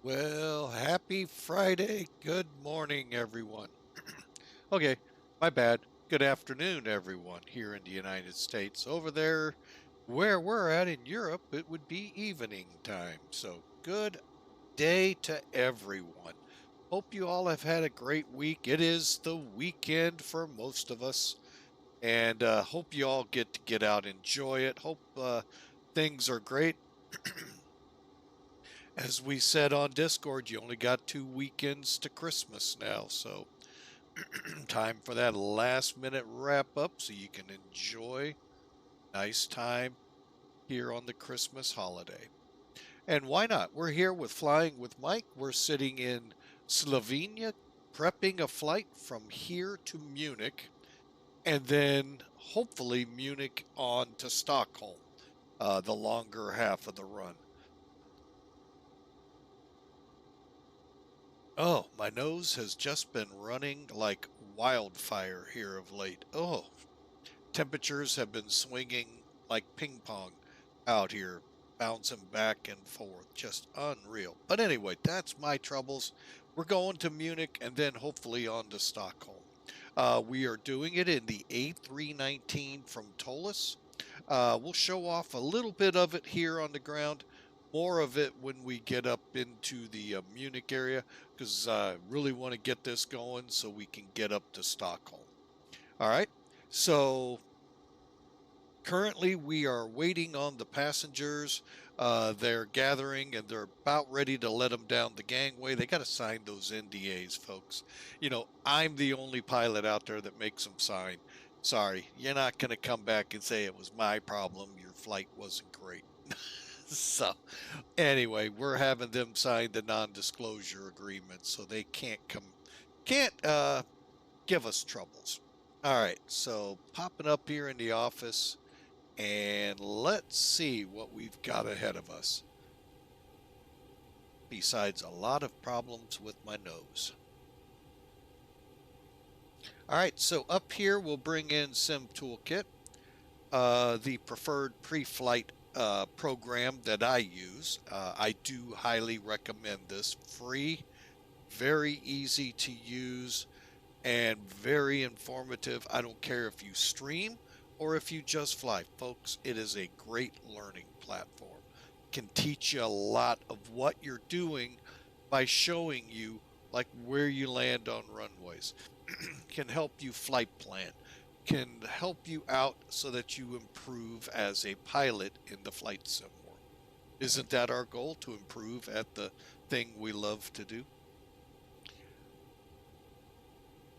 Well, happy Friday. Good morning, everyone. Okay, my bad. Good afternoon, everyone, here in the United States. Over there, where we're at in Europe, it would be evening time. So, good day to everyone. Hope you all have had a great week. It is the weekend for most of us, and hope you all get to get out, enjoy it. Hope things are great. As we said on Discord, you only got 2 weekends to Christmas now, so time for that last minute wrap up so you can enjoy nice time here on the Christmas holiday. And why not? We're here with Flying with Mike. We're sitting in Slovenia, prepping a flight from here to Munich, and then hopefully Munich on to Stockholm, the longer half of the run. Oh, my nose has just been running like wildfire here of late. Oh, temperatures have been swinging like ping pong out here, bouncing back and forth. Just unreal. But anyway, that's my troubles. We're going to Munich and then hopefully on to Stockholm. We are doing it in the A319 from Toliss. We'll show off a little bit of it here on the ground. More of it when we get up into the Munich area, because I really want to get this going so we can get up to Stockholm. All right. So currently we are waiting on the passengers. They're gathering and they're about ready to let them down the gangway. They got to sign those NDAs, folks. You know, I'm the only pilot out there that makes them sign. Sorry, you're not going to come back and say it was my problem. Your flight wasn't great. So, anyway, we're having them sign the non-disclosure agreement so they can't give us troubles. All right, so popping up here in the office, and let's see what we've got ahead of us. Besides a lot of problems with my nose. All right, so up here we'll bring in Sim Toolkit, the preferred pre-flight program that I use. I do highly recommend this. Free, very easy to use, and very informative. I don't care if you stream or if you just fly. Folks, it is a great learning platform. Can teach you a lot of what you're doing by showing you like where you land on runways. Can help you flight plan, can help you out so that you improve as a pilot in the flight sim world. Isn't that our goal, to improve at the thing we love to do?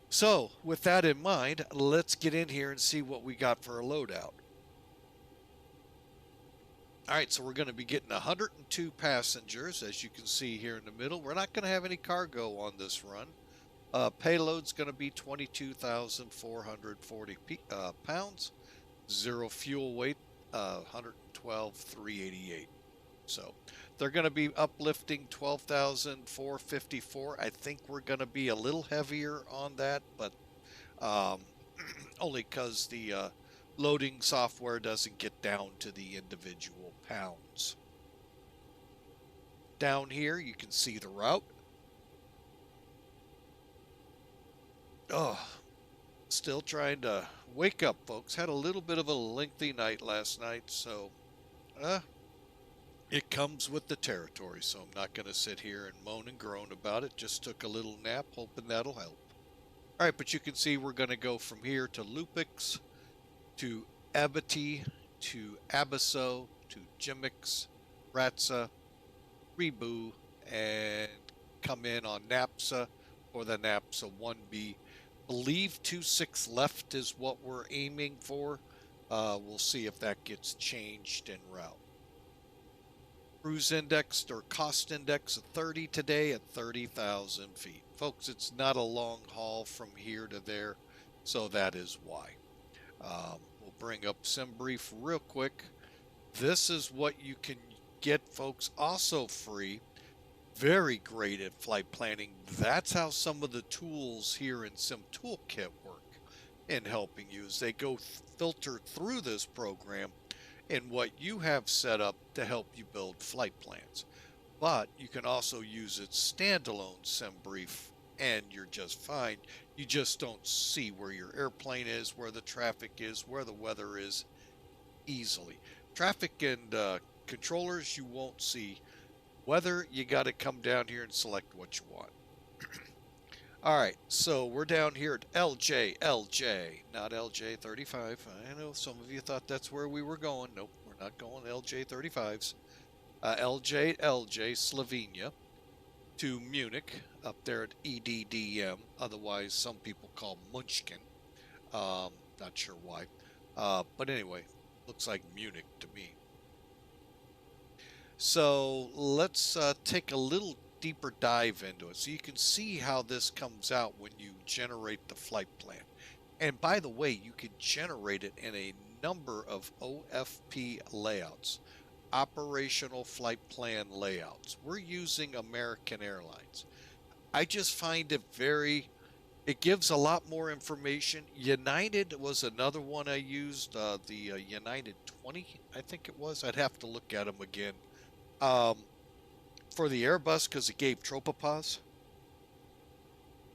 So with that in mind, let's get in here and see what we got for a loadout. All right, so we're going to be getting 102 passengers, as you can see here in the middle. We're not going to have any cargo on this run. Payload's going to be 22,440 pounds. Zero fuel weight, 112,388. So they're going to be uplifting 12,454. I think we're going to be a little heavier on that, but only because the loading software doesn't get down to the individual pounds. Down here, you can see the route. Oh, still trying to wake up, folks. Had a little bit of a lengthy night last night, so it comes with the territory, so I'm not going to sit here and moan and groan about it. Just took a little nap, hoping that'll help. All right, but you can see we're going to go from here to LUPIX, to EBITI, to ABISO, to GIMIX, RASTA, REDBU, and come in on NAPSA or the NAPSA 1B. Believe 2.6 left is what we're aiming for. We'll see if that gets changed en route. Cruise index or cost index of 30 today at 30,000 feet. Folks, it's not a long haul from here to there, so that is why. We'll bring up SimBrief real quick. This is what you can get, folks, also free. Very great at flight planning. That's how some of the tools here in Sim Toolkit work in helping you, as they go filter through this program and what you have set up to help you build flight plans. but you can also use its standalone sim brief and you're just fine. You just don't see where your airplane is, where the traffic is, where the weather is easily. Traffic and controllers you won't see. Weather, you got to come down here and select what you want. All right, so we're down here at LJLJ, not LJ35. I know some of you thought that's where we were going. Nope, we're not going LJ35s. LJLJ Slovenia to Munich, up there at EDDM, otherwise some people call München. Not sure why. But anyway, looks like Munich to me. So let's take a little deeper dive into it so you can see how this comes out when you generate the flight plan. And by the way, you can generate it in a number of OFP layouts, operational flight plan layouts. We're using American Airlines. I just find it it gives a lot more information. United was another one I used, the United 20, I think it was. I'd have to look at them again. For the Airbus, because it gave tropopause,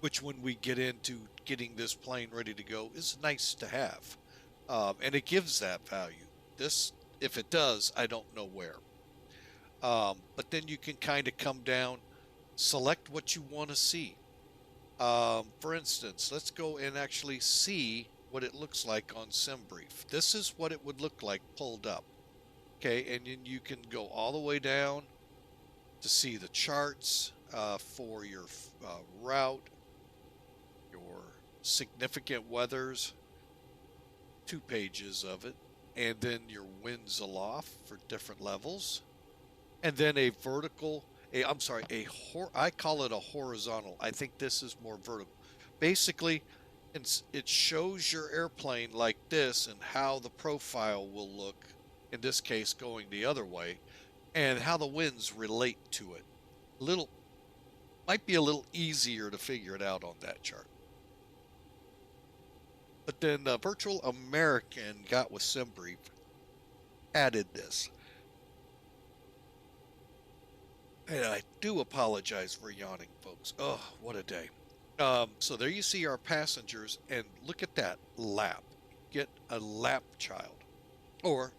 which when we get into getting this plane ready to go is nice to have. And it gives that value. This, if it does, I don't know where. But then you can kind of come down, select what you want to see. For instance, let's go and actually see what it looks like on SimBrief. This is what it would look like pulled up. Okay, and then you can go all the way down to see the charts for your route, your significant weathers, 2 pages of it, and then your winds aloft for different levels, and then a vertical, I call it a horizontal. I think this is more vertical. Basically, it shows your airplane like this and how the profile will look, in this case going the other way, and how the winds relate to it. Might be a little easier to figure it out on that chart. But then Virtual American got with SimBrief, added this. And I do apologize for yawning, folks. Oh, what a day. So there you see our passengers, and look at that lap. Get a lap child, or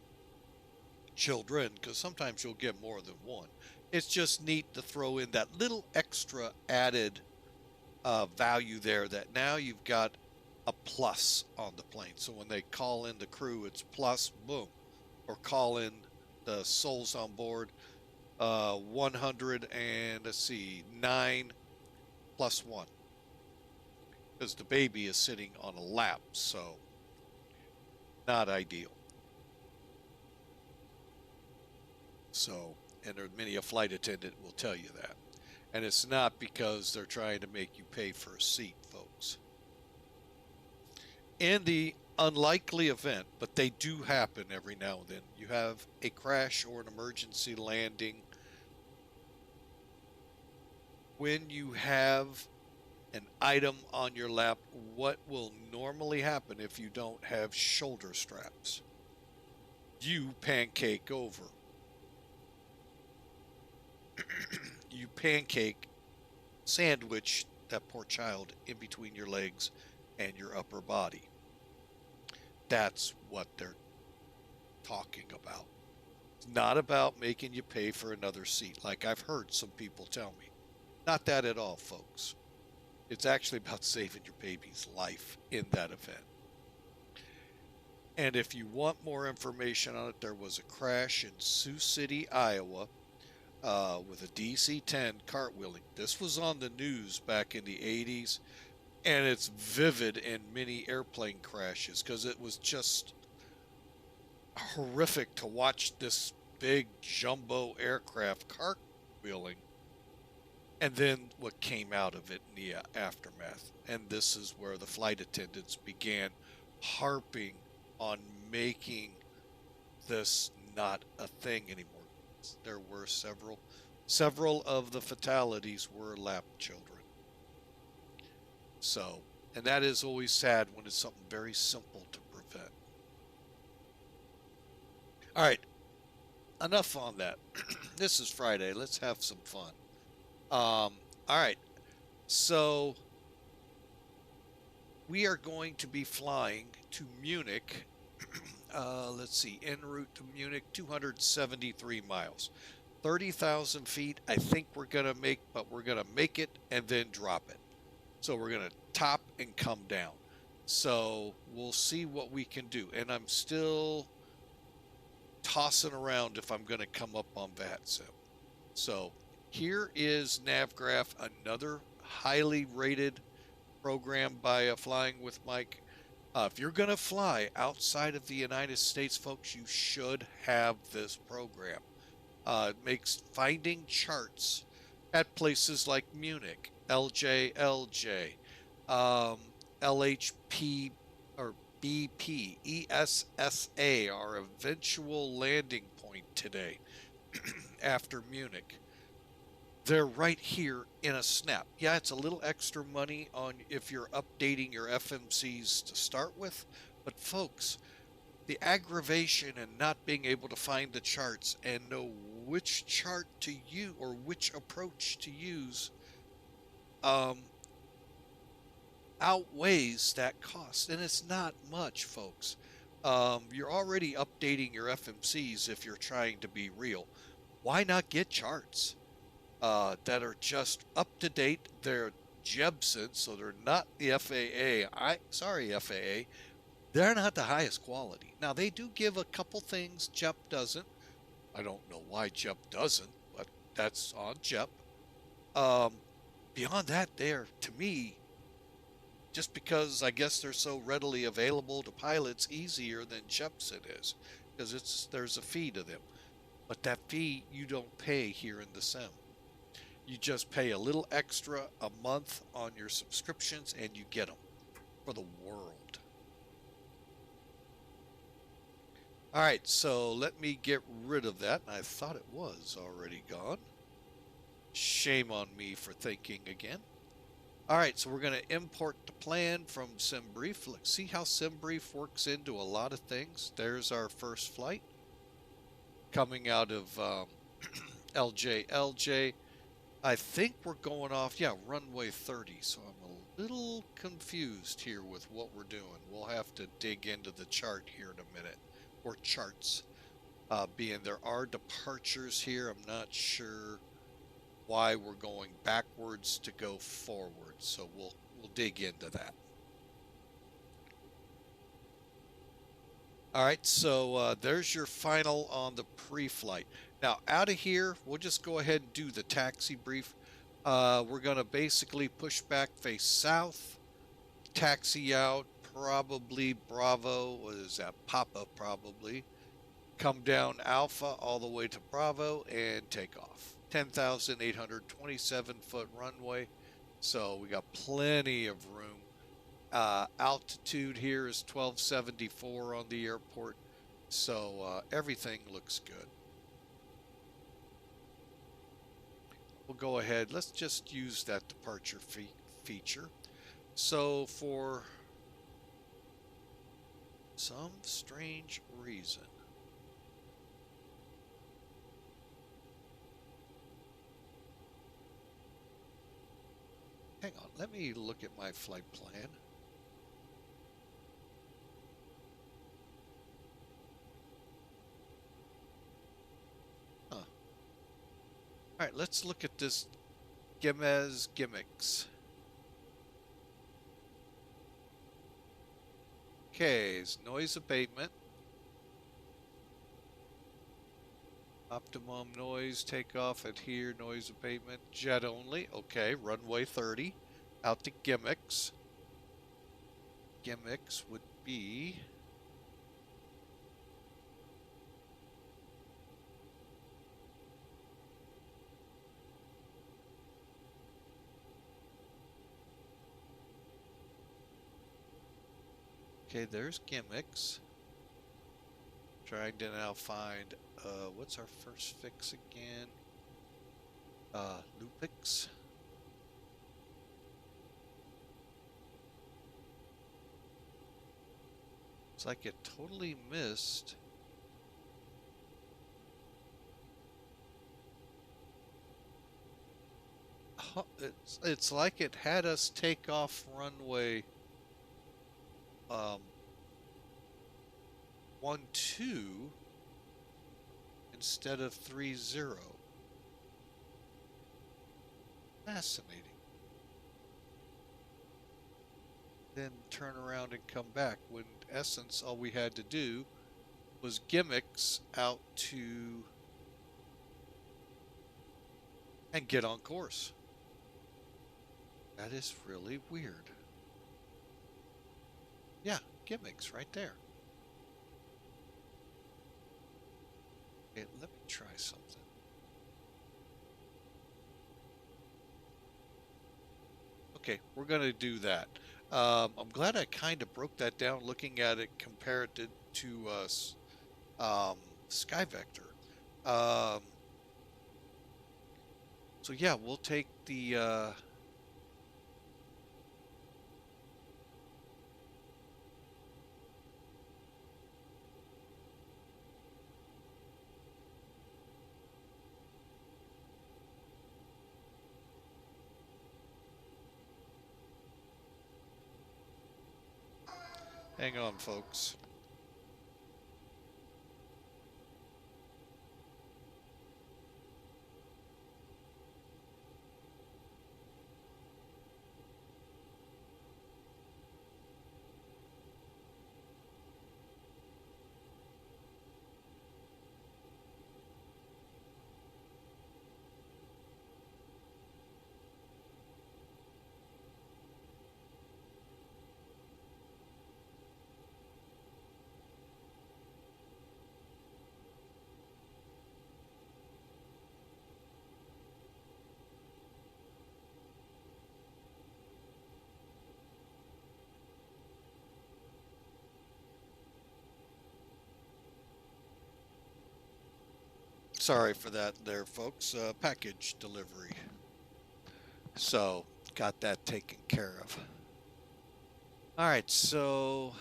children, because sometimes you'll get more than one. It's just neat to throw in that little extra added value there, that now you've got a plus on the plane. So when they call in the crew, it's plus, boom. Or call in the souls on board, 100 and let's see, 9 plus 1. Because the baby is sitting on a lap, so not ideal. So, and many a flight attendant will tell you that. And it's not because they're trying to make you pay for a seat, folks. In the unlikely event, but they do happen every now and then, you have a crash or an emergency landing. When you have an item on your lap, what will normally happen if you don't have shoulder straps? You pancake over. You pancake, sandwich that poor child in between your legs and your upper body. That's what they're talking about. It's not about making you pay for another seat, like I've heard some people tell me. Not that at all, folks. It's actually about saving your baby's life in that event. And if you want more information on it, there was a crash in Sioux City, Iowa, with a DC-10 cartwheeling. This was on the news back in the 80s, and it's vivid in many airplane crashes because it was just horrific to watch this big jumbo aircraft cartwheeling, and then what came out of it in the aftermath. And this is where the flight attendants began harping on making this not a thing anymore. There were several of the fatalities were lap children. So, and that is always sad when it's something very simple to prevent. All right, enough on that. This is Friday. Let's have some fun. All right. So we are going to be flying to Munich. Let's see, en route to Munich, 273 miles. 30,000 feet, I think we're going to make, but we're going to make it and then drop it. So we're going to top and come down. So we'll see what we can do. And I'm still tossing around if I'm going to come up on VATSIM. So here is NavGraph, another highly rated program by Flying with Mike. If you're going to fly outside of the United States, folks, you should have this program. It makes finding charts at places like Munich, LJLJ, LHP or BP, ESSA, our eventual landing point today after Munich. They're right here in a snap. Yeah, it's a little extra money on if you're updating your FMCs to start with, but folks, the aggravation and not being able to find the charts and know which chart to use or which approach to use outweighs that cost. And it's not much, folks. You're already updating your FMCs if you're trying to be real. Why not get charts that are just up to date? They're Jebsen, so they're not the FAA. Sorry, FAA. They're not the highest quality. Now, they do give a couple things JEP doesn't. I don't know why JEP doesn't, but that's on JEP. Beyond that, they're, to me, just because I guess they're so readily available to pilots, easier than Jepsen is, because there's a fee to them. But that fee you don't pay here in the sim. You just pay a little extra a month on your subscriptions and you get them for the world. All right, so let me get rid of that. I thought it was already gone. Shame on me for thinking again. All right, so we're going to import the plan from SimBrief. Let's see how SimBrief works into a lot of things. There's our first flight coming out of LJLJ. I think we're going off, yeah, runway 30. So I'm a little confused here with what we're doing. We'll have to dig into the chart here in a minute, or charts. Being there are departures here, I'm not sure why we're going backwards to go forward. So we'll dig into that. All right, so there's your final on the pre-flight. Now, out of here, we'll just go ahead and do the taxi brief. We're going to basically push back face south, taxi out, probably Bravo, what is that, Papa probably, come down Alpha all the way to Bravo and take off. 10,827 foot runway, so we got plenty of room. Altitude here is 1274 on the airport, so everything looks good. We'll go ahead, let's just use that departure feature. So for some strange reason, hang on, let me look at my flight plan. All right, let's look at this GIMIX. Okay, it's noise abatement. Optimum noise, takeoff, adhere, noise abatement, jet only. Okay, runway 30, out to GIMIX. GIMIX would be... Okay, there's GIMIX. Trying to now find, what's our first fix again? LUPIX. It's like it totally missed. it's like it had us take off runway 12 instead of 30. Fascinating. Then turn around and come back, when in essence all we had to do was GIMIX out to and get on course. That is really weird. Yeah, GIMIX right there. Okay, let me try something. Okay, we're going to do that. I'm glad I kind of broke that down looking at it, compared it to SkyVector. So yeah, we'll take the hang on, folks. Sorry for that there, folks. Package delivery. So, got that taken care of. All right, so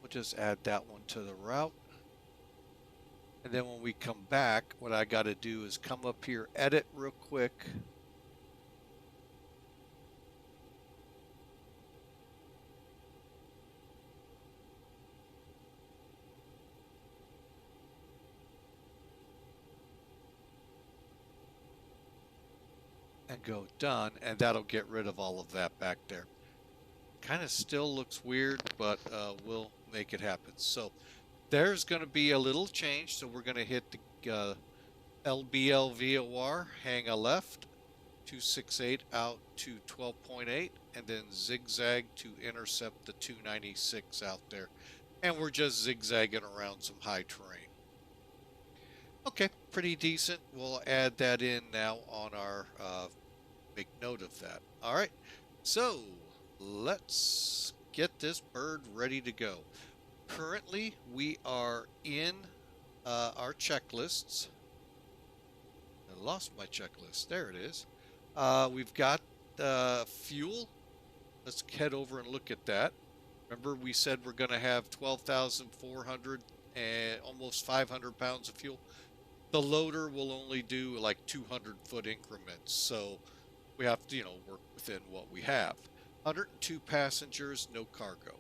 we'll just add that one to the route. And then when we come back, what I got to do is come up here, edit real quick. And go done, and that'll get rid of all of that back there. Kind of still looks weird, but we'll make it happen. So there's going to be a little change. So we're going to hit the LBL VOR, hang a left, 268 out to 12.8, and then zigzag to intercept the 296 out there. And we're just zigzagging around some high terrain. Okay, pretty decent. We'll add that in now on our make note of that. All right, so let's get this bird ready to go. Currently, we are in our checklists. I lost my checklist. There it is. We've got fuel. Let's head over and look at that. Remember, we said we're going to have 12,400 and almost 500 pounds of fuel. The loader will only do like 200-foot increments, so we have to, work within what we have. 102 passengers, no cargo.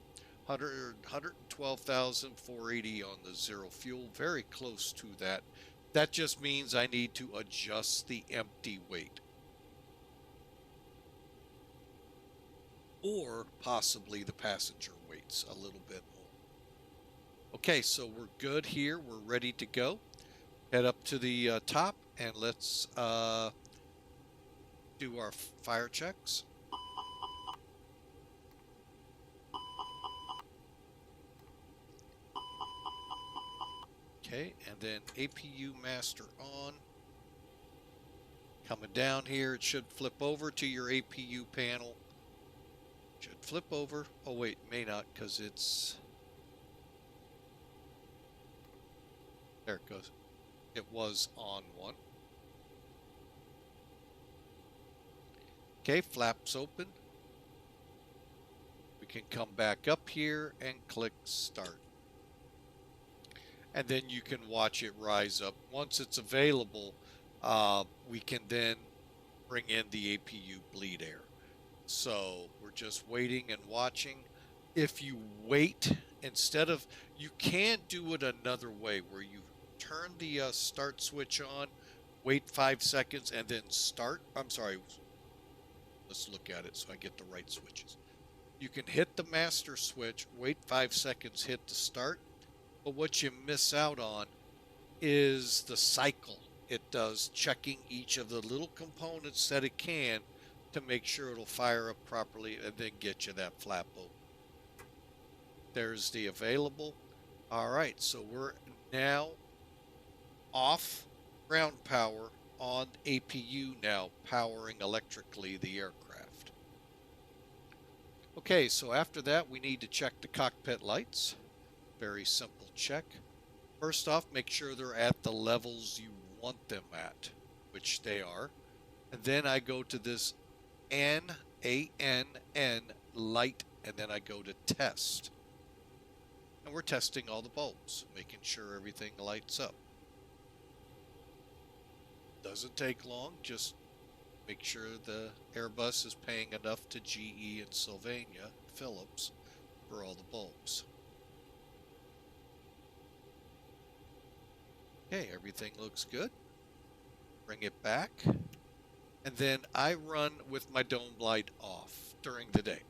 112,480 on the zero fuel, very close to that. That just means I need to adjust the empty weight. Or possibly the passenger weights a little bit more. Okay, so we're good here. We're ready to go. Head up to the top and let's do our fire checks. Okay, and then APU master on. Coming down here, it should flip over to your APU panel. Should flip over. Oh wait, may not, because it's... There it goes. It was on one. Okay, flaps open. We can come back up here and click start. And then you can watch it rise up. Once it's available, we can then bring in the APU bleed air. So we're just waiting and watching. If you wait, instead of, you can't do it another way where you turn the start switch on, wait 5 seconds, and then start. I'm sorry. Let's look at it so I get the right switches. You can hit the master switch, wait 5 seconds, hit the start. But what you miss out on is the cycle it does, checking each of the little components that it can to make sure it'll fire up properly and then get you that flap open. There's the available. All right, so we're now off ground power, on APU now, powering electrically the aircraft. Okay, so after that we need to check the cockpit lights. Very simple check. First off, make sure they're at the levels you want them at, which they are. And then I go to this N-A-N-N light, and then I go to test. And we're testing all the bulbs, making sure everything lights up. Doesn't take long, just make sure the Airbus is paying enough to GE and Sylvania, Philips, for all the bulbs. Okay, everything looks good. Bring it back. And then I run with my dome light off during the day.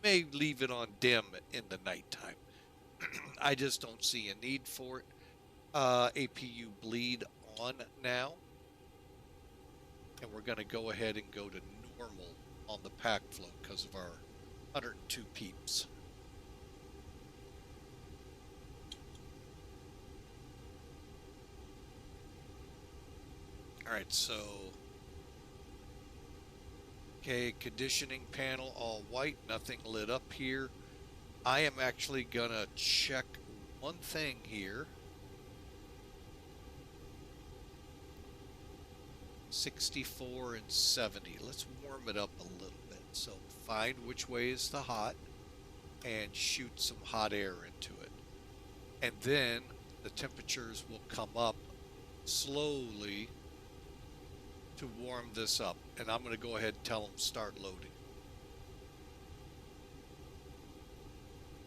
May leave it on dim in the nighttime. I just don't see a need for it. APU bleed on now. And we're going to go ahead and go to normal on the pack flow because of our 102 peeps. All right, so, okay, conditioning panel all white, nothing lit up here. I am actually going to check one thing here. 64 and 70. Let's warm it up a little bit. So find which way is the hot and shoot some hot air into it. And then the temperatures will come up slowly to warm this up. And I'm going to go ahead and tell them start loading.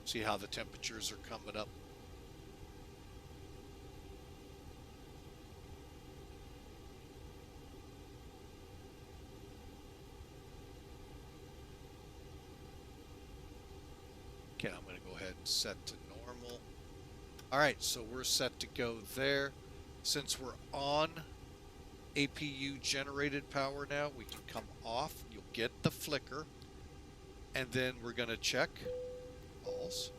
See how the temperatures are coming up? Okay, I'm going to go ahead and set to normal. All right, so we're set to go there. Since we're on APU generated power now, we can come off. You'll get the flicker. And then we're going to check balls.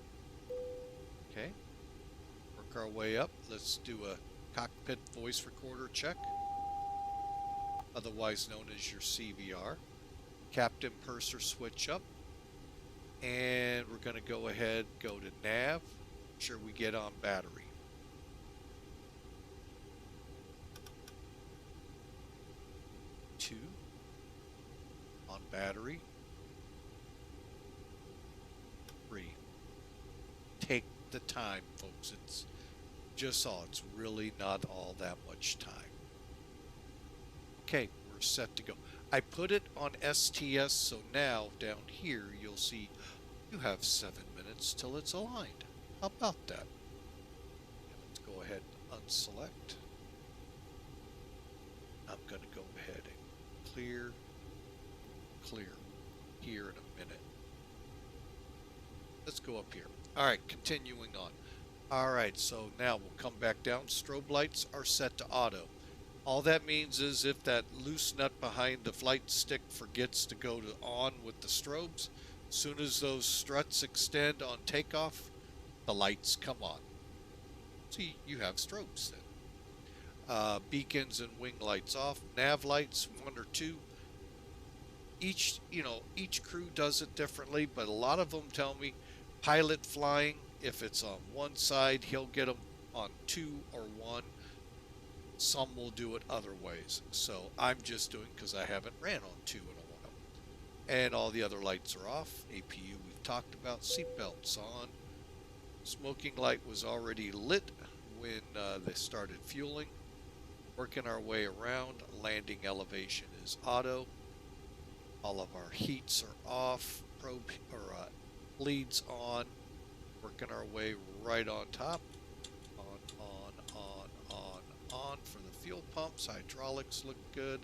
Okay. Work our way up. Let's do a cockpit voice recorder check, otherwise known as your CVR. Captain purser switch up. And we're going to go ahead, go to nav, make sure we get on battery. Two, on battery. 3. Take the time, folks. It's just all, it's really not all that much time. Okay, we're set to go. I put it on STS, so now down here you'll see you have 7 minutes till it's aligned. How about that? Let's go ahead and unselect. I'm going to go ahead and clear here in a minute. Let's go up here. All right, continuing on. All right, so now we'll come back down. Strobe lights are set to auto. All that means is if that loose nut behind the flight stick forgets to go to on with the strobes, as soon as those struts extend on takeoff, the lights come on. See, you have strobes then. Beacons and wing lights off. Nav lights, 1 or 2. Each crew does it differently, but a lot of them tell me pilot flying, if it's on one side, he'll get them on 2 or 1. Some will do it other ways. So I'm just doing because I haven't ran on 2 in a while. And all the other lights are off. APU we've talked about. Seatbelts on. Smoking light was already lit when they started fueling. Working our way around. Landing elevation is auto. All of our heats are off. Probe or leads on. Working our way right on top. On for the fuel pumps. Hydraulics look good.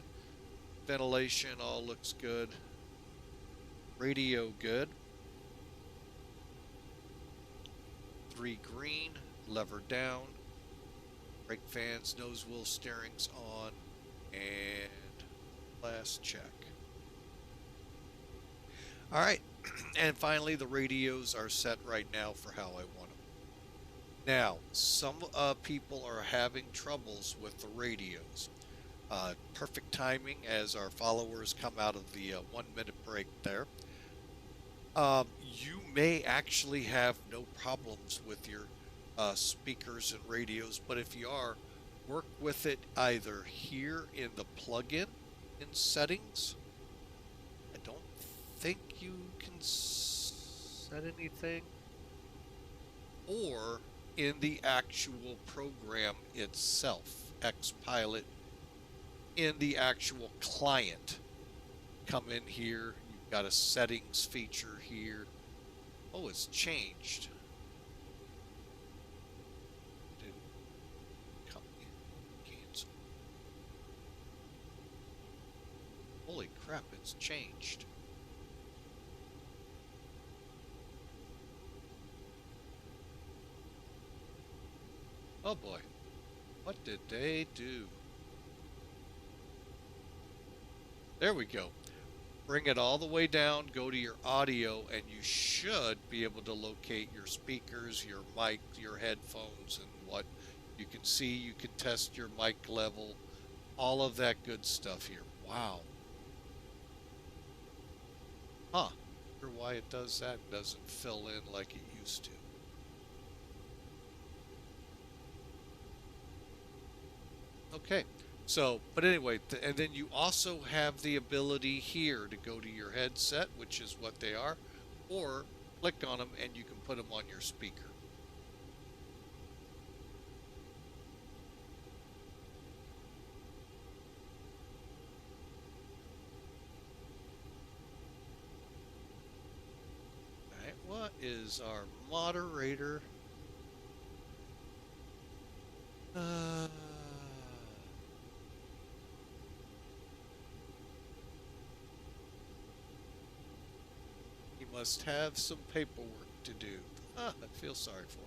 Ventilation all looks good. Radio good. 3 green. Lever down. Brake fans, nose wheel steering's on. And last check. Alright. And finally, the radios are set right now for how I want them. Now, some people are having troubles with the radios. Perfect timing as our followers come out of the 1-minute break there. You may actually have no problems with your speakers and radios, but if you are, work with it either here in the plugin in settings. I don't think you can set anything, or in the actual program itself, XPilot, in the actual client. Come in here, you've got a settings feature here. Oh, it's changed. Didn't come in, cancel. Holy crap, it's changed. Oh boy, what did they do? There we go. Bring it all the way down, go to your audio, and you should be able to locate your speakers, your mic, your headphones, and what you can see. You can test your mic level, all of that good stuff here. Wow. Huh. I wonder why it does that. It doesn't fill in like it used to. Okay, so, but anyway, and then you also have the ability here to go to your headset, which is what they are, or click on them and you can put them on your speaker. All right, what is our moderator? Must have some paperwork to do. I feel sorry for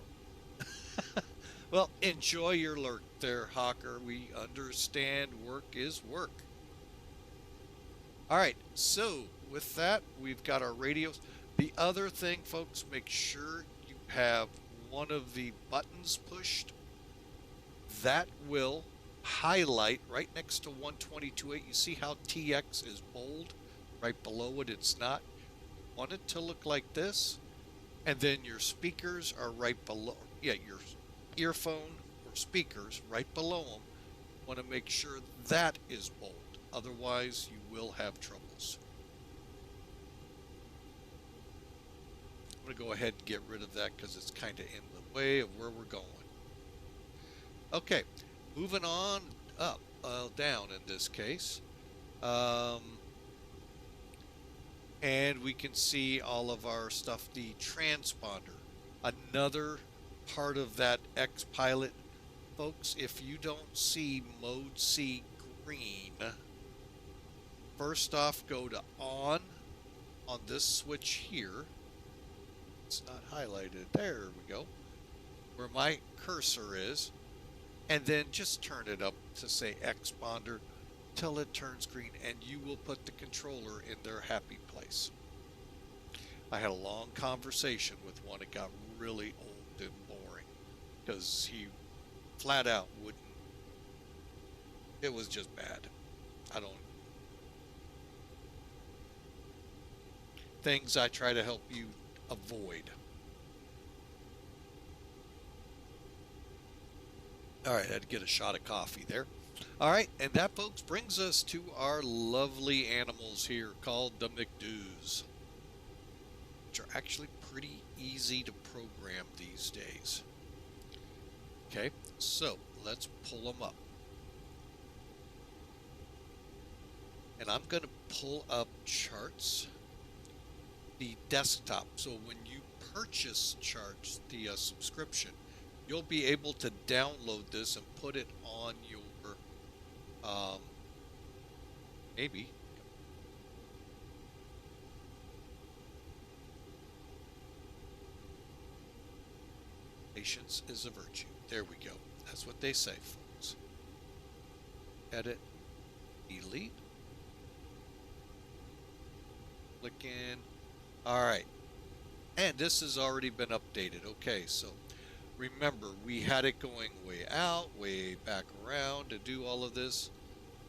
him. Well, enjoy your lurk there, Hawker. We understand work is work. All right, so with that, we've got our radios. The other thing, folks, make sure you have one of the buttons pushed. That will highlight right next to 122.8. You see how TX is bold? Right below it, it's not. Want it to look like this, and then your speakers are right below. Yeah, your earphone or speakers right below them. Want to make sure that is bold, otherwise you will have troubles. I'm going to go ahead and get rid of that because it's kind of in the way of where we're going. Okay, moving on up, down in this case. And we can see all of our stuff, the transponder. Another part of that XPilot, folks, if you don't see mode C green, first off go to on this switch here. It's not highlighted. There we go. Where my cursor is. And then just turn it up to say XPonder till it turns green, and you will put the controller in their happy place. I had a long conversation with one. It got really old and boring because he flat out wouldn't. It was just bad. Things I try to help you avoid. All right, I had to get a shot of coffee there. All right, and that, folks, brings us to our lovely animals here called the McDoos, which are actually pretty easy to program these days. Okay, so let's pull them up. and I'm going to pull up charts, the desktop. So when you purchase charts, the subscription, you'll be able to download this and put it on your maybe. Patience is a virtue. There we go. That's what they say, folks. Edit, delete. Click in. All right. And this has already been updated. Okay, so remember, we had it going way out, way back around to do all of this.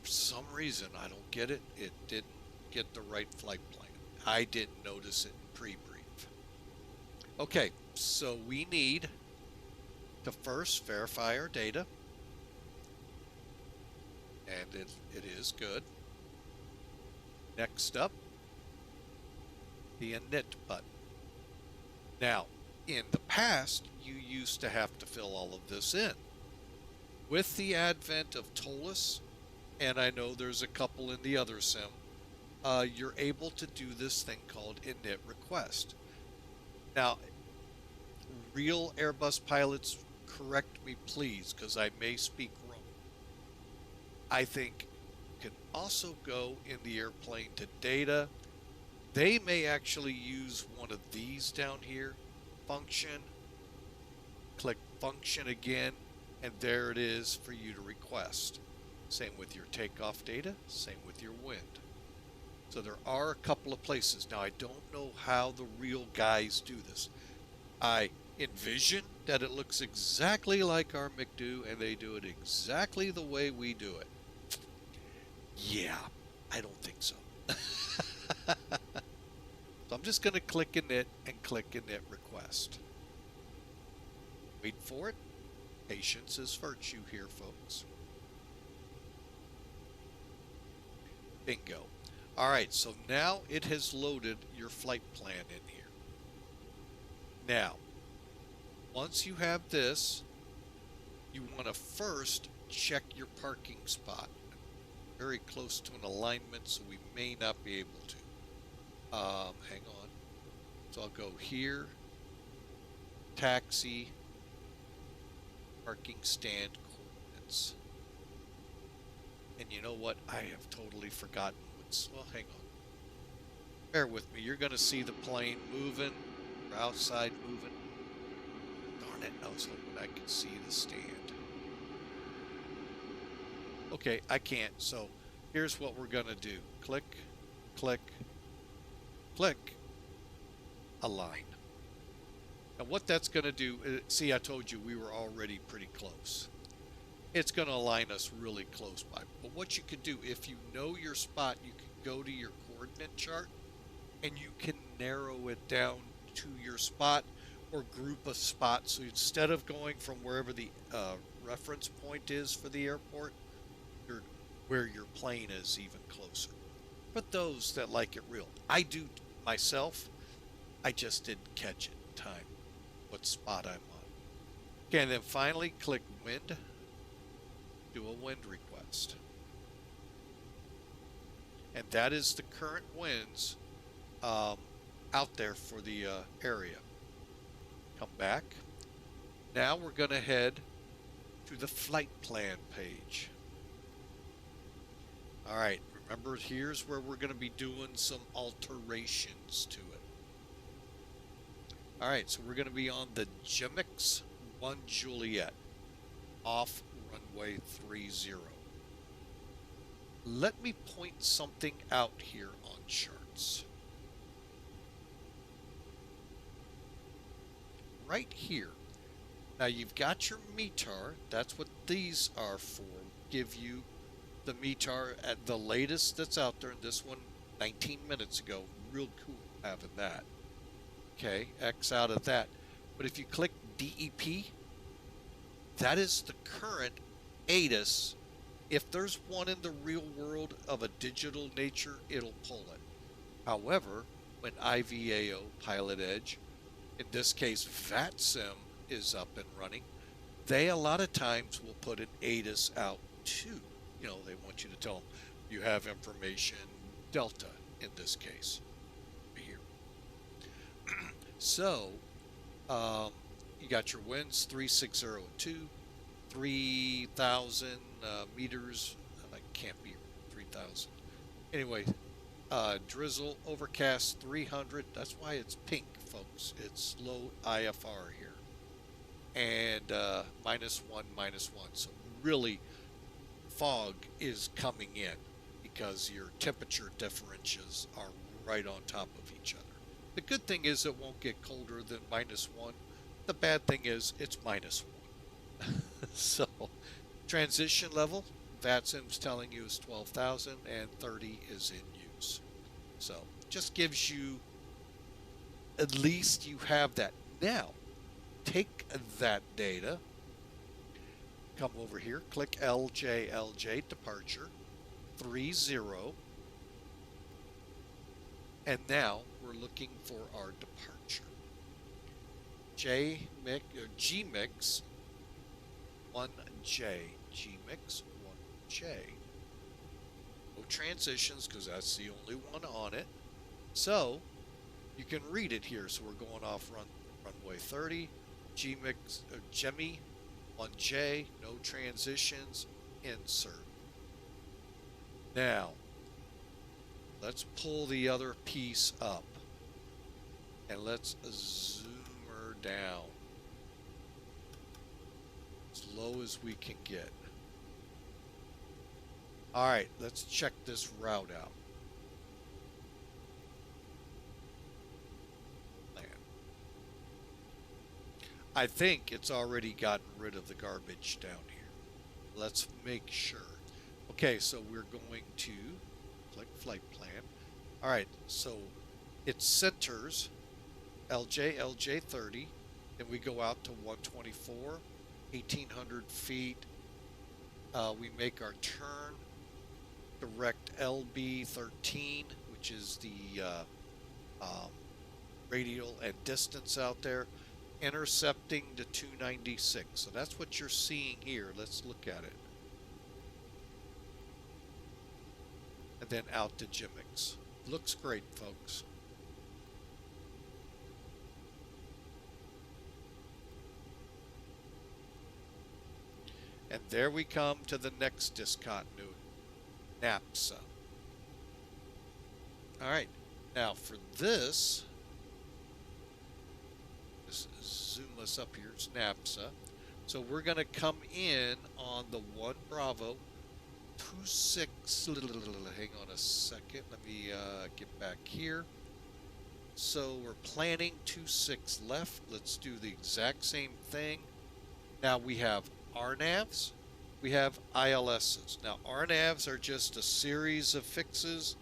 For some reason, I don't get it. It didn't get the right flight plan. I didn't notice it in pre-brief. Okay, so we need to first verify our data. And it is good. Next up, the init button. Now, in the past, you used to have to fill all of this in. With the advent of Toliss, and I know there's a couple in the other sim, you're able to do this thing called init request. Now, real Airbus pilots, correct me please, because I may speak wrong. I think you can also go in the airplane to data. They may actually use one of these down here, function, click function again, and there it is for you to request. Same with your takeoff data, same with your wind. So there are a couple of places. Now I don't know how the real guys do this. I envision that it looks exactly like our McDo and they do it exactly the way we do it. Yeah, I don't think so. So I'm just going to click init and click init request. Wait for it. Patience is virtue here, folks. Bingo. All right, so now it has loaded your flight plan in here. Now, once you have this, you want to first check your parking spot. Very close to an alignment, so we may not be able to. Hang on. So I'll go here, taxi, parking stand coordinates. And you know what? I have totally forgotten what's, well, hang on. Bear with me. You're going to see the plane moving, or outside moving. Darn it, I was hoping I could see the stand. Okay, I can't, so here's what we're going to do. Click, click, click, align. Now what that's going to do, see, I told you we were already pretty close. It's going to align us really close by. But what you could do, if you know your spot, you can go to your coordinate chart and you can narrow it down to your spot or group a spot. So instead of going from wherever the reference point is for the airport, where your plane is even closer. For those that like it real. I do myself. I just didn't catch it in time what spot I'm on. Okay, and then finally click wind. Do a wind request. And that is the current winds out there for the area. Come back. Now we're going to head to the flight plan page. All right, remember here's where we're going to be doing some alterations to it. All right, so we're going to be on the GIMIX 1 Juliet off runway 30. Let me point something out here on charts. Right here. Now you've got your METAR. That's what these are for. Give you the METAR at the latest that's out there. And this one 19 minutes ago. Real cool having that. Okay, X out of that. But if you click DEP, that is the current ATIS. If there's one in the real world of a digital nature, it'll pull it. However, when IVAO, Pilot Edge, in this case VATSIM, is up and running, they a lot of times will put an ATIS out too. You know, they want you to tell them, You have information delta in this case here. So you got your winds 36002, 3,000 meters. That can't be 3,000. Anyway, drizzle overcast 300. That's why it's pink, folks. It's low IFR here. And -1. So really, fog is coming in because your temperature differentials are right on top of each other. The good thing is it won't get colder than -1. The bad thing is it's -1. So transition level, VATSIM's telling you is 12,000 and 30 is in use. So just gives you, at least you have that. Now, take that data, come over here, click LJLJ departure, 30, and now we're looking for our departure. GIMIX 1J, GIMIX 1J. No transitions because that's the only one on it. So you can read it here. So we're going off runway 30, GIMIX, GEMI 1J, no transitions, insert. Now, let's pull the other piece up and let's zoom her down as low as we can get. All right, let's check this route out. I think it's already gotten rid of the garbage down here. Let's make sure. Okay, so we're going to click flight plan. All right, so it centers LJLJ 30, and we go out to 124, 1,800 feet. We make our turn, direct LB 13, which is the radial and distance out there, intercepting to 296. So that's what you're seeing here. Let's look at it. And then out to GIMIX. Looks great, folks. And there we come to the next discontinuity, NAPSA. All right, now for this, zoom us up here, it's NAPSA. So we're going to come in on the 1 Bravo 26, hang on a second, let me get back here. So we're planning 26 left. Let's do the exact same thing. Now we have RNAVs, we have ILSs. Now RNAVs are just a series of fixes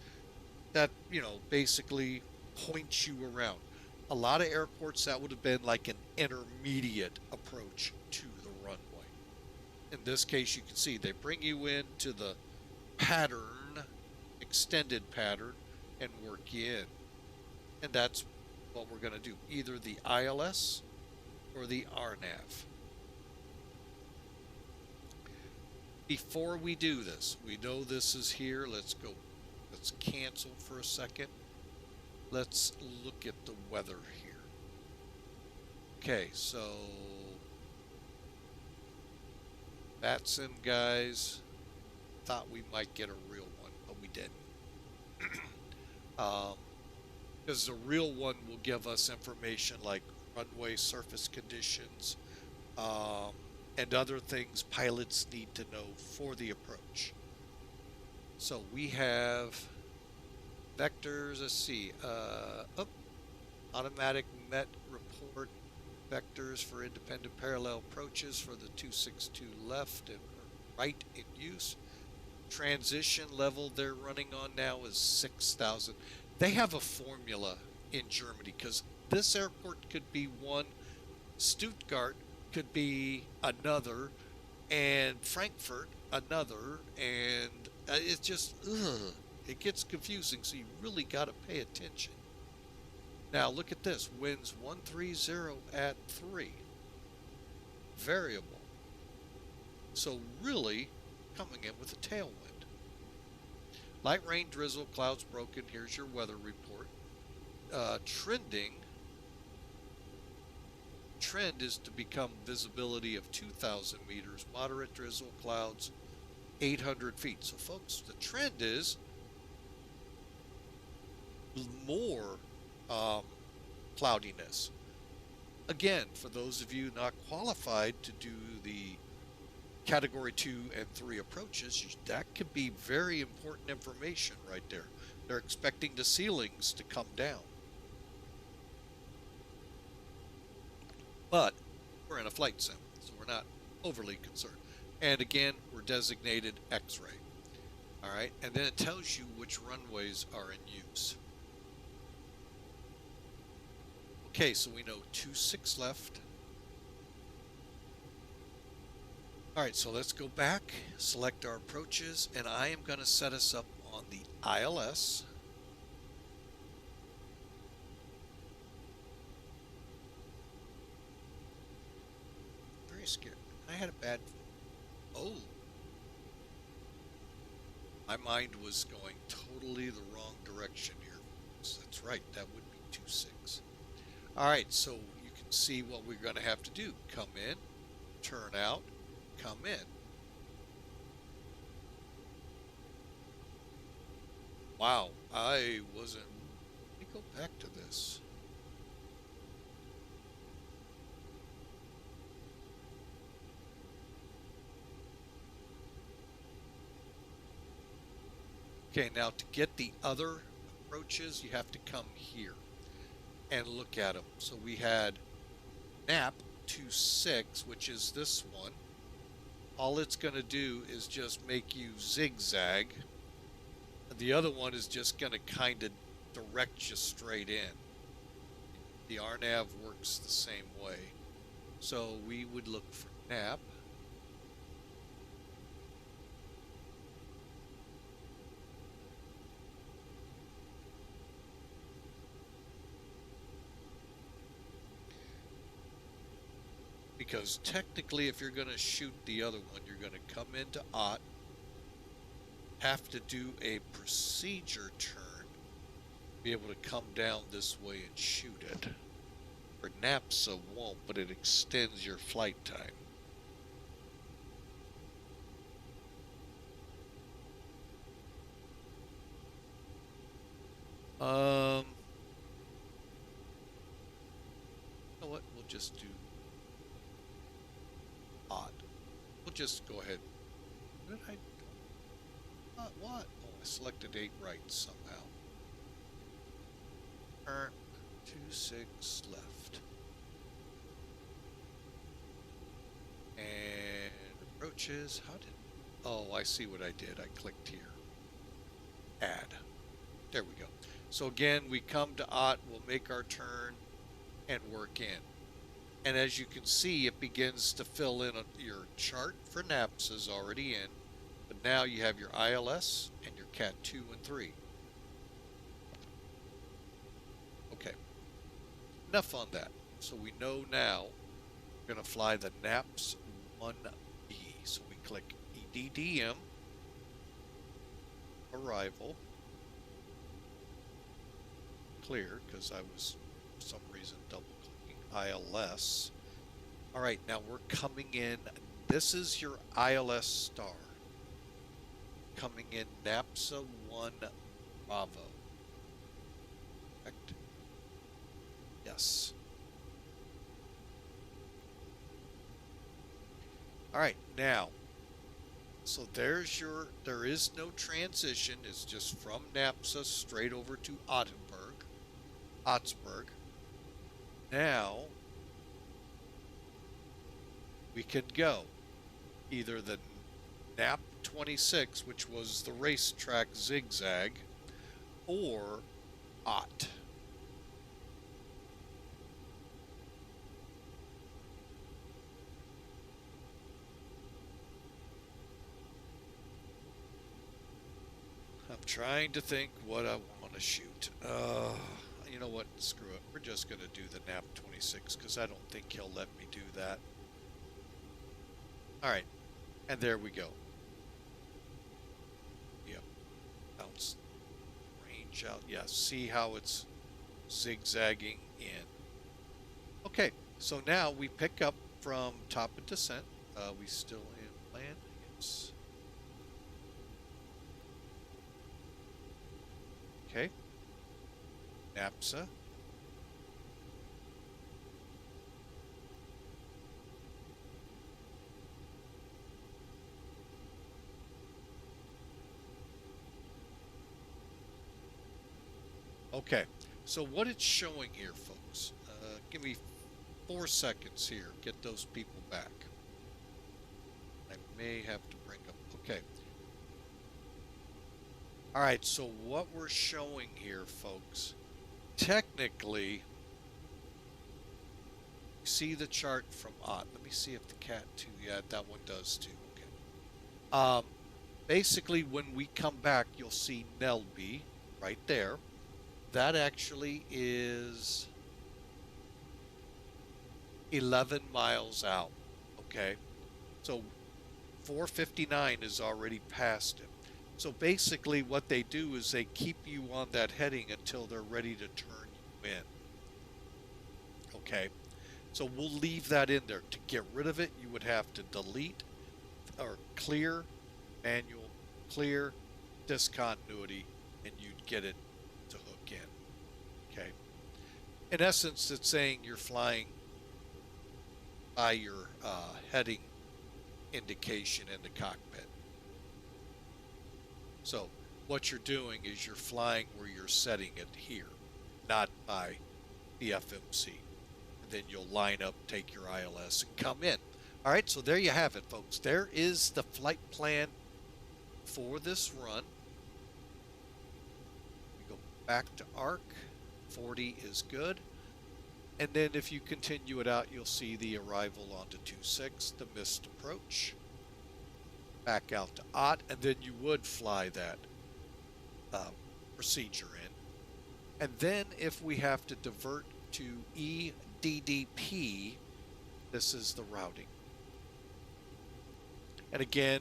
that, you know, basically point you around. A lot of airports that would have been like an intermediate approach to the runway. In this case, you can see they bring you into the pattern, extended pattern, and work you in. And that's what we're going to do, either the ILS or the RNAV. Before we do this, we know this is here. Let's go, let's cancel for a second. Let's look at the weather here. Okay, so VATSIM guys, thought we might get a real one, but we didn't. Because the real one will give us information like runway surface conditions, and other things pilots need to know for the approach. So we have vectors, let's see, automatic MET report vectors for independent parallel approaches for the 262 left and right in use. Transition level they're running on now is 6,000. They have a formula in Germany because this airport could be one, Stuttgart could be another, and Frankfurt another, and it's just, it gets confusing, so you really got to pay attention. Now look at this, winds 130 at 3, variable. So really coming in with a tailwind. Light rain, drizzle, clouds broken. Here's your weather report. Trending. Trend is to become visibility of 2,000 meters. Moderate drizzle, clouds, 800 feet. So, folks, the trend is more cloudiness. Again, for those of you not qualified to do the Category 2 and 3 approaches, that could be very important information right there. They're expecting the ceilings to come down. But we're in a flight sim, so we're not overly concerned. And again, we're designated X-ray. All right, and then it tells you which runways are in use. Okay, so we know 26 left. All right, so let's go back, select our approaches, and I am going to set us up on the ILS. Very scared. I had a bad... Oh. My mind was going totally the wrong direction here. So that's right, that would be 26. All right, so you can see what we're going to have to do. Come in, turn out, come in. Wow, I wasn't... Let me go back to this. Okay, now to get the other approaches, you have to come here and look at them. So we had NAP 26, which is this one. All it's going to do is just make you zigzag. The other one is just going to kind of direct you straight in. The RNAV works the same way. So we would look for NAP. Because technically, if you're going to shoot the other one, you're going to come into OT, have to do a procedure turn, be able to come down this way and shoot it. For NAPSA won't, but it extends your flight time. You know what? We'll just do odd. We'll just go ahead. What did I... what? Oh, I selected 8 right somehow. 26 left. And approaches. How did... Oh, I see what I did. I clicked here. Add. There we go. So again, we come to OT. We'll make our turn and work in. And as you can see, it begins to fill in your chart for NAPSA is already in. But now you have your ILS and your CAT 2 and 3. Okay. Enough on that. So we know now we're going to fly the NAPS 1B. So we click EDDM, arrival, clear, because I was for some reason double clicking ILS. All right, now we're coming in. This is your ILS star. Coming in NAPSA 1 Bravo. Correct? Yes. All right, now, so there's your, there is no transition. It's just from NAPSA straight over to Ottsburg. Now, we can go either the NAP 26, which was the racetrack zigzag, or OT. I'm trying to think what I want to shoot. You know what? Screw it. We're just going to do the NAP 26 because I don't think he'll let me do that. All right. And there we go. Yep. watch out. Yeah, see how it's zigzagging in. Okay, so now we pick up from top of descent. We still in land. Yes. Okay. NAPSA. Okay, so what it's showing here, folks, give me 4 seconds here, get those people back. I may have to bring up, okay. All right, so what we're showing here, folks, technically, see the chart from OT. Let me see if the cat too, yeah, that one does too, okay. Basically, when we come back, you'll see NELB right there. That actually is 11 miles out, okay? So 459 is already past it. So basically what they do is they keep you on that heading until they're ready to turn you in, okay? So we'll leave that in there. To get rid of it, you would have to delete or clear, manual, clear, discontinuity, and you'd get it to hook in, okay? In essence, it's saying you're flying by your heading indication in the cockpit. So what you're doing is you're flying where you're setting it here, not by the FMC. And then you'll line up, take your ILS, and come in. All right, so there you have it, folks. There is the flight plan for this run. We go back to ARC. 40 is good. And then if you continue it out, you'll see the arrival onto 26, the missed approach, back out to OT, and then you would fly that procedure in. And then if we have to divert to EDDP, this is the routing. And again,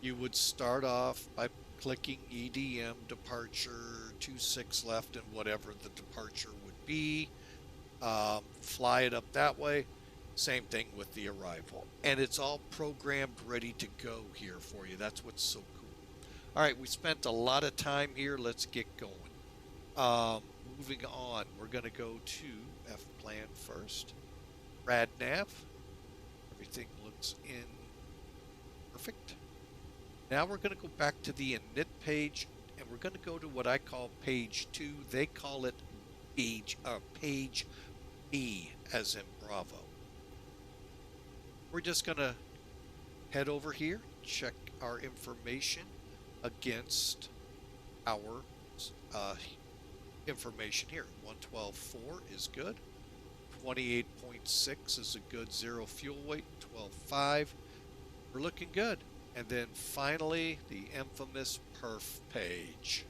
you would start off by clicking EDM departure 26 left and whatever the departure would be. Fly it up that way. Same thing with the arrival. And it's all programmed, ready to go here for you. That's what's so cool. All right, we spent a lot of time here. Let's get going. Moving on, we're going to go to F-plan first. RADNAV. Everything looks in perfect. Now we're going to go back to the init page, and we're going to go to what I call page 2. They call it page B, as in Bravo. We're just going to head over here, check our information against our information here. 112.4 is good. 28.6 is a good zero fuel weight. 12.5. We're looking good. And then finally, the infamous perf page.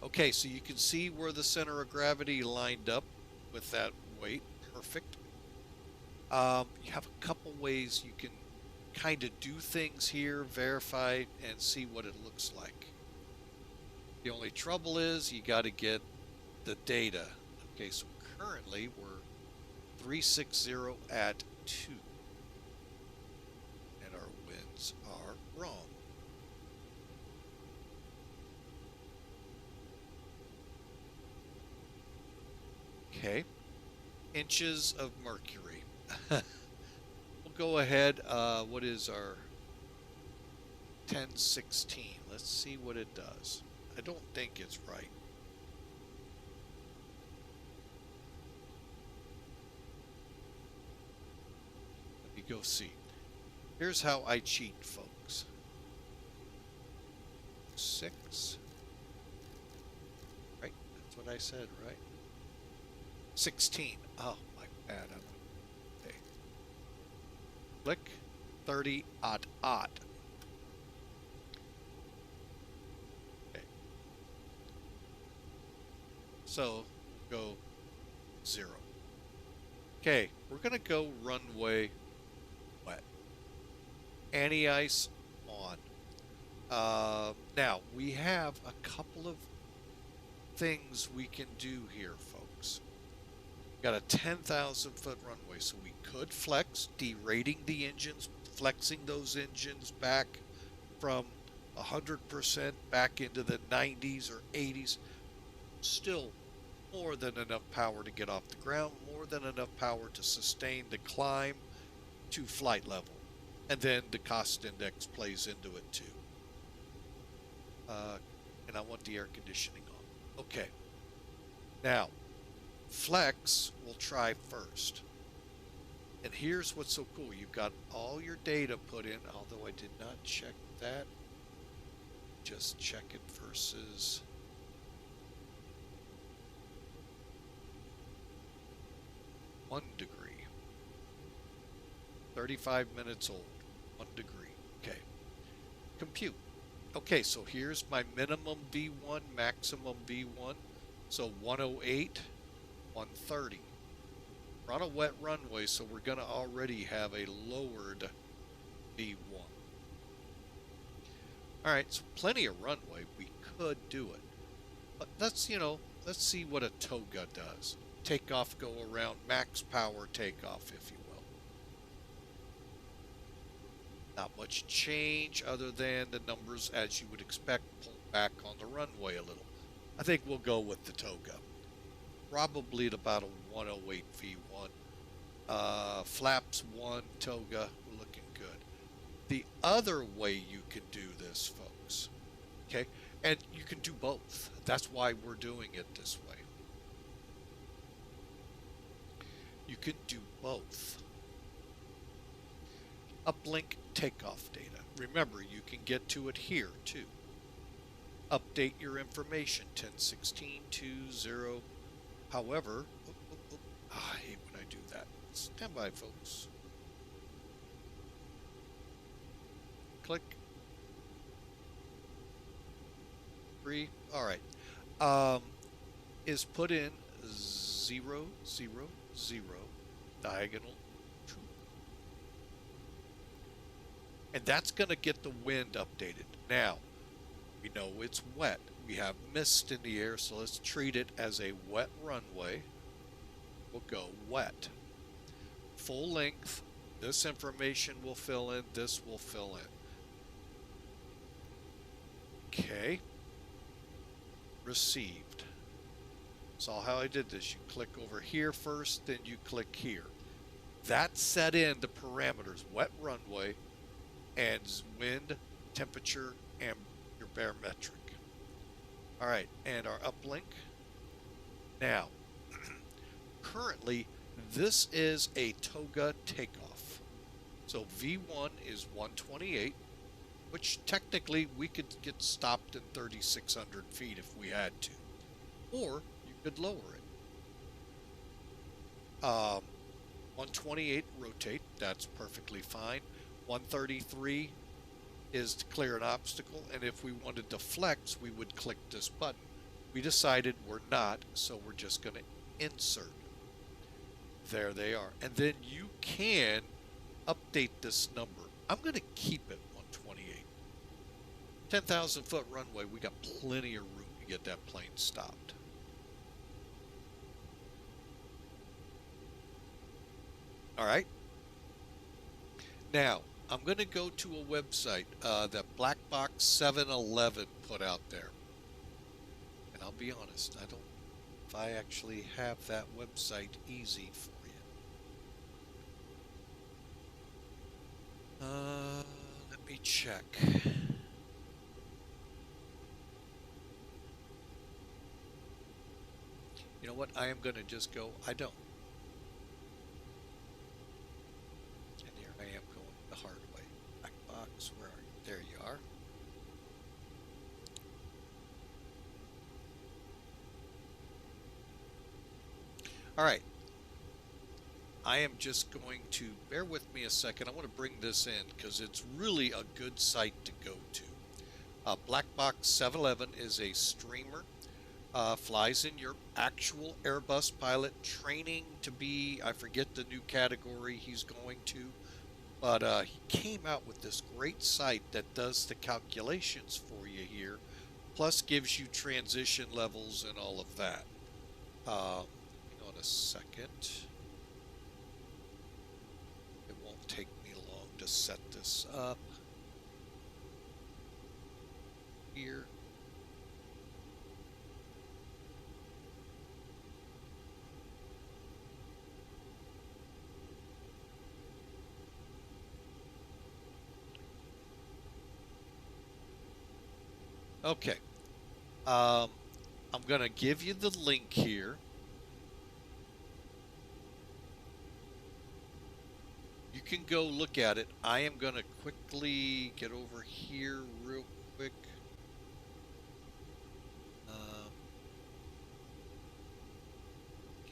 Okay, so you can see where the center of gravity lined up with that weight. Perfect. You have a couple ways you can kind of do things here, verify and see what it looks like. The only trouble is you got to get the data. Okay, so currently we're 360 at 2. And our winds are wrong. Okay, inches of mercury. We'll go ahead. What is our 1016? Let's see what it does. I don't think it's right. Let me go see. Here's how I cheat, folks. 6. Right? That's what I said, right? 16. Oh, my bad. Okay. Click 30 odd. Okay. So go 0. Okay, we're gonna go runway wet. Anti-ice on. Now, we have a couple of things we can do here, folks. Got a 10,000 foot runway, so we could flex, derating the engines, flexing those engines back from 100% back into the 90s or 80s. Still more than enough power to get off the ground, more than enough power to sustain the climb to flight level. And then the cost index plays into it too. And I want the air conditioning on. Okay. Now, flex we'll try first. And here's what's so cool. You've got all your data put in, although I did not check that. Just check it versus... (1 degree). 35 minutes old. 1 degree. Okay. Compute. Okay, so here's my minimum V1, maximum V1. So 108, 130. We're on a wet runway, so we're going to already have a lowered V1. All right, so plenty of runway. We could do it. But let's, let's see what a toga does. Takeoff, go around, max power takeoff, if you will. Not much change other than the numbers, as you would expect, pull back on the runway a little. I think we'll go with the toga. Probably at about a 108 V1. Flaps 1, toga, we're looking good. The other way you can do this, folks, okay, and you can do both. That's why we're doing it this way. You can do both. Uplink takeoff data. Remember, you can get to it here too. Update your information 10.16.2.0. However, I hate when I do that. Stand by, folks. Click. 3. All right. Is put in 0, 0, 0 diagonal. And that's going to get the wind updated. Now, we know it's wet. We have mist in the air, so let's treat it as a wet runway. We'll go wet. Full length. This information will fill in. This will fill in. Okay. Received. Saw how I did this. You click over here first, then you click here. That set in the parameters. Wet runway. And wind, temperature, and your barometric. All right, and our uplink. Now, currently, this is a toga takeoff. So V1 is 128, which technically we could get stopped in 3,600 feet if we had to. Or you could lower it. 128 rotate, that's perfectly fine. 133 is to clear an obstacle, and if we wanted to flex, we would click this button. We decided we're not, so we're just going to insert. There they are. And then you can update this number. I'm going to keep it 128. 10,000 foot runway, we got plenty of room to get that plane stopped. All right. Now, I'm going to go to a website that Black Box 711 put out there. And I'll be honest, I don't know if I actually have that website easy for you. Let me check. You know what? I am going to just go, I don't. Where are you? There you are. All right. I am just going to bear with me a second. I want to bring this in because it's really a good site to go to. Black Box 711 is a streamer. Flies in your actual Airbus pilot training to be, I forget the new category he's going to, But he came out with this great site that does the calculations for you here, plus gives you transition levels and all of that. Hang on a second. It won't take me long to set this up here. Okay. I'm going to give you the link here. You can go look at it. I am going to quickly get over here real quick.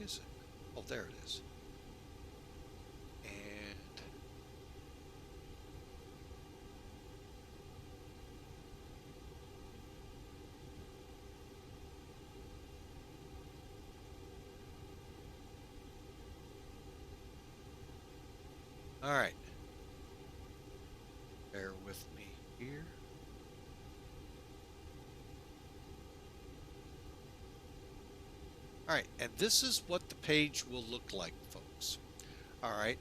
Is it? Oh, there it is. And all right. Bear with me here. All right, and this is what the page will look like, folks. All right,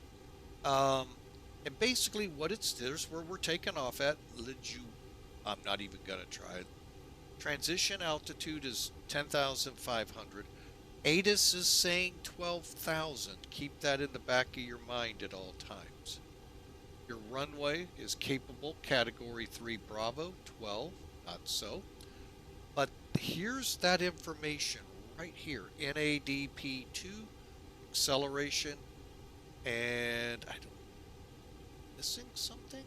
and basically what there's where we're taking off at. I'm not even gonna try it. Transition altitude is 10,500. ATIS is saying 12,000. Keep that in the back of your mind at all times. Your runway is capable, category 3 Bravo, 12, not so. But here's that information right here, NADP2, acceleration, and I don't, missing something?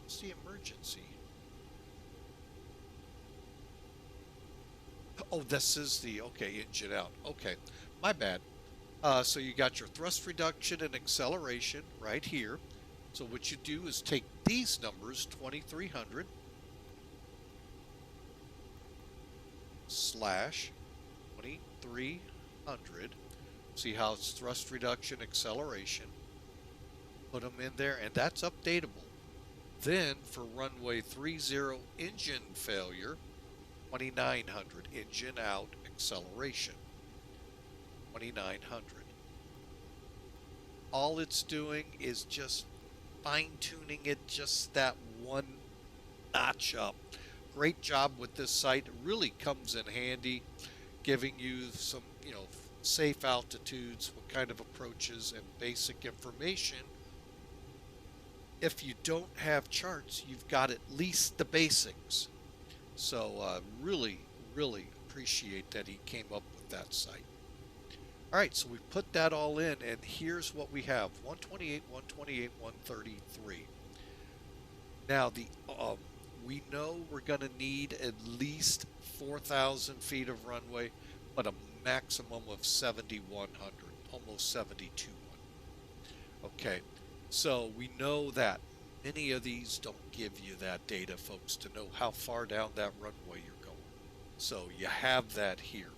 What's the emergency? Oh, this is the, okay, engine out. Okay, my bad. So you got your thrust reduction and acceleration right here. So what you do is take these numbers, 2300 slash 2300. See how it's thrust reduction, acceleration. Put them in there, and that's updatable. Then for runway 30 engine failure, 2900 engine out, acceleration, 2900. All it's doing is just fine-tuning it just that one notch up. Great job with this site. It really comes in handy, giving you some, safe altitudes, what kind of approaches, and basic information. If you don't have charts, you've got at least the basics. So really, really appreciate that he came up with that site. All right, so we put that all in, and here's what we have: 128, 128, 133. Now, we know we're going to need at least 4,000 feet of runway, but a maximum of 7,100, almost 7,200. Okay, so we know that many of these don't give you that data, folks, to know how far down that runway you're going. So you have that here.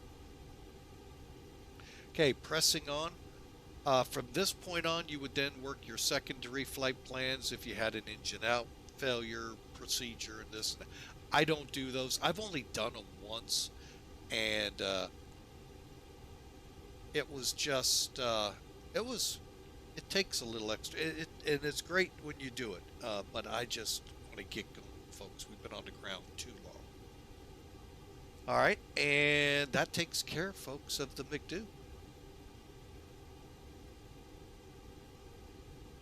Okay, pressing on. From this point on, you would then work your secondary flight plans if you had an engine out failure procedure and this and that. I don't do those. I've only done them once, and it was just it takes a little extra, and it's great when you do it, but I just want to get going, folks. We've been on the ground too long. All right, and that takes care, folks, of the McDo.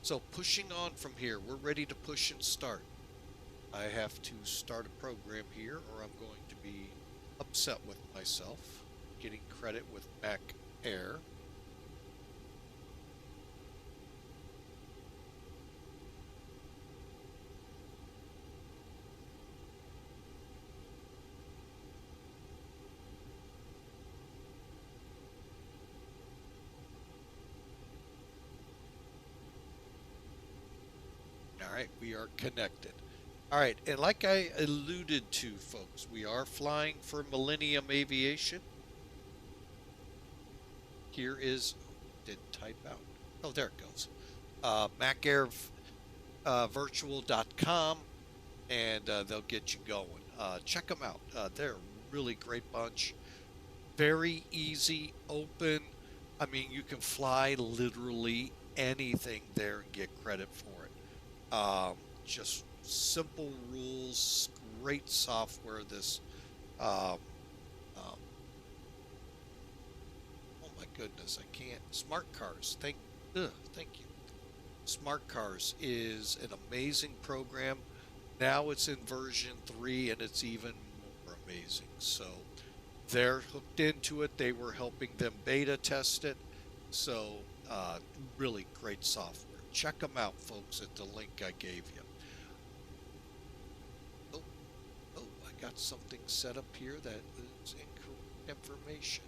So pushing on from here, we're ready to push and start. I have to start a program here, or I'm going to be upset with myself. Getting credit with Mac Air. All right, we are connected. All right, and like I alluded to, folks, we are flying for Millennium Aviation. Here is, didn't type out. Oh, there it goes. macairvirtual.com, and they'll get you going. Check them out. They're a really great bunch. Very easy, open. I mean, you can fly literally anything there and get credit for it. Just simple rules, great software. This, oh my goodness, I can't. Smart Cars, thank you. Smart Cars is an amazing program. Now it's in version 3, and it's even more amazing. So they're hooked into it. They were helping them beta test it. So really great software. Check them out, folks, at the link I gave you. Oh, I got something set up here that is incorrect information.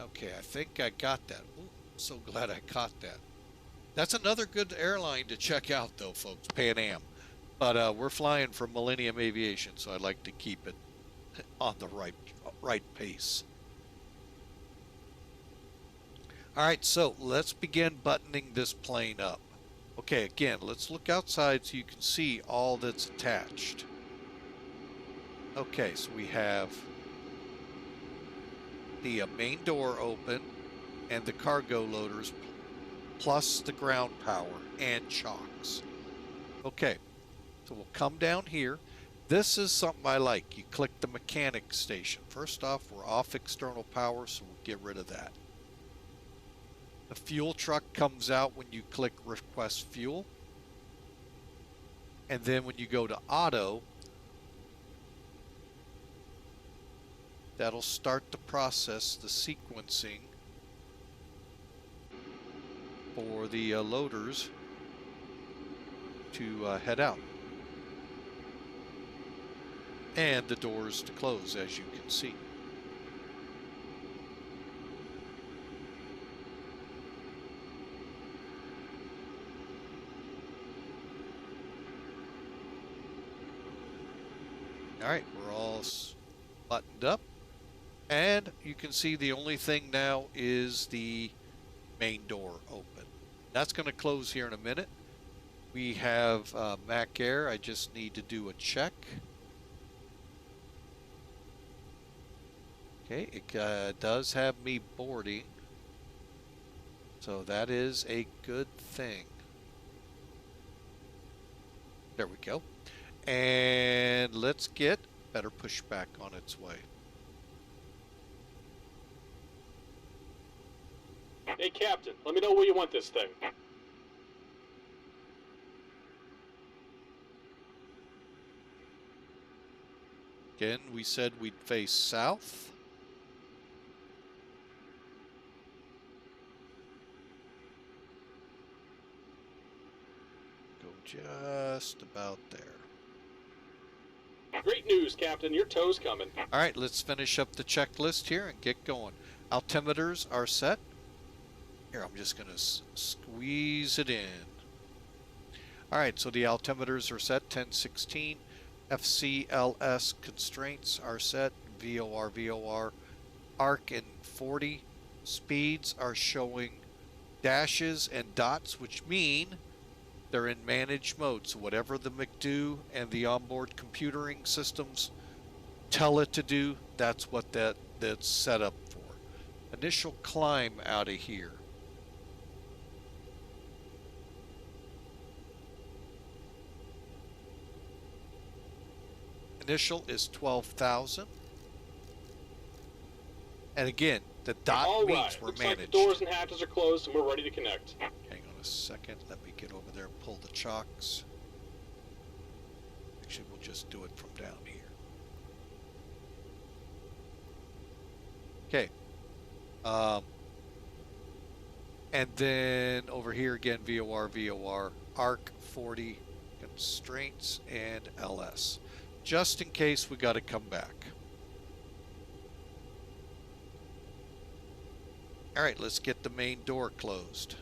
Okay, I think I got that. Ooh, I'm so glad I caught that. That's another good airline to check out, though, folks, Pan Am. But we're flying for Millennium Aviation, so I'd like to keep it on the right pace. All right, so let's begin buttoning this plane up. Okay, again, let's look outside so you can see all that's attached. Okay, so we have the main door open and the cargo loaders plus the ground power and chocks. Okay, so we'll come down here. This is something I like. You click the mechanic station. First off, we're off external power, so we'll get rid of that. The fuel truck comes out when you click request fuel. And then when you go to auto, that'll start the process, the sequencing for the loaders to head out. And the doors to close, as you can see. All right, we're all buttoned up. And you can see the only thing now is the main door open. That's going to close here in a minute. We have Mac Air. I just need to do a check. Okay, it does have me boarding. So that is a good thing. There we go. And let's get better pushback on its way. Hey, Captain, let me know where you want this thing. Again, we said we'd face south. Go just about there. Great news, Captain. Your tow's coming. All right, let's finish up the checklist here and get going. Altimeters are set. Here, I'm just going to squeeze it in. All right, so the altimeters are set, 1016. FCLS constraints are set, VOR, ARC and 40. Speeds are showing dashes and dots, which mean they're in managed mode. So whatever the McDo and the onboard computering systems tell it to do, that's what that's set up for. Initial climb out of here. Initial is 12,000. And again, the dot All means right. we're Looks managed. like the doors and hatches are closed and we're ready to connect. Hang on a second. Let me get over there and pull the chocks. Actually, we'll just do it from down here. Okay. And then over here again, VOR, ARC 40 constraints, and LS, just in case we got to come back. All right, let's get the main door closed.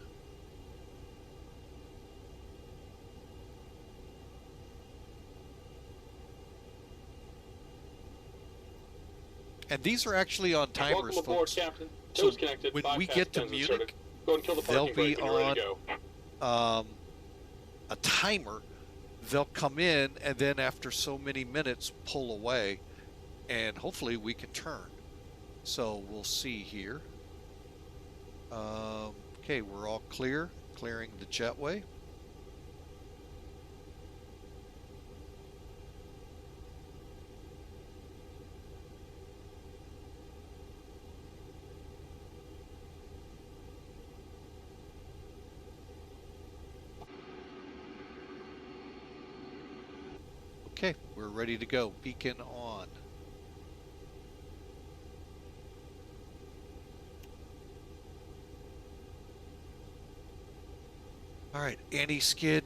And these are actually on timers, Welcome aboard, folks. Captain. So Toes connected. when 5 we past get to 10's Munich, inserted. Go and kill the they'll parking brake be and you're ready on to go. a timer. They'll come in, and then after so many minutes, pull away, and hopefully we can turn. So we'll see here. Okay, we're all clear, clearing the jetway. Okay, we're ready to go. Beacon on. All right, anti-skid.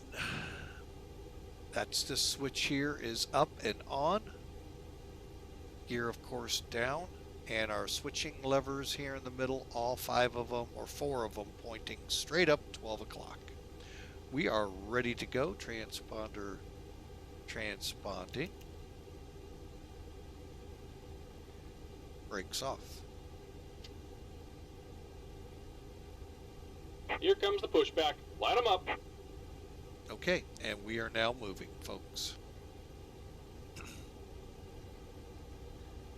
That's the switch here is up and on. Gear, of course, down. And our switching levers here in the middle, all 5 of them, or 4 of them, pointing straight up 12 o'clock. We are ready to go. Transponder transponding. Brakes off. Here comes the pushback. Light them up. Okay, and we are now moving, folks.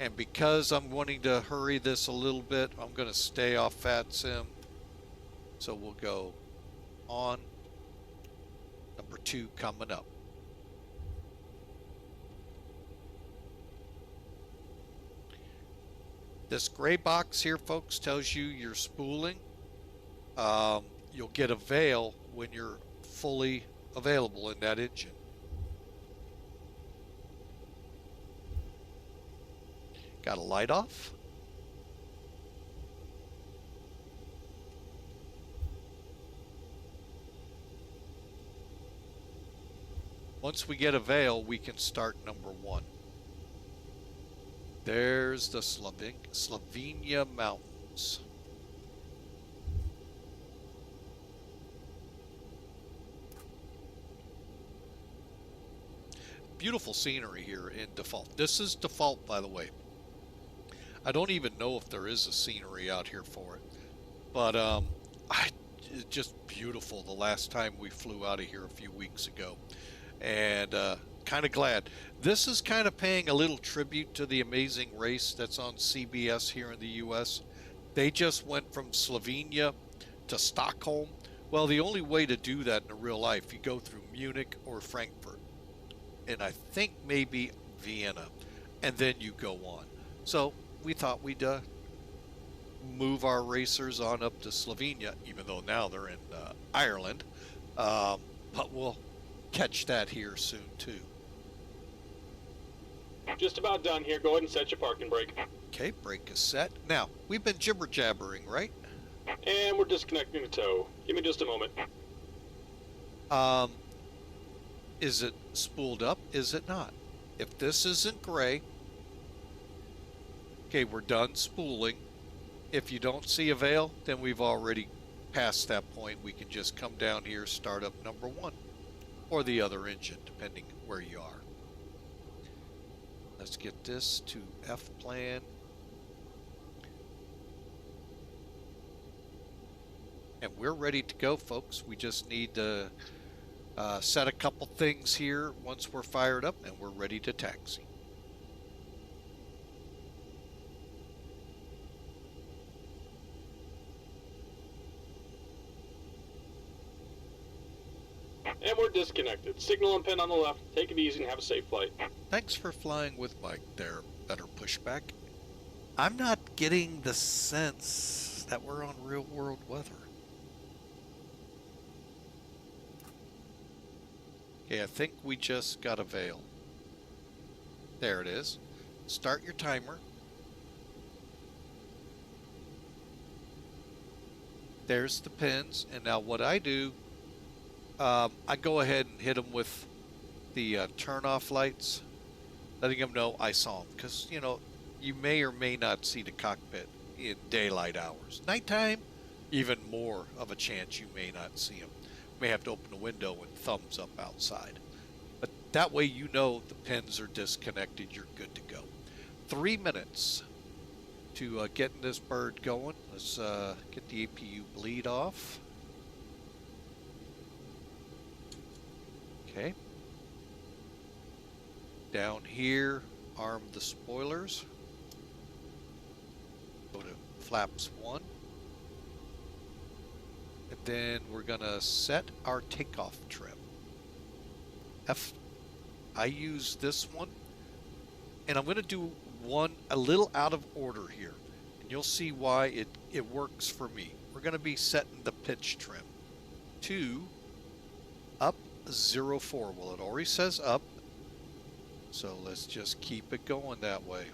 And because I'm wanting to hurry this a little bit, I'm going to stay off FATSIM. So we'll go on. Number 2 coming up. This gray box here, folks, tells you you're spooling. You'll get a veil when you're fully available in that engine. Got a light off. Once we get a veil, we can start number 1. There's the Slovenia Mountains. Beautiful scenery here in default. This is default, by the way. I don't even know if there is a scenery out here for it. But it's just beautiful the last time we flew out of here a few weeks ago. And kind of glad. This is kind of paying a little tribute to the amazing race that's on CBS here in the U.S. They just went from Slovenia to Stockholm. Well, the only way to do that in real life, you go through Munich or Frankfurt. And I think maybe Vienna. And then you go on. So we thought we'd move our racers on up to Slovenia, even though now they're in Ireland. But we'll catch that here soon, too. Just about done here. Go ahead and set your parking brake. Okay, brake is set. Now, we've been jibber-jabbering, right? And we're disconnecting the tow. Give me just a moment. Is it spooled up? Is it not? If this isn't gray, okay, we're done spooling. If you don't see a veil, then we've already passed that point. We can just come down here, start up number 1, or the other engine, depending where you are. Let's get this to F plan. And we're ready to go, folks. We just need to set a couple things here once we're fired up, and we're ready to taxi. And we're disconnected. Signal and pin on the left. Take it easy and have a safe flight. Thanks for flying with Mike there, Better Pushback. I'm not getting the sense that we're on real world weather. Okay, I think we just got a veil. There it is. Start your timer. There's the pins. And now what I do, I go ahead and hit them with the turn-off lights, letting them know I saw them. Because, you know, you may or may not see the cockpit in daylight hours. Nighttime, even more of a chance you may not see them. You may have to open the window and thumbs up outside. But that way you know the pins are disconnected, you're good to go. 3 minutes to getting this bird going. Let's get the APU bleed off. Okay. Down here, arm the spoilers. Go to flaps 1. And then we're gonna set our takeoff trim. I use this one, and I'm gonna do one a little out of order here, and you'll see why it works for me. We're gonna be setting the pitch trim to up 04. Well, it already says up, so let's just keep it going that way.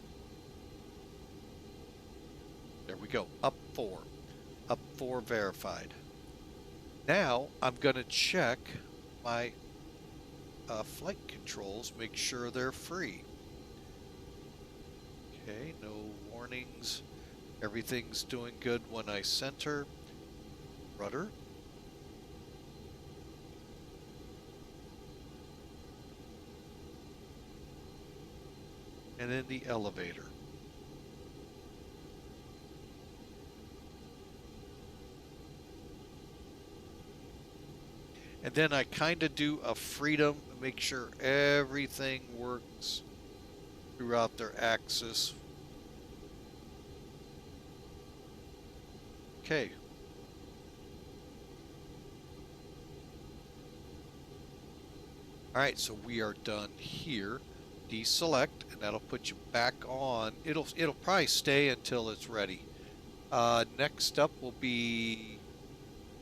There we go, up 4. Up 4 verified. Now I'm going to check my flight controls, make sure they're free. Okay, no warnings. Everything's doing good when I center. Rudder. And then the elevator. And then I kind of do a freedom, make sure everything works throughout their axis. Okay. All right, so we are done here. Deselect, and that'll put you back on. It'll probably stay until it's ready. Next up will be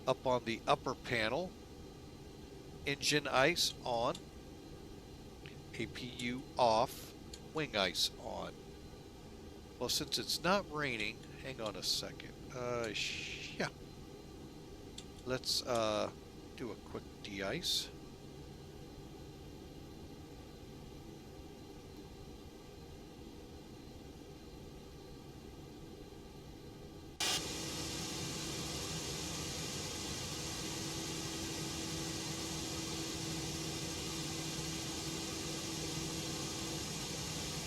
up on the upper panel. Engine ice on, APU off, wing ice on. Well, since it's not raining, hang on a second. Yeah. Let's do a quick de-ice.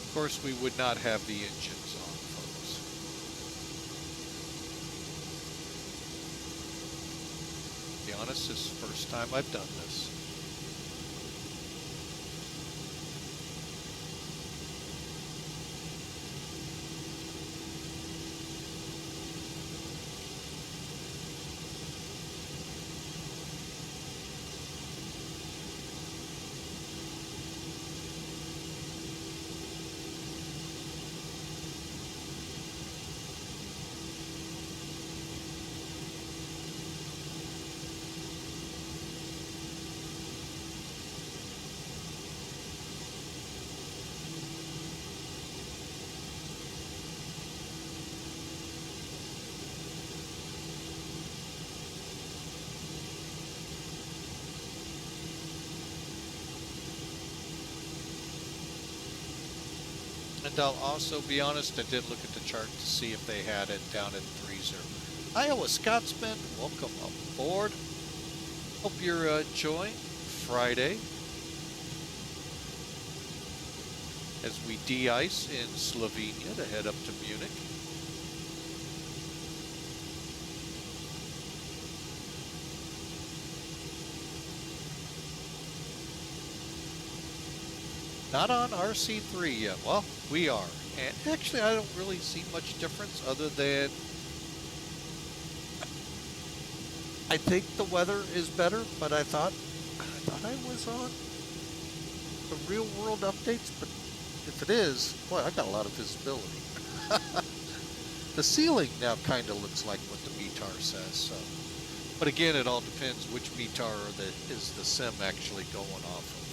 Of course, we would not have the engines on, folks. To be honest, this is the first time I've done this. And I'll also be honest, I did look at the chart to see if they had it down at 30. Iowa Scotsman, welcome aboard. Hope you're enjoying Friday as we de-ice in Slovenia to head up to Munich. Not on RC3 yet. Well, we are. And actually, I don't really see much difference other than I think the weather is better, but I thought I was on the real world updates, but if it is, boy, I got a lot of visibility. The ceiling now kind of looks like what the METAR says, so. But again, it all depends which METAR is the sim actually going off of.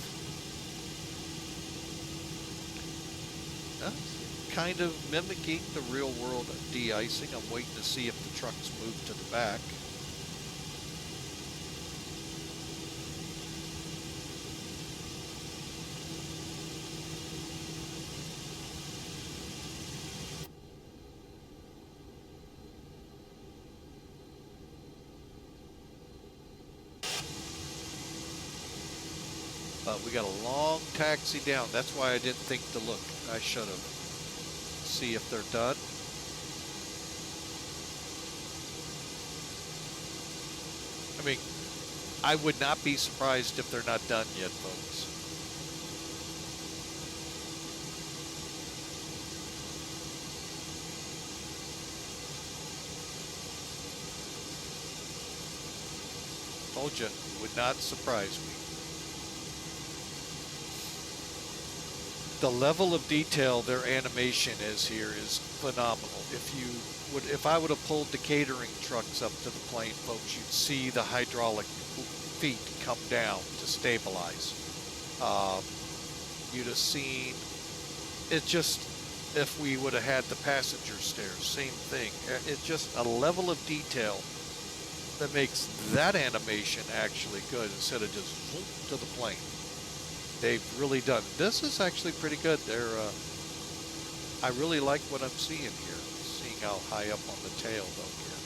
Kind of mimicking the real world de-icing. I'm waiting to see if the trucks move to the back. But we got a long taxi down. That's why I didn't think to look. I should have. See if they're done. I mean, I would not be surprised if they're not done yet, folks. Told you, it would not surprise me. The level of detail their animation is here is phenomenal. If I would have pulled the catering trucks up to the plane, folks, you'd see the hydraulic feet come down to stabilize. You'd have seen it just, if we would have had the passenger stairs, same thing. It's just a level of detail that makes that animation actually good instead of just zoom to the plane. They've really done. This is actually pretty good. I really like what I'm seeing here. Seeing how high up on the tail though here.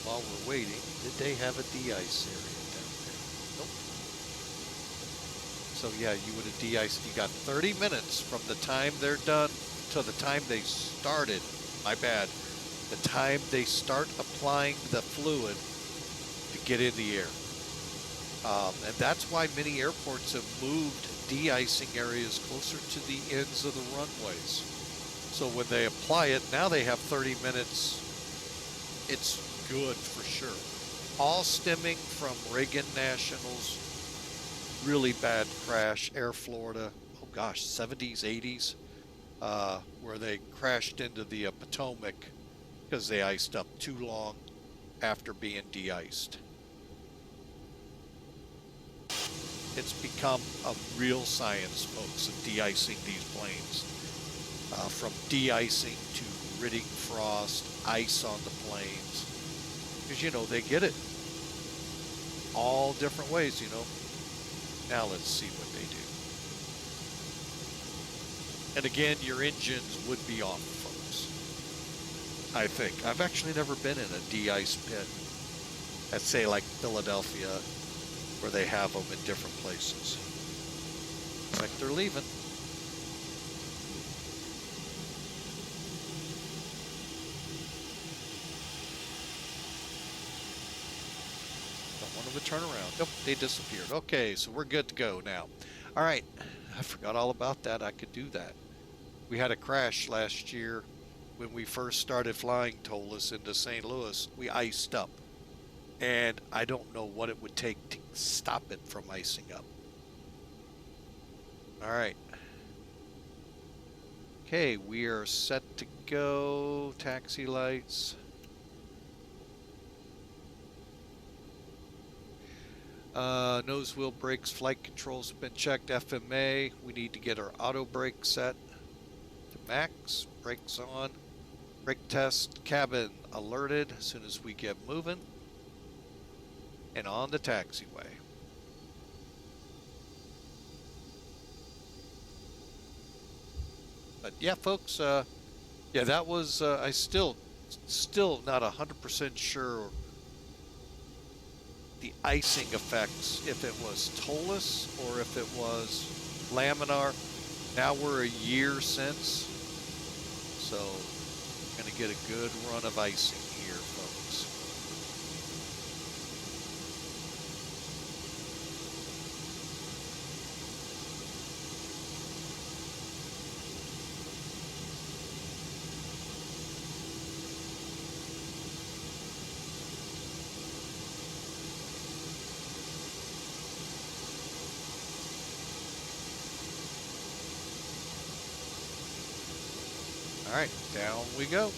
While we're waiting, did they have a de-ice area down there? Nope. So yeah, you would have de-iced. You got 30 minutes from the time they're done to the time they started. My bad. The time they start applying the fluid to get in the air. And that's why many airports have moved de-icing areas closer to the ends of the runways. So when they apply it, now they have 30 minutes. It's good for sure. All stemming from Reagan National's really bad crash, Air Florida, oh gosh, 70s, 80s, where they crashed into the Potomac because they iced up too long after being de-iced. It's become a real science, folks, of de-icing these planes. From de-icing to ridding frost, ice on the planes. Because, you know, they get it all different ways, you know. Now let's see what they do. And again, your engines would be off, folks. I think. I've actually never been in a de-ice pit at, say, like Philadelphia, where they have them in different places. Looks like they're leaving. Don't want them to turn around. Nope, they disappeared. Okay, so we're good to go now. All right, I forgot all about that. I could do that. We had a crash last year when we first started flying Toliss into St. Louis. We iced up. And I don't know what it would take to stop it from icing up. All right. Okay, we are set to go. Taxi lights. Nose wheel brakes, flight controls have been checked. FMA. We need to get our auto brake set to max. Brakes on. Brake test. Cabin alerted as soon as we get moving. And on the taxiway. But yeah, folks, yeah, that was, I still not 100% sure the icing effects, if it was Toliss or if it was laminar. Now we're a year since, so we're going to get a good run of icing here, folks. All right, down we go.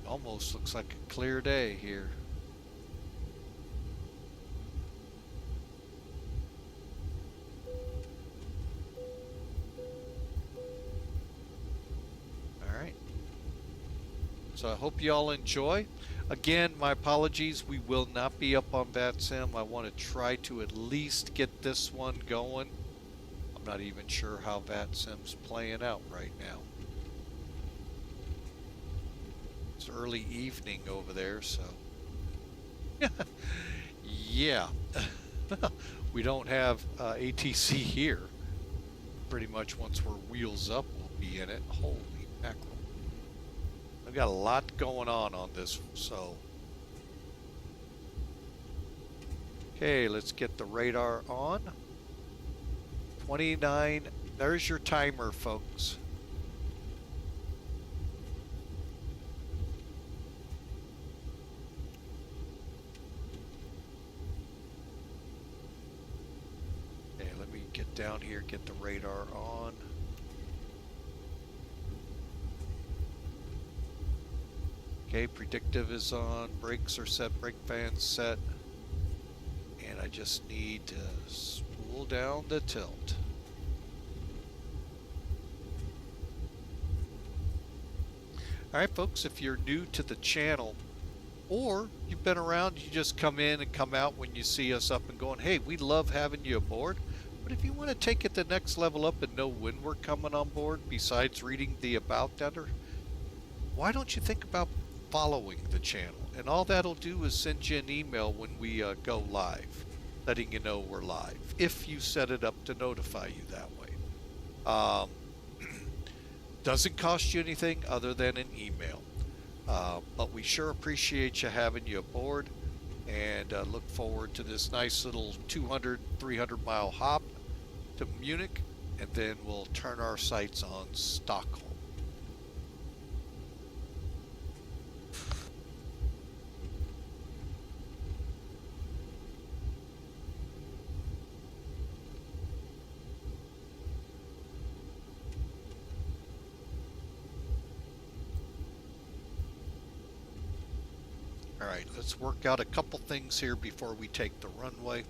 Almost looks like a clear day here. All right. So I hope you all enjoy. Again, my apologies. We will not be up on VATSIM. I want to try to at least get this one going. I'm not even sure how VATSIM's playing out right now. almost early evening over there, so yeah. We don't have ATC here. Pretty much once we're wheels up, we'll be in it. Holy mackerel. I've got a lot going on this, so. Okay, let's get the radar on. 29, there's your timer, folks. Okay, let me get down here, get the radar on. Okay, predictive is on, brakes are set, brake fans set. And I just need to spool down the tilt. Alright folks, if you're new to the channel, or you've been around, you just come in and come out when you see us up and going, hey, we love having you aboard. But if you want to take it the next level up and know when we're coming on board, besides reading the About Letter, why don't you think about following the channel? And all that'll do is send you an email when we go live, letting you know we're live, if you set it up to notify you that way. Doesn't cost you anything other than an email. But we sure appreciate you having you aboard, and look forward to this nice little 200-300 mile hop to Munich, and then we'll turn our sights on Stockholm. Alright, let's work out a couple things here before we take the runway.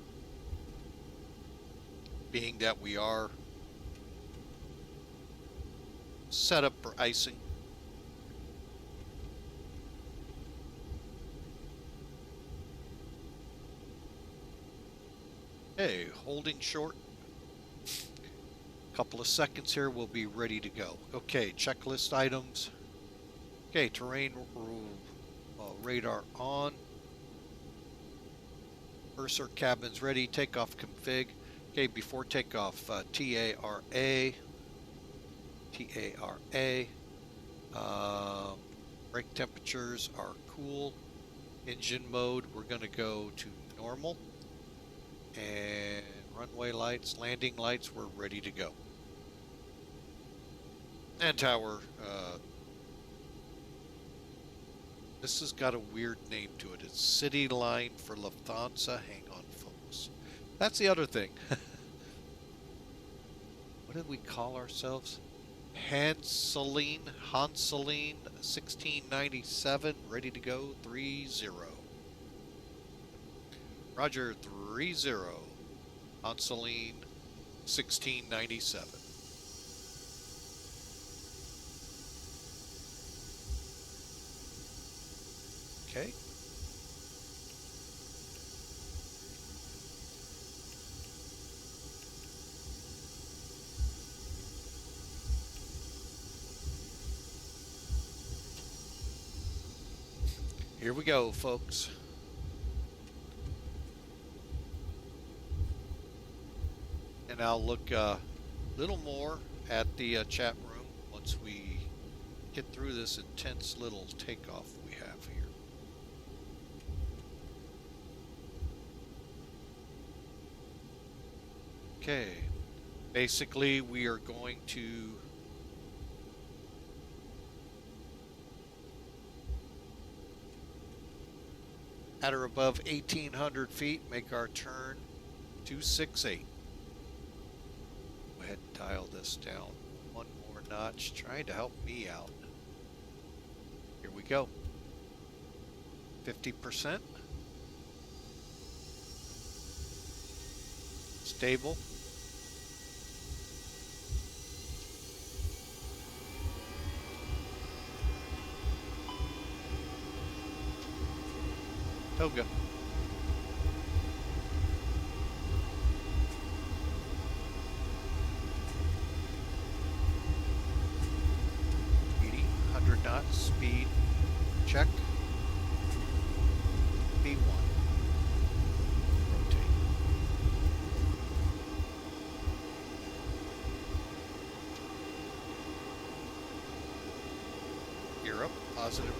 Being that we are set up for icing. Okay, holding short. Couple of seconds here, we'll be ready to go. Okay, checklist items. Okay, terrain radar on. Purser cabin's ready. Takeoff config. Okay, before takeoff, TARA. Brake temperatures are cool. Engine mode, we're going to go to normal. And runway lights, landing lights, we're ready to go. And tower, this has got a weird name to it. It's City Line for Lufthansa. Hang on, folks. That's the other thing. What did we call ourselves? Hanseline 1697, ready to go, 30. Roger, 30. Hanseline 1697. Okay. Here we go, folks. And I'll look a little more at the chat room once we get through this intense little takeoff we have here. Okay, basically we are going to at or above 1,800 feet, make our turn 268. Go ahead and dial this down one more notch, trying to help me out. Here we go. 50%. Stable. Toga. $80, 100 knots, speed, check. positive.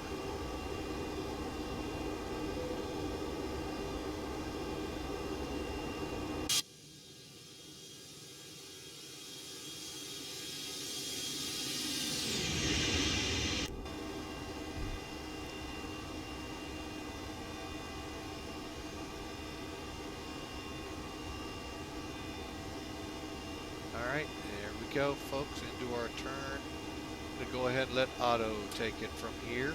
All right, there we go, folks, into our turn. I'm gonna go ahead and let auto take it from here. You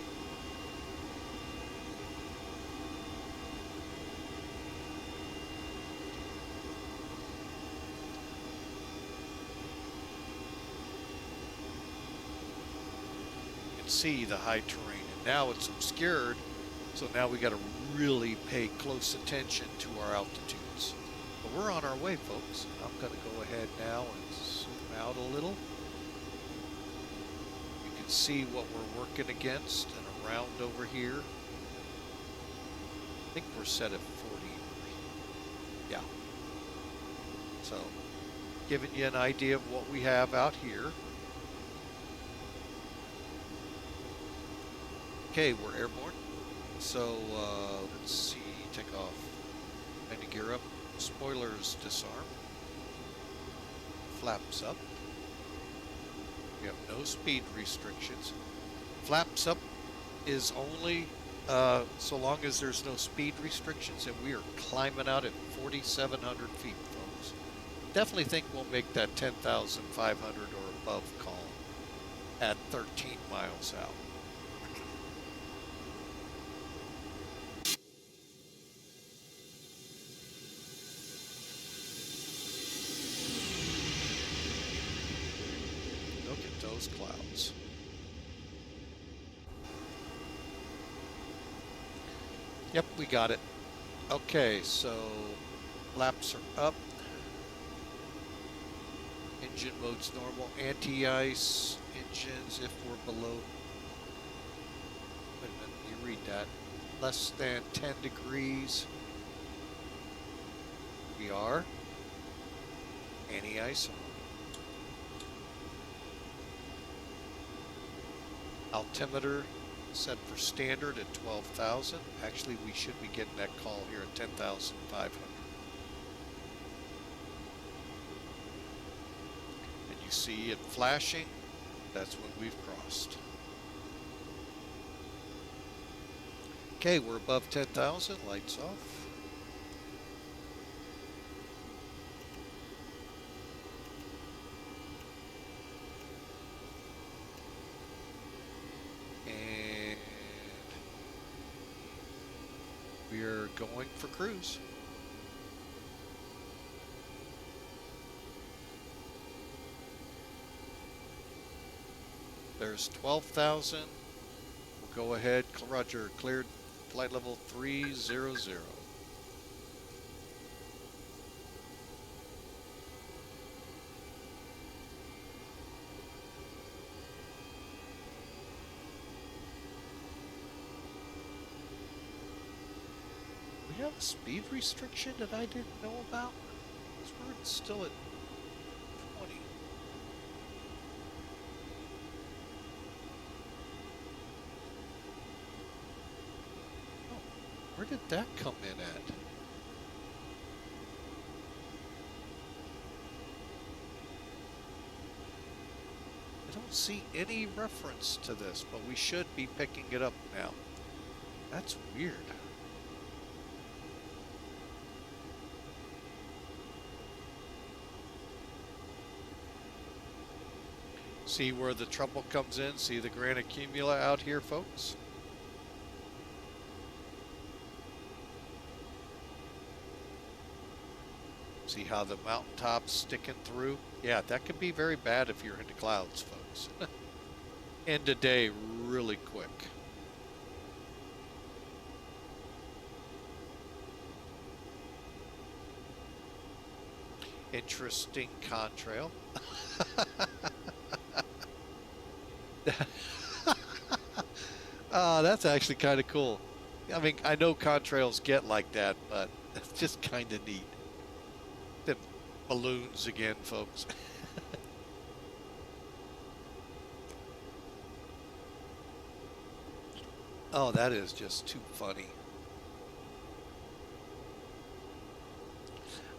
can see the high terrain, and now it's obscured, so now we got to really pay close attention to our altitudes. But we're on our way, folks. I'm going to go ahead now and zoom out a little. You can see what we're working against and around over here. I think we're set at 40. Yeah. So, giving you an idea of what we have out here. Okay, we're airborne. So, let's see, take off, and to gear up. Spoilers disarm. Flaps up. We have no speed restrictions. Flaps up is only so long as there's no speed restrictions, and we are climbing out at 4,700 feet, folks. Definitely think we'll make that 10,500 or above call at 13 miles out. Look at those clouds. Yep, we got it. Okay, so flaps are up. Engine mode's normal. Anti-ice engines if we're below. Wait a minute, you read that. Less than 10 degrees. We are. Anti-ice on. Altimeter set for standard at 12,000. Actually, we should be getting that call here at 10,500. And you see it flashing. That's when we've crossed. Okay, we're above 10,000. Lights off. We're going for cruise. There's 12,000. We'll go ahead. Roger, cleared flight level 300. We have a speed restriction that I didn't know about? Because we're still at 20. Oh, where did that come in at? I don't see any reference to this, but we should be picking it up now. That's weird. See where the trouble comes in? See the granite cumula out here, folks? See how the mountaintop's sticking through? Yeah, that could be very bad if you're into clouds, folks. End of day really quick. Interesting contrail. That's actually kind of cool. I mean, I know contrails get like that, but it's just kind of neat. The balloons again, folks. Oh, that is just too funny.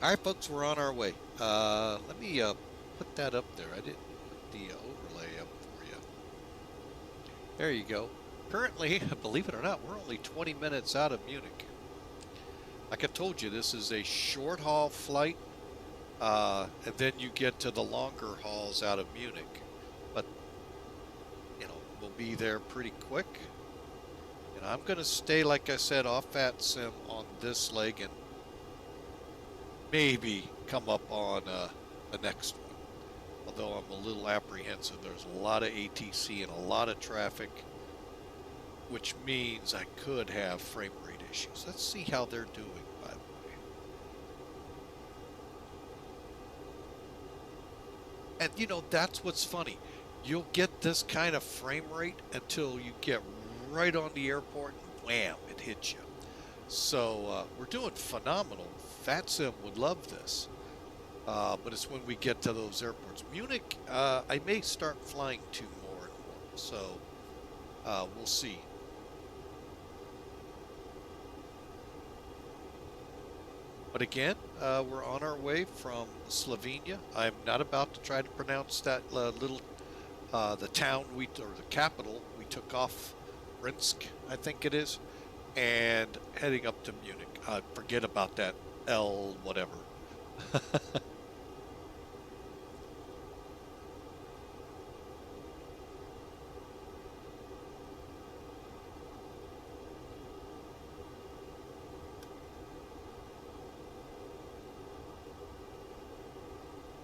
All right, folks, we're on our way. Let me put that up there. I didn't put the overlay up for you. There you go. Currently, believe it or not, we're only 20 minutes out of Munich. Like I told you, this is a short haul flight, and then you get to the longer hauls out of Munich. But, you know, we'll be there pretty quick. And I'm going to stay, like I said, off that sim on this leg and maybe come up on the next one. Although I'm a little apprehensive. There's a lot of ATC and a lot of traffic, which means I could have frame rate issues. Let's see how they're doing, by the way. And, you know, that's what's funny. You'll get this kind of frame rate until you get right on the airport and wham, it hits you. So we're doing phenomenal. FatSim would love this. But it's when we get to those airports. Munich, I may start flying to more and more. So we'll see. But again, we're on our way from Slovenia. I'm not about to try to pronounce that the town or the capital we took off, Brnik, I think it is, and heading up to Munich. Forget about that L whatever.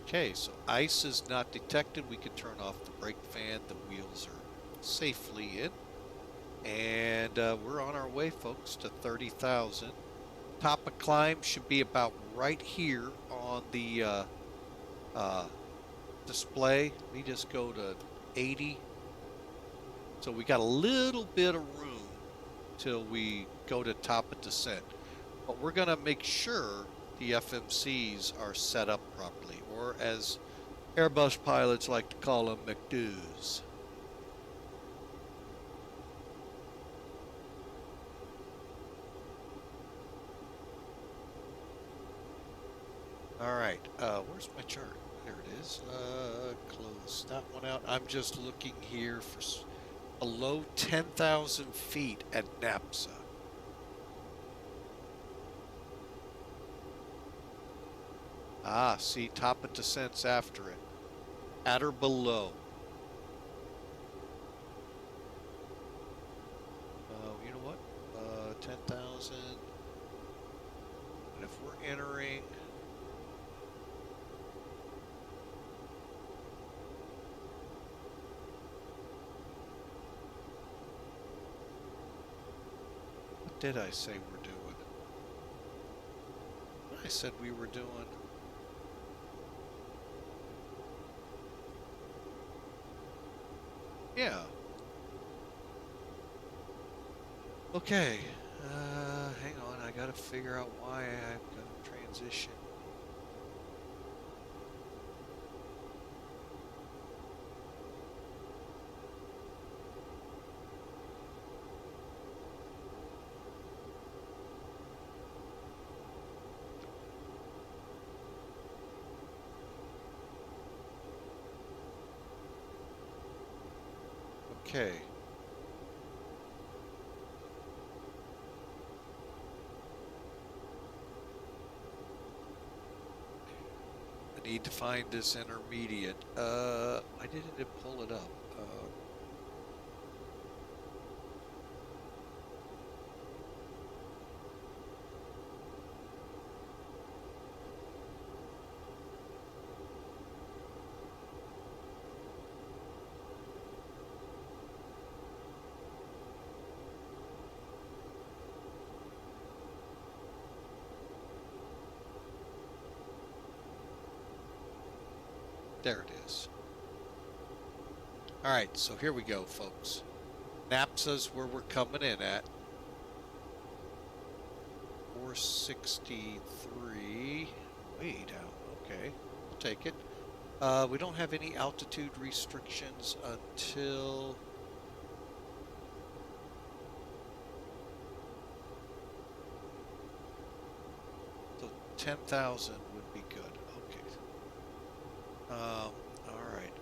Okay, so ice is not detected. We can turn off the brake fan. The wheels are safely in. And we're on our way, folks, to 30,000. Top of climb should be about right here on the display. Let me just go to 80. So we got a little bit of room till we go to top of descent. But we're going to make sure the FMCs are set up properly, or as Airbus pilots like to call them, McDoos. All right, where's my chart? There it is. Close that one out. I'm just looking here for below 10,000 feet at NAPSA. Ah, see, top of descent's after it. At or below. You know what? 10,000. And if we're entering... What did I say we're doing? I said we were doing... Yeah. Okay. Hang on. I gotta figure out why I've got to transition. Okay. I need to find this intermediate. Why didn't it pull it up? There it is. All right, so here we go, folks. NAPSA's where we're coming in at. 463. Way down. Okay, we'll take it. We don't have any altitude restrictions until 10,000 would be good. Okay. All right.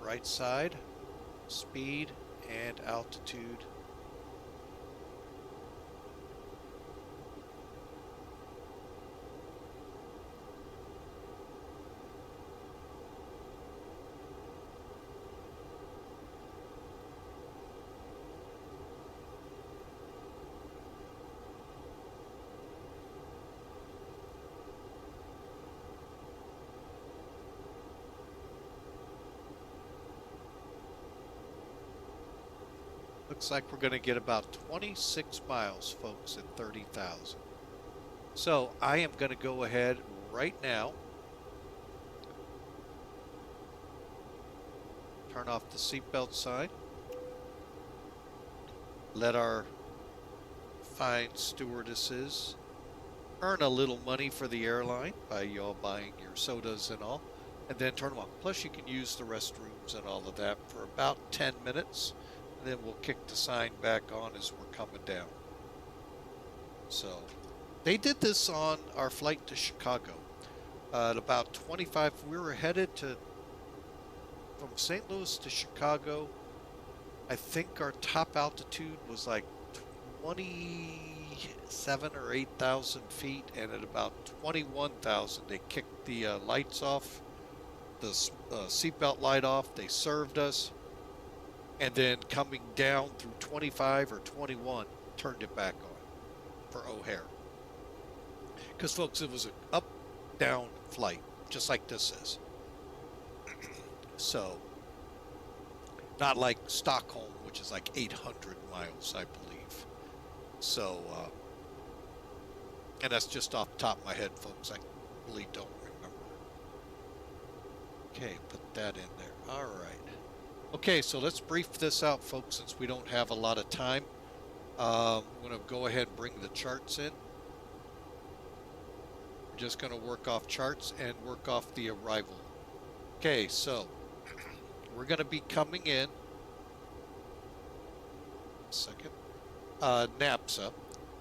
Right side, speed, and altitude. Looks like we're going to get about 26 miles, folks, at 30,000. So I am going to go ahead right now, turn off the seatbelt sign, let our fine stewardesses earn a little money for the airline by y'all buying your sodas and all, and then turn them off. Plus you can use the restrooms and all of that for about 10 minutes. Then we'll kick the sign back on as we're coming down. So they did this on our flight to Chicago. At about 25, we were headed from St. Louis to Chicago. I think our top altitude was like 27 or 8,000 feet, and at about 21,000 they kicked the lights off, the seatbelt light off. They served us. And then coming down through 25 or 21, turned it back on for O'Hare. Because, folks, it was an up-down flight, just like this is. So, not like Stockholm, which is like 800 miles, I believe. So, and that's just off the top of my head, folks. I really don't remember. Okay, put that in there. All right. Okay, so let's brief this out, folks, since we don't have a lot of time. I'm going to go ahead and bring the charts in. We're just going to work off charts and work off the arrival. Okay, so we're going to be coming in. Second. NAPSA,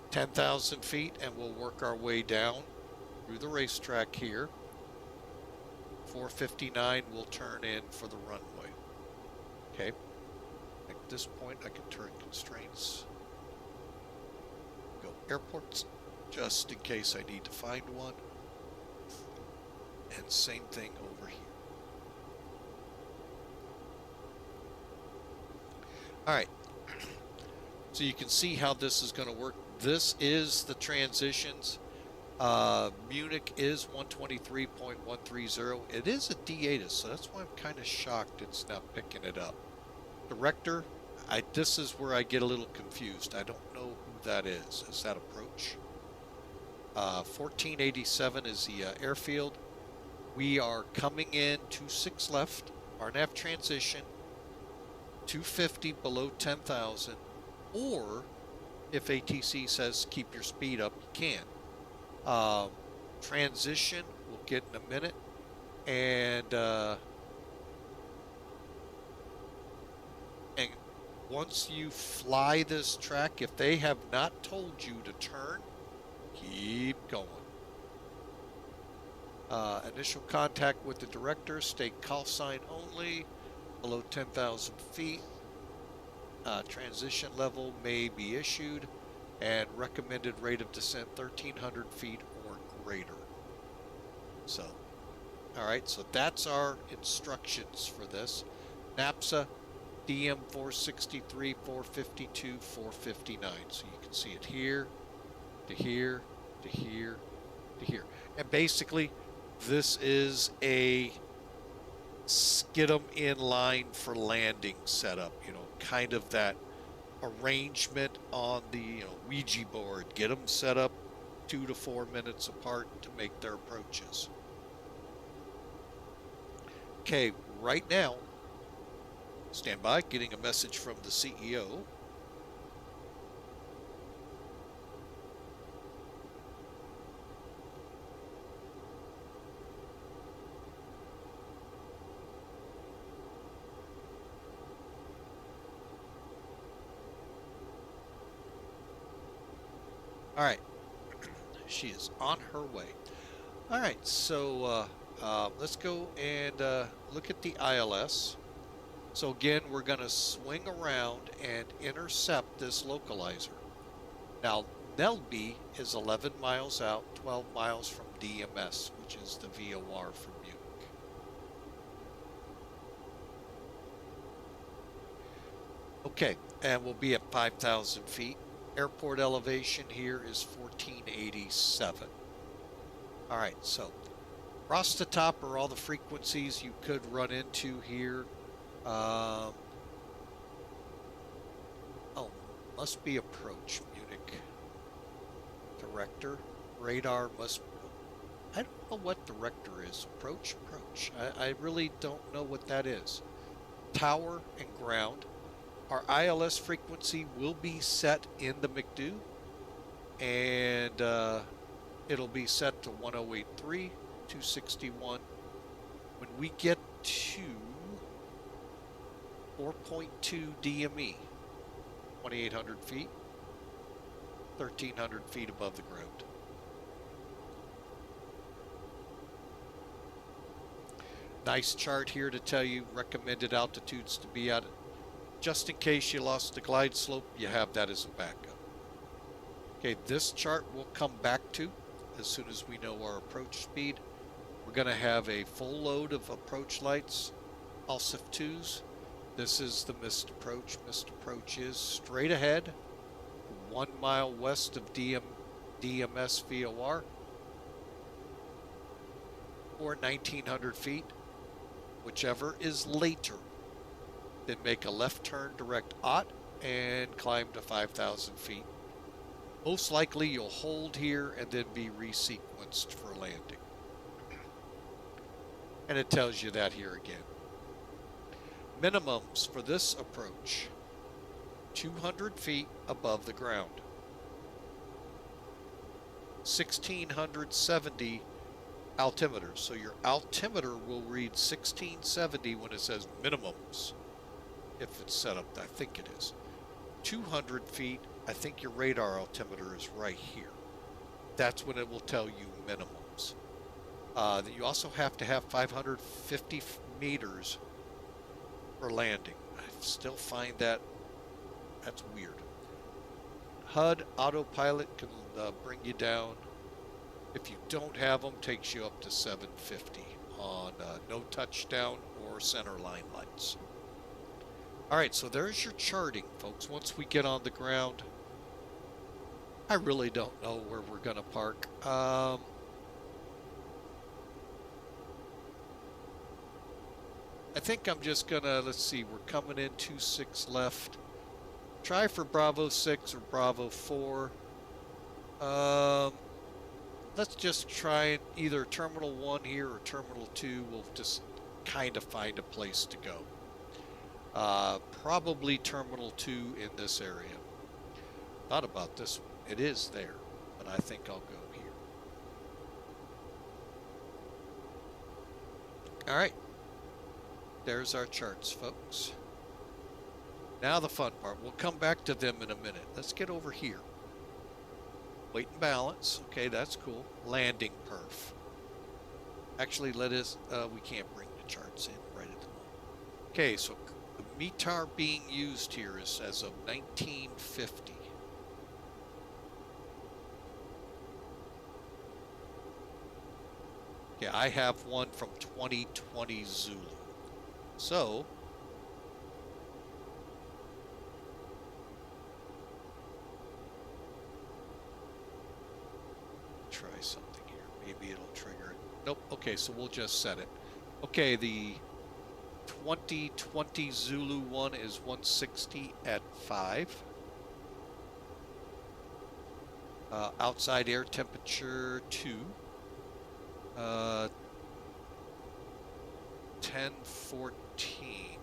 10,000 feet, and we'll work our way down through the racetrack here. 459 will turn in for the runway. Okay, at this point I can turn constraints, go airports, just in case I need to find one, and same thing over here. Alright, so you can see how this is going to work. This is the transitions. Munich is 123.130. It is a D-ATIS, so that's why I'm kind of shocked it's not picking it up. Director, this is where I get a little confused. I don't know who that is. Is that approach? 1487 is the airfield. We are coming in 26 left. RNAV transition. 250 below 10,000. Or if ATC says keep your speed up, you can. Transition we'll get in a minute, and once you fly this track, if they have not told you to turn, keep going. Initial contact with the director, state call sign only, below 10,000 feet. Transition level may be issued, and recommended rate of descent 1,300 feet or greater. So, all right, so that's our instructions for this. NAPSA, DM 463, 452, 459. So you can see it here, to here, to here, to here. And basically, this is a skid 'em in line for landing setup, you know, kind of that arrangement on the Ouija board. Get them set up 2 to 4 minutes apart to make their approaches. Okay, right now, stand by, getting a message from the CEO. All right. She is on her way. All right, so let's go and look at the ILS. So again, we're going to swing around and intercept this localizer. Now, Nelby is 11 miles out, 12 miles from DMS, which is the VOR from Munich. Okay, and we'll be at 5,000 feet. Airport elevation here is 1487. All right, so across the top are all the frequencies you could run into here. Oh, must be approach, Munich. Director, radar must, I don't know what director is. Approach. I really don't know what that is. Tower and ground. Our ILS frequency will be set in the McDo, and it'll be set to 1083, 261. When we get to 4.2 DME, 2,800 feet, 1,300 feet above the ground. Nice chart here to tell you recommended altitudes to be at. Just in case you lost the glide slope, you have that as a backup. Okay, this chart we'll come back to as soon as we know our approach speed. We're going to have a full load of approach lights, ALSIF 2s. This is the missed approach. Missed approach is straight ahead, 1 mile west of DMS VOR, or 1,900 feet, whichever is later. Then make a left turn direct OT and climb to 5,000 feet. Most likely you'll hold here and then be resequenced for landing. And it tells you that here again. Minimums for this approach, 200 feet above the ground. 1,670 altimeter. So your altimeter will read 1,670 when it says minimums. If it's set up, I think it is. 200 feet, I think your radar altimeter is right here. That's when it will tell you minimums. You also have to have 550 meters for landing. I still find that's weird. HUD autopilot can bring you down. If you don't have them, takes you up to 750 on no touchdown or center line lights. All right, so there's your charting, folks. Once we get on the ground, I really don't know where we're going to park. I think I'm just going to, let's see, we're coming in 26 left. Try for Bravo 6 or Bravo 4. Let's just try either Terminal 1 here or Terminal 2. We'll just kind of find a place to go. Probably Terminal 2 in this area. Thought about this one. It is there, but I think I'll go here. All right. There's our charts, folks. Now the fun part. We'll come back to them in a minute. Let's get over here. Weight and balance. Okay, that's cool. Landing perf. Actually, we can't bring the charts in right at the moment. Okay, so the METAR being used here is as of 1950. Okay, I have one from 2020 Zulu. So, try something here. Maybe it'll trigger it. Nope. Okay, so we'll just set it. Okay, the 2020 Zulu one is 160 at 5. Outside air temperature 2. 1014.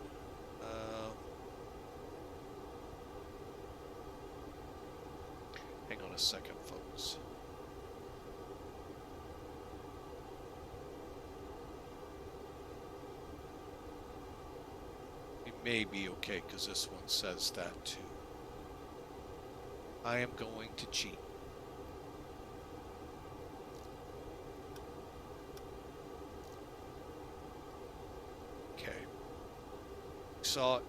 Hang on a second, folks. We may be okay because this one says that too. I am going to cheat. saw it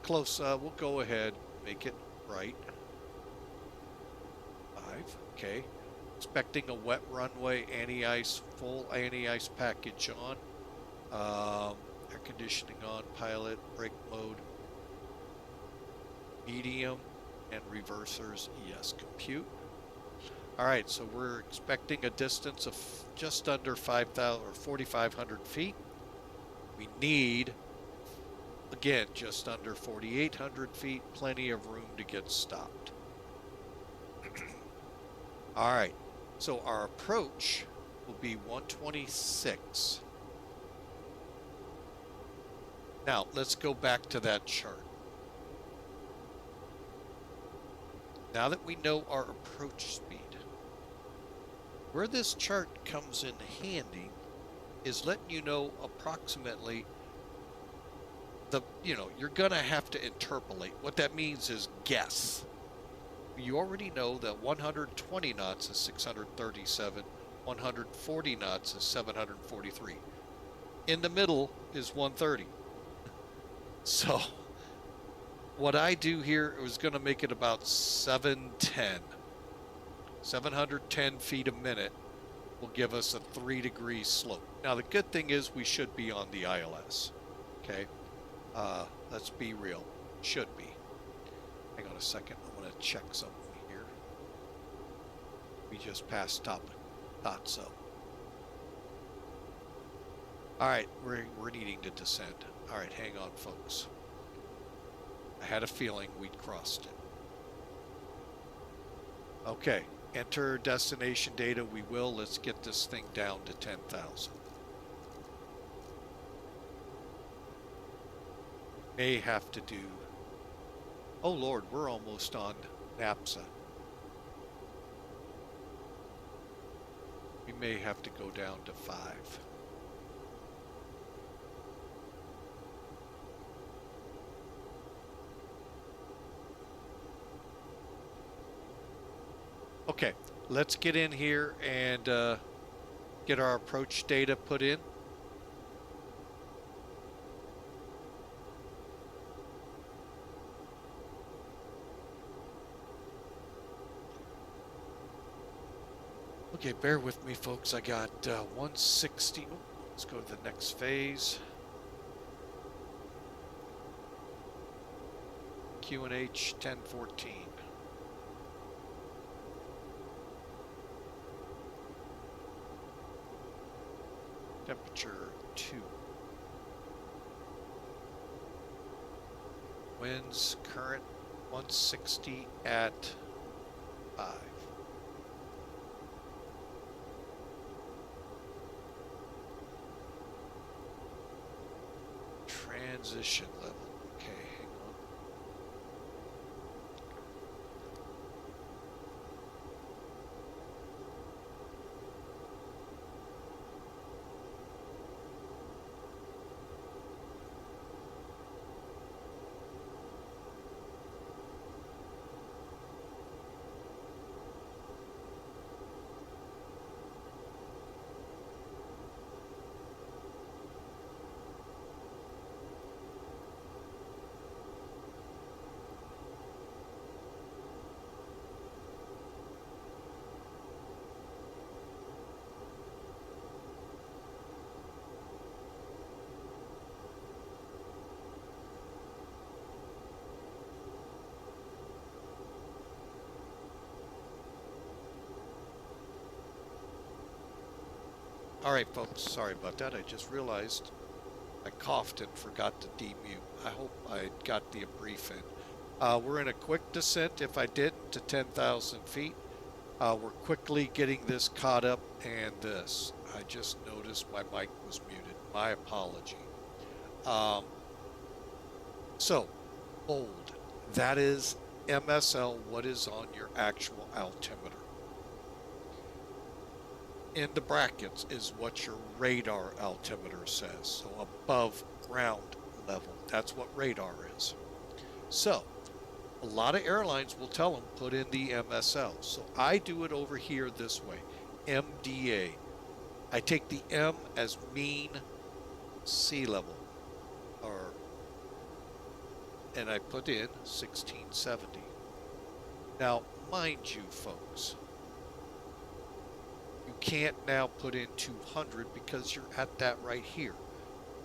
close. We'll go ahead, make it right. 5, okay. Expecting a wet runway, anti-ice, full anti-ice package on. Air conditioning on, pilot, brake mode, medium, and reversers, yes, compute. All right, so we're expecting a distance of just under 5,000 or 4,500 feet. We need, again, just under 4,800 feet, plenty of room to get stopped. All right, so our approach will be 126. Now, let's go back to that chart. Now that we know our approach speed, where this chart comes in handy is letting you know approximately the, you're going to have to interpolate. What that means is guess. You already know that 120 knots is 637, 140 knots is 743. In the middle is 130. So what I do here is going to make it about 710. 710 feet a minute will give us a 3-degree slope. Now the good thing is we should be on the ILS. Okay, let's be real. Should be. Hang on a second. I'm going to check something here. We just passed top. Thought so. All right, we're needing to descend. All right, hang on, folks. I had a feeling we'd crossed it. Okay, enter destination data. We will. Let's get this thing down to 10,000. May have to do. Oh Lord, we're almost on NAPSA. We may have to go down to 5. Okay, let's get in here and get our approach data put in. Okay, bear with me, folks. I got 160. Oh, let's go to the next phase. QNH 1014. Temperature 2. Winds current 160 at 5. Transition level. Okay, hang on. All right, folks, sorry about that. I just realized I coughed and forgot to demute. I hope I got the brief in. We're in a quick descent, if I didn't, to 10,000 feet. We're quickly getting this caught up, and this. I just noticed my mic was muted. My apology. So, bold. That is MSL, what is on your actual altimeter. In the brackets is what your radar altimeter says. So above ground level. That's what radar is. So a lot of airlines will tell them put in the MSL. So I do it over here this way. MDA. I take the M as mean sea level or and I put in 1670. Now, mind you, folks, you can't now put in 200 because you're at that right here.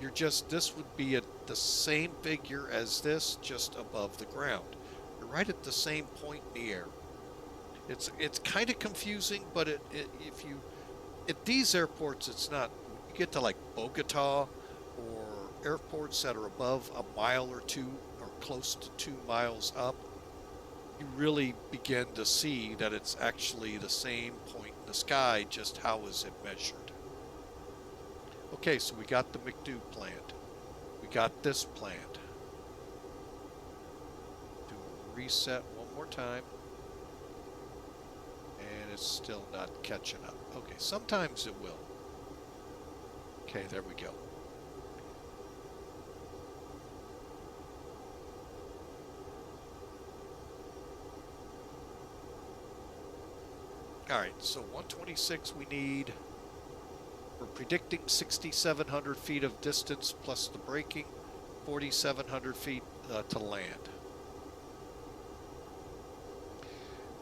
You're just, this would be at the same figure as this, just above the ground. You're right at the same point in the air. It's kind of confusing, but if you, at these airports, it's not. You get to like Bogota or airports that are above a mile or two or close to 2 miles up, you really begin to see that it's actually the same point in the sky, just how is it measured. Okay, so we got the McDo planned. We got this planned. Do a reset one more time. And it's still not catching up. Okay, sometimes it will. Okay, there we go. All right, so 126 we need. We're predicting 6,700 feet of distance plus the braking, 4,700 feet to land.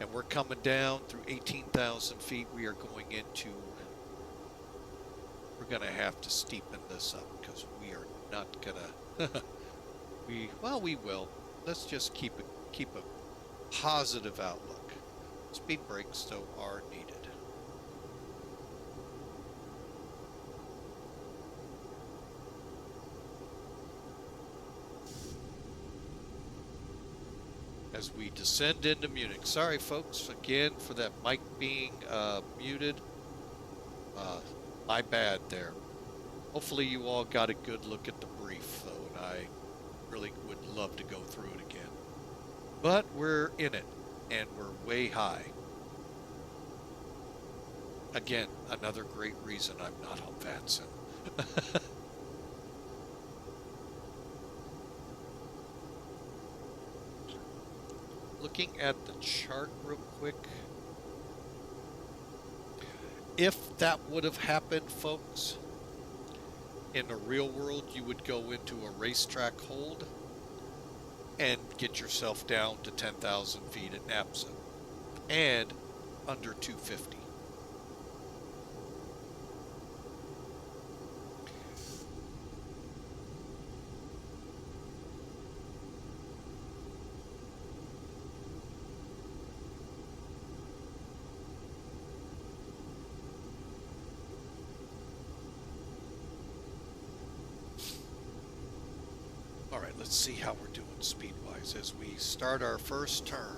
And we're coming down through 18,000 feet. We are going into, we're going to have to steepen this up because we are not going to, we will. Let's just keep a positive outlook. Speed brakes, though, are needed. As we descend into Munich. Sorry, folks, again, for that mic being muted. My bad there. Hopefully you all got a good look at the brief, though, and I really would love to go through it again. But we're in it, and we're way high. Again, another great reason I'm not on Vatsen. Looking at the chart real quick. If that would have happened, folks, in the real world, you would go into a racetrack hold and get yourself down to 10,000 feet at NAPSA and under 250. All right, let's see how we're doing speed-wise as we start our first turn.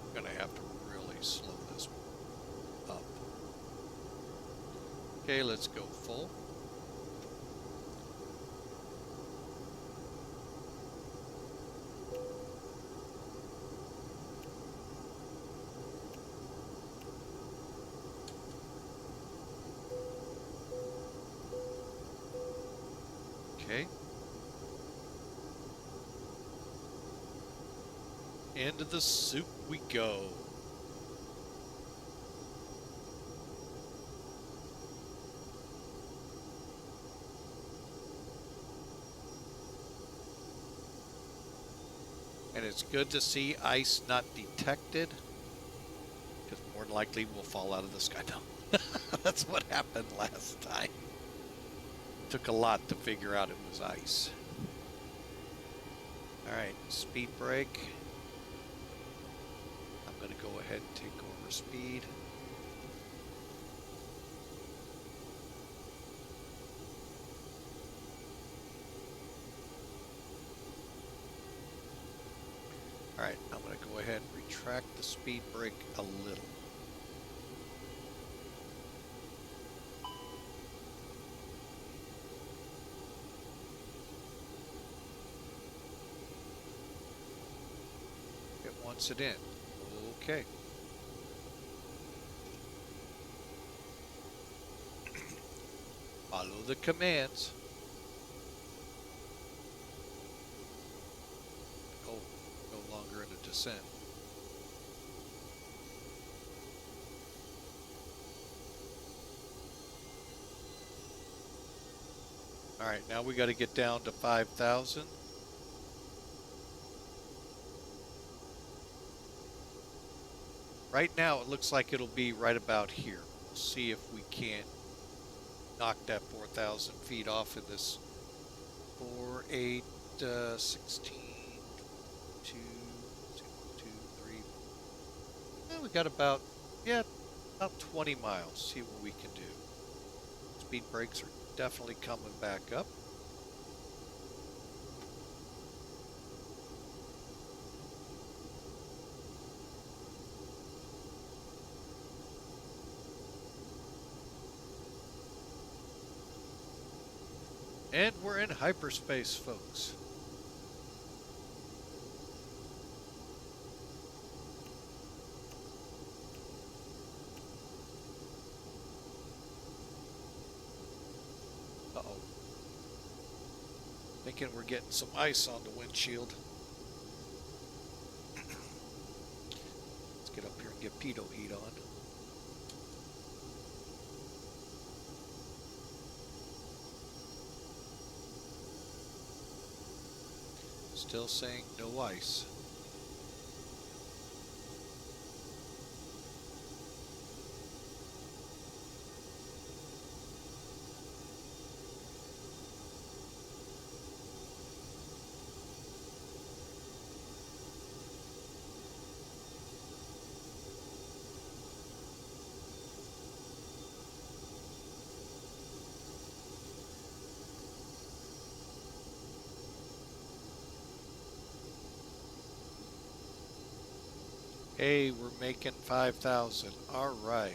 I'm gonna have to really slow this up. Okay, let's go full. Okay. Into the soup we go. And it's good to see ice not detected, because more than likely we'll fall out of the sky. No, that's what happened last time. Took a lot to figure out it was ice. All right, speed brake. I'm going to go ahead and take over speed. All right, I'm going to go ahead and retract the speed brake a little. Wants it in. Okay. Follow the commands. Oh, no longer in a descent. All right, now we got to get down to 5,000. Right now, it looks like it'll be right about here. We'll see if we can't knock that 4,000 feet off in this 4, 8, 16, 2, 2, 2, 3. Yeah, we got about 20 miles. See what we can do. Speed brakes are definitely coming back up. And we're in hyperspace, folks. Uh-oh. Thinking we're getting some ice on the windshield. Let's get up here and get pitot heat on. Still saying no ice. Hey, we're making 5,000. All right.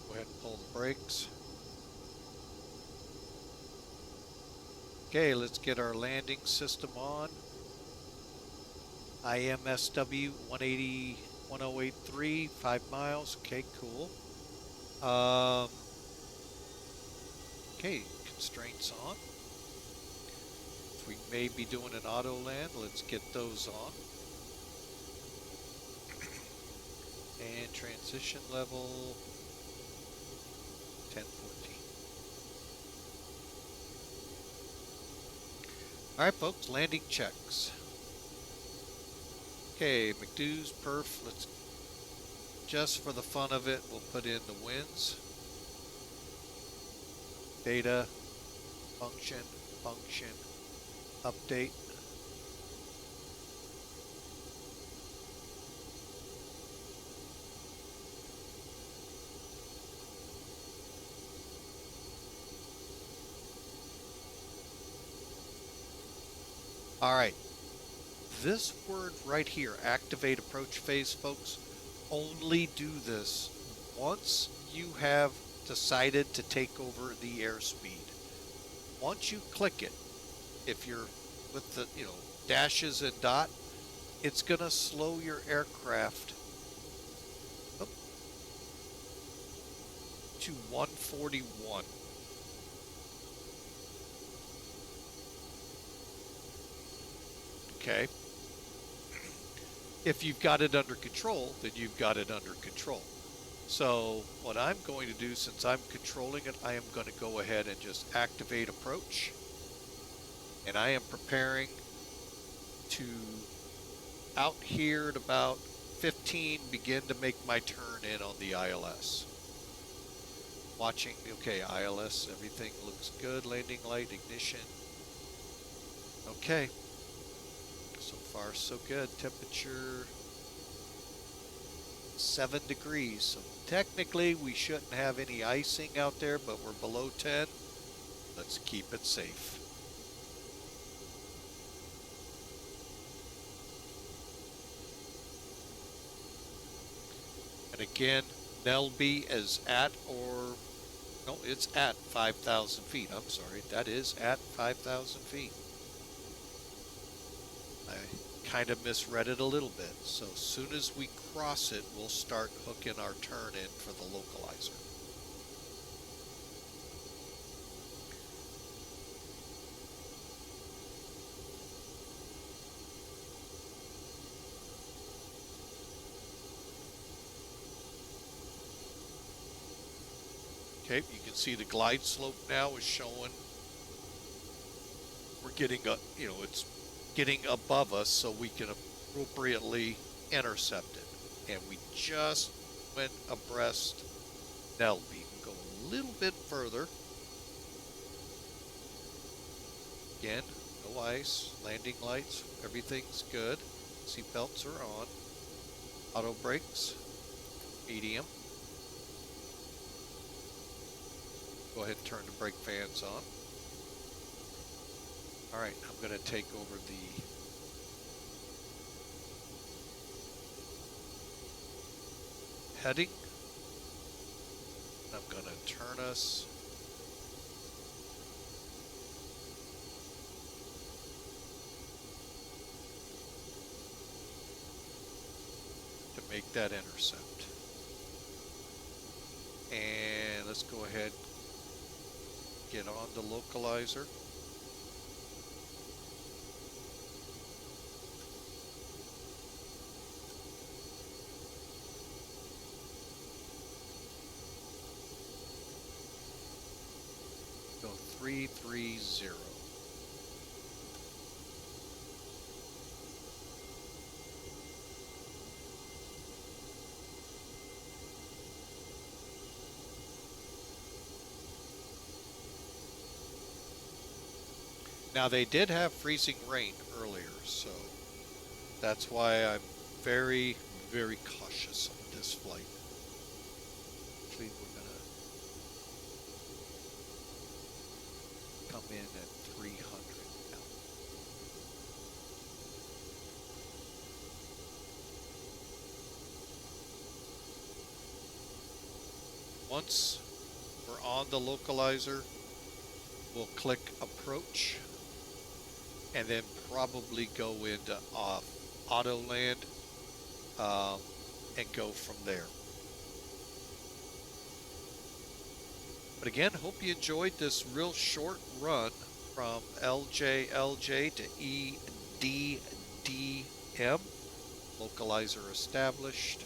Go ahead and pull the brakes. Okay, let's get our landing system on. IMSW 180-108-3, 5 miles. Okay, cool. Okay, constraints on. We may be doing an auto land. Let's get those on. And transition level 1014. All right, folks, landing checks. Okay, McDo's perf. Let's just for the fun of it, we'll put in the winds. Data, function, update. All right, this word right here, activate approach phase, folks, only do this once you have decided to take over the airspeed. Once you click it, if you're with the, dashes and dot, it's gonna slow your aircraft up to 141. Okay. If you've got it under control, then you've got it under control. So what I'm going to do, since I'm controlling it, I am going to go ahead and just activate approach. And I am preparing to, out here at about 15, begin to make my turn in on the ILS. Watching, okay, ILS, everything looks good. Landing light, ignition. Okay. So far, so good. Temperature 7 degrees. So technically, we shouldn't have any icing out there, but we're below 10. Let's keep it safe. And again, Nelby is at or, no, it's at 5,000 feet. I'm sorry, that is at 5,000 feet. I kind of misread it a little bit. So as soon as we cross it, we'll start hooking our turn in for the localizer. Okay, you can see the glide slope now is showing. We're getting it's getting above us so we can appropriately intercept it. And we just went abreast Nelby. Go a little bit further. Again, no ice, landing lights, everything's good. Seatbelts are on. Auto brakes, medium. Go ahead and turn the brake fans on. All right, I'm going to take over the heading. I'm going to turn us to make that intercept. And let's go ahead, get on the localizer. Go 330. Now they did have freezing rain earlier, so that's why I'm very, very cautious on this flight. Actually, we're gonna come in at 300 now. Once we're on the localizer, we'll click approach and then probably go into auto land and go from there. But again, hope you enjoyed this real short run from LJLJ to EDDM. Localizer established.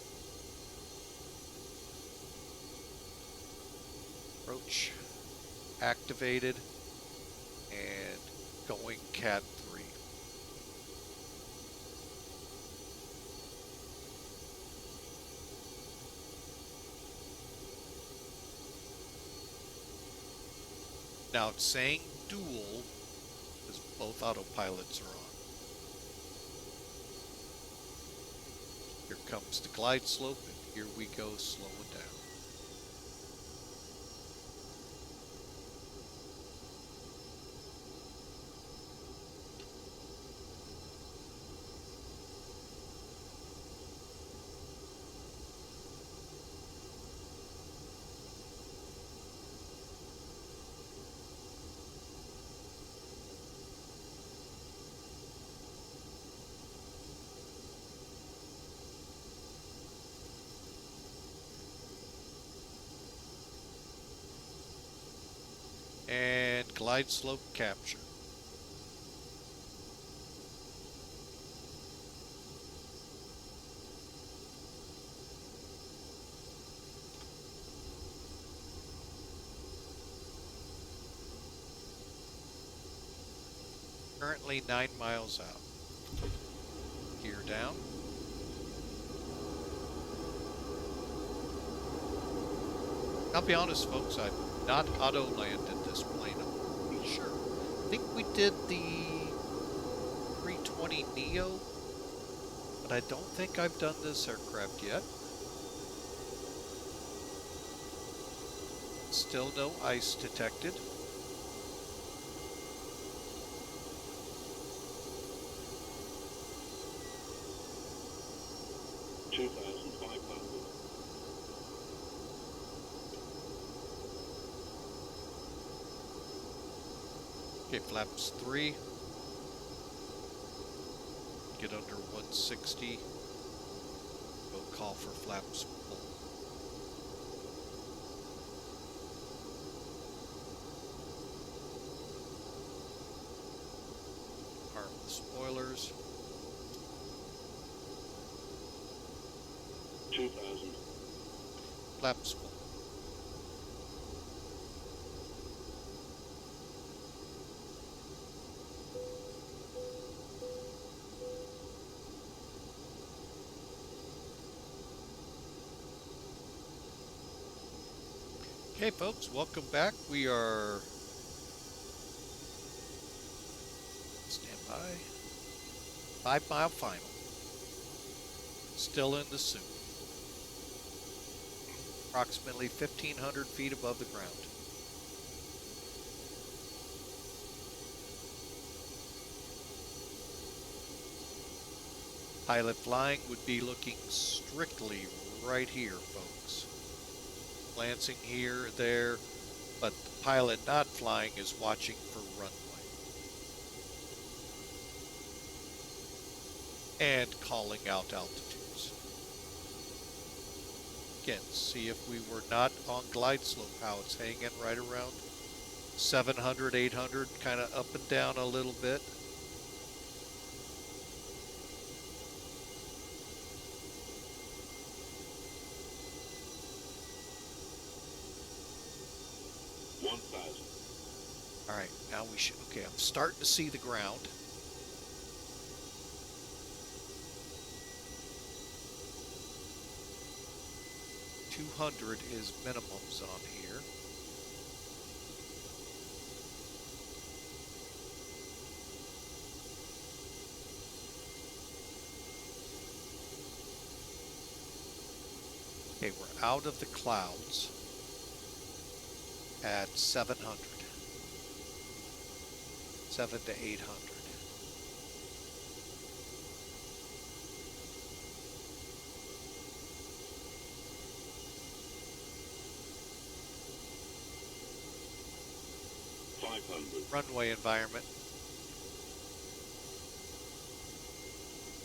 Approach activated and going Cat 3. Now it's saying dual because both autopilots are on. Here comes the glide slope, and here we go slowing down. And glide slope capture. Currently 9 miles out. Gear down. I'll be honest, folks, I've not auto landed this plane. I'm pretty sure. I think we did the 320 Neo, but I don't think I've done this aircraft yet. Still no ice detected. Okay, flaps 3. Get under 160. Go call for flaps full. Arm the spoilers. 2000. Flaps full. Okay, folks, welcome back. We are stand by 5 mile final. Still in the soup. Approximately 1,500 feet above the ground. Pilot flying would be looking strictly right here, folks. Glancing here, there, but the pilot not flying is watching for runway. And calling out altitudes. Again, see if we were not on glide slope, how it's hanging right around 700, 800, kind of up and down a little bit. All right, now we should, okay, I'm starting to see the ground. $200 is minimums on here. Okay, we're out of the clouds at 700. 700 to 800. Runway environment.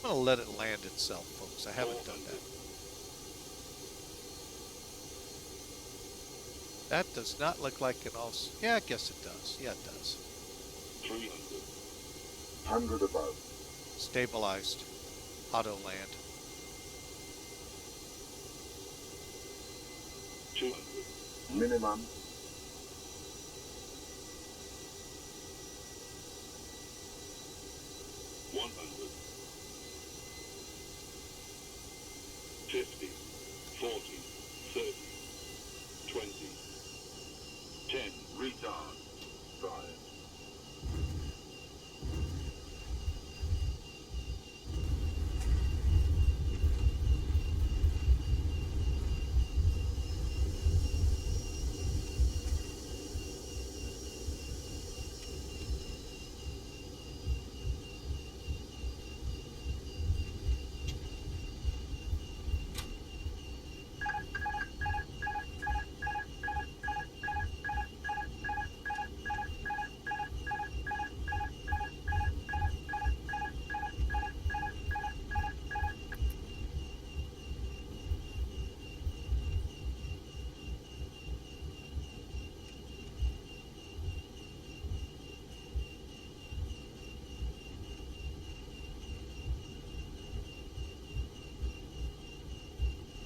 I'm going to let it land itself, folks. I haven't done that. That does not look like an also. Yeah, I guess it does. Yeah, it does. 300. 100 above. Stabilized. Auto land. 200. Minimum. 100. 50. 40. 30. 20. 10. Retard. 5.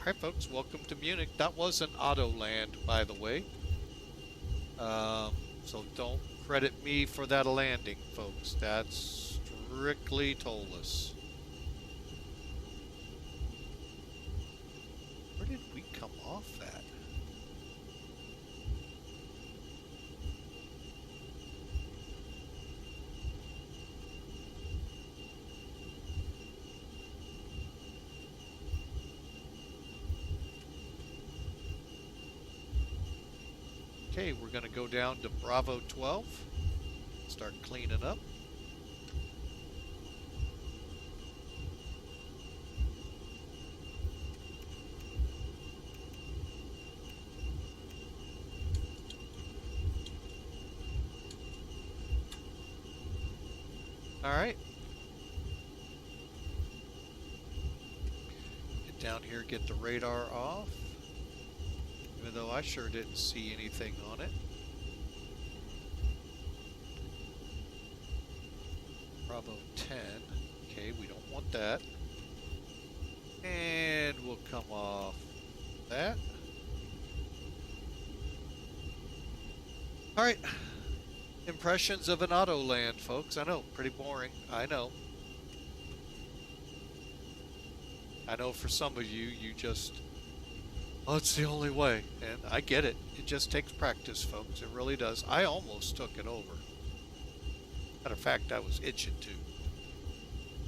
Hi folks, welcome to Munich. That was an auto land, by the way. So don't credit me for that landing, folks. That's strictly Toliss. Where did we come off that? Okay, we're going to go down to Bravo 12, start cleaning up. All right. Get down here, get the radar off. Even though I sure didn't see anything on it. Bravo 10. Okay, we don't want that. And we'll come off that. Alright. Impressions of an auto land, folks. I know, pretty boring. I know. I know for some of you, you just Oh, it's the only way. And I get it. It just takes practice, folks. It really does. I almost took it over. Matter of fact, I was itching to.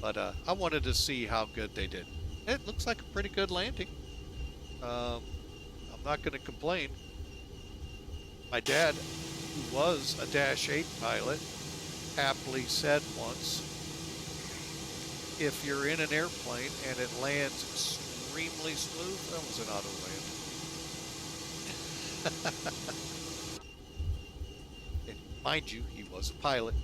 But I wanted to see how good they did. It looks like a pretty good landing. I'm not going to complain. My dad, who was a Dash 8 pilot, aptly said once, if you're in an airplane and it lands extremely smooth, that was an auto land. And mind you, he was a pilot.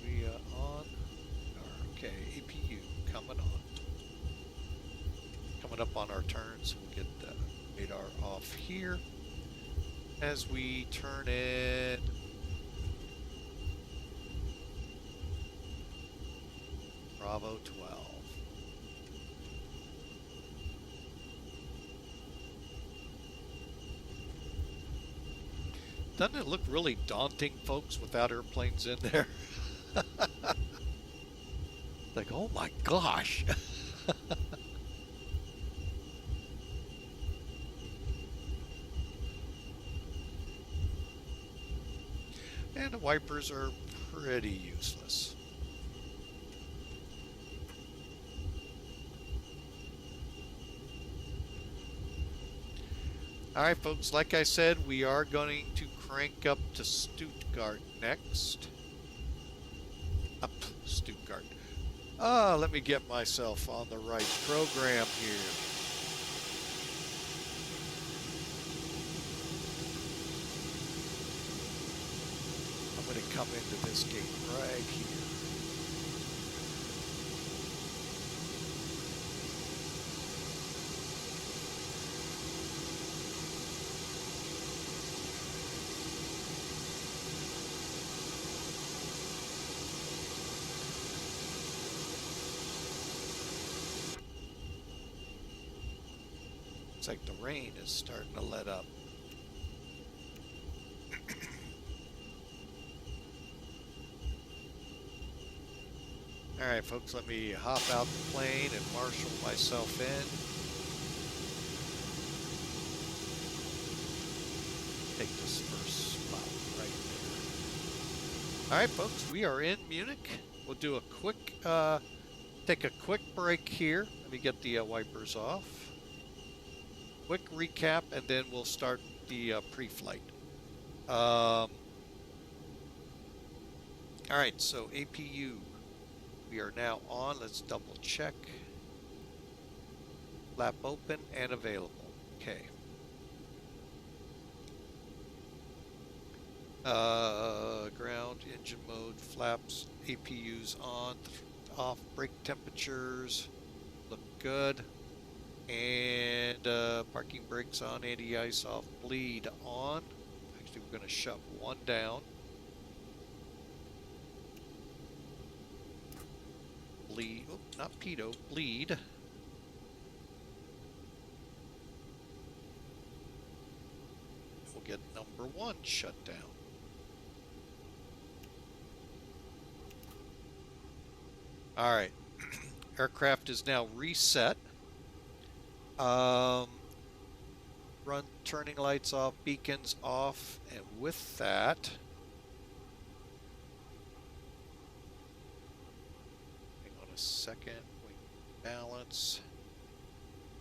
We are on. Okay, APU coming on. Coming up on our turns. We'll get the radar off here as we turn it. Bravo 12. Doesn't it look really daunting, folks, without airplanes in there? Like, oh my gosh. And the wipers are pretty useless. Alright folks, like I said, we are going to crank up to Stuttgart next. Up Stuttgart. Let me get myself on the right program here. I'm going to come into this gate right here. Looks like the rain is starting to let up. Alright folks, let me hop out the plane and marshal myself in. Take this first spot right there. Alright folks, we are in Munich. We'll do a quick, take a quick break here. Let me get the wipers off. Quick recap, and then we'll start the pre-flight. Alright, so APU. We are now on. Let's double check. Flap open and available. Okay. Ground, engine mode, flaps, APUs on, off, brake temperatures. Look good. And parking brakes on, anti-ice off, bleed on. Actually, we're going to shut one down. Bleed, oh, not pedo, bleed. We'll get number one shut down. All right, aircraft is now reset. Run turning lights off, beacons off, and with that, hang on a second, wing balance.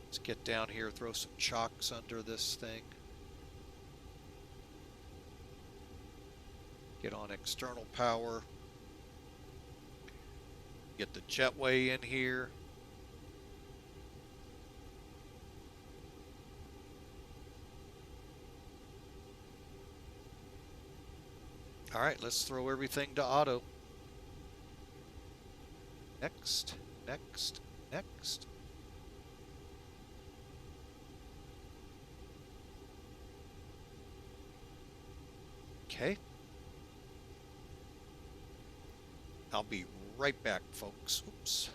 Let's get down here, throw some chocks under this thing. Get on external power. Get the jetway in here. All right, let's throw everything to auto. Next, next, next. Okay. I'll be right back, folks. Oops.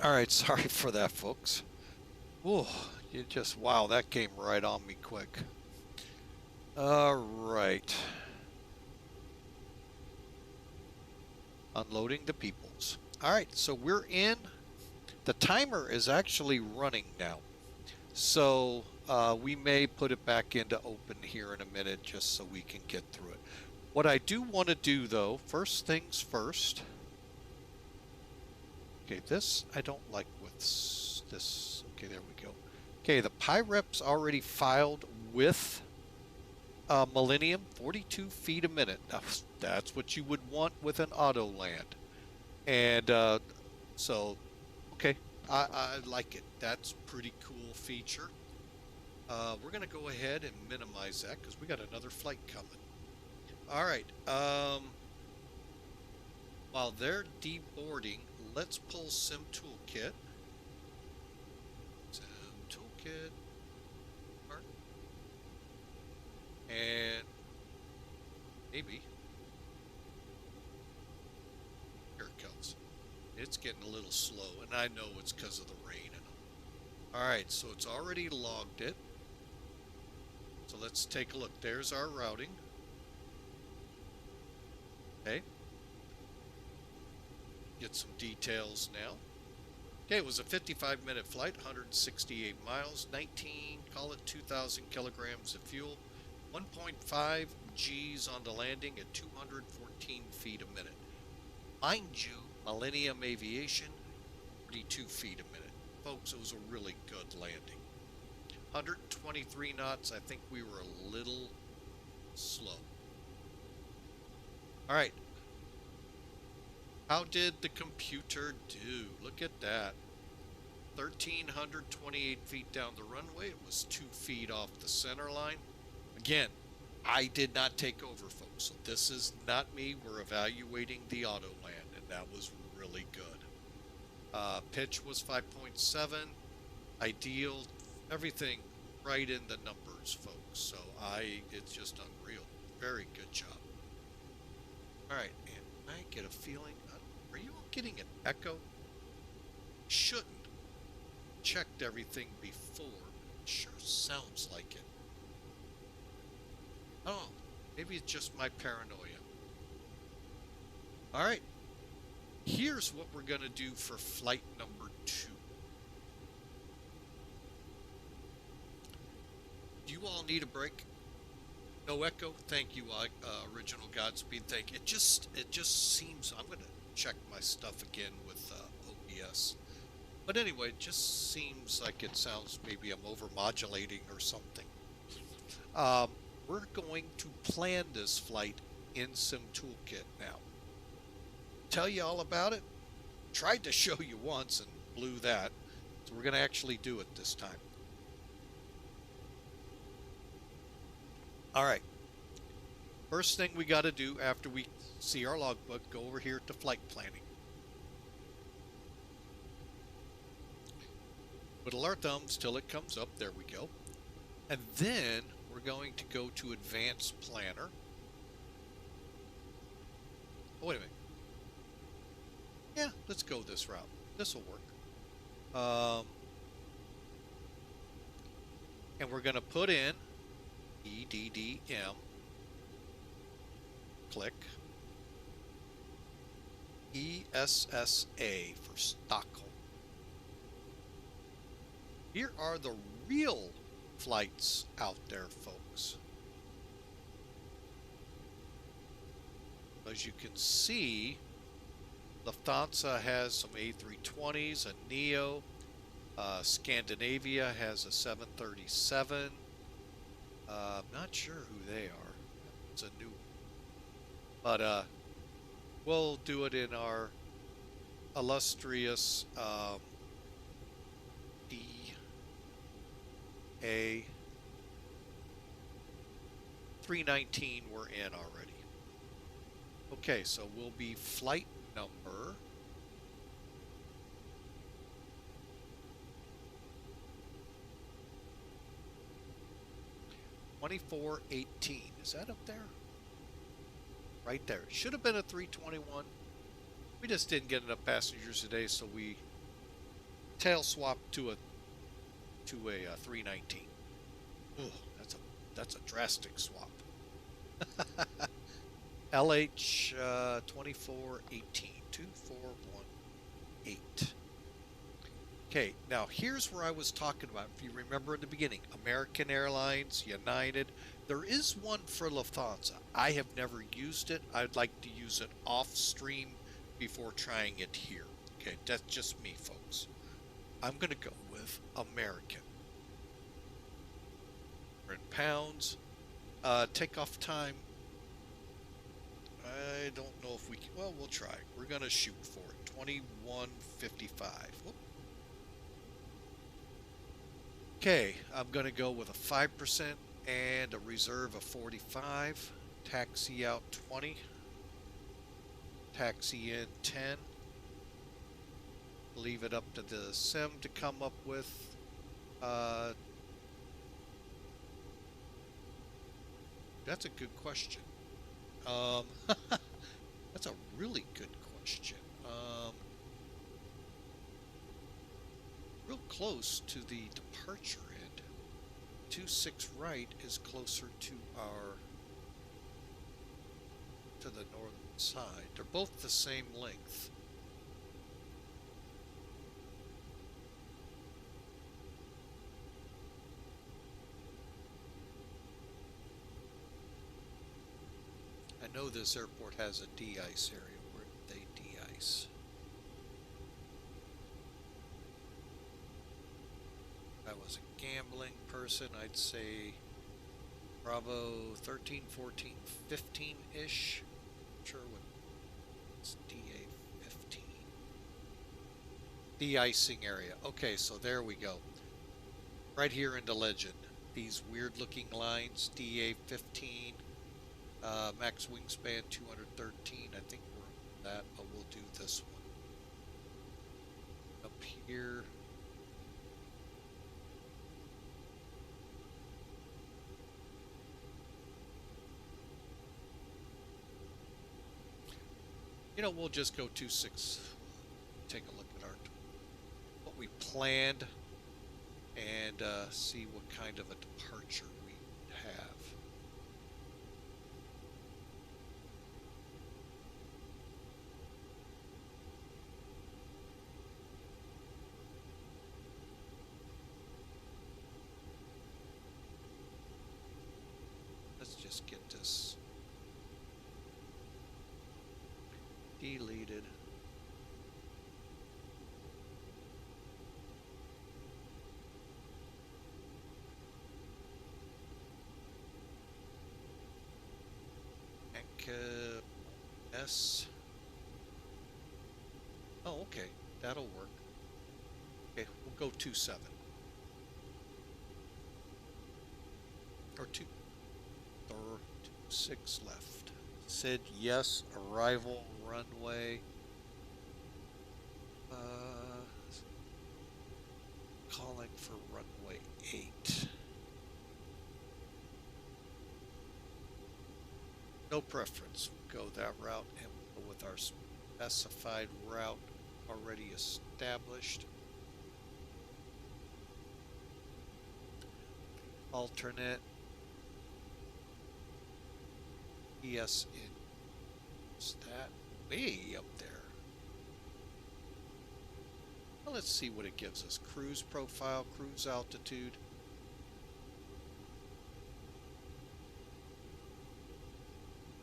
All right, sorry for that, folks. Ooh, you just, wow, that came right on me quick. All right. Unloading the peoples. All right, so we're in. The timer is actually running now. So we may put it back into open here in a minute just so we can get through it. What I do want to do, though, first things first. Okay, this I don't like with this. Okay, there we go. Okay, the PIREP's already filed with Millennium, 42 feet a minute. Now, that's what you would want with an auto land. And so, okay, I like it. That's pretty cool feature. We're going to go ahead and minimize that because we got another flight coming. All right. While they're deboarding, let's pull Sim Toolkit. Sim Toolkit. And maybe. Here it comes. It's getting a little slow, and I know it's because of the rain and all. All right, so it's already logged it. So let's take a look. There's our routing. Okay. Get some details now. Okay, it was a 55-minute flight, 168 miles, call it 2,000 kilograms of fuel, 1.5 G's on the landing at 214 feet a minute. Mind you, Millennium Aviation, 42 feet a minute. Folks, it was a really good landing. 123 knots, I think we were a little slow. All right. How did the computer do? Look at that. 1,328 feet down the runway. It was 2 feet off the center line. Again, I did not take over, folks. So this is not me. We're evaluating the auto land, and that was really good. Pitch was 5.7. Ideal. Everything right in the numbers, folks. So it's just unreal. Very good job. All right, and I get a feeling. Are you all getting an echo? Shouldn't. Checked everything before. It sure sounds like it. Oh, maybe it's just my paranoia. All right. Here's what we're going to do for flight number 2. Do you all need a break? No echo? Thank you, Original Godspeed. Thank you. It just seems, I'm going to check my stuff again with OBS. But anyway, it just seems like it sounds maybe I'm over-modulating or something. We're going to plan this flight in Sim Toolkit now. Tell you all about it. Tried to show you once and blew that. So we're going to actually do it this time. All right. First thing we got to do after we see our logbook, go over here to flight planning. Twiddle our thumbs till it comes up. There we go. And then we're going to go to Advanced Planner. Oh, wait a minute. Yeah, let's go this route. This will work. And we're going to put in EDDM. Click. ESSA for Stockholm. Here are the real flights out there, folks. As you can see, Lufthansa has some A320s, a Neo. Scandinavia has a 737. I'm not sure who they are. It's a new one. But we'll do it in our illustrious A319 we're in already. Okay, so we'll be flight number 2418. Is that up there? Right there. Should have been a 321. We just didn't get enough passengers today, so we tail swap to a 319. Ooh, that's a drastic swap. LH 2418-2418. Okay, now here's where I was talking about. If you remember in the beginning, American Airlines, United. There is one for Lufthansa. I have never used it. I'd like to use it off stream before trying it here. Okay, that's just me, folks. I'm going to go with American. We're in pounds. Takeoff time. I don't know if we can. Well, we'll try. We're going to shoot for it. 21:55. Whoop. Okay, I'm going to go with a 5% and a reserve of 45. Taxi out 20. Taxi in 10. Leave it up to the sim to come up with. That's a good question. That's a really good question. Real close to the departure end. 26 right is closer to the northern side. They're both the same length. I know this airport has a de-ice area. Where did they de-ice? If I was a gambling person, I'd say Bravo 13, 14, 15-ish. Sure what it's DA 15. De-icing area. Okay, so there we go. Right here in the legend. These weird looking lines, DA 15. Max wingspan 213. I think we're on that, but we'll do this one. Up here. You know, we'll just go 26. Take a look at what we planned and see what kind of a departure we have. Let's just get this deleted. S. Oh, okay, that'll work. Okay, we'll go 27 or 26 left. Said yes. Arrival runway. Calling for runway 8. No preference. We'll go that route and we'll go with our specified route already established. Alternate. ES in. Is that way up there? Well, let's see what it gives us. Cruise profile, cruise altitude.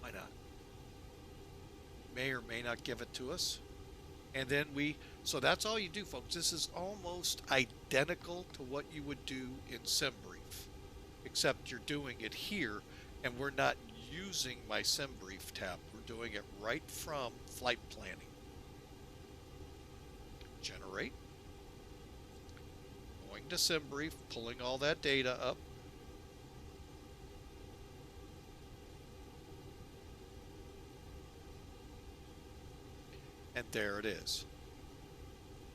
Why not? May or may not give it to us. And then so that's all you do, folks. This is almost identical to what you would do in SimBrief, except you're doing it here, and we're not using my SimBrief tab. We're doing it right from flight planning. Generate. Going to SimBrief, pulling all that data up. And there it is.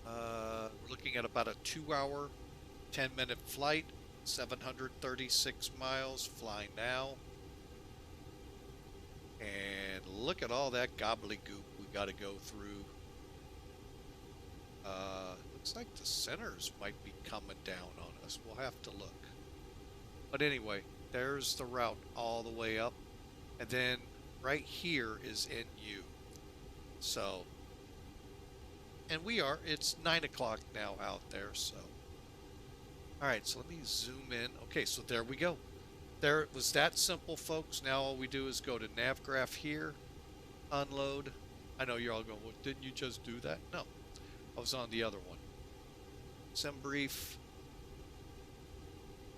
We're looking at about a 2-hour, 10-minute flight, 736 miles, fly now. And look at all that gobbledygook we got to go through. Looks like the centers might be coming down on us. We'll have to look. But anyway, there's the route all the way up. And then right here is NU. So, and it's 9 o'clock now out there, so. All right, so let me zoom in. Okay, so there we go. There, it was that simple, folks. Now all we do is go to NavGraph here, unload. I know you're all going, well, didn't you just do that? No, I was on the other one. Sim brief,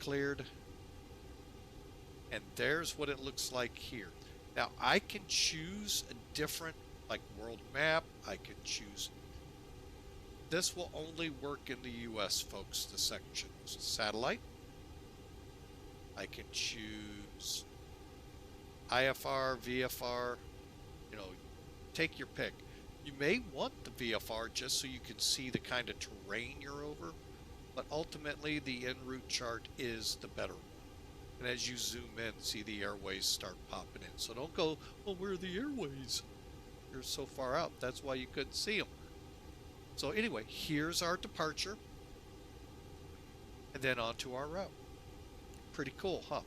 cleared. And there's what it looks like here. Now I can choose a different, like world map. I can choose. This will only work in the US, folks, the sections. Satellite. I can choose IFR, VFR, you know, take your pick. You may want the VFR just so you can see the kind of terrain you're over, but ultimately the en route chart is the better one. And as you zoom in, see the airways start popping in. So don't go, well, where are the airways? You're so far out. That's why you couldn't see them. So anyway, here's our departure. And then on to our route. Pretty cool, huh?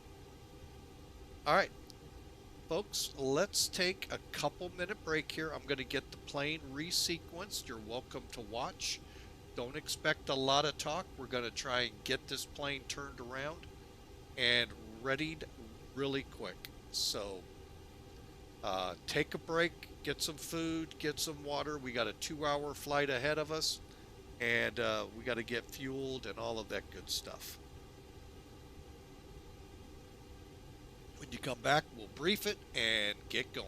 All right, folks, let's take a couple minute break here. I'm going to get the plane resequenced. You're welcome to watch. Don't expect a lot of talk. We're going to try and get this plane turned around and readied really quick. So take a break, get some food, get some water. We got a 2-hour flight ahead of us, and we got to get fueled and all of that good stuff. When you come back, we'll brief it and get going.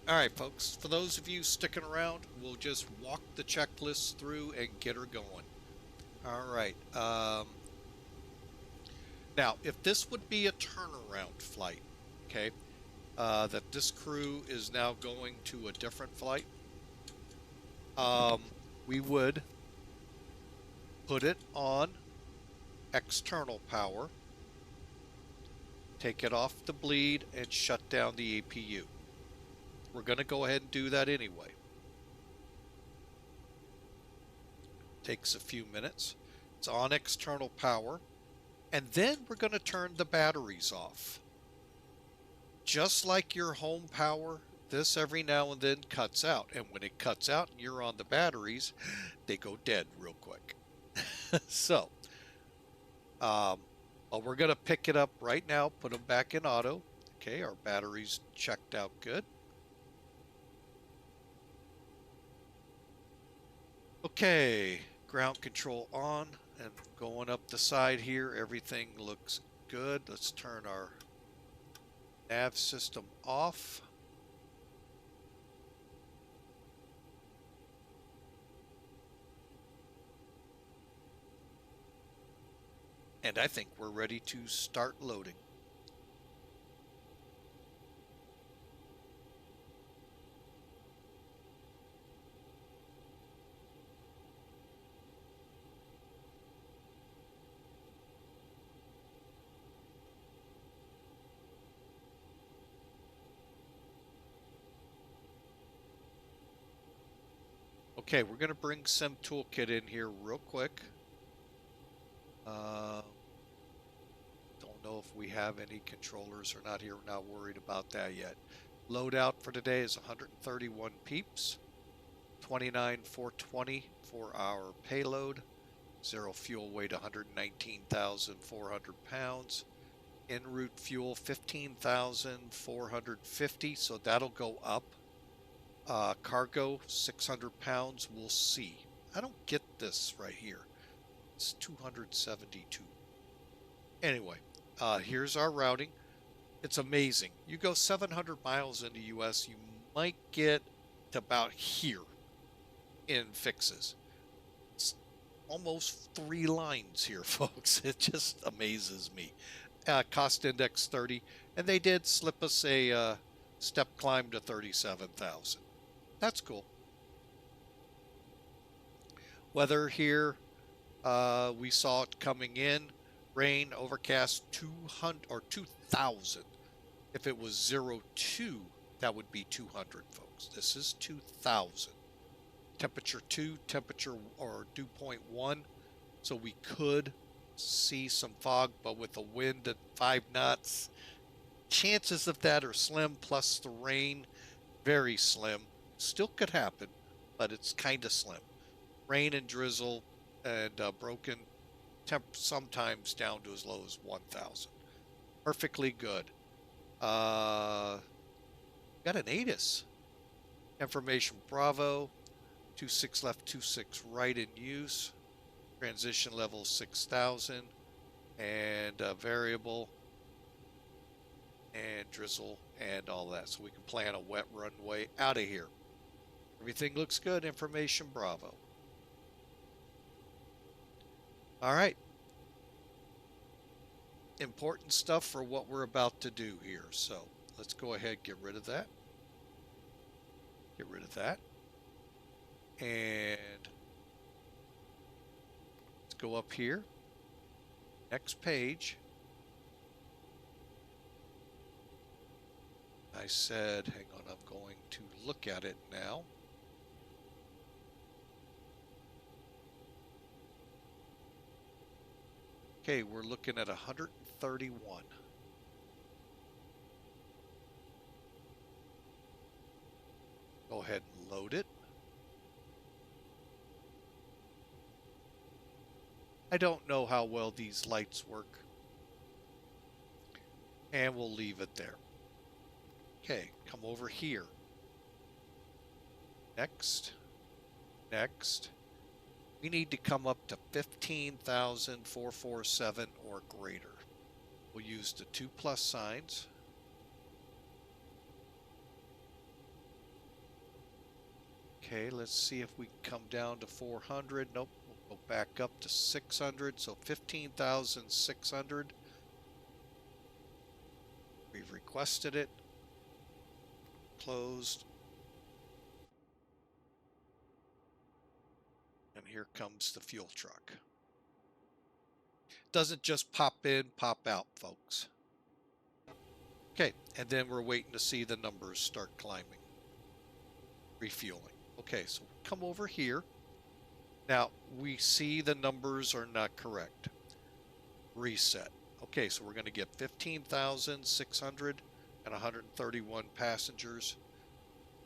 All right, folks, for those of you sticking around, we'll just walk the checklist through and get her going. All right. Now, if this would be a turnaround flight, okay, that this crew is now going to a different flight, we would put it on external power, take it off the bleed, and shut down the APU. We're going to go ahead and do that anyway. Takes a few minutes. It's on external power. And then we're going to turn the batteries off. Just like your home power, this every now and then cuts out. And when it cuts out and you're on the batteries, they go dead real quick. So, well, we're going to pick it up right now, put them back in auto. Okay, our batteries checked out good. Okay, ground control on and going up the side here. Everything looks good. Let's turn our nav system off. And I think we're ready to start loading. Okay, we're going to bring Sim Toolkit in here real quick. Don't know if we have any controllers or not here. We're not worried about that yet. Loadout for today is 131 peeps, 29,420 for our payload, 0 fuel weight 119,400 pounds, en route fuel 15,450, so that'll go up. Cargo 600 pounds, we'll see. I don't get this right here. It's 272. Anyway, here's our routing. It's amazing. You go 700 miles in the US, you might get to about here. in fixes. It's almost 3 lines here, folks. It just amazes me. Cost index 30, and they did slip us a step climb to 37,000. That's cool. Weather here, we saw it coming in. Rain, overcast, 200 or 2,000. If it was 02, that would be 200, folks. This is 2,000. Temperature 2, temperature or dew point 1. So we could see some fog, but with a wind at 5 knots, chances of that are slim, plus the rain, very slim. Still could happen, but it's kind of slim. Rain and drizzle and broken temp, sometimes down to as low as 1,000. Perfectly good. Got an ATIS. Information Bravo. 26 left, 26 right in use. Transition level 6,000. And variable. And drizzle and all that. So we can plan a wet runway out of here. Everything looks good. Information Bravo. All right. Important stuff for what we're about to do here. So let's go ahead and get rid of that. Get rid of that. And let's go up here. Next page. I said, hang on, I'm going to look at it now. Okay, we're looking at 131. Go ahead and load it. I don't know how well these lights work. And we'll leave it there. Okay, come over here. Next. Next. We need to come up to 15,447 or greater. We'll use the 2+ signs. Okay, let's see if we can come down to 400. Nope, we'll go back up to 600. So 15,600. We've requested it. Closed. And here comes the fuel truck. Doesn't just pop in, pop out, folks. Okay, and then we're waiting to see the numbers start climbing. Refueling. Okay, so come over here. Now, we see the numbers are not correct. Reset. Okay, so we're going to get 15,600 and 131 passengers.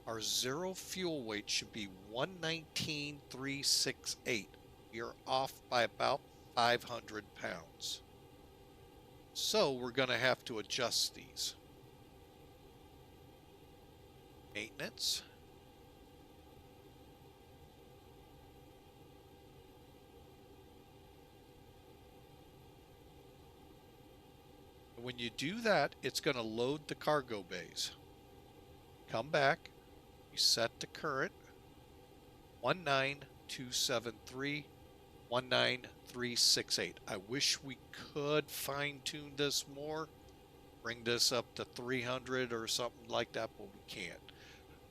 Our zero fuel weight should be 119,368. You're off by about 500 pounds. So we're going to have to adjust these. Maintenance. When you do that, it's going to load the cargo bays. Come back. You set the current. 19273, 19368. I wish we could fine-tune this more. Bring this up to 300 or something like that, but we can't.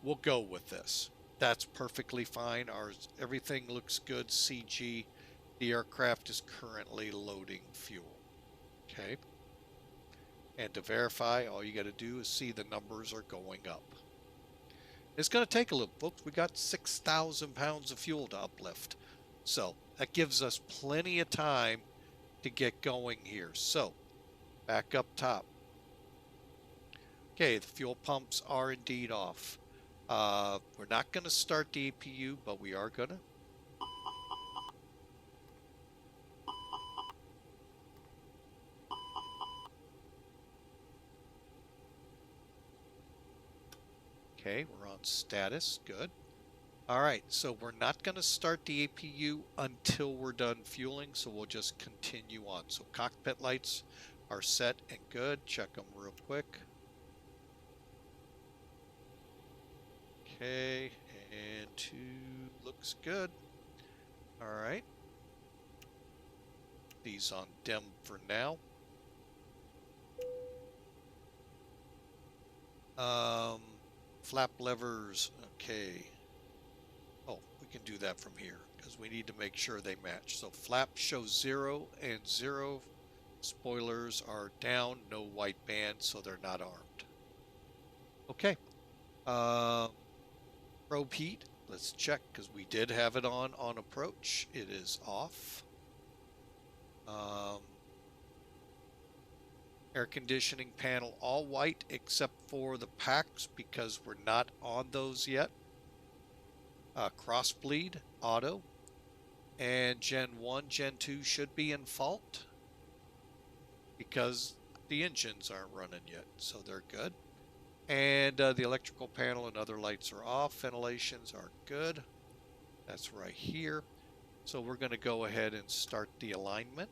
We'll go with this. That's perfectly fine. Everything looks good. CG. The aircraft is currently loading fuel. Okay. And to verify, all you got to do is see the numbers are going up. It's going to take a little, folks. We got 6,000 pounds of fuel to uplift. So that gives us plenty of time to get going here. So back up top. Okay, the fuel pumps are indeed off. We're not going to start the APU, but we are going to. Okay, we're on status. Good. All right, so we're not going to start the APU until we're done fueling, so we'll just continue on. So cockpit lights are set and good. Check them real quick. Okay, and to looks good. All right. These on DEM for now. Flap levers, okay. Oh, we can do that from here because we need to make sure they match. So flap shows 0 and 0. Spoilers are down, no white band, so they're not armed. Okay. Probe heat, let's check because we did have it on approach. It is off. Air conditioning panel all white except for the packs because we're not on those yet. Crossbleed auto, and Gen 1, Gen 2 should be in fault because the engines aren't running yet, so they're good. And the electrical panel and other lights are off. Ventilations are good. That's right here. So we're going to go ahead and start the alignment.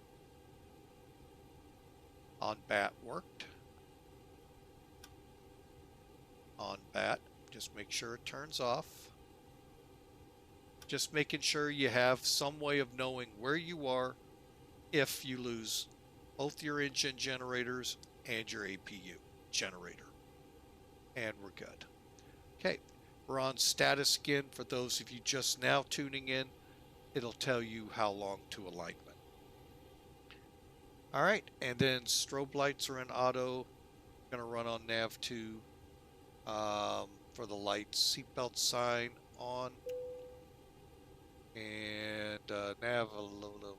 On bat worked. On bat, just make sure it turns off. Just making sure you have some way of knowing where you are if you lose both your engine generators and your APU generator. And we're good. Okay, we're on status skin. For those of you just now tuning in, it'll tell you how long to alignment. All right, and then strobe lights are in auto. Going to run on nav 2 for the lights. Seatbelt sign on. And nav,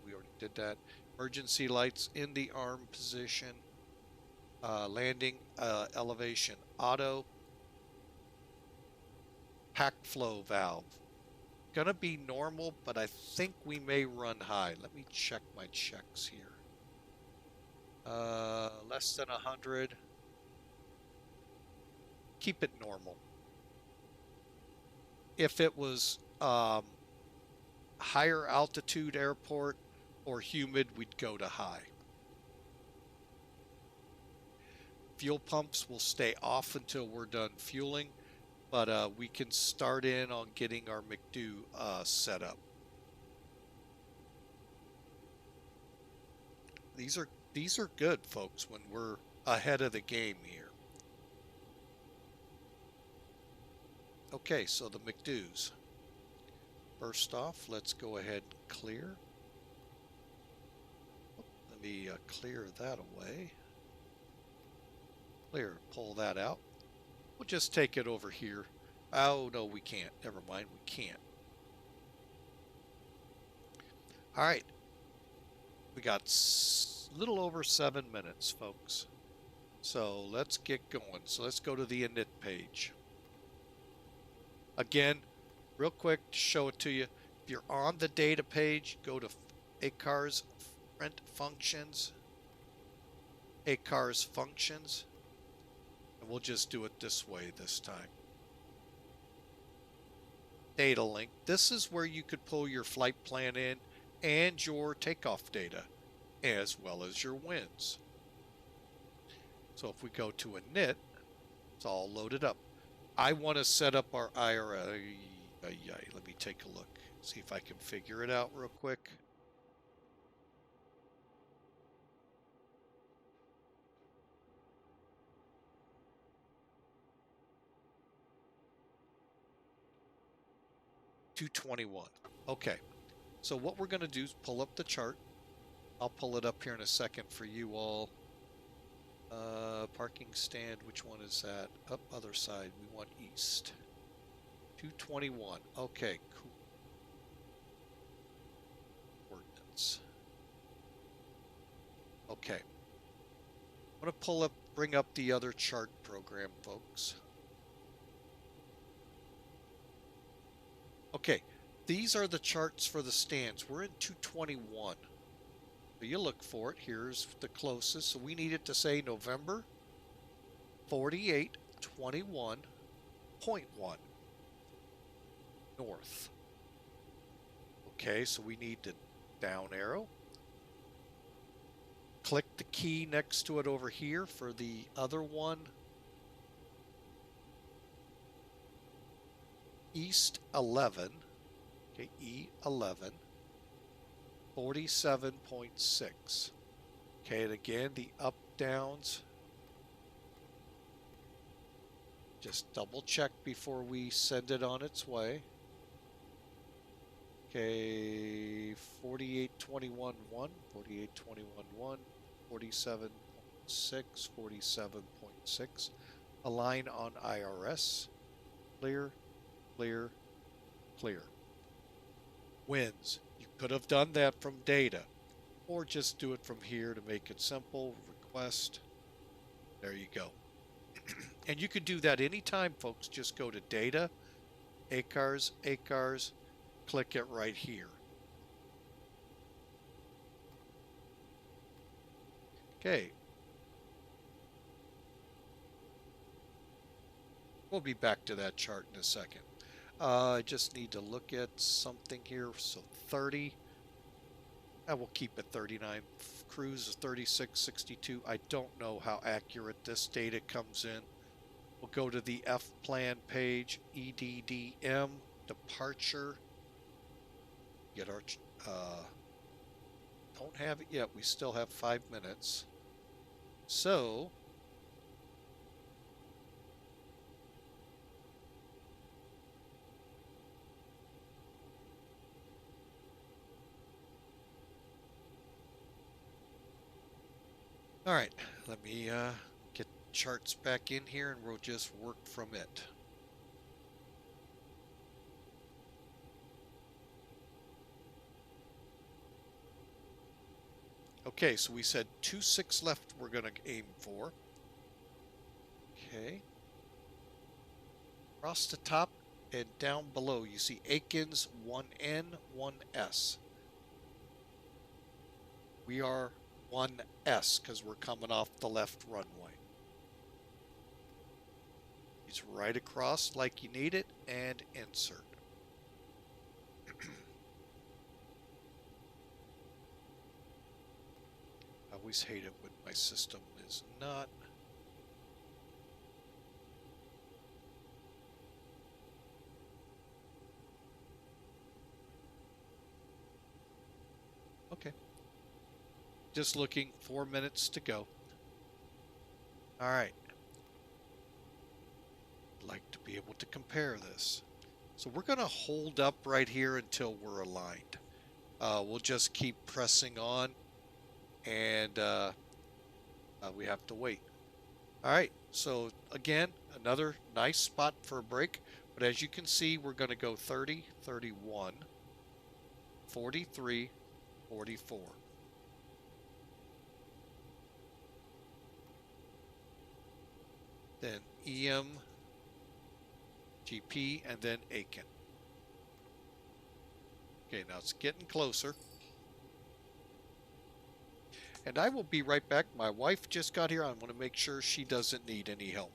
we already did that. Emergency lights in the arm position. Landing elevation auto. Pack flow valve. Gonna be normal, but I think we may run high. Let me check my checks here. Less than 100. Keep it normal. If it was higher altitude airport or humid, we'd go to high. Fuel pumps will stay off until we're done fueling, but we can start in on getting our McDo set up. These are good, folks, when we're ahead of the game here. Okay, so the McDo's. First off, let's go ahead and clear. Let me clear that away. Clear, pull that out. We'll just take it over here. Oh, no, we can't. Never mind, we can't. All right. We got a little over 7 minutes, folks. So let's get going. So let's go to the init page. Again, real quick to show it to you. If you're on the data page, go to ACARS print functions. ACARS functions. And we'll just do it this way this time. Data link. This is where you could pull your flight plan in and your takeoff data, as well as your winds. So if we go to init, it's all loaded up. I want to set up our IRA. Let me take a look. See if I can figure it out real quick. $221. Okay. So what we're going to do is pull up the chart. I'll pull it up here in a second for you all. Parking stand, which one is that? Up other side, we want east. 221. Okay, cool. Coordinates. Okay. I'm going to bring up the other chart program, folks. Okay, these are the charts for the stands. We're in 221. So you look for it. Here's the closest. So we need it to say November 4821.1 north. Okay, so we need the down arrow. Click the key next to it over here for the other one. East 11 Okay, E11, 47.6. Okay, and again, the up downs. Just double check before we send it on its way. Okay, 48.21.1, 48.21.1, 47.6, 47.6. Align on IRS. Clear, clear, clear. Winds. You could have done that from data, or just do it from here to make it simple. Request. There you go. And you could do that anytime, folks. Just go to data, ACARS, ACARS, click it right here. Okay. We'll be back to that chart in a second. I just need to look at something here. So 30. I will keep it 39. Cruise is 36.62. I don't know how accurate this data comes in. We'll go to the F plan page, EDDM, departure. Get our, don't have it yet. We still have 5 minutes. So, all right, let me get charts back in here and we'll just work from it. Okay, so we said 2.6 left we're going to aim for. Okay. Across the top and down below you see Akins 1N, 1S. We are 1S because we're coming off the left runway. It's right across like you need it and insert. I always hate it when my system is not. Okay. Just looking, 4 minutes to go. All right. I'd like to be able to compare this. So we're going to hold up right here until we're aligned. We'll just keep pressing on, and we have to wait. All right. So again, another nice spot for a break. But as you can see, we're going to go 30, 31, 43, 44. Then EM, GP, and then AKIN. Okay, now it's getting closer. And I will be right back. My wife just got here. I want to make sure she doesn't need any help.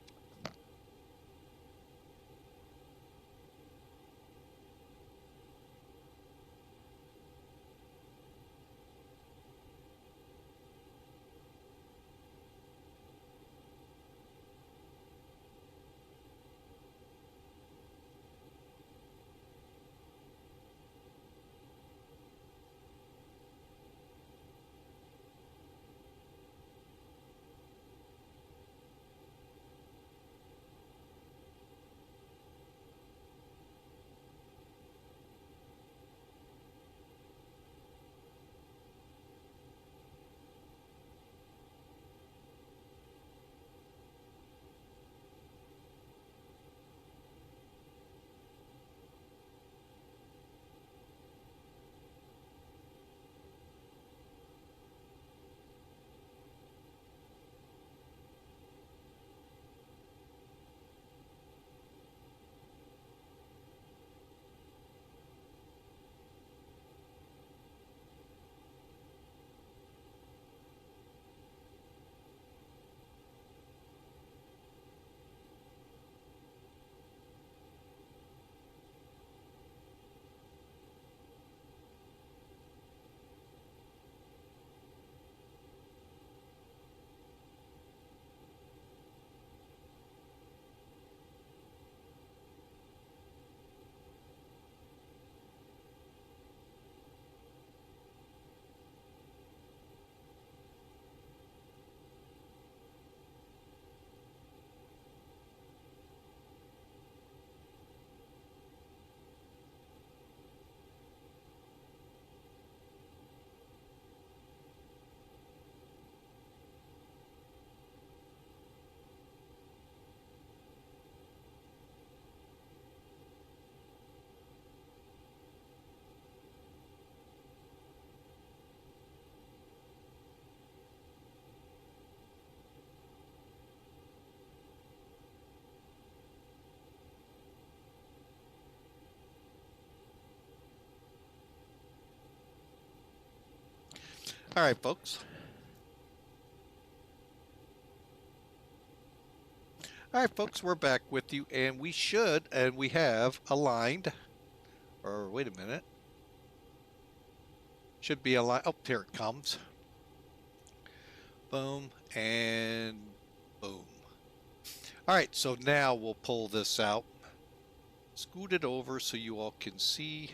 All right, folks. All right, folks, we're back with you, and we have aligned, or wait a minute. Should be aligned. Oh, here it comes. Boom, and boom. All right, so now we'll pull this out. Scoot it over so you all can see.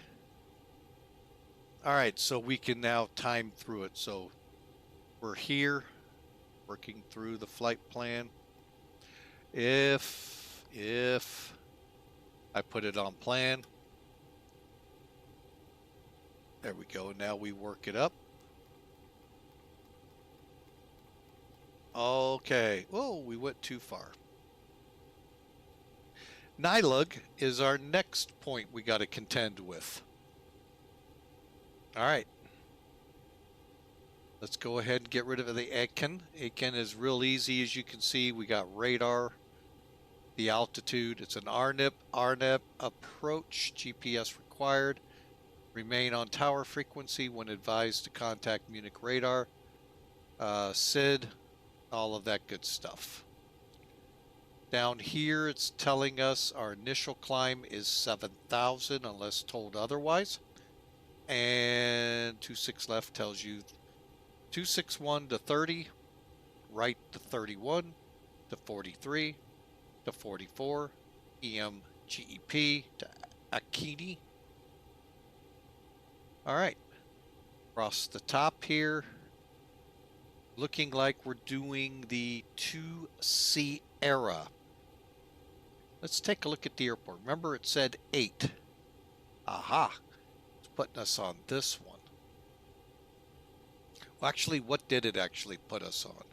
All right, so we can now time through it. So we're here, working through the flight plan. If I put it on plan, there we go. Now we work it up. Okay. Whoa, we went too far. NILUG is our next point we got to contend with. All right. Let's go ahead and get rid of the AKIN. AKIN is real easy, as you can see. We got radar, the altitude. It's an RNIP approach, GPS required. Remain on tower frequency when advised to contact Munich radar. SID, all of that good stuff. Down here, it's telling us our initial climb is 7,000 unless told otherwise. And 26 left tells you 261 to 30, right to 31, to 43, to 44, GEP to AKINI. All right, across the top here, looking like we're doing the 2 Sierra. Let's take a look at the airport. Remember, it said 8. Aha, it's putting us on this one. Well, actually, what did it actually put us on?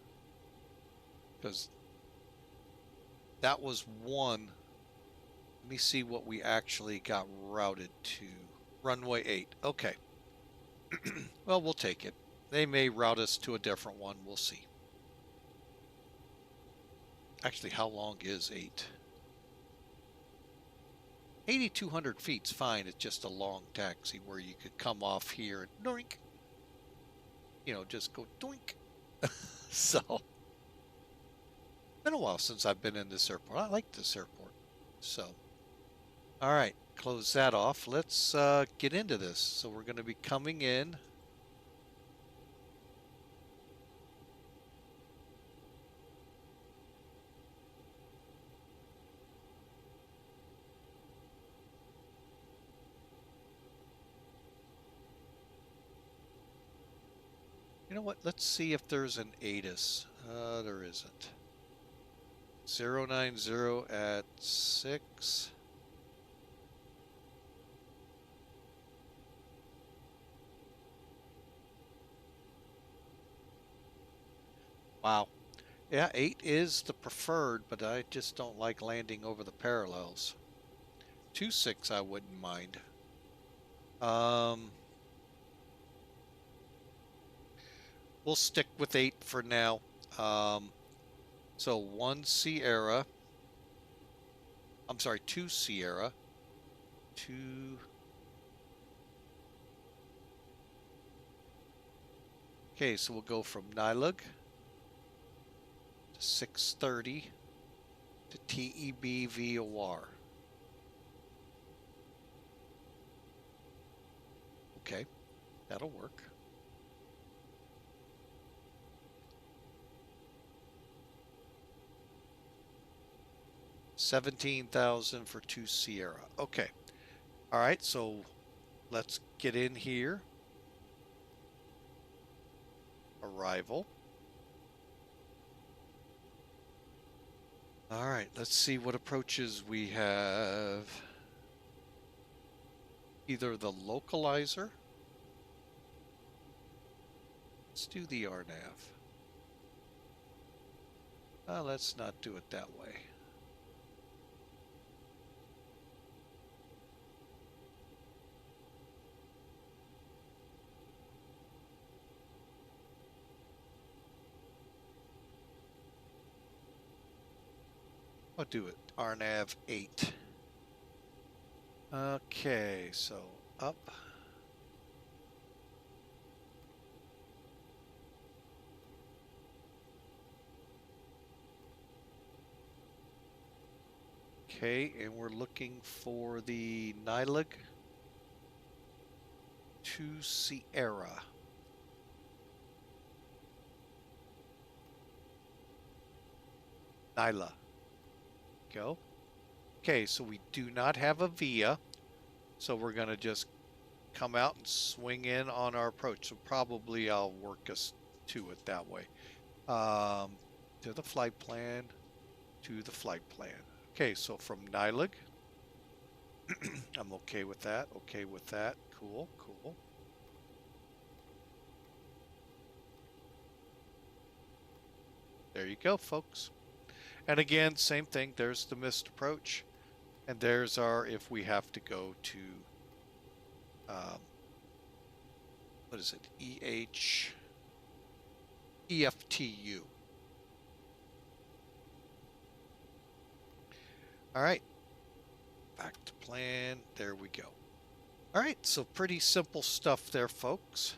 Because that was 1. Let me see what we actually got routed to. Runway 8. Okay. Well, we'll take it. They may route us to a different one. We'll see. Actually, how long is 8? 8,200 feet's fine. It's just a long taxi where you could come off here and doink. You know, just go doink. So, been a while since I've been in this airport. I like this airport. So, all right, close that off. Let's get into this. So we're going to be coming in. You know what? Let's see if there's an ATIS. There isn't. 090 at 6. Wow. Yeah, 8 is the preferred, but I just don't like landing over the parallels. 26 I wouldn't mind. We'll stick with 8 for now. So 1 Sierra. I'm sorry, 2 Sierra. 2. Okay, so we'll go from NILUG to 630 to TEB VOR. Okay, that'll work. $17,000 for 2 Sierra. Okay. All right, so let's get in here. Arrival. All right, let's see what approaches we have. Either the localizer. Let's do the RNAV. Let's not do it that way. I'll do it. RNAV 8. Okay, so up. Okay, and we're looking for the NILUG to Sierra. NILA. Go. Okay, so we do not have a VIA, so we're going to just come out and swing in on our approach. So probably I'll work us to it that way. To the flight plan, to the flight plan. Okay, so from NILUG, I'm okay with that, okay with that. Cool, cool. There you go, folks. And again, same thing, there's the missed approach. And there's our, if we have to go to, what is it, EFTU. All right, back to plan, there we go. All right, so pretty simple stuff there, folks.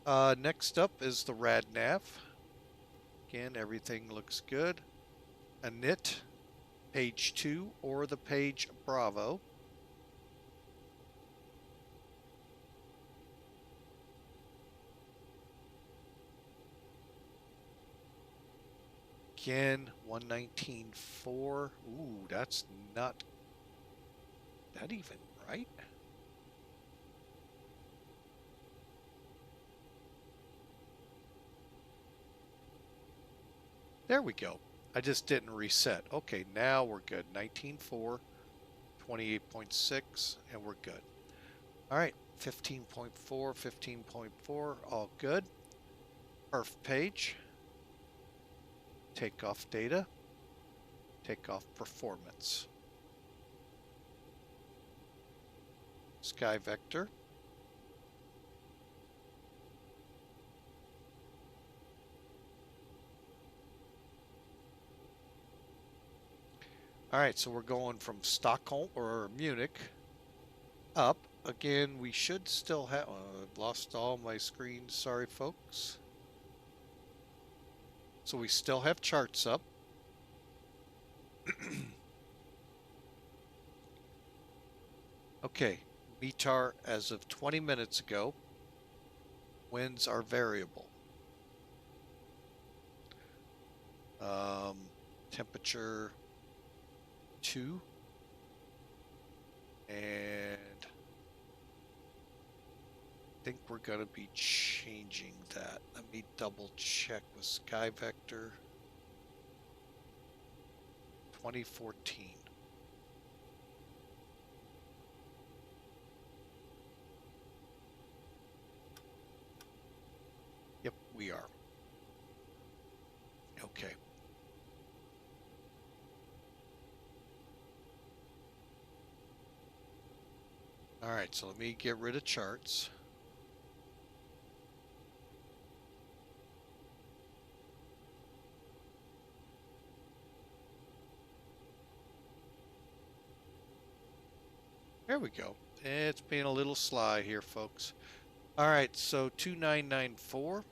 Next up is the RADNAV. Again, everything looks good. Init, page 2, or the page Bravo. Again, 119.4. Ooh, that's not that even right. There we go. I just didn't reset. Okay, now we're good. 19.4, 28.6, and we're good. All right, 15.4, 15.4, all good. Perf page. Takeoff data. Takeoff performance. Sky vector. All right, so we're going from Stockholm or Munich up. Again, we should still have, I've lost all my screens, sorry folks. So we still have charts up. Okay, METAR as of 20 minutes ago, winds are variable. Temperature 2, and I think we're going to be changing that. Let me double check with Sky Vector 2014. Yep, we are. Okay. All right, so let me get rid of charts. There we go. It's being a little sly here, folks. All right, so 2994.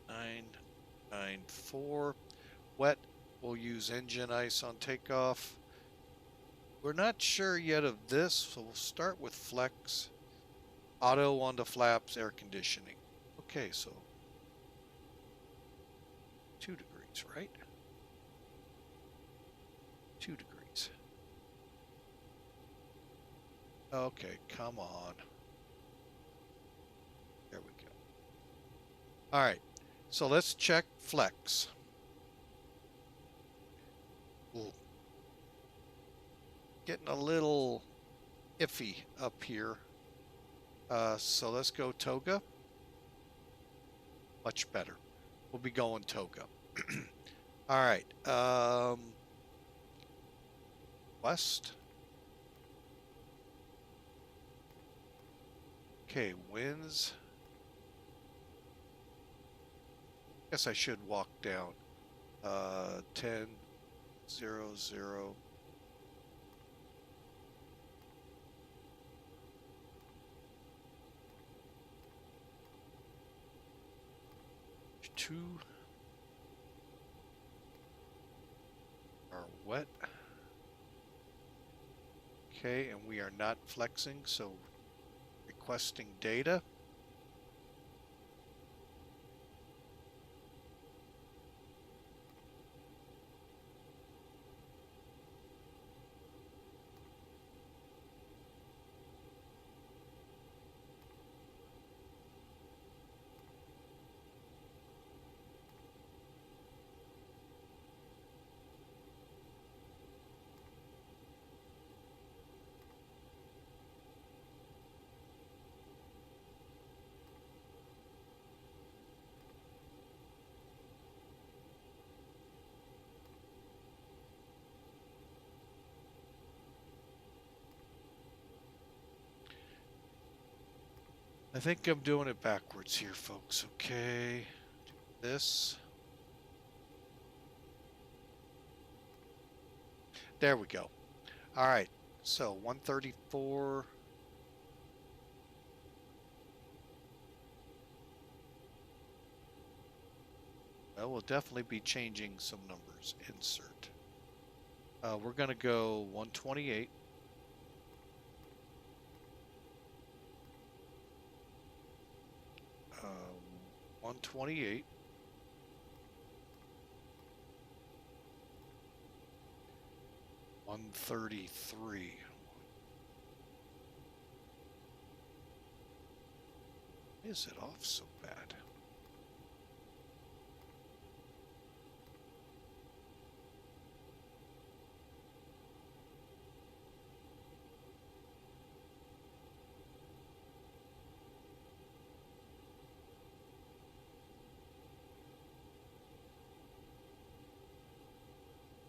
994. Wet. We'll use engine ice on takeoff. We're not sure yet of this, so we'll start with flex. Auto on the flaps, air conditioning. Okay, so 2 degrees, right? 2 degrees. Okay, come on. There we go. All right, so let's check flex. Ooh. Getting a little iffy up here. So let's go toga. Much better. We'll be going toga. All right. West. Okay, winds. Guess I should walk down. 10, 0, 0. 2, Okay, and we are not flexing, so requesting data. I think I'm doing it backwards here, folks. Okay, do this. There we go. All right, so 134. Well, we'll definitely be changing some numbers. Insert. We're going to go 128. 128. 133. Why is it off so bad?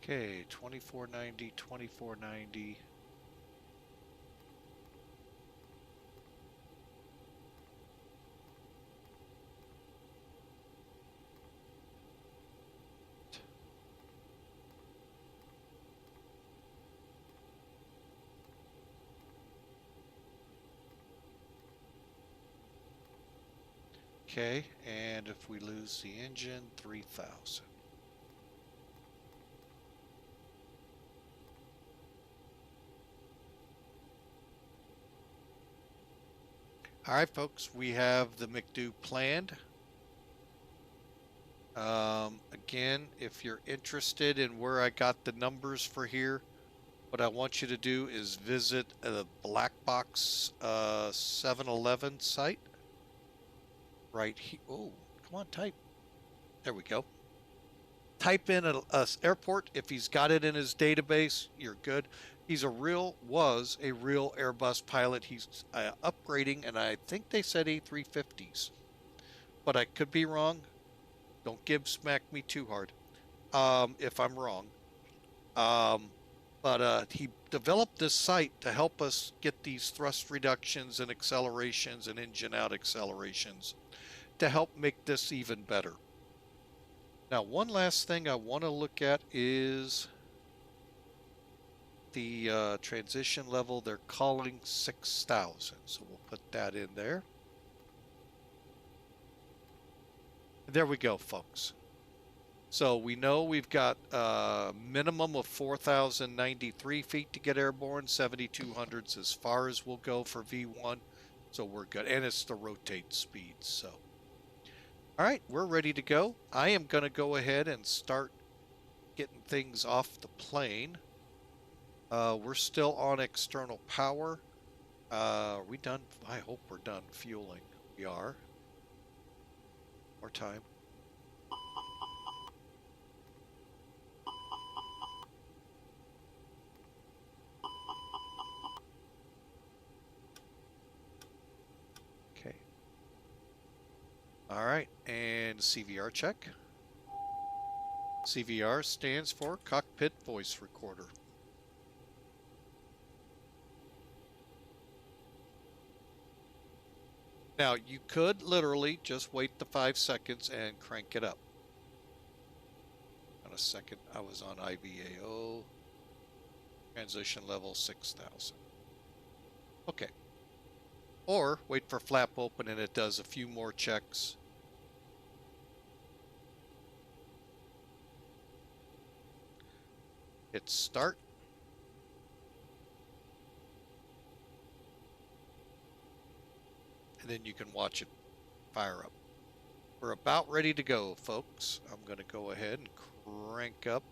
Okay, 2490, 2490. Okay, and if we lose the engine, 3,000. All right, folks, we have the McDo planned. Again, if you're interested in where I got the numbers for here, what I want you to do is visit the Black Box 7-Eleven site. Right here. Oh, come on, type. There we go. Type in a airport. If he's got it in his database, you're good. He's was a real Airbus pilot. He's upgrading, and I think they said A350s, but I could be wrong. Don't smack me too hard if I'm wrong. But he developed this site to help us get these thrust reductions and accelerations and engine out accelerations to help make this even better. Now, one last thing I want to look at is the transition level. They're calling 6,000, so we'll put that in there. There we go, folks. So we know we've got a minimum of 4,093 feet to get airborne, 7,200s as far as we'll go for V1, so we're good. And it's the rotate speed, so. All right, we're ready to go. I am going to go ahead and start getting things off the plane. We're still on external power. Are we done? I hope we're done fueling. We are. More time. Okay. All right, and CVR check. CVR stands for Cockpit Voice Recorder. Now, you could literally just wait the 5 seconds and crank it up. On a second, I was on IVAO. Transition level 6,000. Okay. Or wait for flap open and it does a few more checks. Hit start. and then you can watch it fire up. We're about ready to go, folks. I'm going to go ahead and crank up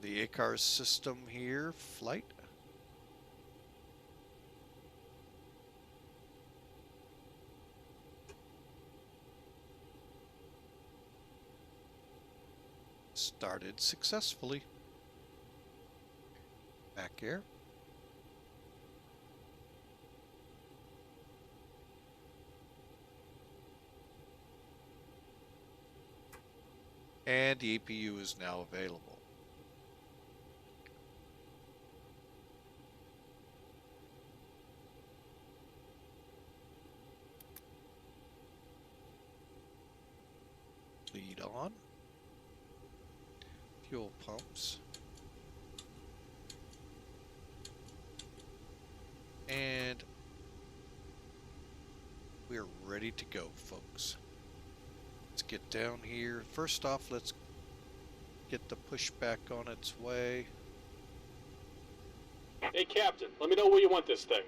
the ACARS system here, flight. Started successfully. Back air. And the APU is now available. Lead on. Fuel pumps. And we're ready to go, folks. Let's get down here. First off, let's get the pushback on its way. Hey, Captain, let me know where you want this thing.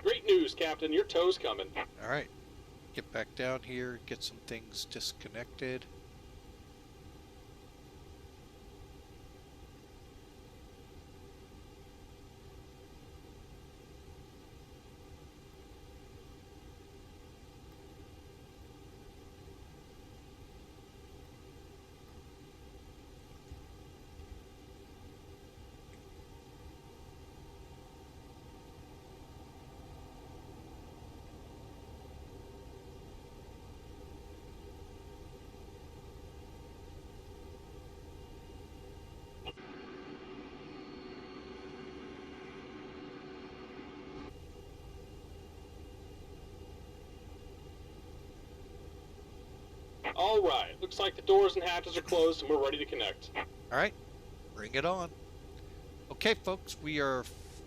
Great news, Captain. Your tow's coming. All right. Get back down here, get some things disconnected. All right. Looks like the doors and hatches are closed and we're ready to connect. All right, bring it on. Okay, folks, we are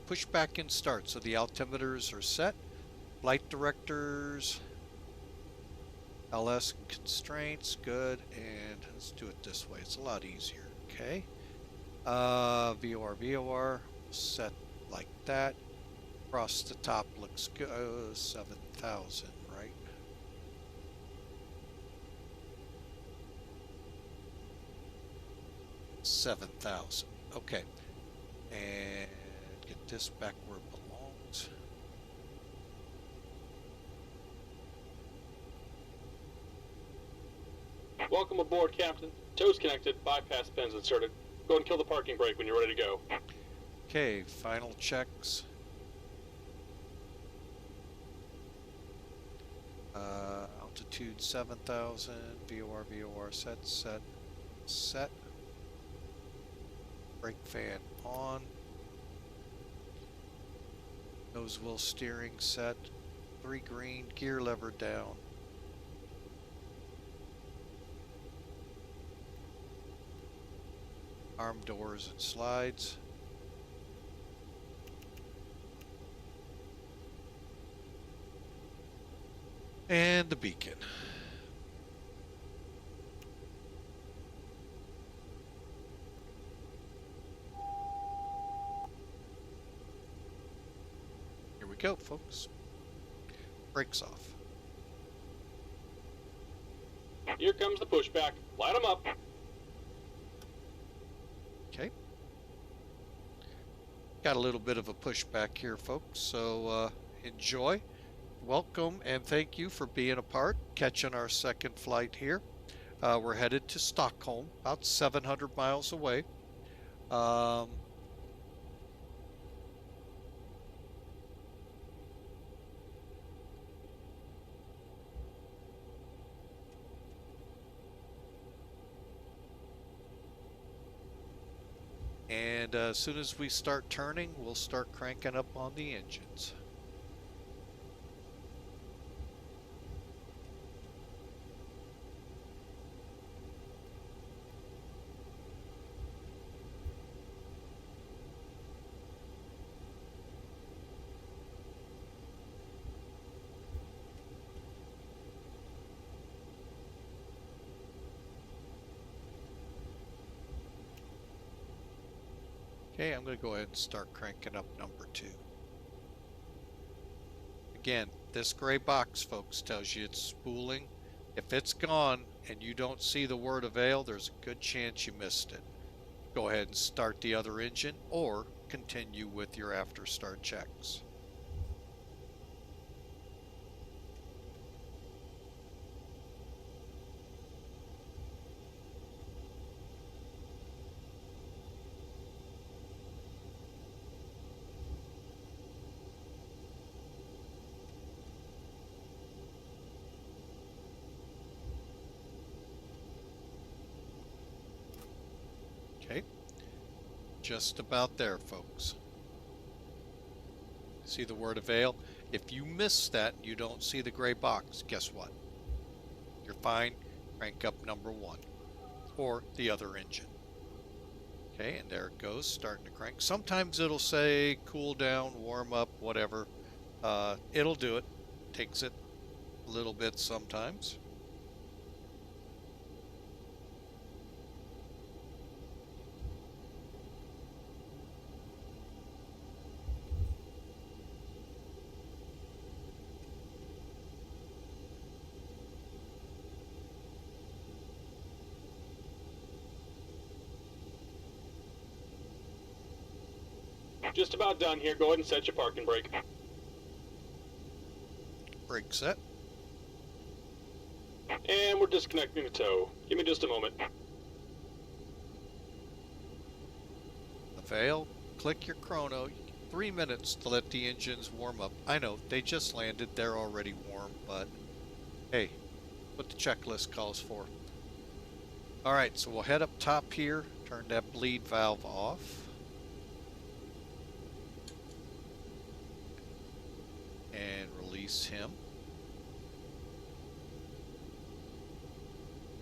pushed back in start. So the altimeters are set. Flight directors, LS and constraints, good. And let's do it this way. It's a lot easier, okay? VOR, set like that. Across the top looks good. 7,000, right? $7,000. Okay. And get this back where it belongs. Welcome aboard, Captain. Tow's connected, bypass pins inserted. Go ahead and kill the parking brake when you're ready to go. Okay, final checks. Altitude 7,000. VOR, set. Brake fan on. Nose wheel steering set. 3 green, gear lever down. Arm doors and slides. And the beacon. Here we go, folks. Brakes off. Here comes the pushback. Light them up. Okay. Got a little bit of a pushback here, folks, so enjoy. Welcome and thank you for being a part, catching our second flight here. We're headed to Stockholm, about 700 miles away. And as soon as we start turning, we'll start cranking up on the engines. Okay, I'm going to go ahead and start cranking up number 2. Again, this gray box, folks, tells you it's spooling. If it's gone and you don't see the word avail, there's a good chance you missed it. Go ahead and start the other engine or continue with your after start checks. Okay, just about there, folks. See the word avail? If you miss that and you don't see the gray box, guess what? You're fine. Crank up number 1 or the other engine. Okay, and there it goes, starting to crank. Sometimes it'll say cool down, warm up, whatever. It'll do it. Takes it a little bit sometimes. Just about done here. Go ahead and set your parking brake. Brake set. And we're disconnecting the tow. Give me just a moment. Avail. Click your chrono. 3 minutes to let the engines warm up. I know, they just landed. They're already warm, but hey, what the checklist calls for. Alright, so we'll head up top here. Turn that bleed valve off. And release him.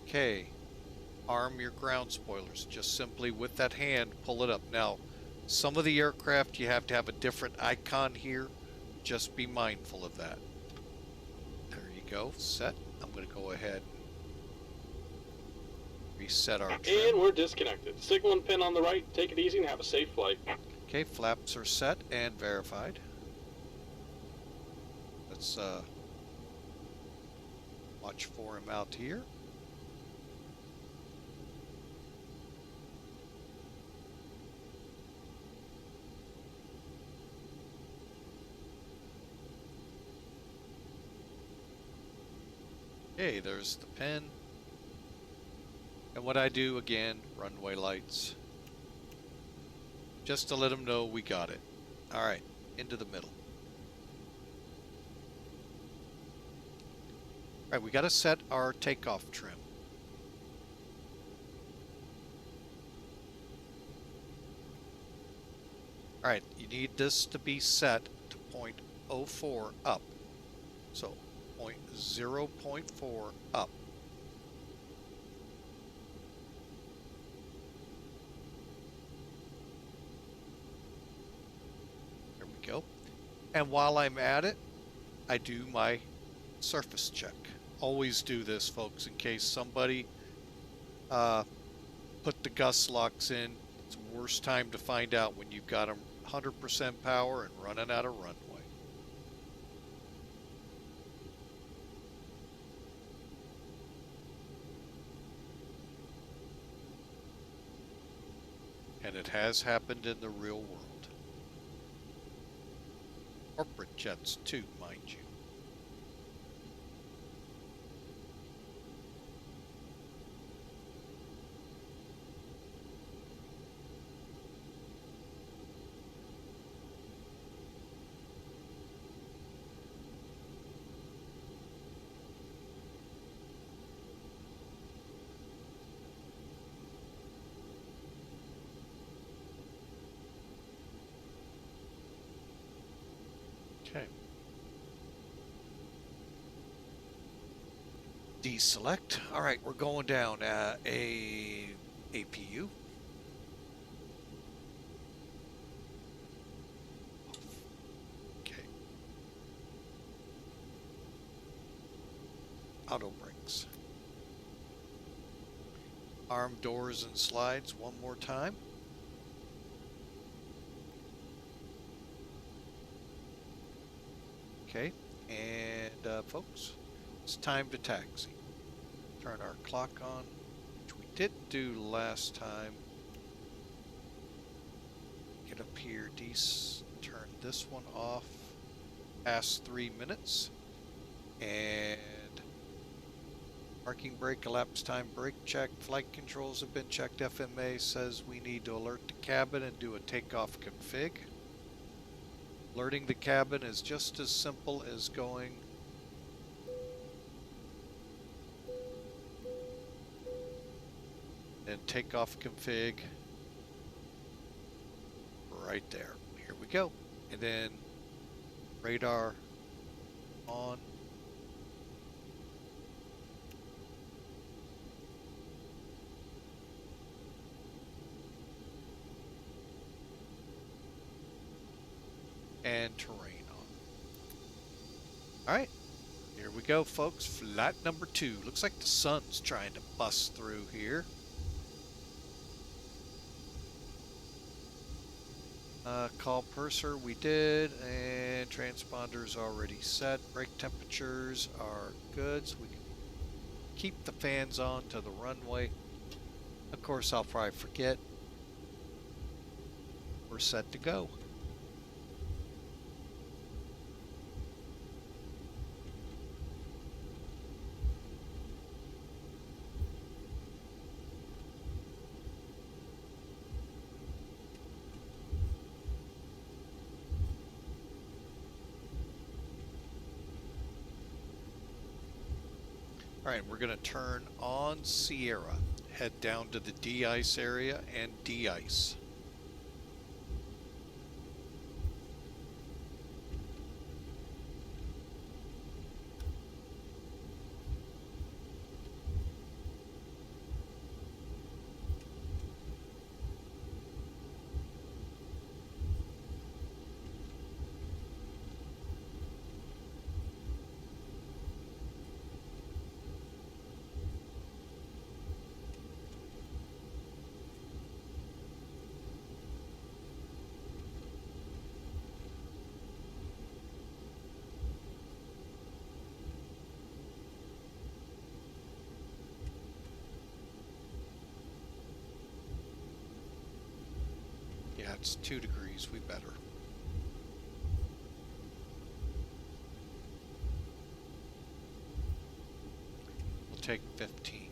Okay, arm your ground spoilers. Just simply with that hand, pull it up. Now, some of the aircraft you have to have a different icon here. Just be mindful of that. There you go, set. I'm going to go ahead and reset our trim. And we're disconnected. Signal and pin on the right. Take it easy and have a safe flight. Okay, flaps are set and verified. Let's watch for him out here. Okay, there's the pin. And what I do again, runway lights. Just to let them know we got it. Alright, into the middle. Alright, we got to set our takeoff trim. Alright, you need this to be set to 0.04 up. So 0.4 up. There we go. And while I'm at it, I do my surface check. Always do this, folks, in case somebody put the gust locks in. It's the worst time to find out when you've got them 100% power and running out of runway. And it has happened in the real world. Corporate jets too, mind you. Okay. Deselect. All right, we're going down a APU. Okay. Auto brakes. Arm doors and slides one more time. Okay, and folks, it's time to taxi. Turn our clock on, which we didn't do last time. Get up here, turn this one off. Past 3 minutes. And parking brake, elapsed time, brake check, flight controls have been checked. FMA says we need to alert the cabin and do a takeoff config. Alerting the cabin is just as simple as going and takeoff config right there. Here we go. And then radar on. And terrain on. Alright, here we go, folks. Flight number 2. Looks like the sun's trying to bust through here. Call purser we did, and transponders already set. Brake temperatures are good, so we can keep the fans on to the runway. Of course, I'll probably forget. We're set to go. Alright, we're going to turn on Sierra, head down to the de-ice area and de-ice. Yeah, it's 2 degrees, we better. We'll take 15.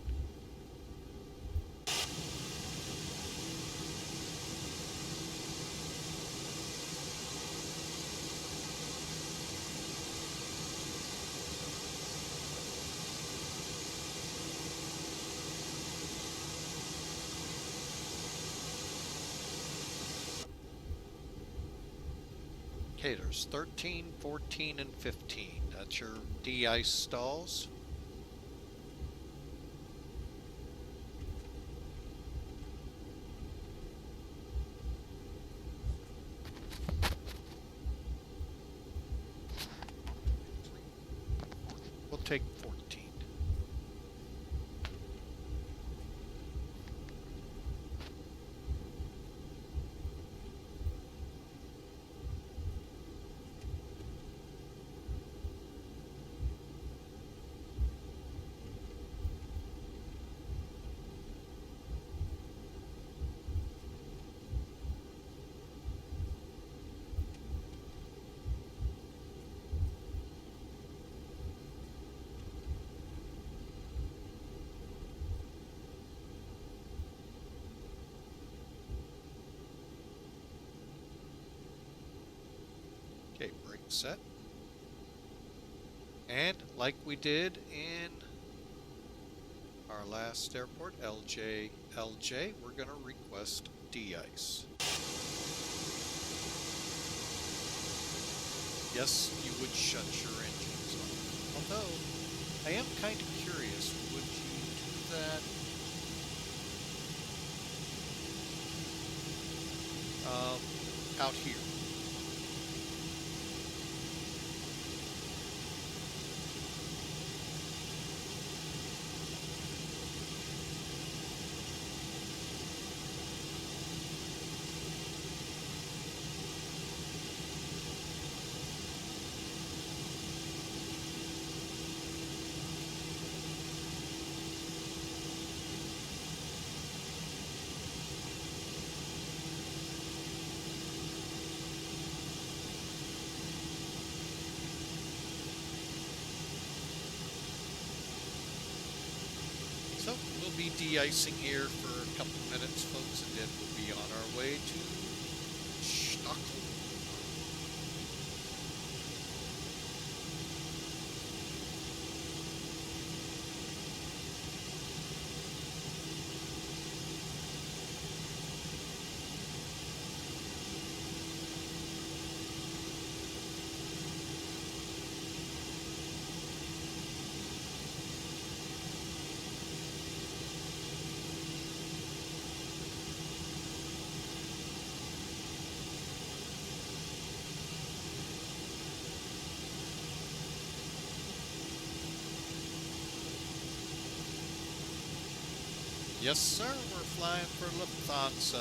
Okay, there's 13, 14, and 15. That's your de-ice stalls. We'll take 14. Okay, brake set. And like we did in our last airport, LJLJ, we're going to request de-ice. Yes, you would shut your engines off. Although, I am kind of curious, would you do that? Out here. be de-icing here for a couple minutes, folks, and then we'll be on our way to Stockholm. Yes, sir. We're flying for Lufthansa,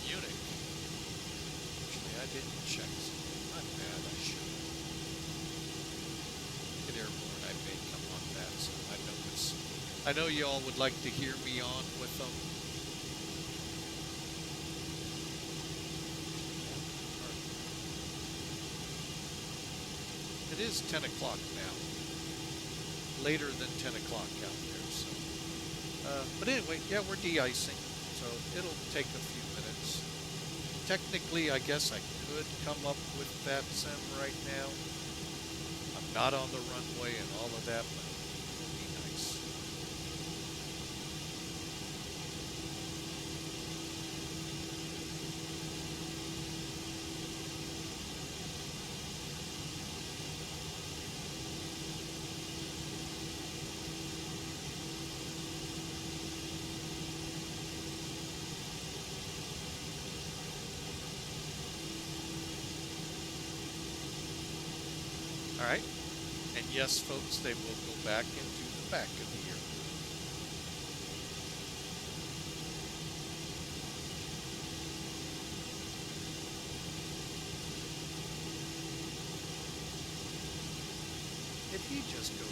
Munich. Actually, I didn't check. My bad. I should. Get airborne. I may come on that. So I know y'all would like to hear me on with them. It is 10 o'clock now. Later than 10 o'clock out there. But anyway, yeah, we're de-icing, so it'll take a few minutes. Technically, I guess I could come up with that sim right now. I'm not on the runway and all of that, but it would be nice. All right, and yes, folks, they will go back into the back of the airport. Did he just go?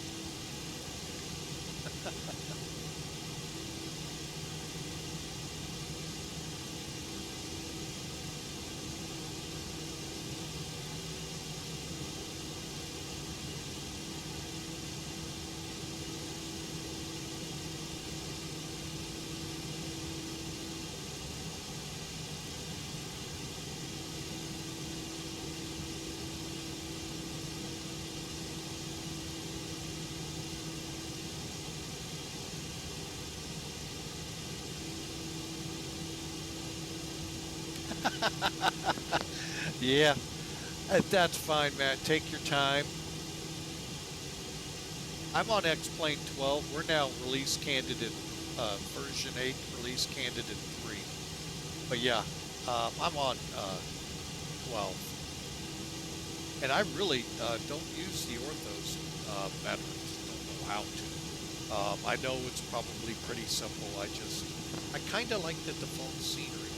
Yeah, that's fine, Matt. Take your time. I'm on X-Plane 12. We're now release candidate, version 8, release candidate 3. But yeah, I'm on 12. And I really don't use the orthos veterans. Don't know how to. I know it's probably pretty simple. I kind of like the default scenery,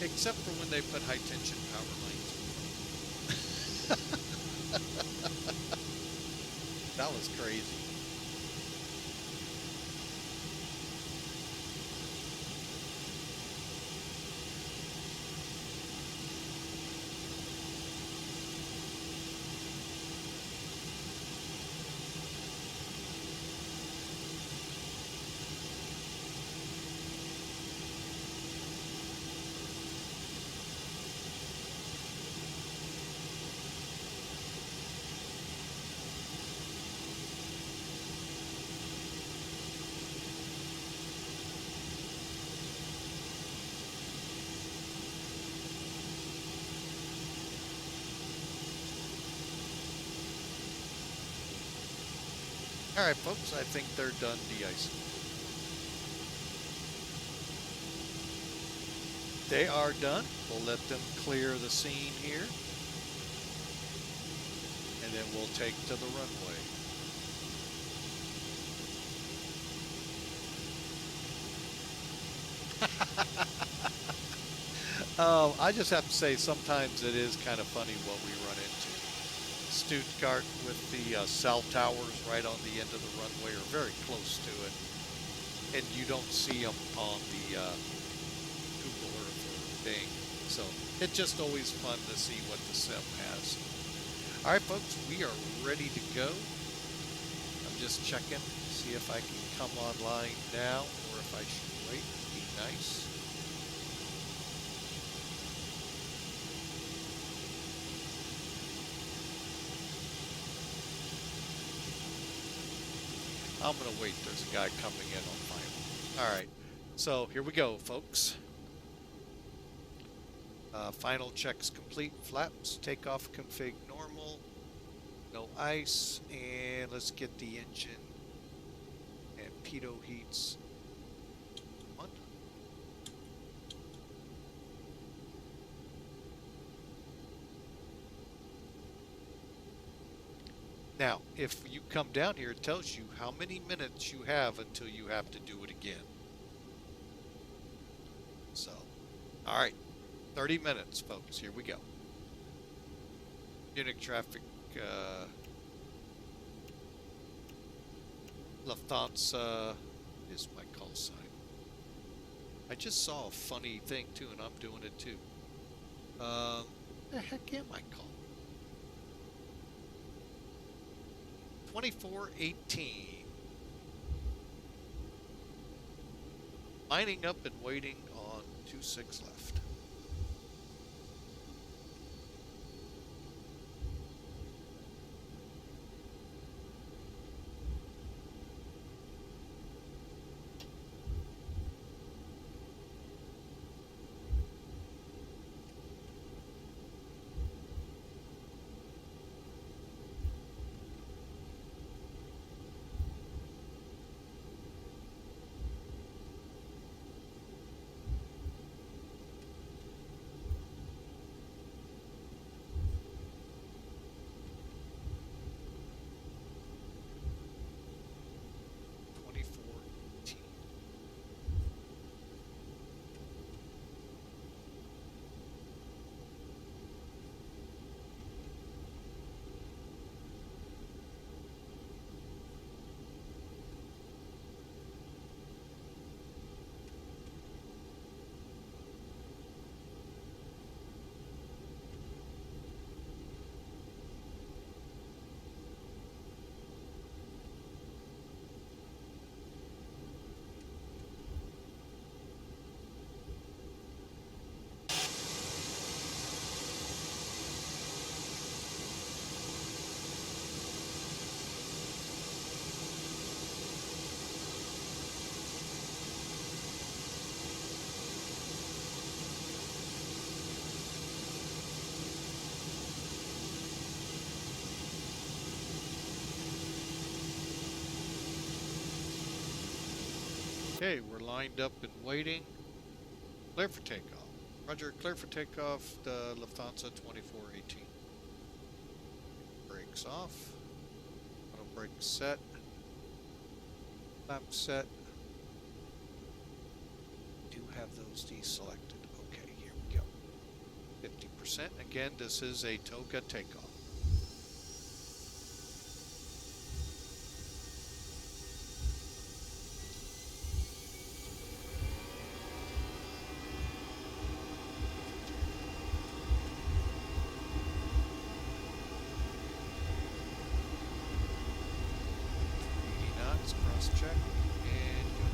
except for when they put high tension power lines. That was crazy. All right, folks, I think they're done de-icing. They are done. We'll let them clear the scene here. And then we'll take to the runway. I just have to say, sometimes it is kind of funny what we run into. Stuttgart with the cell towers right on the end of the runway, or very close to it, and you don't see them on the Google Earth or Bing. So it's just always fun to see what the sim has. All right, folks, we are ready to go. I'm just checking, see if I can come online now, or if if I should wait and be nice. I'm gonna wait. There's a guy coming in on final. All right, so here we go, folks. Final checks complete. Flaps, takeoff config normal. No ice, and let's get the engine and pitot heats on. Now, if you come down here, it tells you how many minutes you have until you have to do it again. So, all right, 30 minutes, folks. Here we go. Munich traffic, Lufthansa is my call sign. I just saw a funny thing too, and I'm doing it too. The heck am I called? 2418. Lining up and waiting on 26 left. Okay, we're lined up and waiting. Clear for takeoff. Roger, clear for takeoff, the Lufthansa 2418. Brakes off. Auto brake set. Lap set. Do have those deselected. Okay, here we go. 50%. Again, this is a TOGA takeoff. Check and go.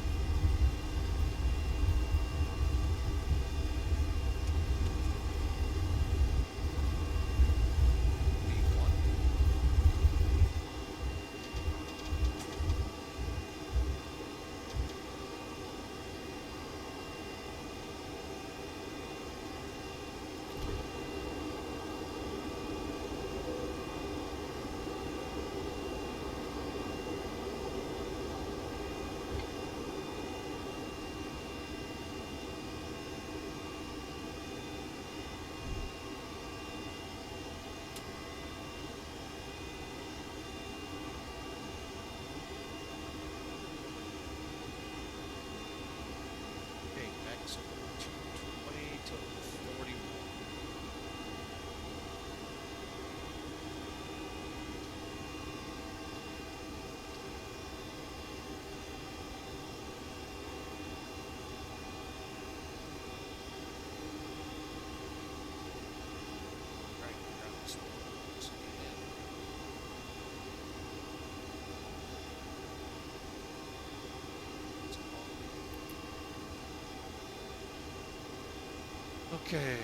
Okay.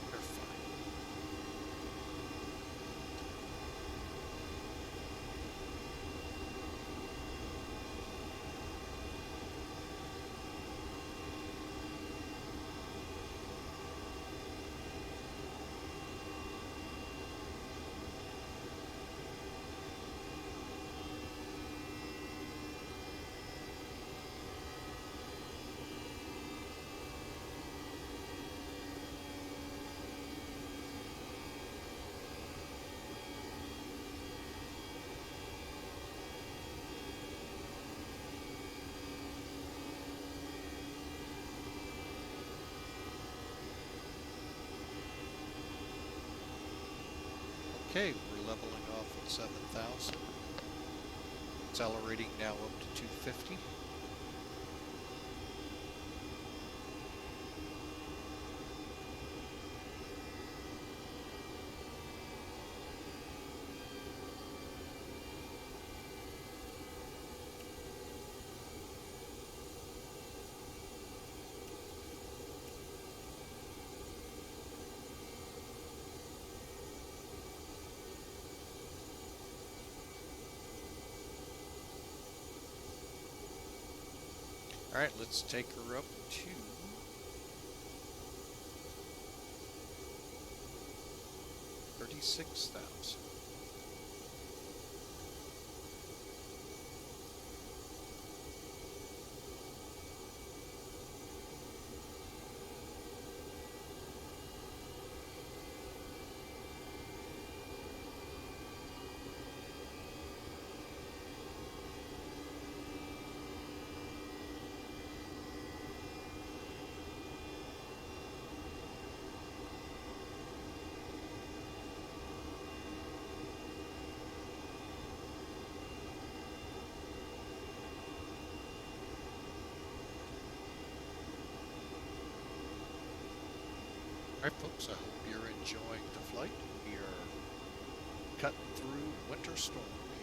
They're fine. Okay, we're leveling off at 7,000. Accelerating now up to 250. All right, let's take her up to 36,000. Alright folks, I hope you're enjoying the flight. We are cutting through winter storm here.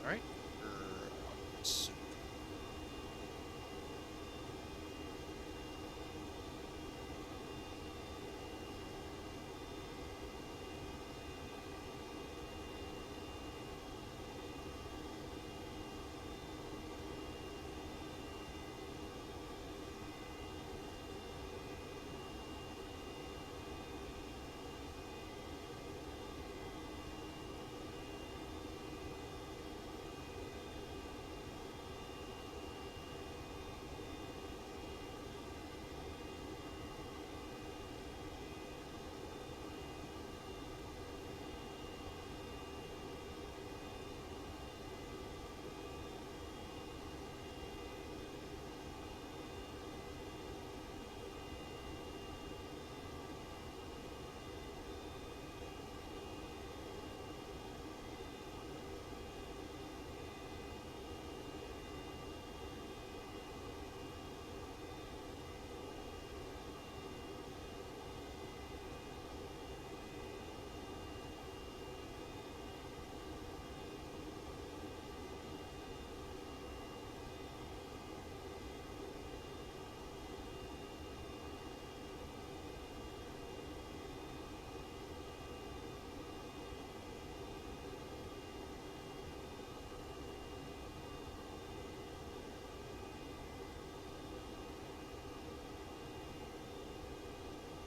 Alright, we're on soon.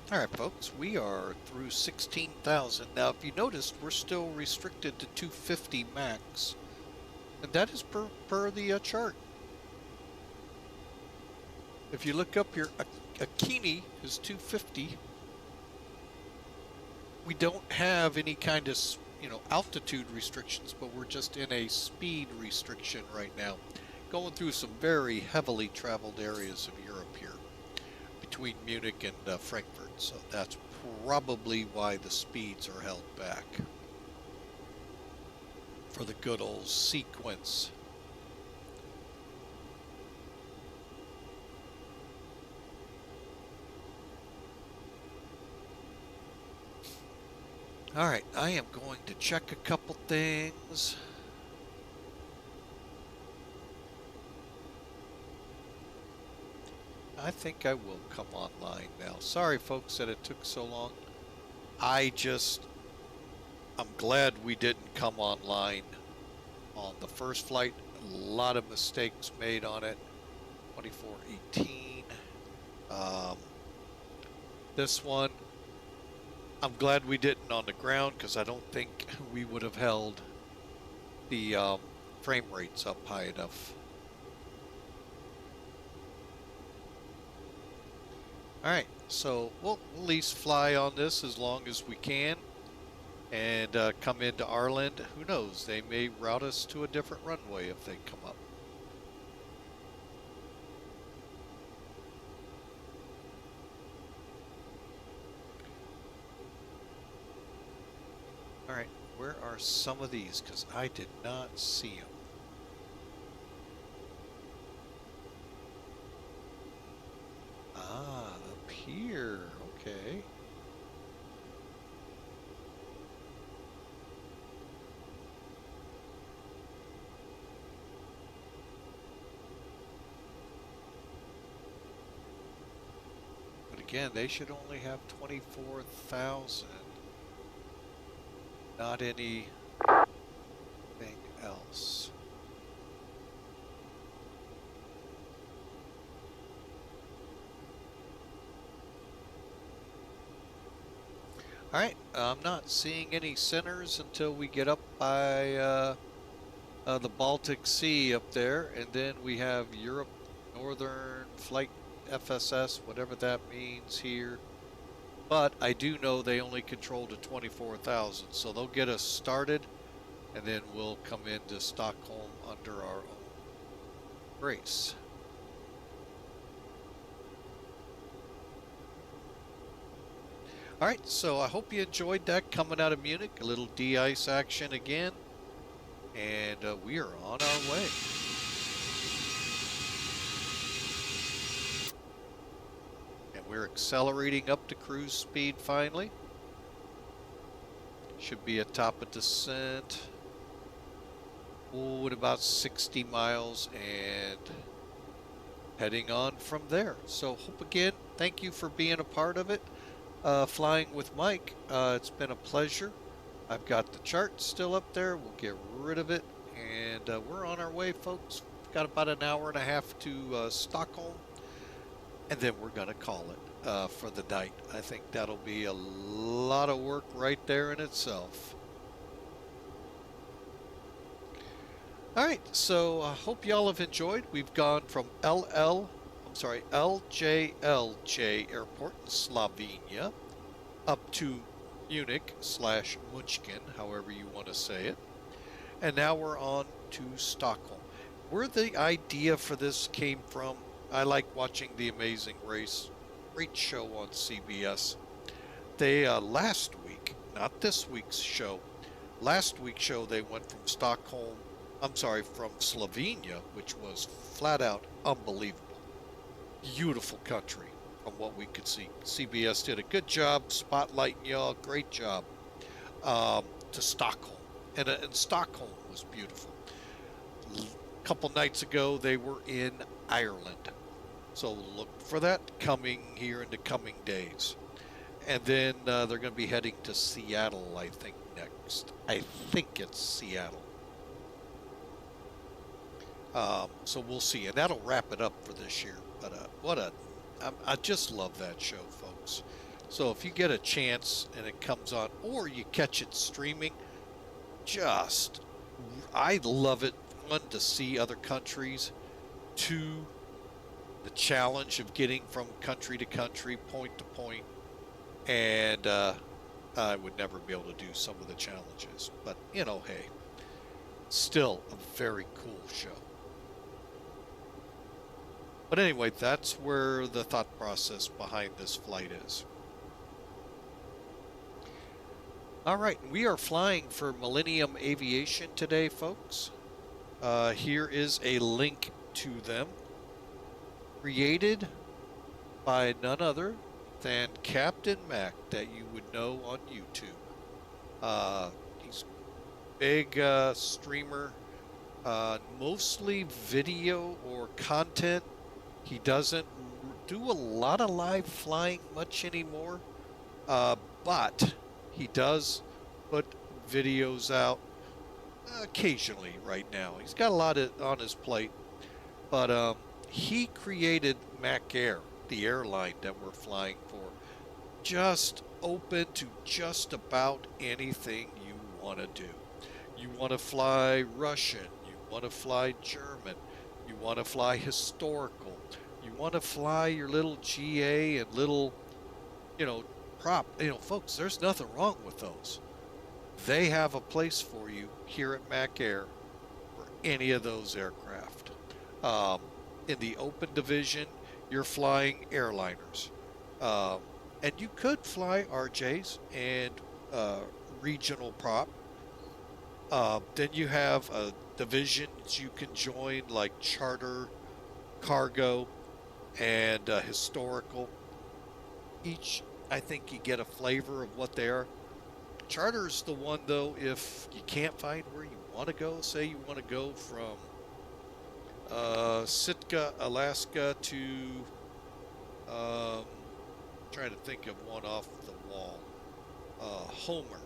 Alright folks, we are through 16,000. Now if you noticed, we're still restricted to 250 max. And that is per the chart. If you look up here, AKINI is 250. We don't have any kind of, you know, altitude restrictions, but we're just in a speed restriction right now. Going through some very heavily traveled areas of Europe here, between Munich and Frankfurt. So that's probably why the speeds are held back for the good old sequence. All right, I am going to check a couple things. I think I will come online now. Sorry, folks, that it took so long. I'm glad we didn't come online on the first flight. A lot of mistakes made on it. 2418. This one, I'm glad we didn't on the ground because I don't think we would have held the frame rates up high enough. Alright, so we'll at least fly on this as long as we can and come into Arlanda. Who knows, they may route us to a different runway if they come up. Alright, where are some of these? Because I did not see them. Ah, up here. Okay. But again, they should only have 24,000. Not anything else. Alright, I'm not seeing any centers until we get up by the Baltic Sea up there, and then we have Europe Northern Flight FSS, whatever that means here. But I do know they only control to 24,000, so they'll get us started, and then we'll come into Stockholm under our own grace. Alright, so I hope you enjoyed that coming out of Munich, a little de-ice action again, and we are on our way. We're accelerating up to cruise speed finally. Should be at top of descent. Oh, at about 60 miles and heading on from there. So hope again, thank you for being a part of it. Flying with Mike, it's been a pleasure. I've got the chart still up there. We'll get rid of it. And we're on our way, folks. We've got about an hour and a half to Stockholm. And then we're going to call it for the night. I think that'll be a lot of work right there in itself. All right, so I hope y'all have enjoyed. We've gone from LJLJ Airport in Slovenia up to Munich/München, however you want to say it. And now we're on to Stockholm. Where the idea for this came from, I like watching The Amazing Race. Great show on CBS. They, last week, not this week's show, last week's show they went from from Slovenia, which was flat out unbelievable. Beautiful country from what we could see. CBS did a good job spotlighting y'all, great job, to Stockholm. And Stockholm was beautiful. A couple nights ago, they were in Ireland. So look for that coming here in the coming days. And then they're going to be heading to Seattle, I think, next. I think it's Seattle. So we'll see. And that'll wrap it up for this year. But I just love that show, folks. So if you get a chance and it comes on, or you catch it streaming, I love it. One, to see other countries. Two, the challenge of getting from country to country, point to point, and I would never be able to do some of the challenges. But, you know, hey, still a very cool show. But anyway, that's where the thought process behind this flight is. All right, we are flying for Millennium Aviation today, folks. Here is a link to them, created by none other than Captain Mac, that you would know on YouTube. He's a big streamer, mostly video or content. He doesn't do a lot of live flying much anymore, but he does put videos out occasionally right now. He's got a lot on his plate, but he created Mac Air, the airline that we're flying for, just open to just about anything you want to do. You want to fly Russian, you want to fly German, you want to fly historical, you want to fly your little GA and little, you know, prop. You know, folks, there's nothing wrong with those. They have a place for you here at Mac Air for any of those aircraft. In the open division, you're flying airliners. And you could fly RJs and regional prop. Then you have divisions you can join, like charter, cargo, and historical. Each, I think, you get a flavor of what they are. Charter's the one, though, if you can't find where you want to go. Say you want to go from Sitka, Alaska to trying to think of one off the wall. Homer.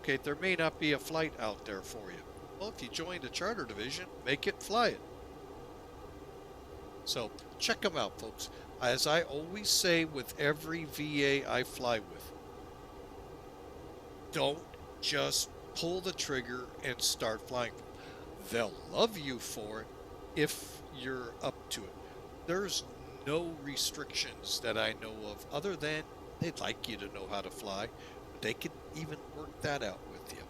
Okay, there may not be a flight out there for you. Well, if you join the charter division, make it, fly it. So check them out, folks. As I always say with every VA I fly with, don't just pull the trigger and start flying. They'll love you for it if you're up to it. There's no restrictions that I know of other than they'd like you to know how to fly. But they can even work that out with you.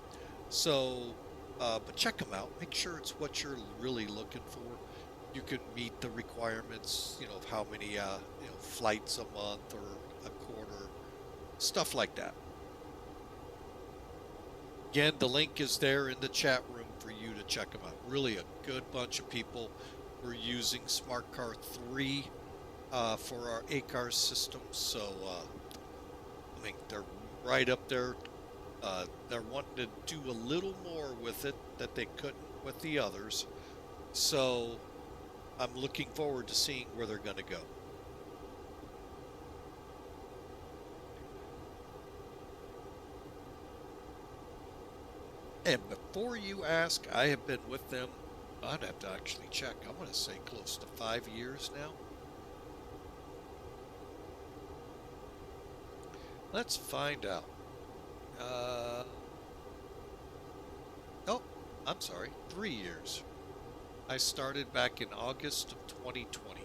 So, but check them out. Make sure it's what you're really looking for. You can meet the requirements, you know, of how many, flights a month or a quarter, stuff like that. Again, the link is there in the chat room for you to check them out. Really a good bunch of people. We're using Smart Car 3 for our ACAR system, so I mean, they're right up there. They're wanting to do a little more with it that they couldn't with the others. So I'm looking forward to seeing where they're going to go. And before you ask, I have been with them, I'd have to actually check, I'm going to say close to 5 years now. Let's find out. Oh, I'm sorry, 3 years. I started back in August of 2020.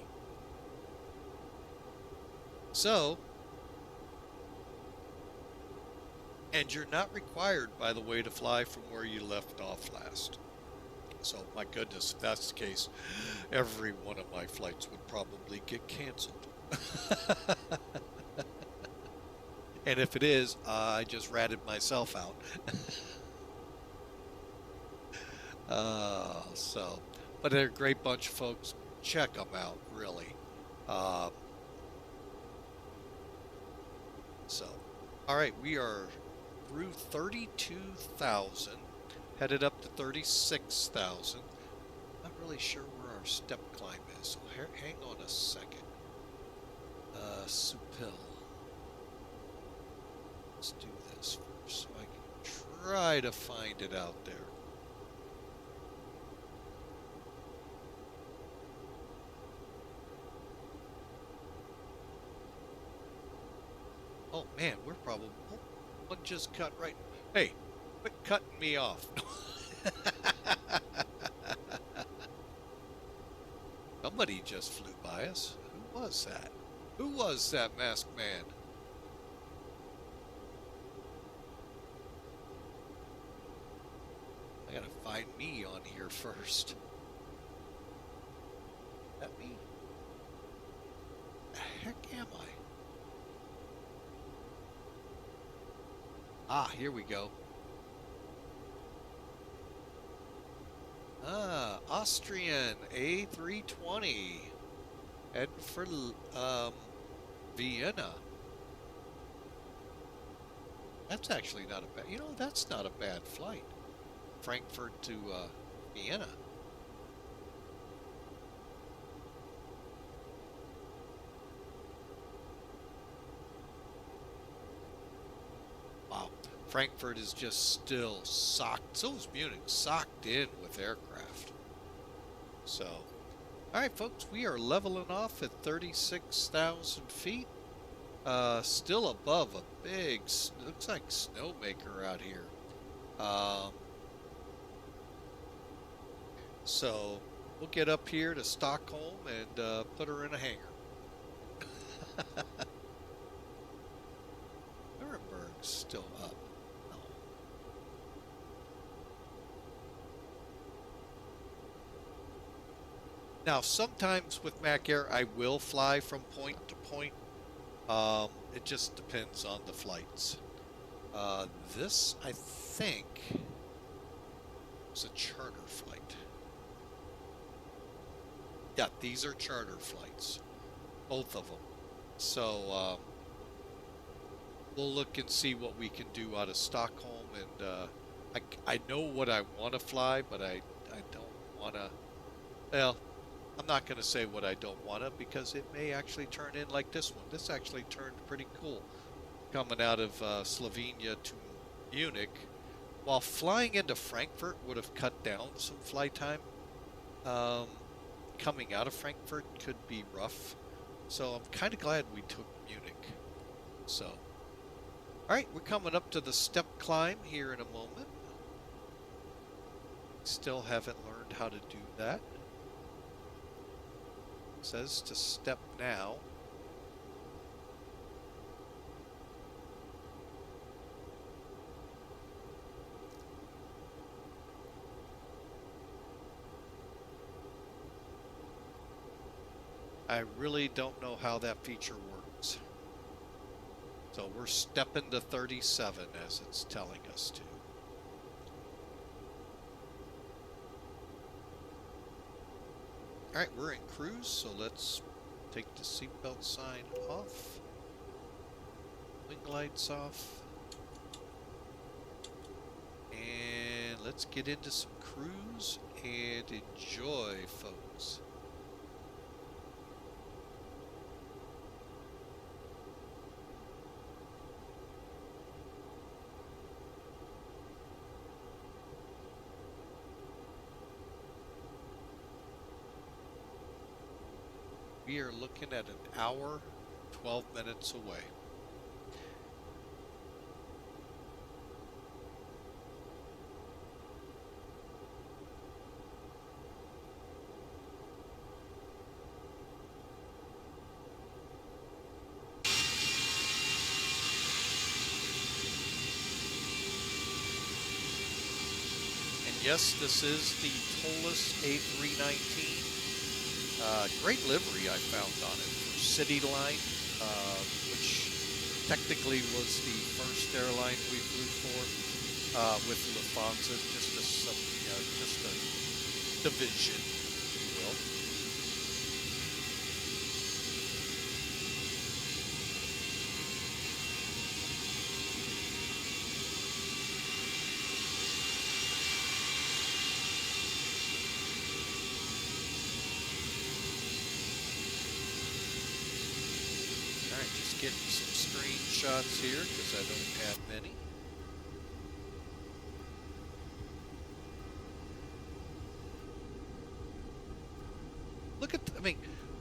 So, and you're not required, by the way, to fly from where you left off last. So, my goodness, if that's the case, every one of my flights would probably get canceled. And if it is, I just ratted myself out. But they're a great bunch of folks. Check them out, really. All right, we are through 32,000, headed up to 36,000. Not really sure where our step climb is, so hang on a second. SUPIL. Let's do this first so I can try to find it out there. Oh man, we're probably, one just cut right. Hey, quit cutting me off. Somebody just flew by us. Who was that? Who was that masked man? I gotta find me on here first. That me? The heck am I? Ah, here we go. Ah, Austrian A320. Head for Vienna. That's actually not a bad, you know, that's not a bad flight. Frankfurt to Vienna. Wow. Frankfurt is just still socked, so is Munich, socked in with aircraft. So, all right, folks, we are leveling off at 36,000 feet. Still above a big, looks like snowmaker out here. So we'll get up here to Stockholm and put her in a hangar. Nuremberg's still up. No. Now, sometimes with Mac Air, I will fly from point to point. It just depends on the flights. This, I think, was a charter flight. Yeah, these are charter flights, both of them. So we'll look and see what we can do out of Stockholm. And I know what I want to fly, but I don't want to. Well, I'm not going to say what I don't want to, because it may actually turn in like this one. This actually turned pretty cool, coming out of Slovenia to Munich. While flying into Frankfurt would have cut down some flight time, coming out of Frankfurt could be rough. So I'm kind of glad we took Munich. So, all right, we're coming up to the step climb here in a moment. Still haven't learned how to do that. It says to step now. I really don't know how that feature works. So we're stepping to 37 as it's telling us to. All right, we're in cruise, so let's take the seatbelt sign off. Wing lights off. And let's get into some cruise and enjoy, folks. We are looking at an hour, 12 minutes away. And yes, this is the Toliss A319. Great livery I found on it for City Line, which technically was the first airline we flew for with Lufthansa, just a division, if you will. Getting some screenshots here because I don't have many. Look at, I mean,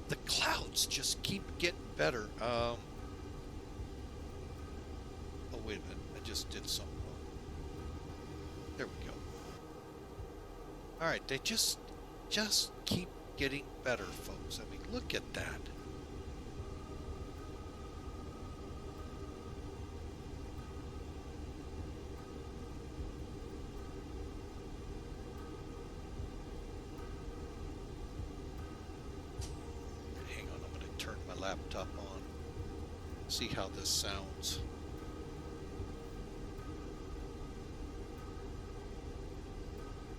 the clouds just keep getting better. Oh, wait a minute. I just did something wrong. There we go. All right, they just keep getting better, folks. I mean, look at that. Hang on, I'm going to turn my laptop on. See how this sounds.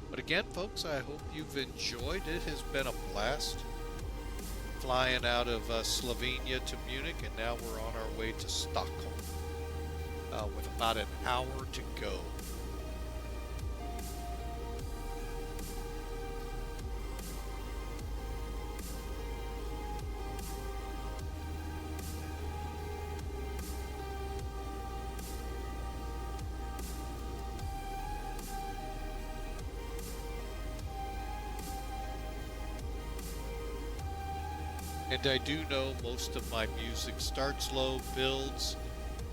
But again, folks, I hope you've enjoyed. It has been a blast flying out of Slovenia to Munich, and now we're on our way to Stockholm with about an hour to go. And I do know most of my music starts low, builds,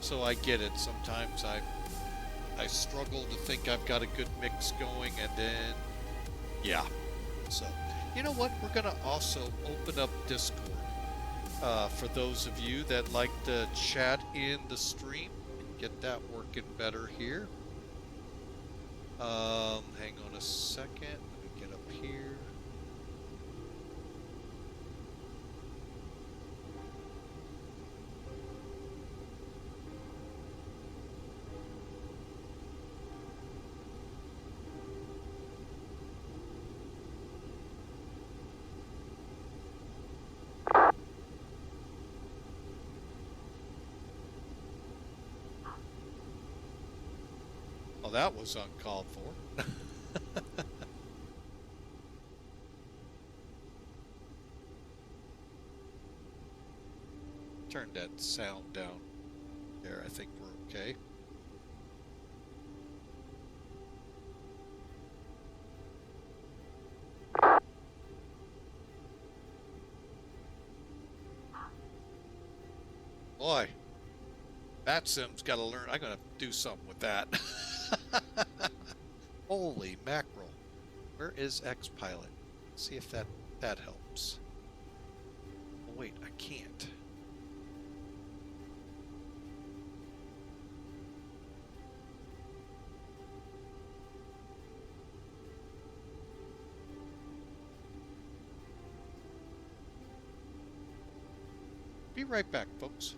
so I get it. Sometimes I struggle to think I've got a good mix going, and then, yeah. So, you know what? We're going to also open up Discord for those of you that like to chat in the stream and get that working better here. Hang on a second. Let me get up here. That was uncalled for. Turn that sound down there. I think we're okay. Boy, that sim's got to learn. I'm going to do something with that. Holy mackerel. Where is Xpilot? Let's see if that helps. Oh, wait, I can't. Be right back, folks.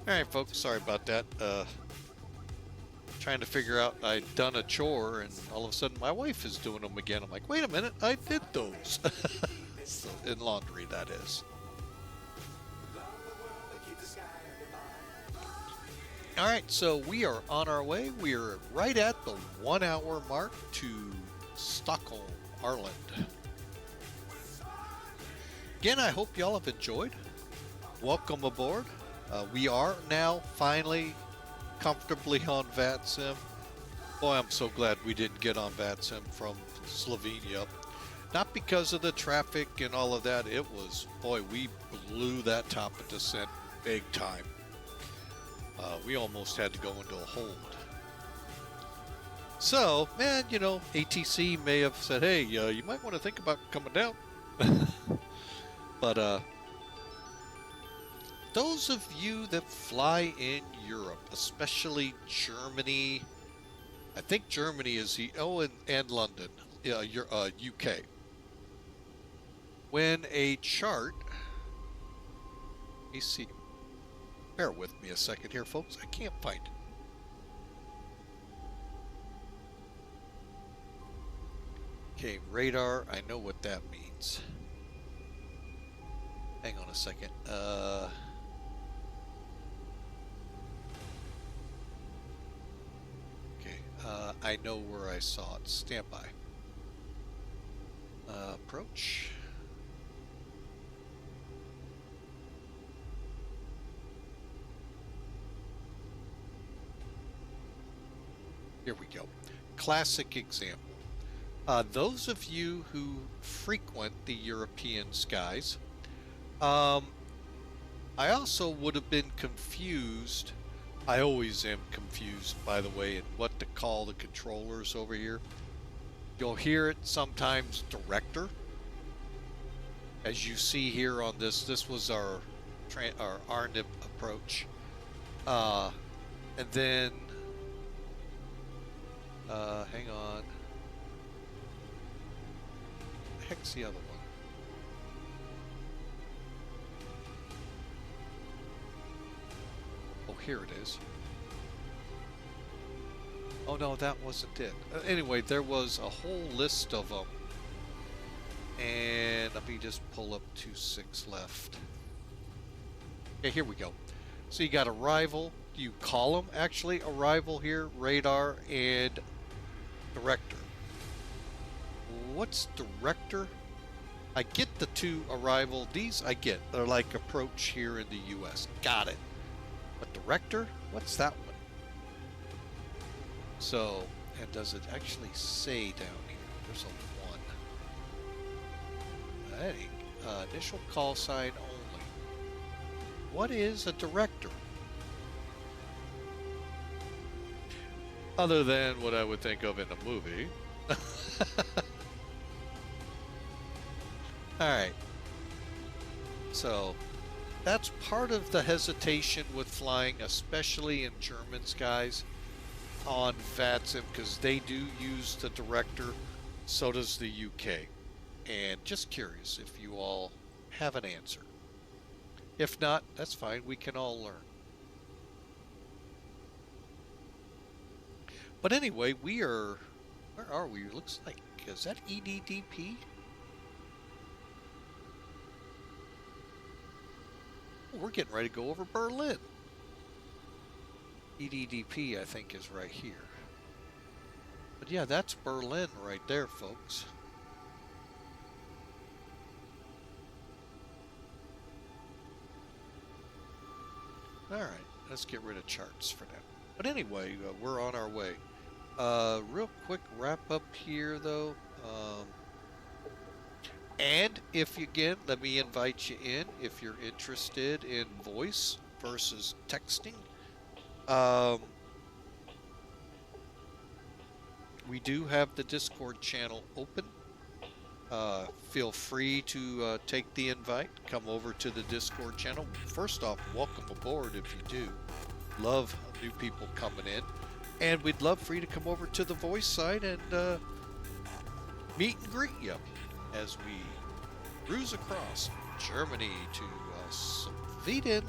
Alright folks, sorry about that. Trying to figure out I'd done a chore and all of a sudden my wife is doing them again. I'm like, wait a minute, I did those. So, in laundry, that is. Alright, so we are on our way. We are right at the 1 hour mark to Stockholm, Arlanda. Again, I hope y'all have enjoyed. Welcome aboard. We are now finally comfortably on VATSIM. Boy, I'm so glad we didn't get on VATSIM from Slovenia. Not because of the traffic and all of that. It was, boy, we blew that top of descent big time. We almost had to go into a hold. So, man, you know, ATC may have said, hey, you might want to think about coming down. But, those of you that fly in Europe, especially Germany, I think Germany is the, and London, UK. When a chart, let me see, bear with me a second here, folks, I can't find it. Okay, radar, I know what that means. Hang on a second. I know where I saw it. Stand by. Approach. Here we go. Classic example. Those of you who frequent the European skies, I also would have been confused. I always am confused, by the way, in what to call the controllers over here. You'll hear it sometimes director. As you see here on this was our RNIP approach. And then, hang on. The heck's the other one? Oh, here it is. Oh no, that wasn't it. Anyway, there was a whole list of them. And let me just pull up 2.6 left. Okay, here we go. So you got arrival. You call them actually arrival here, radar, and director. What's director? I get the two arrival. These I get. They're like approach here in the US. Got it. But director? What's that one? So, and does it actually say down here? There's a 1. Hey, initial call sign only. What is a director? Other than what I would think of in a movie. Alright. So, that's part of the hesitation with flying, especially in German skies, on VATSIM, because they do use the director, so does the UK. And just curious if you all have an answer. If not, that's fine, we can all learn. But anyway, we are, where are we? Looks like, is that EDDP? We're getting ready to go over Berlin. EDDP, I think, is right here. But yeah, that's Berlin right there, folks. Alright, let's get rid of charts for now. But anyway, we're on our way. Real quick wrap up here, though. And if you, again, let me invite you in if you're interested in voice versus texting. We do have the Discord channel open. Feel free to take the invite. Come over to the Discord channel. First off, welcome aboard if you do. Love new people coming in. And we'd love for you to come over to the voice side and meet and greet you as we cruise across Germany to Sweden.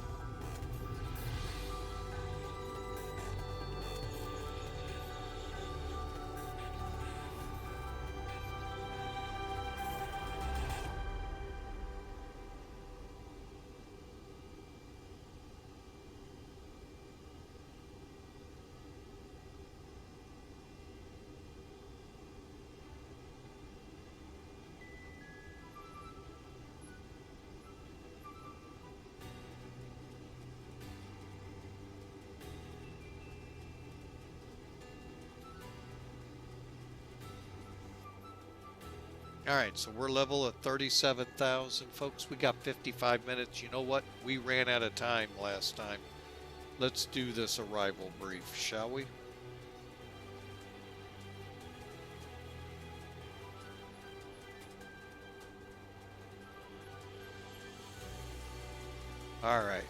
All right, so we're level at 37,000, folks. We got 55 minutes. You know what? We ran out of time last time. Let's do this arrival brief, shall we? All right.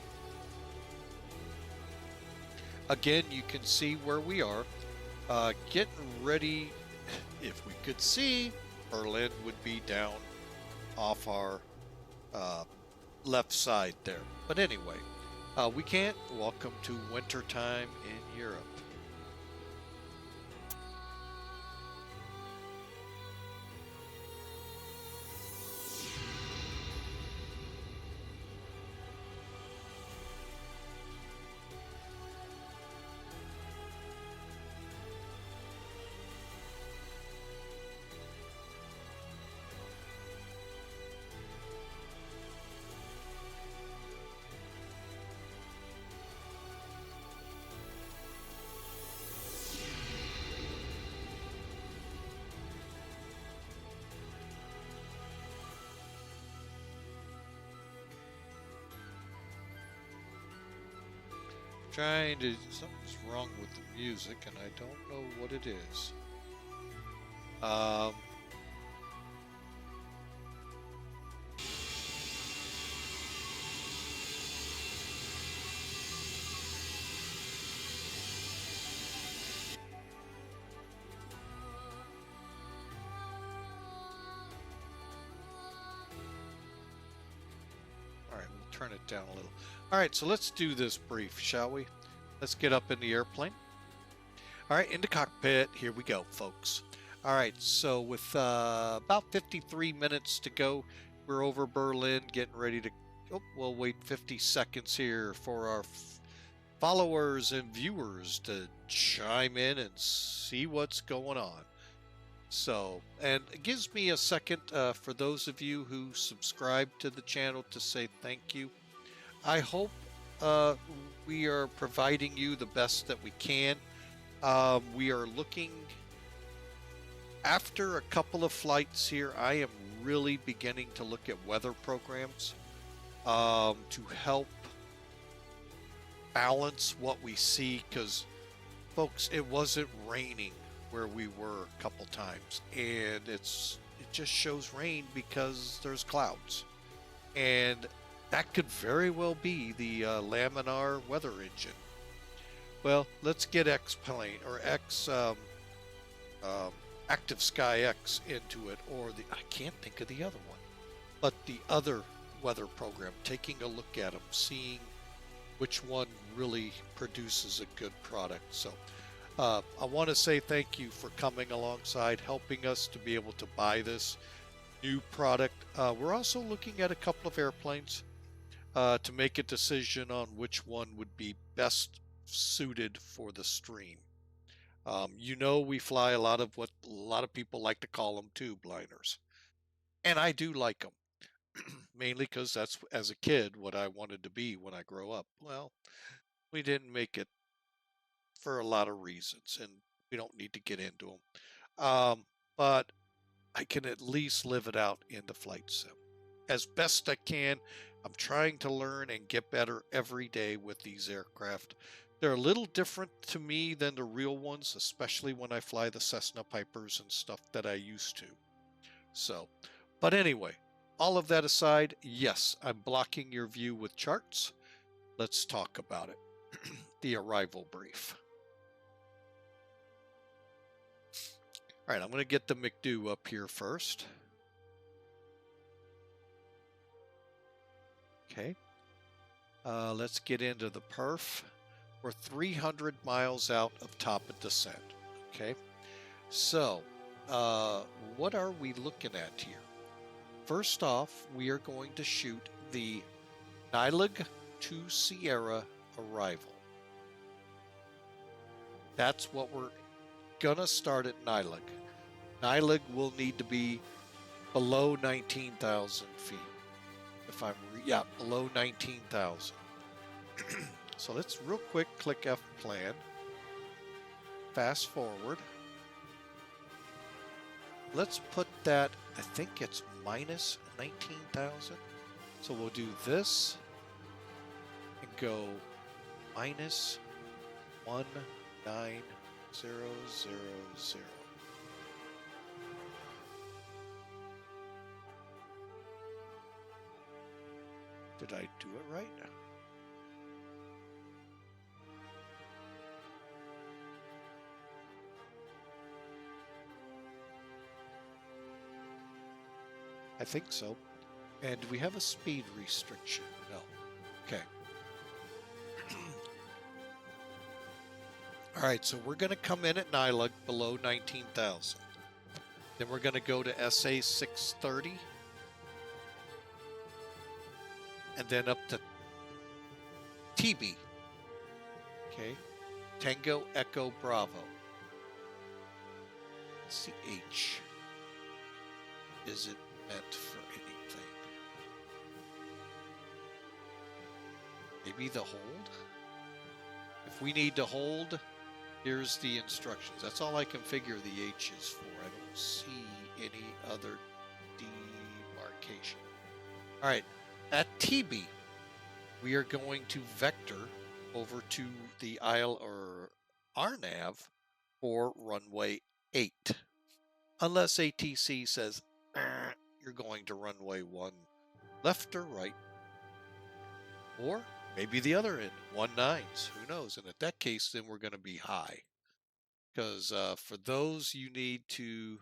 Again, you can see where we are. Getting ready. If we could see, Berlin would be down off our left side there. But anyway, we can't. Welcome to wintertime in Europe. Trying to, something's wrong with the music and I don't know what it is. All right, we'll turn it down a little. All right, so let's do this brief, shall we? Let's get up in the airplane. All right, in the cockpit. Here we go, folks. All right, so with about 53 minutes to go, we're over Berlin, getting ready to... Oh, we'll wait 50 seconds here for our followers and viewers to chime in and see what's going on. So, and it gives me a second for those of you who subscribe to the channel to say thank you. I hope we are providing you the best that we can. We are looking, after a couple of flights here, I am really beginning to look at weather programs to help balance what we see, because folks, it wasn't raining where we were a couple times, and it just shows rain because there's clouds, and that could very well be the laminar weather engine. Well, let's get X-Plane or Active Sky X into it, or I can't think of the other one, but the other weather program, taking a look at them, seeing which one really produces a good product. So I want to say thank you for coming alongside, helping us to be able to buy this new product. We're also looking at a couple of airplanes to make a decision on which one would be best suited for the stream. You know, we fly a lot of what a lot of people like to call them tube liners, and I do like them. Mainly because that's, as a kid, what I wanted to be when I grow up. Well, we didn't make it for a lot of reasons, and we don't need to get into them. But I can at least live it out in the flight sim as best I can. I'm trying to learn and get better every day with these aircraft. They're a little different to me than the real ones, especially when I fly the Cessna Pipers and stuff that I used to. So, but anyway, all of that aside, yes, I'm blocking your view with charts. Let's talk about it. The arrival brief. All right, I'm going to get the McDo up here first. Okay. Let's get into the perf. We're 300 miles out of top of descent. Okay. So, what are we looking at here? First off, we are going to shoot the NILUG to Sierra arrival. That's what we're gonna start at NILUG. NILUG will need to be below 19,000 feet. If I'm, yeah, below 19,000. So let's real quick click F plan. Fast forward. Let's put that I think it's minus 19,000. So we'll do this and go minus 19000. Did I do it right? I think so. And do we have a speed restriction? No. Okay. All right, so we're going to come in at NILUG below 19,000. Then we're going to go to SA 630. And then up to TB. Okay. Tango Echo Bravo. CH. Is it meant for anything? Maybe the hold? If we need to hold, here's the instructions. That's all I can figure the H is for. I don't see any other demarcation. All right. At TB, we are going to vector over to the aisle or RNAV for runway 8. Unless ATC says, you're going to runway 1 left or right. Or maybe the other end, 19s, who knows? And in that case, then we're going to be high. Because for those, you need to,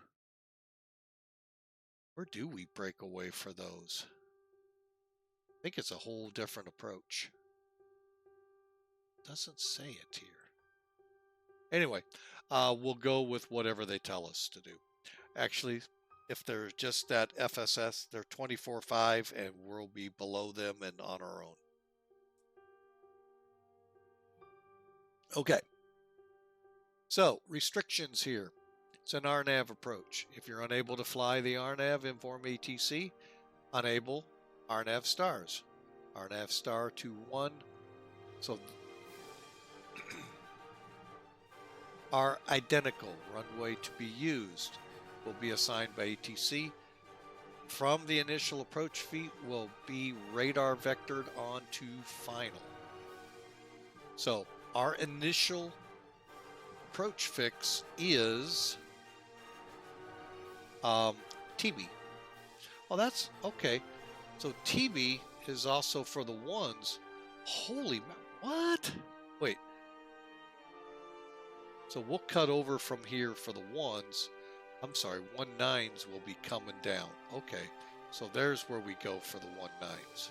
where do we break away for those? I think it's a whole different approach. Doesn't say it here. Anyway, we'll go with whatever they tell us to do. Actually, if they're just at FSS, they're 24.5 and we'll be below them and on our own. Okay. So, restrictions here. It's an RNAV approach. If you're unable to fly the RNAV, inform ATC. Unable, RNAV stars. RNAV star to 1. So are identical. Runway to be used will be assigned by ATC. From the initial approach feet will be radar vectored onto final. So our initial approach fix is TB. Well, that's okay. So TB is also for the ones. Holy, what? Wait. So we'll cut over from here for the ones. I'm sorry, 19s will be coming down. Okay, so there's where we go for the 19s.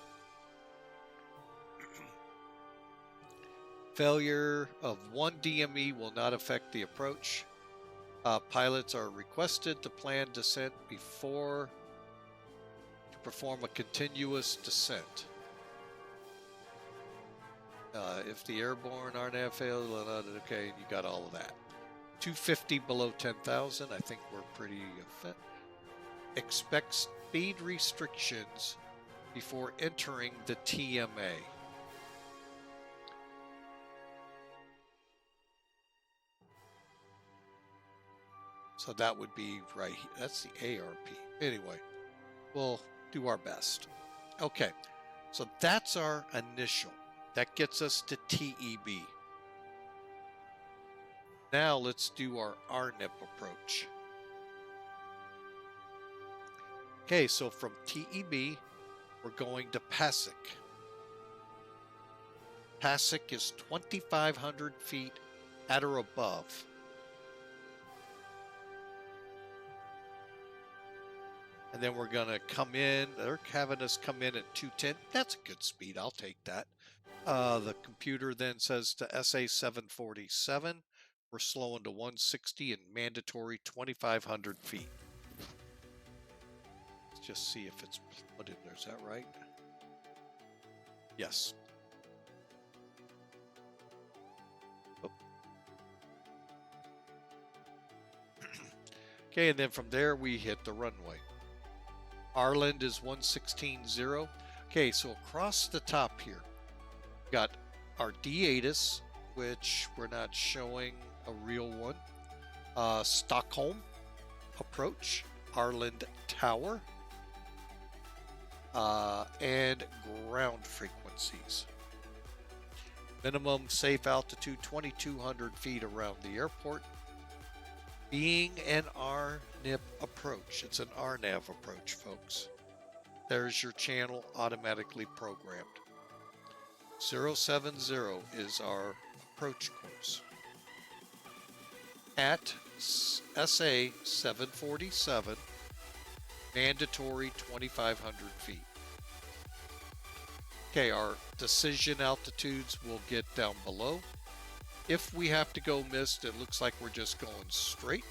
Failure of one DME will not affect the approach. Pilots are requested to plan descent before to perform a continuous descent. If the airborne RNAV fails, okay, you got all of that. 250 below 10,000, I think we're pretty fit. Expect speed restrictions before entering the TMA. So that would be right here. That's the ARP. Anyway, we'll do our best. Okay, so that's our initial. That gets us to TEB. Now let's do our RNIP approach. Okay, so from TEB, we're going to PASIC. PASIC is 2,500 feet at or above. And then we're going to come in. They're having us come in at 210. That's a good speed. I'll take that. The computer then says to SA 747, we're slowing to 160 and mandatory 2,500 feet. Let's just see if it's put in there. Is that right? Yes. Oh. Okay, and then from there we hit the runway. Arlanda is 116.0. Okay, so across the top here, got our D-ATIS, which we're not showing a real one. Stockholm approach, Arlanda Tower, and ground frequencies. Minimum safe altitude 2,200 feet around the airport. Being an RNIP approach. It's an RNAV approach, folks. There's your channel automatically programmed. 070 is our approach course. At SA 747, mandatory 2,500 feet. Okay, our decision altitudes will get down below. If we have to go missed, it looks like we're just going straight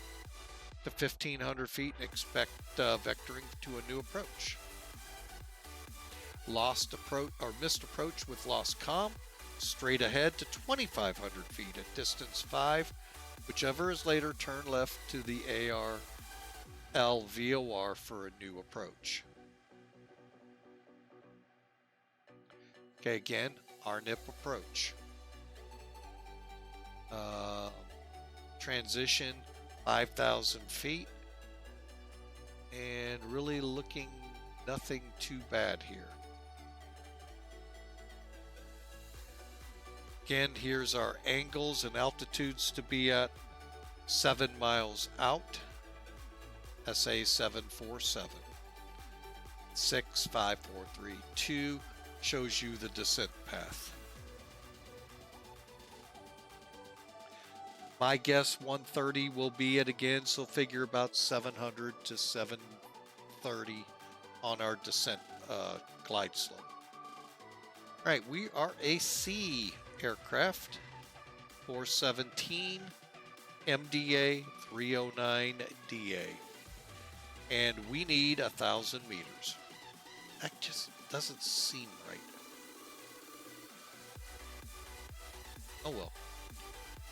to 1,500 feet and expect vectoring to a new approach. Lost approach or missed approach with lost comm, straight ahead to 2,500 feet at distance 5. Whichever is later, turn left to the ARL VOR for a new approach. Okay, again, RNIP approach. Transition 5,000 feet, and really looking nothing too bad here. Again, here's our angles and altitudes to be at. 7 miles out, SA 747. 65432 shows you the descent path. My guess 130 will be it again, so figure about 700 to 730 on our descent glide slope. All right, we are a C aircraft, 417 MDA 309 DA, and we need 1,000 meters. That just doesn't seem right. Oh well.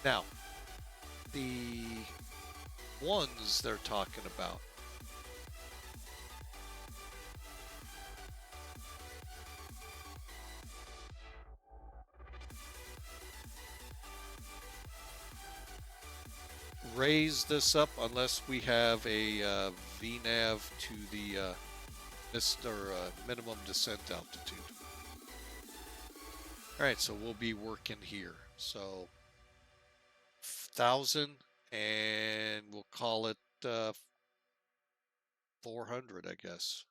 Now, the ones they're talking about. Raise this up unless we have a VNAV to the minimum descent altitude. All right, so we'll be working here. So 1,000, and we'll call it 400, I guess.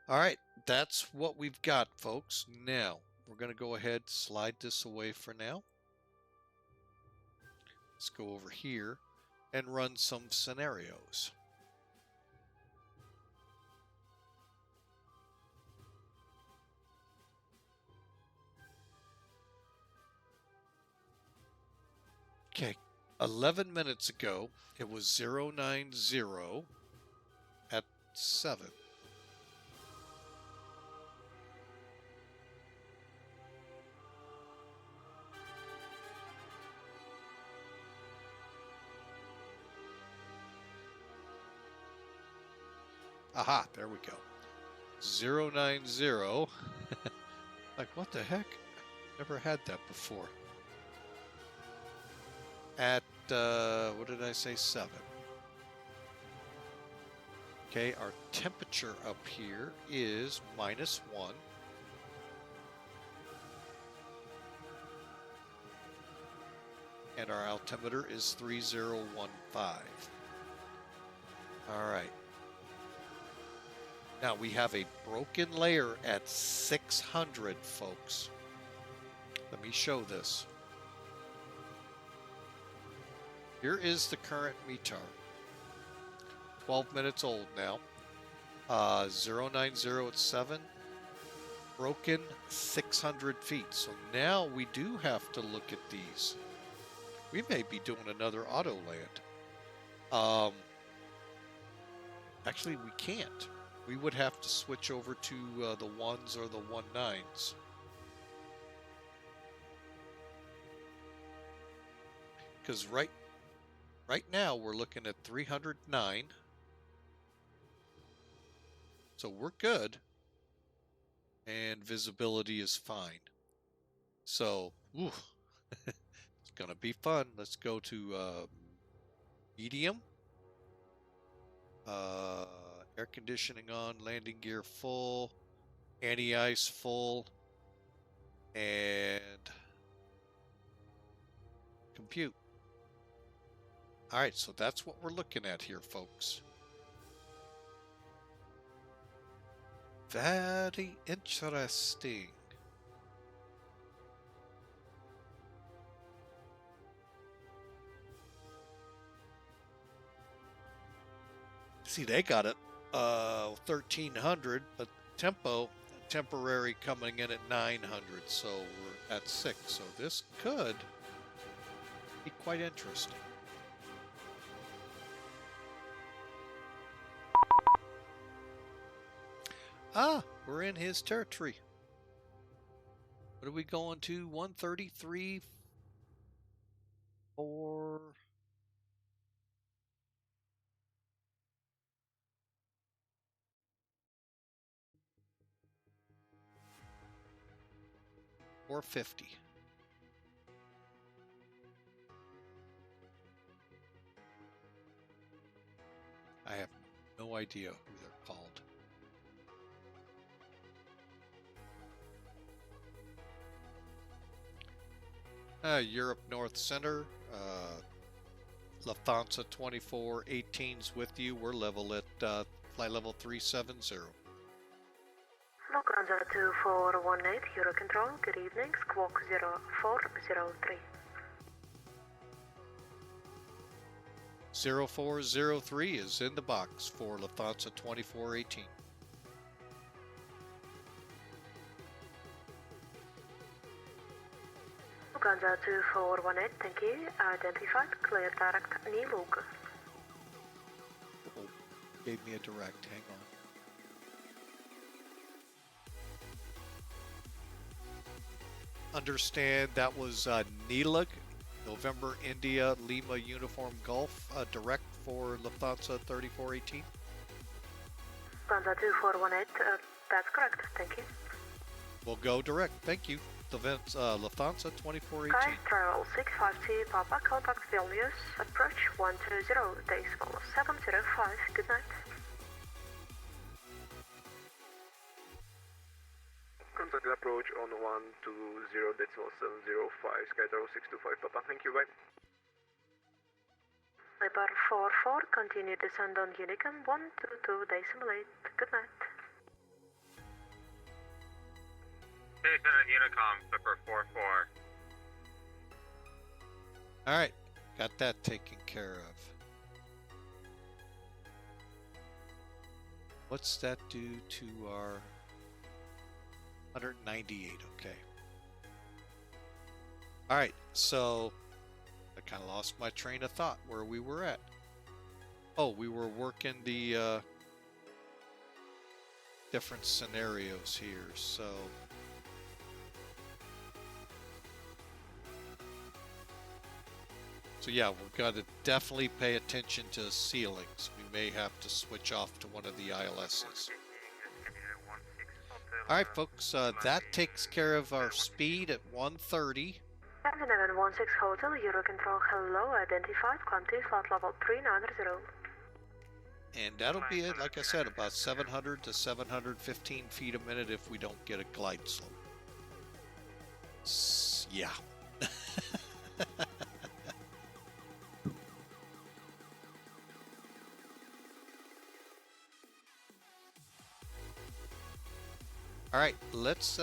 All right, that's what we've got, folks. Now, we're going to go ahead, slide this away for now. Let's go over here and run some scenarios. Okay, 11 minutes ago, it was 090 at 7. Aha, there we go. 090. Like, what the heck? Never had that before. At, what did I say? 7. Okay, our temperature up here is -1. And our altimeter is 3015. All right. Now we have a broken layer at 600, folks. Let me show this. Here is the current METAR. 12 minutes old now. 090 at 7. Broken 600 feet. So now we do have to look at these. We may be doing another auto land. Actually, we can't. We would have to switch over to the 1s or the 19s. Because right now we're looking at 309. So we're good. And visibility is fine. So, gonna be fun. Let's go to medium. Air conditioning on, landing gear full, anti-ice full, and compute. All right, so that's what we're looking at here, folks. Very interesting. See, they got it 1300, but temporary coming in at 900, so we're at 6. So this could be quite interesting. Ah, we're in his territory. What are we going to? 133 for 450. I have no idea who they're called. Europe North Center, Lufthansa 2418's with you. We're level at flight level 370. Lufthansa 2418, Eurocontrol, good evening, squawk 0403. 0403 is in the box for Lufthansa 2418. Lufthansa 2418, thank you. Identified, clear direct NILUG. Oh, gave me a direct, hang on. Understand that was NILUG, November India Lima Uniform Golf, direct for Lufthansa 3418. Lufthansa 2418, that's correct, thank you. We'll go direct, thank you. Lufthansa 2418. Sky Travel 652 Papa, contact Vilnius, approach 120.705, good night. Contact approach on 120.705, Sky Travel 625 Papa, thank you, bye. Leopard 44, continue descend on Unicum 122.8, good night. Station at Unicom, Clipper 44. All right, got that taken care of. What's that do to our 198? Okay. All right, so I kind of lost my train of thought where we were at. Oh, we were working the different scenarios here, so yeah, we've got to definitely pay attention to ceilings. We may have to switch off to one of the ILSs. All right, folks, that takes care of our speed at 130. 7716 Hotel, Eurocontrol, hello, identified, climb to flight level 390. And that'll be it, like I said, about 700 to 715 feet a minute if we don't get a glide slope. Yeah. All right, let's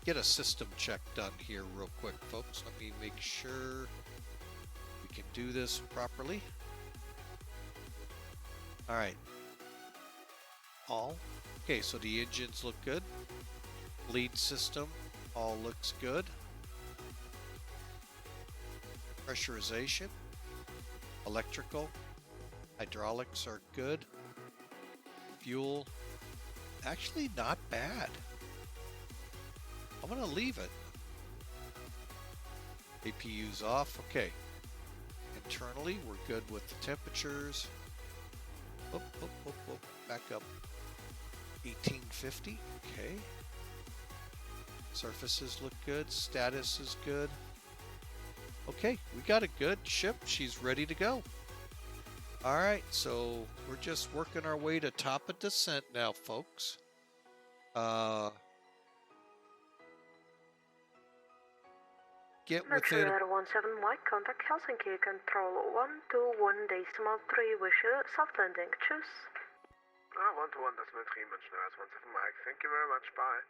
get a system check done here real quick, folks. Let me make sure we can do this properly. All right. All. Okay, so the engines look good. Lead system all looks good. Pressurization, electrical, hydraulics are good. Fuel, actually not bad. I'm gonna leave it. APU's off, okay. Internally, we're good with the temperatures. Back up. 1850, okay. Surfaces look good, status is good. Okay, we got a good ship. She's ready to go. All right, so we're just working our way to top of descent now, folks. Get within. Mercury 17 Mike, contact Helsinki, control 121.3, wish you soft landing, tschüss. 121.3, München, 17 Mike, thank you very much, bye.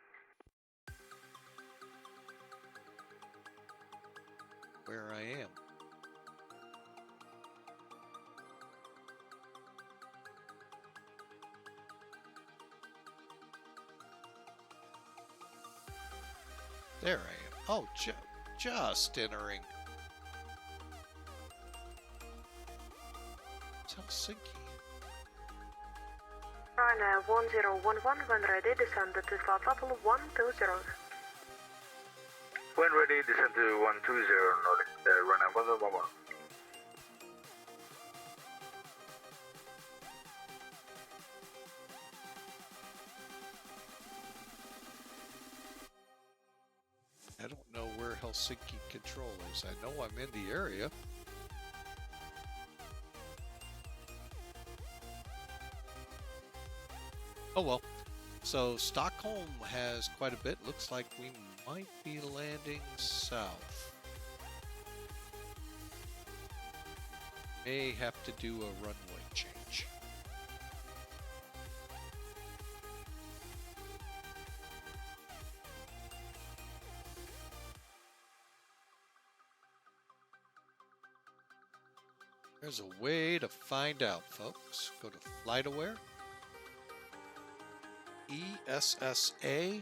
Where I am. There I am. Oh, just entering. It's Helsinki. Ryanair 1011, when ready, descend to flight level 120. When ready, descend to 120, Ryanair 1011. I don't know where Helsinki control is. I know I'm in the area. Oh well. So Stockholm has quite a bit. Looks like we might be landing south. May have to do a runway change. There's a way to find out, folks. Go to FlightAware. ESSA.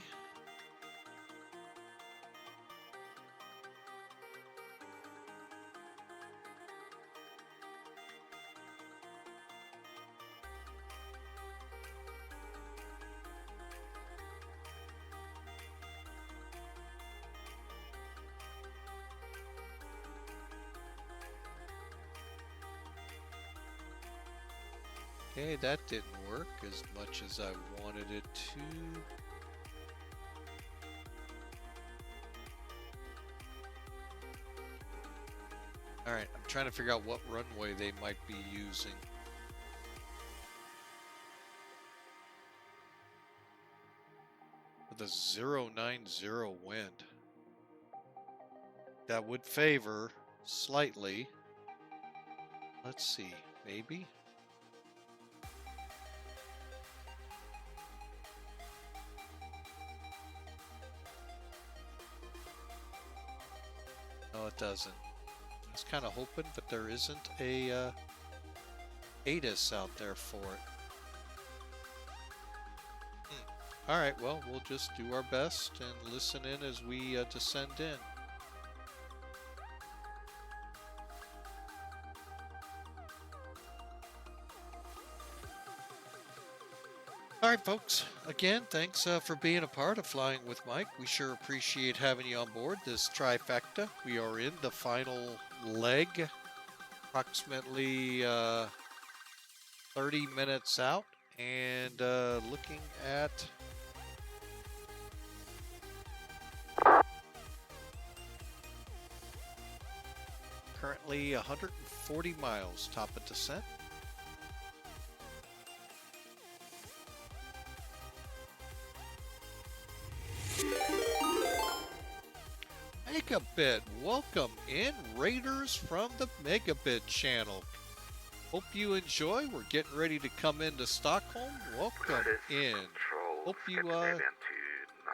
Okay, that didn't work as much as I wanted it to. Alright, I'm trying to figure out what runway they might be using. With a 090 wind. That would favor slightly. Let's see, maybe? No, it doesn't. I was kind of hoping, but there isn't a ATIS out there for it. Alright, well, we'll just do our best and listen in as we descend in. Alright, folks. Again, thanks for being a part of Flying with Mike. We sure appreciate having you on board this trifecta. We are in the final leg, approximately 30 minutes out, and looking at currently 140 miles top of descent. Megabit, welcome in, Raiders from the Megabit channel. Hope you enjoy. We're getting ready to come into Stockholm. Welcome in. Hope you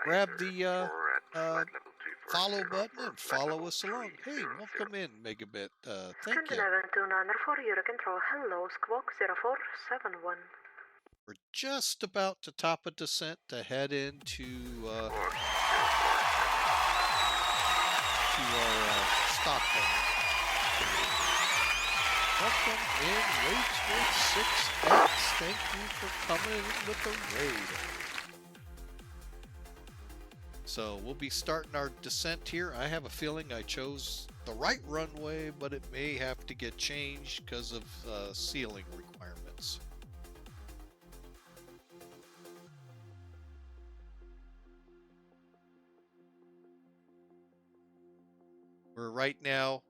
grab the follow button and follow us along. Hey, welcome in, Megabit. Thank you. 29294, Euro control, hello, squawk 0471. We're just about to top a descent to head into our Stockholm. Welcome in, Rage 6X. Thank you for coming in with the raid. So we'll be starting our descent here. I have a feeling I chose the right runway, but it may have to get changed because of ceiling requirements. We're right now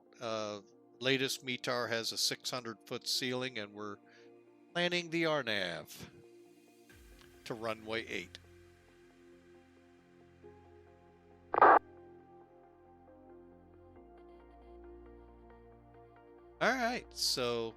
Latest METAR has a 600-foot ceiling, and we're planning the RNAV to runway 8. All right, so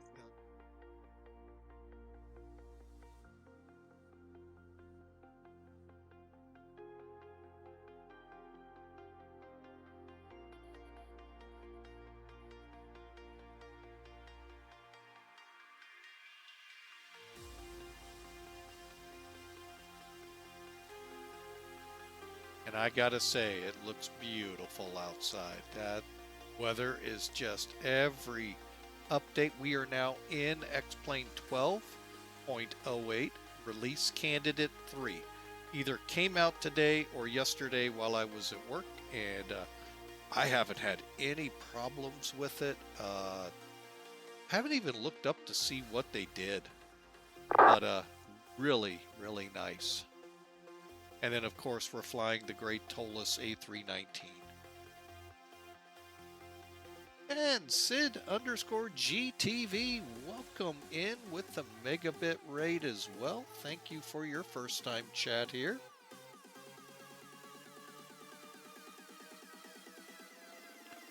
and I gotta say, it looks beautiful outside. That weather is just every update. We are now in XP12.0.8 release candidate 3. Either came out today or yesterday while I was at work, and I haven't had any problems with it. Haven't even looked up to see what they did, but really, really nice. And then, of course, we're flying the great Toliss A319. And Sid_GTV, welcome in with the megabit rate as well. Thank you for your first time chat here.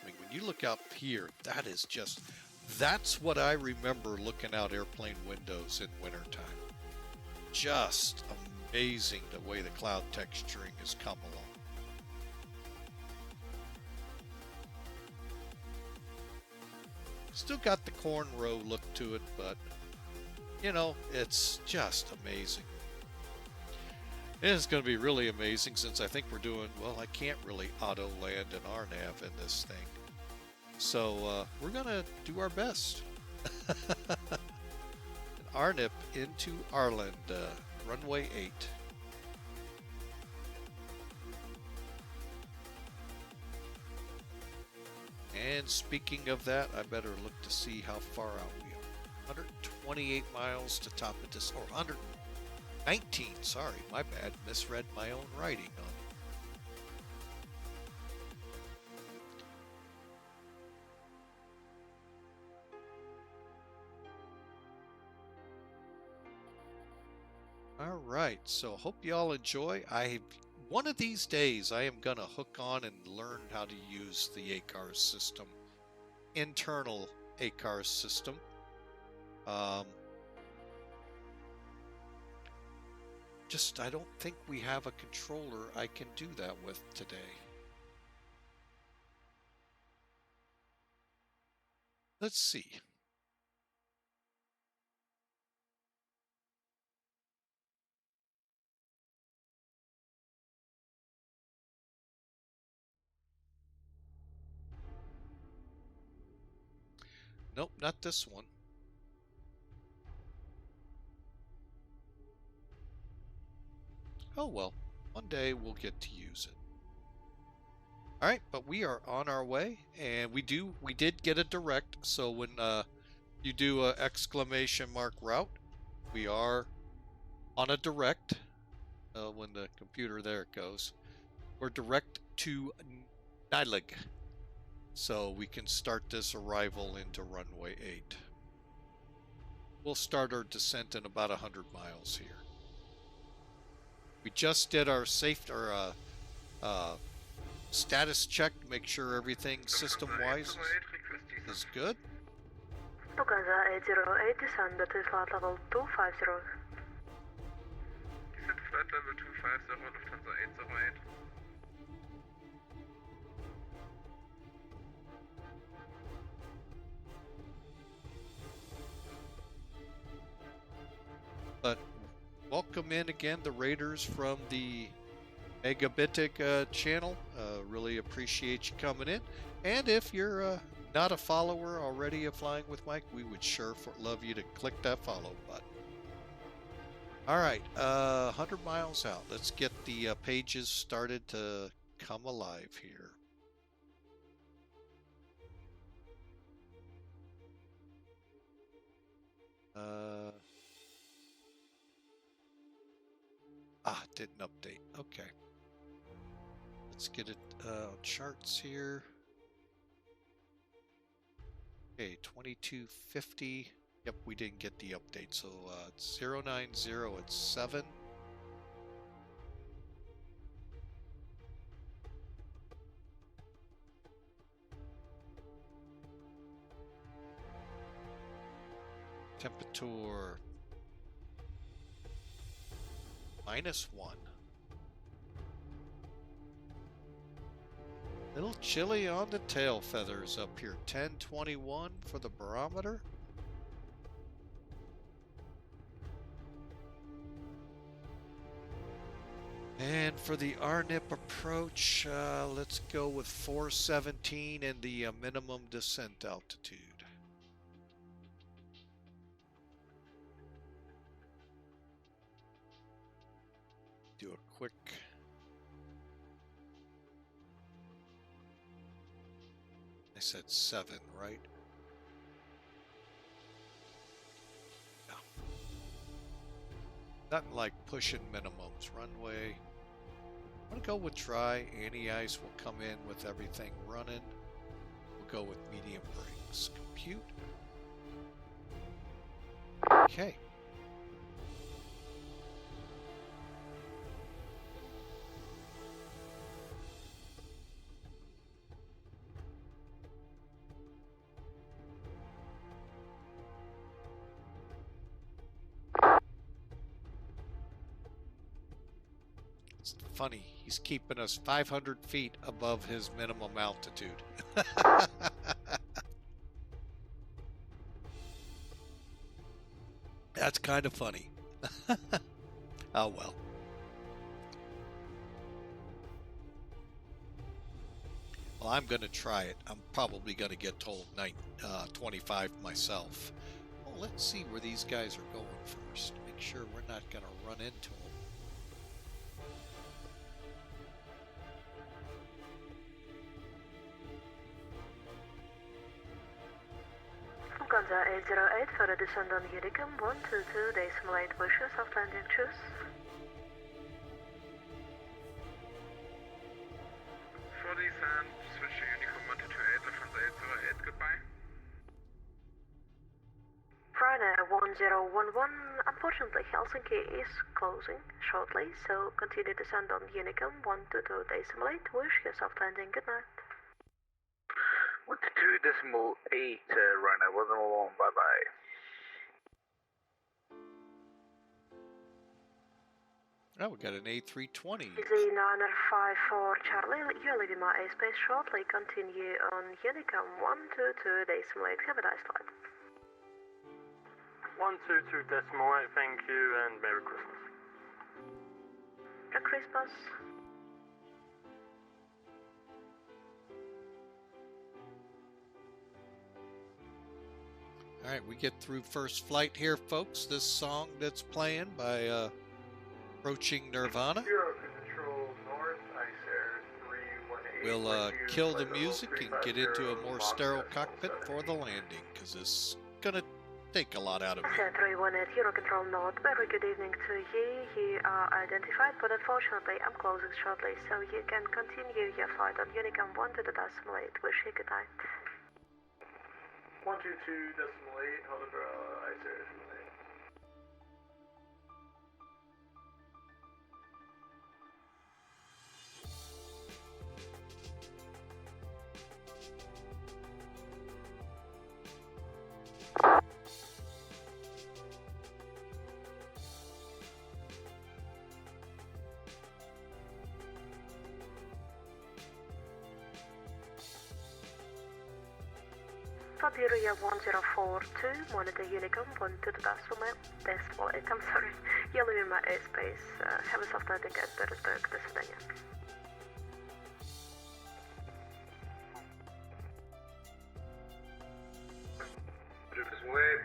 I mean, when you look out here, that is just, that's what I remember looking out airplane windows in wintertime. Just amazing the way the cloud texturing has come along. Still got the cornrow look to it, but you know, it's just amazing. And it's going to be really amazing since I think we're doing, well, I can't really auto land an RNAV in this thing. So we're going to do our best. An RNIP into Arlanda, runway 8. And speaking of that, I better look to see how far out we are. 128 miles to top of this, or 119, sorry, my bad, misread my own writing on it. All right, so hope y'all enjoy. One of these days, I am going to hook on and learn how to use the ACARS system, internal ACARS system. I don't think we have a controller I can do that with today. Let's see. Nope, not this one. Oh well, one day we'll get to use it. Alright, but we are on our way, and we did get a direct, so when you do a exclamation mark route, we are on a direct. When the computer, there it goes. We're direct to NILUG. So we can start this arrival into runway 8. We'll start our descent in about 100 miles here. We just did our status check to make sure everything system-wise is good. Lufthansa 808, descend to flight level 250. Descend to flight level 250, Lufthansa 808. But welcome in again the raiders from the Megabitic channel. Really appreciate you coming in. And if you're not a follower already of Flying with Mike, we would sure love you to click that follow button. Alright, 100 miles out. Let's get the pages started to come alive here. Didn't update. Okay. Let's get it on charts here. Okay, 2250. Yep, we didn't get the update. So it's 090 at 7. Temperature -1. Little chilly on the tail feathers up here. 1021 for the barometer. And for the RNIP approach, let's go with 417 and the minimum descent altitude. Do a quick I said 7, right? Yeah. Nothing like pushing minimums. Runway. I'm going to go with try. Anti-ice will come in with everything running. We'll go with medium brakes. Compute. Okay. It's funny, he's keeping us 500 feet above his minimum altitude. That's kind of funny. Oh well. Well, I'm going to try it. I'm probably going to get told 25 myself. Well, let's see where these guys are going first. Make sure we're not going to run into them. Lufthansa 808 for the descent on Unicum 122.0.8, wish you soft landing, choose. For descent, switch to Unicum 128, Lufthansa 808, goodbye. Friday 1011, unfortunately Helsinki is closing shortly, so continue descent on Unicum 122.0.8, wish you soft landing, good night. 122.8, runner 111, bye bye. Oh, we got an A320. Z954 Charlie, you're leaving my airspace shortly. Continue on Unicum 122.0.8. Have a nice flight. 122.8, thank you, and Merry Christmas. Merry Christmas. All right, we get through first flight here, folks. This song that's playing by Approaching Nirvana. We'll kill the music and get into a more sterile cockpit for the landing, because it's going to take a lot out of me. 318 Eurocontrol North, very good evening to you. You are identified, but unfortunately I'm closing shortly, so you can continue your flight on Unicum 122.8. Wish you good night. 122.8, Hildebrow, ICER. Siberia 1042, monitor Unicum 122.8, I'm sorry, you're leaving my airspace, have a soft landing at Petersburg, до свидания.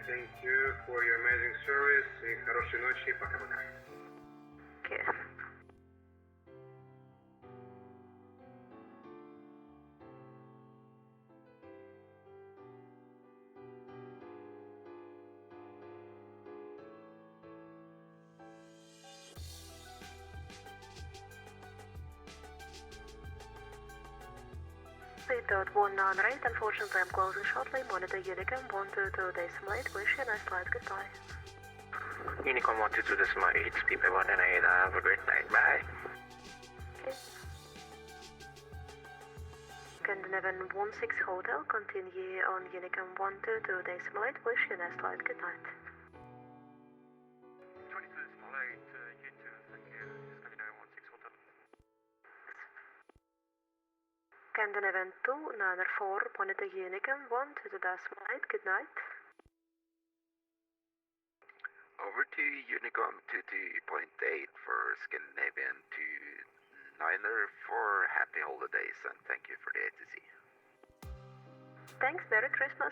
Thank you for your amazing service, и хорошей ночи, пока-пока. Okay. XP12.0.8-rc-3. Unfortunately, I'm closing shortly. Monitor Unicom 122.0.8. Wish you a nice flight. Goodbye. Unicom 122.0.8, speed by 1 and 8. Have a great night. Bye. Okay. Scandinavian 16 Hotel, continue on Unicom 122.0.8. Wish you a nice flight. Good night. 22.0.8, U2, thank you. Scandinavian 16 Hotel. Scandinavian 294, monitor Unicom 122.0.8. Good night. Over to Unicom 22.8 for Scandinavian 29er for happy holidays and thank you for the ATC. Thanks, Merry Christmas.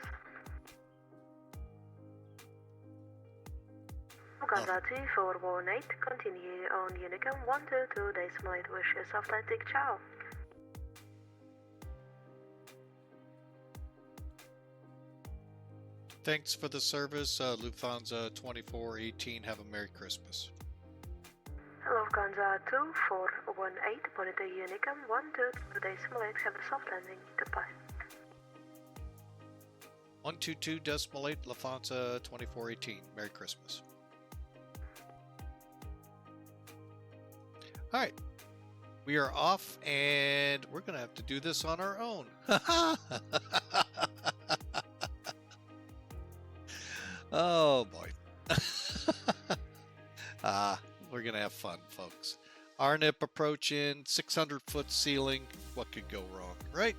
Uganda 2418, continue on Unicom 122.0.8. Wish you a soft landing. Ciao. Thanks for the service, Lufthansa 2418. Have a Merry Christmas. Lufthansa 2418, monitor Unicom 122.0.8. Have a soft landing. Goodbye. 122.8 Lufthansa 2418. Merry Christmas. All right, we are off, and we're gonna have to do this on our own. Oh boy. We're gonna have fun, folks. RNIP approaching, 600-foot ceiling. What could go wrong, right?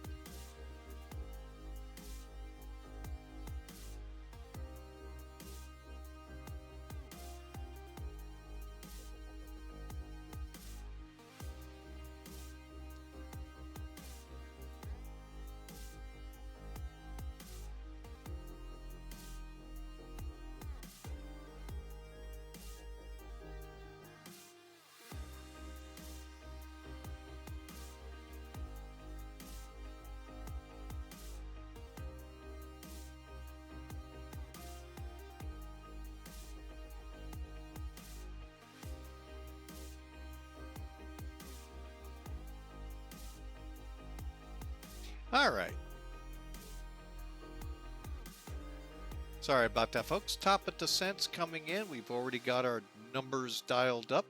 All right. Sorry about that, folks. Top of descent's coming in. We've already got our numbers dialed up.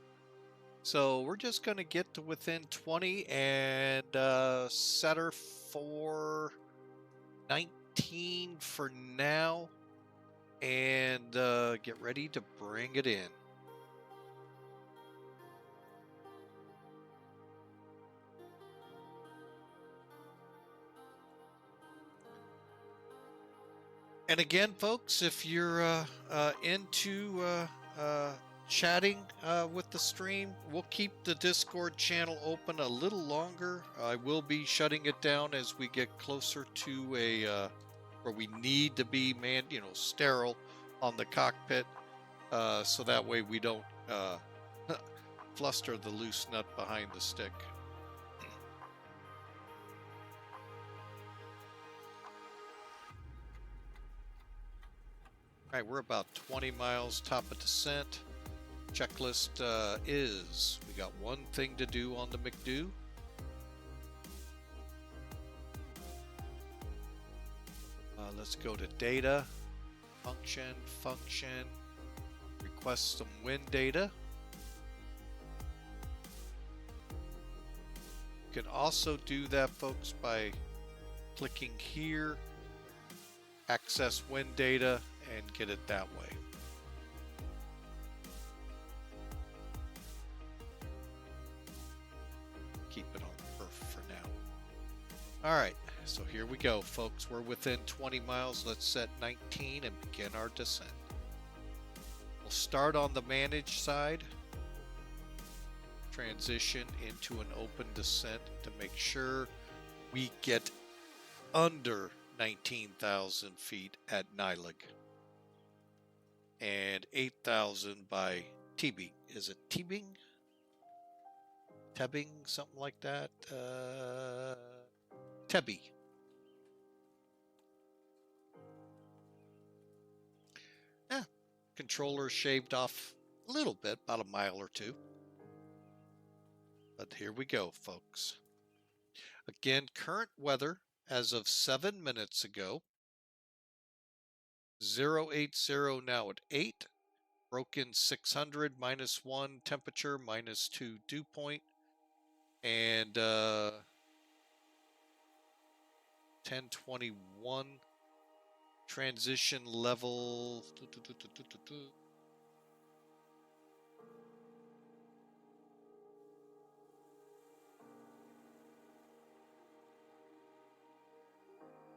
So we're just going to get to within 20 and set her for 19 for now. And get ready to bring it in. And again, folks, if you're into chatting with the stream, we'll keep the Discord channel open a little longer. I will be shutting it down as we get closer to a where we need to be sterile on the cockpit, so that way we don't fluster the loose nut behind the stick. All right, we're about 20 miles top of descent. Checklist is, we got one thing to do on the McDo. Let's go to data, function, request some wind data. You can also do that, folks, by clicking here, access wind data, and get it that way. Keep it on perf for now. All right, so here we go, folks. We're within 20 miles. Let's set 19 and begin our descent. We'll start on the managed side, transition into an open descent to make sure we get under 19,000 feet at NILUG and 8,000 by Tebing. Is it Tebing? Tebing, something like that. Tebi. Controller shaved off a little bit, about a mile or two. But here we go, folks. Again, current weather as of 7 minutes ago. 080 now at 8. Broken 600 -1, temperature -2 dew point, and 1021 transition level.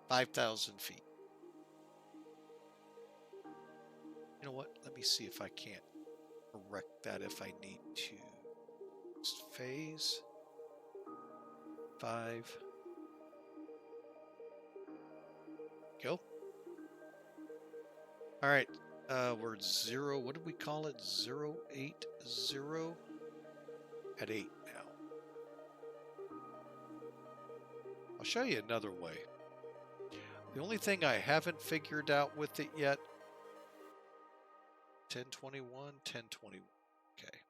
5,000 feet. You know what? Let me see if I can't correct that if I need to. Phase 5. Go. All right. We're 0. What did we call it? 080 at 8 now. I'll show you another way. The only thing I haven't figured out with it yet, 1021, 1021, okay,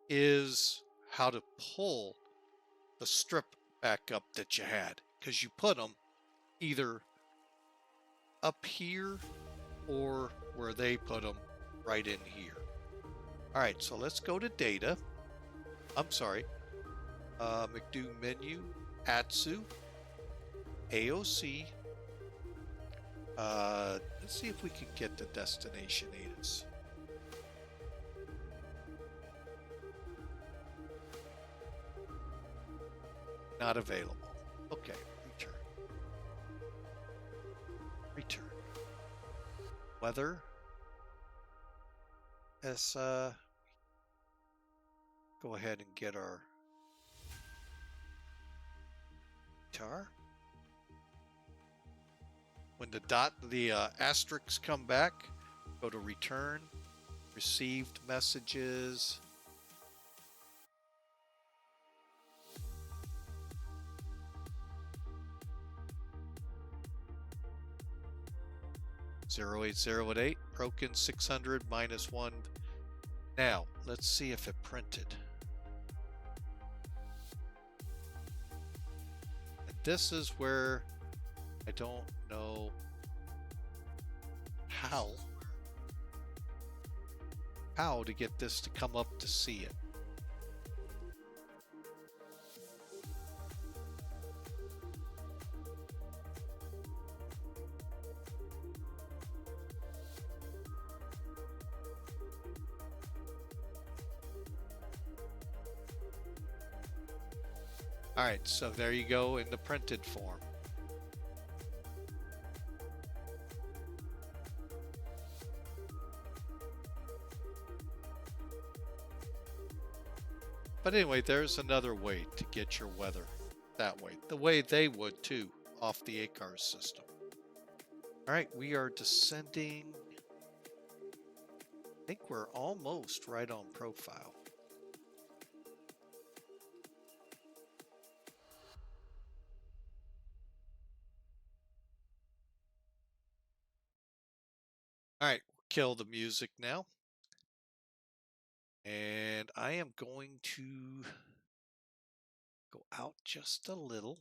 is how to pull the strip back up that you had, because you put them either up here or where they put them right in here. All right, so let's go to data. I'm sorry, McDo menu, ATSU, AOC. Let's see if we can get the destination ATIS. Not available. Okay, return. Return. Weather. ESSA. Go ahead and get our guitar. When the asterisks come back, go to return, received messages. (080 at 8), broken 600 -1. Now, let's see if it printed. And this is where I don't know how to get this to come up to see it. All right, so there you go in the printed form. But anyway, there's another way to get your weather that way. The way they would too, off the ACARS system. All right, we are descending. I think we're almost right on profile. All right, kill the music now. And I am going to go out just a little.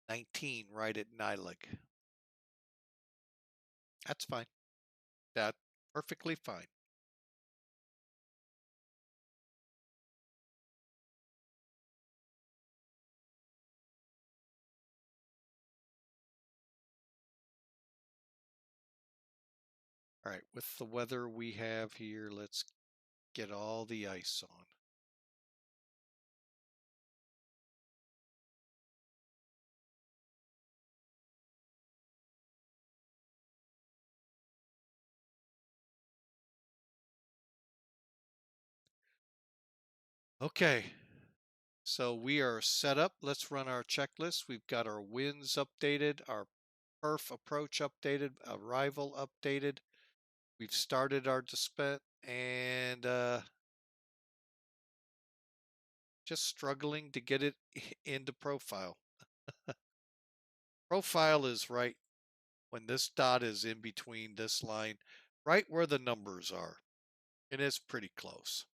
19 right at NILUG. That's fine. That's perfectly fine. All right, with the weather we have here, let's get all the ice on. Okay, so we are set up. Let's run our checklist. We've got our winds updated, our perf approach updated, arrival updated. We've started our descent and just struggling to get it into profile. Profile is right when this dot is in between this line, right where the numbers are. And it's pretty close.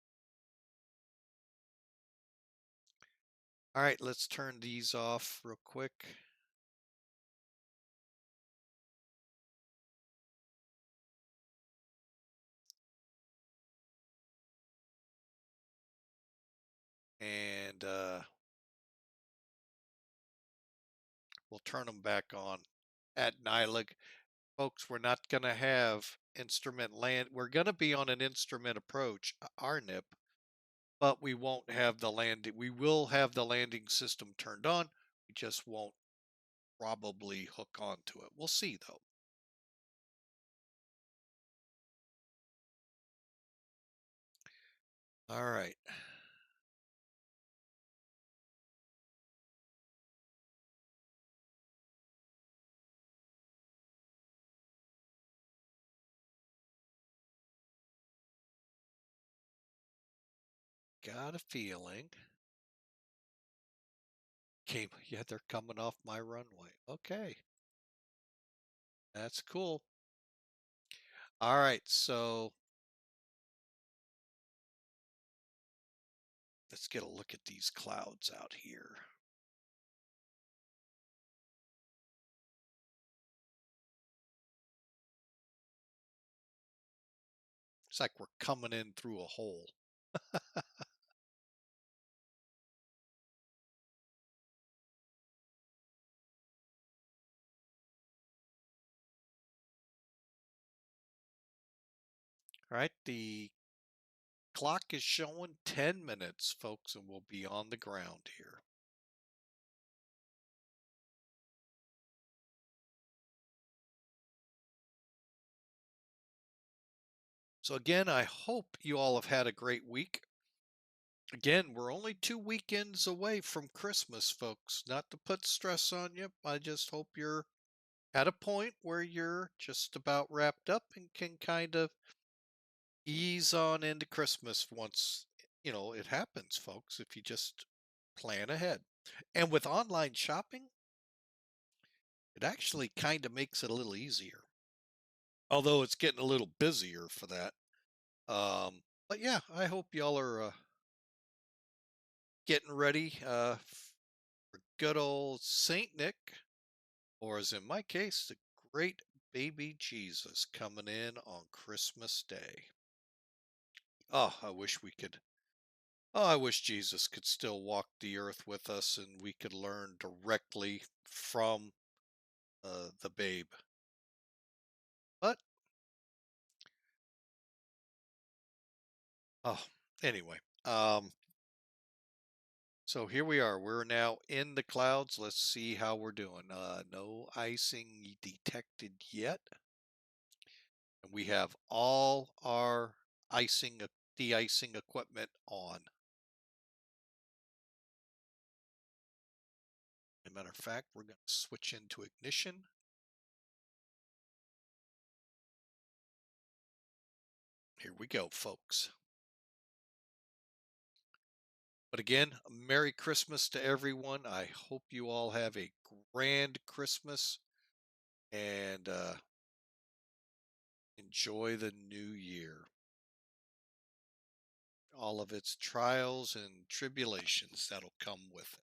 All right, let's turn these off real quick. And we'll turn them back on at NILUG. Folks, we're not going to have instrument land. We're going to be on an instrument approach, RNIP, but we won't have the landing. We will have the landing system turned on. We just won't probably hook onto it. We'll see, though. All right. Got a feeling. Yeah, they're coming off my runway. Okay. That's cool. All right, so let's get a look at these clouds out here. It's like we're coming in through a hole. All right, the clock is showing 10 minutes, folks, and we'll be on the ground here. So again, I hope you all have had a great week. Again, we're only 2 weekends away from Christmas, folks. Not to put stress on you. I just hope you're at a point where you're just about wrapped up and can kind of ease on into Christmas once, it happens, folks, if you just plan ahead. And with online shopping, it actually kind of makes it a little easier. Although it's getting a little busier for that. But yeah, I hope y'all are getting ready for good old Saint Nick, or as in my case, the great baby Jesus coming in on Christmas Day. Oh, I wish we could. Oh, I wish Jesus could still walk the earth with us and we could learn directly from the babe. But, oh, anyway. So here we are. We're now in the clouds. Let's see how we're doing. No icing detected yet. And we have all our de-icing equipment on. As a matter of fact, we're going to switch into ignition. Here we go, folks. But again, Merry Christmas to everyone. I hope you all have a grand Christmas and enjoy the new year. All of its trials and tribulations that'll come with it.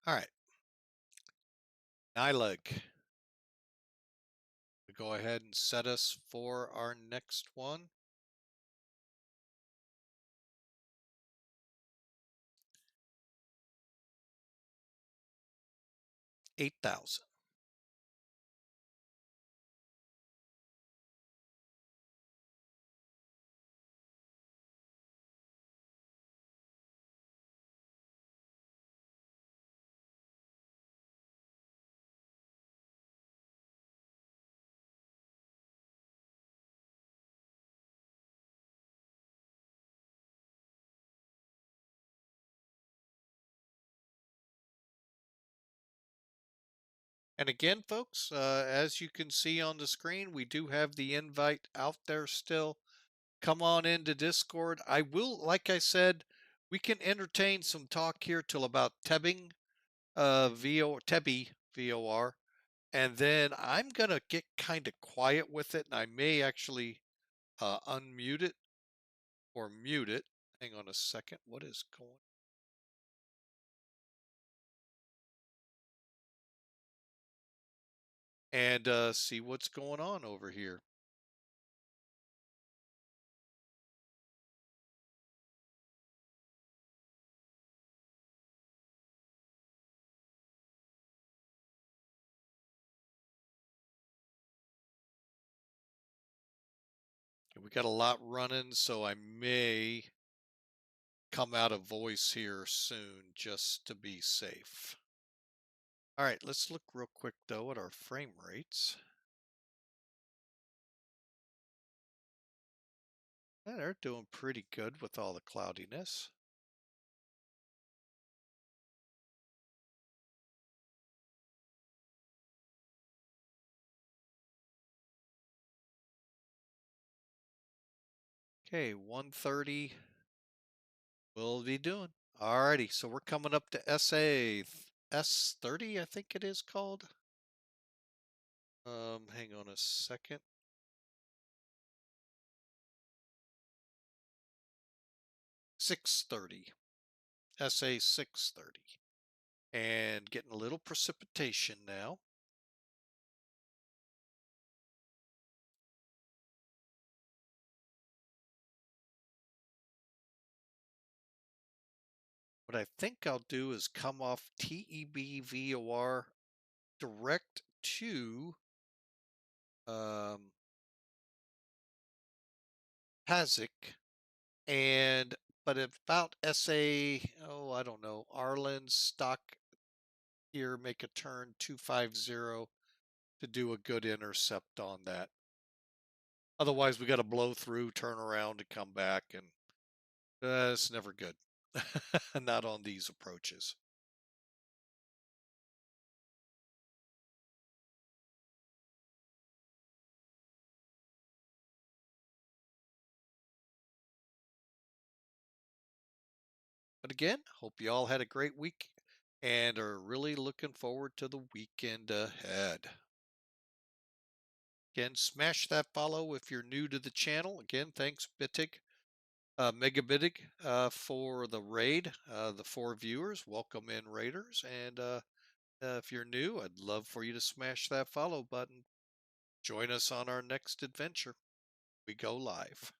All right. NILUG. Go ahead and set us for our next one. $8,000. And again, folks, as you can see on the screen, we do have the invite out there still. Come on into Discord. I will, like I said, we can entertain some talk here till about Tebbing, Tebby, VOR. And then I'm going to get kind of quiet with it, and I may actually unmute it or mute it. Hang on a second. What is going on? And see what's going on over here. We got a lot running, so I may come out of voice here soon just to be safe. All right, let's look real quick though at our frame rates. Yeah, they're doing pretty good with all the cloudiness. Okay, 130 will be doing. Alrighty, so we're coming up to S30, I think it is called. Hang on a second. SA 630. And getting a little precipitation now. What I think I'll do is come off TEB VOR direct to Pazik, but about SA, I don't know, Arlen stock here, make a turn 250 to do a good intercept on that. Otherwise, we got to blow through, turn around, and come back, and it's never good. Not on these approaches. But again, hope you all had a great week and are really looking forward to the weekend ahead. Again, smash that follow if you're new to the channel. Again, thanks Bitig, Megabitig for the raid, the 4 viewers. Welcome in, raiders. And if you're new, I'd love for you to smash that follow button. Join us on our next adventure. We go live.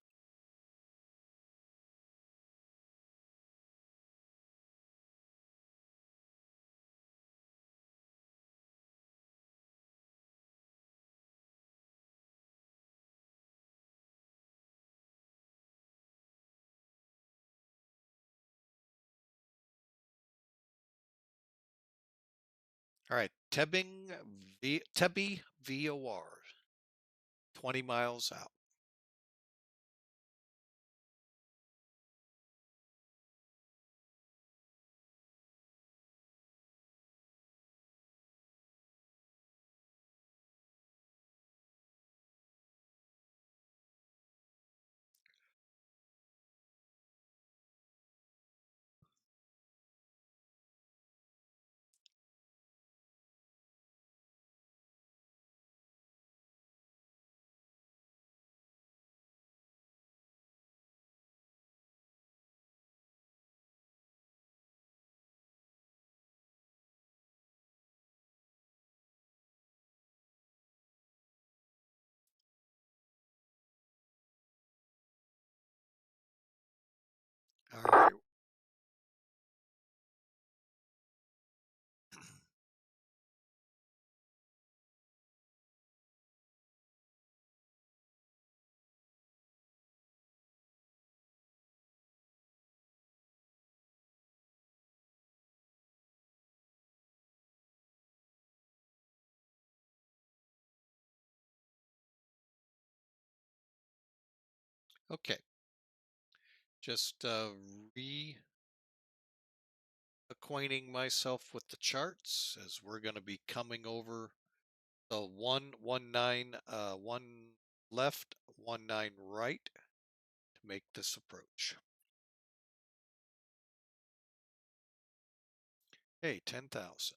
All right, Tebby VOR, 20 miles out. All right. Okay. Just acquainting myself with the charts as we're going to be coming over the 119 1 left, 19 right to make this approach. Hey, 10,000.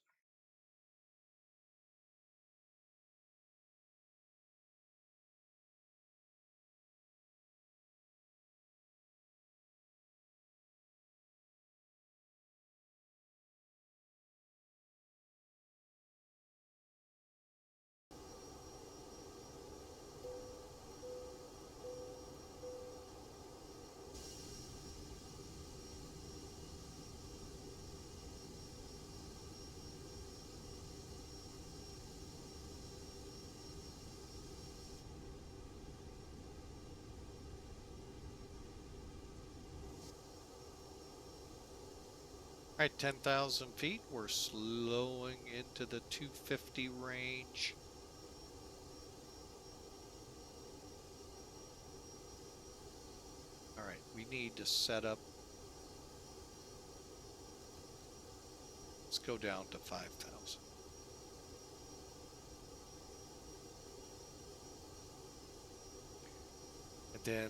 All right, 10,000 feet. We're slowing into the 250 range. All right, we need to set up. Let's go down to 5,000. And then,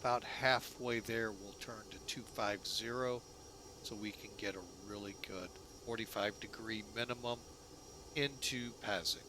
about halfway there, we'll turn to 250 so we can get a really good 45-degree minimum into Pazik.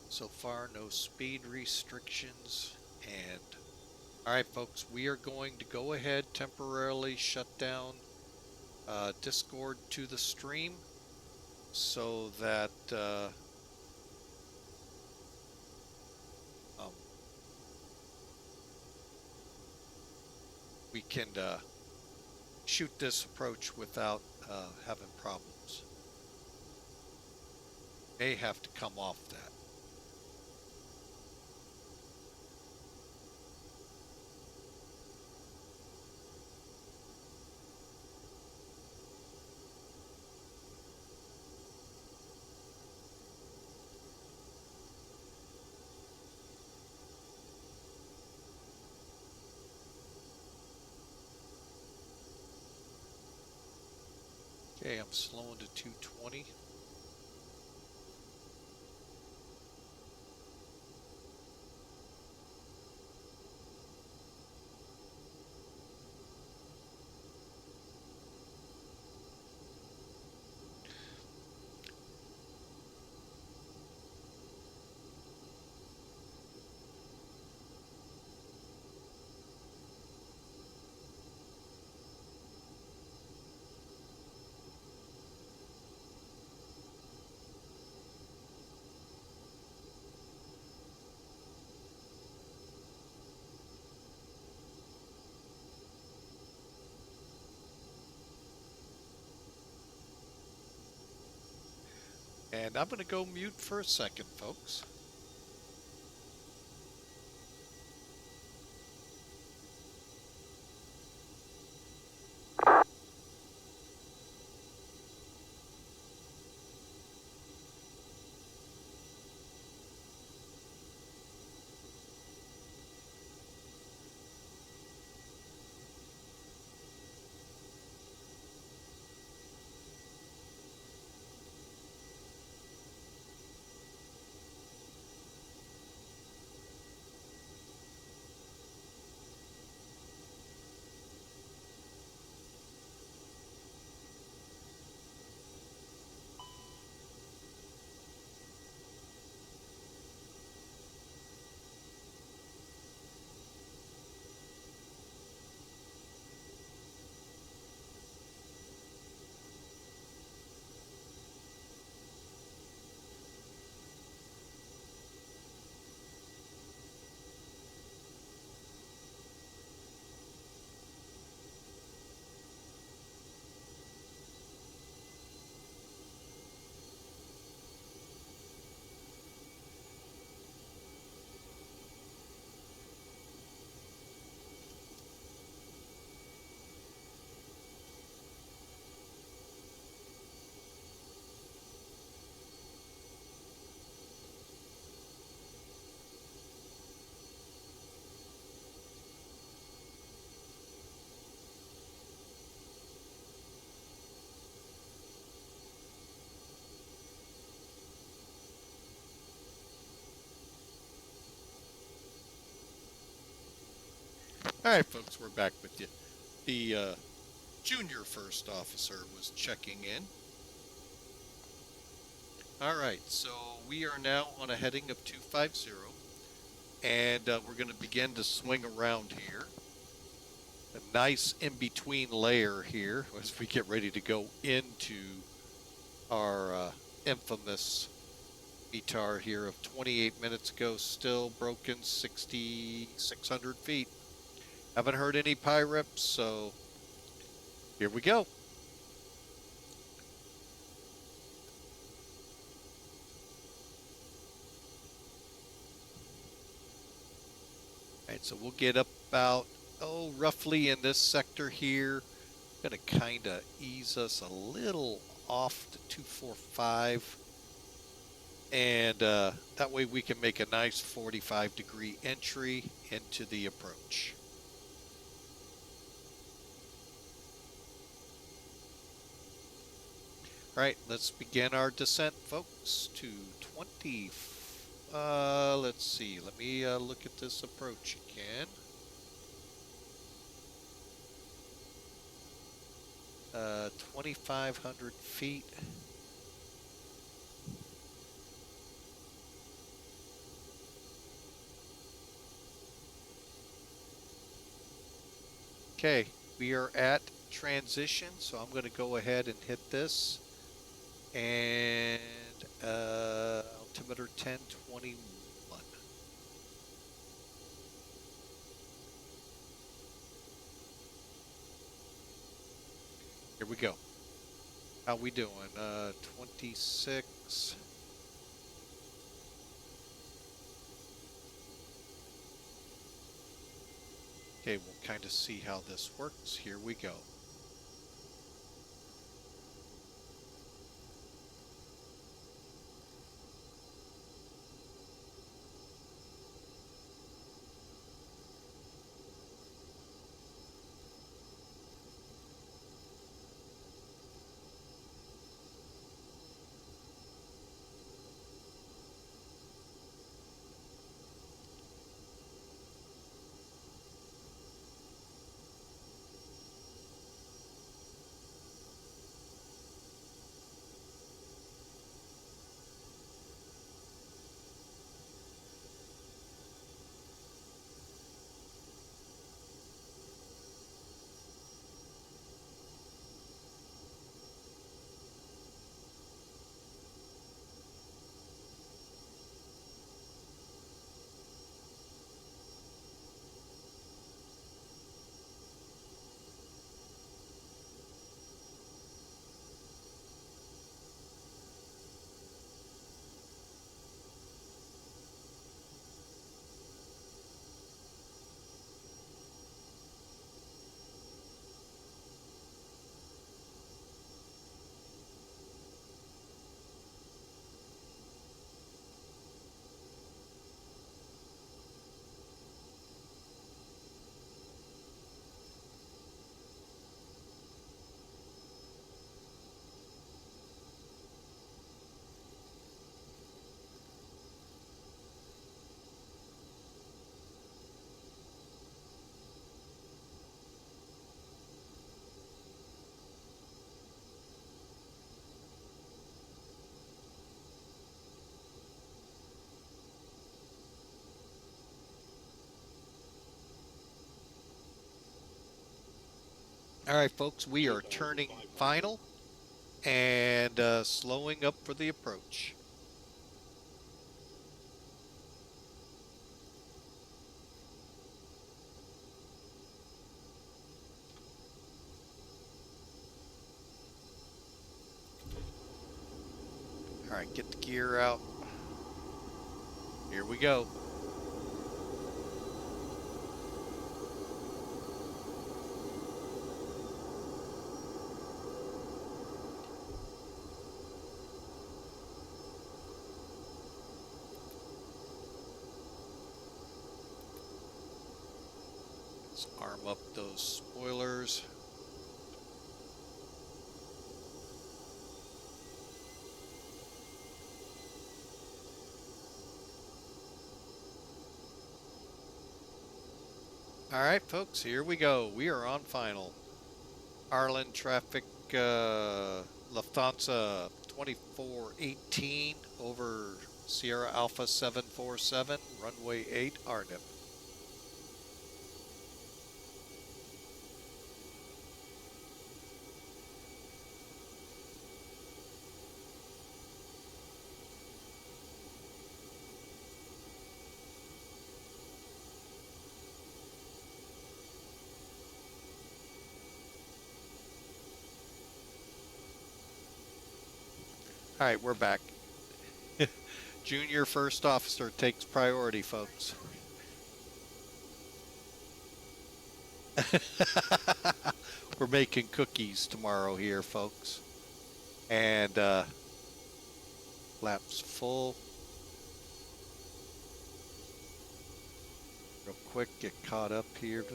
So far, no speed restrictions. And all right, folks, we are going to go ahead temporarily shut down Discord to the stream so that we can shoot this approach without having problems. May have to come off that. Okay, I'm slowing to 220. And I'm going to go mute for a second, folks. All right, folks, we're back with you. The junior first officer was checking in. All right, so we are now on a heading of 250, and we're going to begin to swing around here. A nice in-between layer here as we get ready to go into our infamous VTAR here of 28 minutes ago, still broken 6,600 feet. Haven't heard any PIREPs, so here we go. All right, so we'll get up about, roughly in this sector here. Gonna kind of ease us a little off to 245. And that way we can make a nice 45-degree entry into the approach. All right, let's begin our descent, folks, to 20. Let's see. Let me look at this approach again. 2,500 feet. Okay, we are at transition, so I'm going to go ahead and hit this. And altimeter 1021. Here we go. How we doing? 26. Okay, we'll kind of see how this works. Here we go. All right, folks, we are turning final and slowing up for the approach. All right, get the gear out. Here we go. Let's arm up those spoilers. All right, folks, here we go. We are on final. Arlanda traffic, Lufthansa 2418 over Sierra Alpha 747, runway 8, RDIP. All right, we're back. Junior first officer takes priority, folks. We're making cookies tomorrow here, folks. And laps full. Real quick, get caught up here.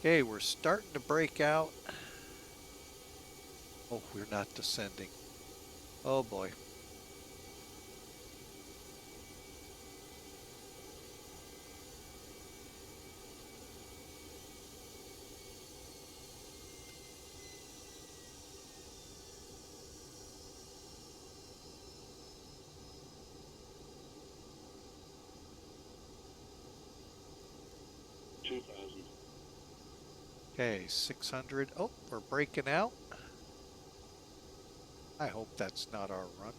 Okay, we're starting to break out. Oh, we're not descending. Oh boy. Okay, 600. Oh, we're breaking out. I hope that's not our runway.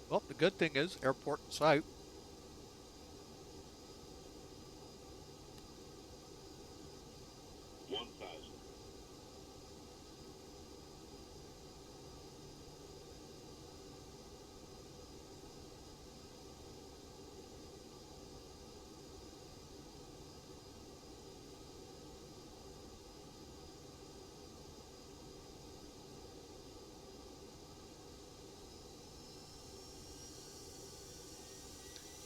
Well, the good thing is airport in sight.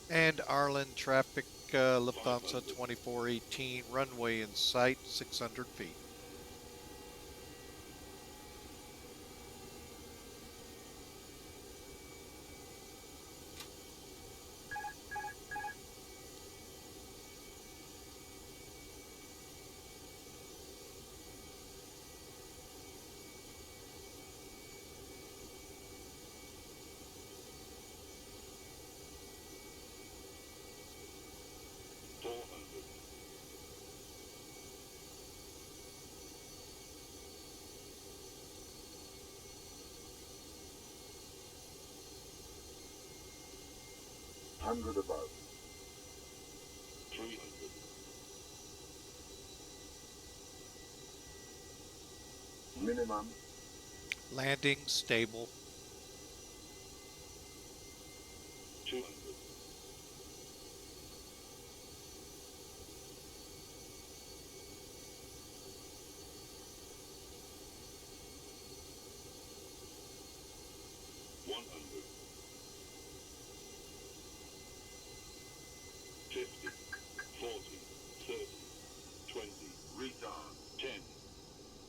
And Arlanda traffic, Lufthansa 2418, runway in sight, 600 feet. Hundred above. 300. Minimum. Landing stable. 200. 100. 50, 40, 30, 20, retard, 10,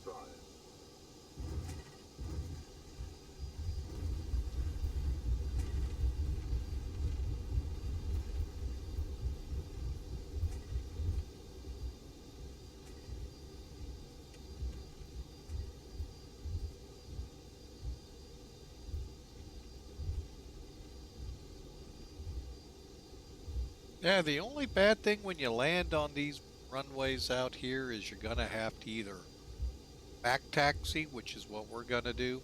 5. Yeah, the only bad thing when you land on these runways out here is you're going to have to either back taxi, which is what we're going to do,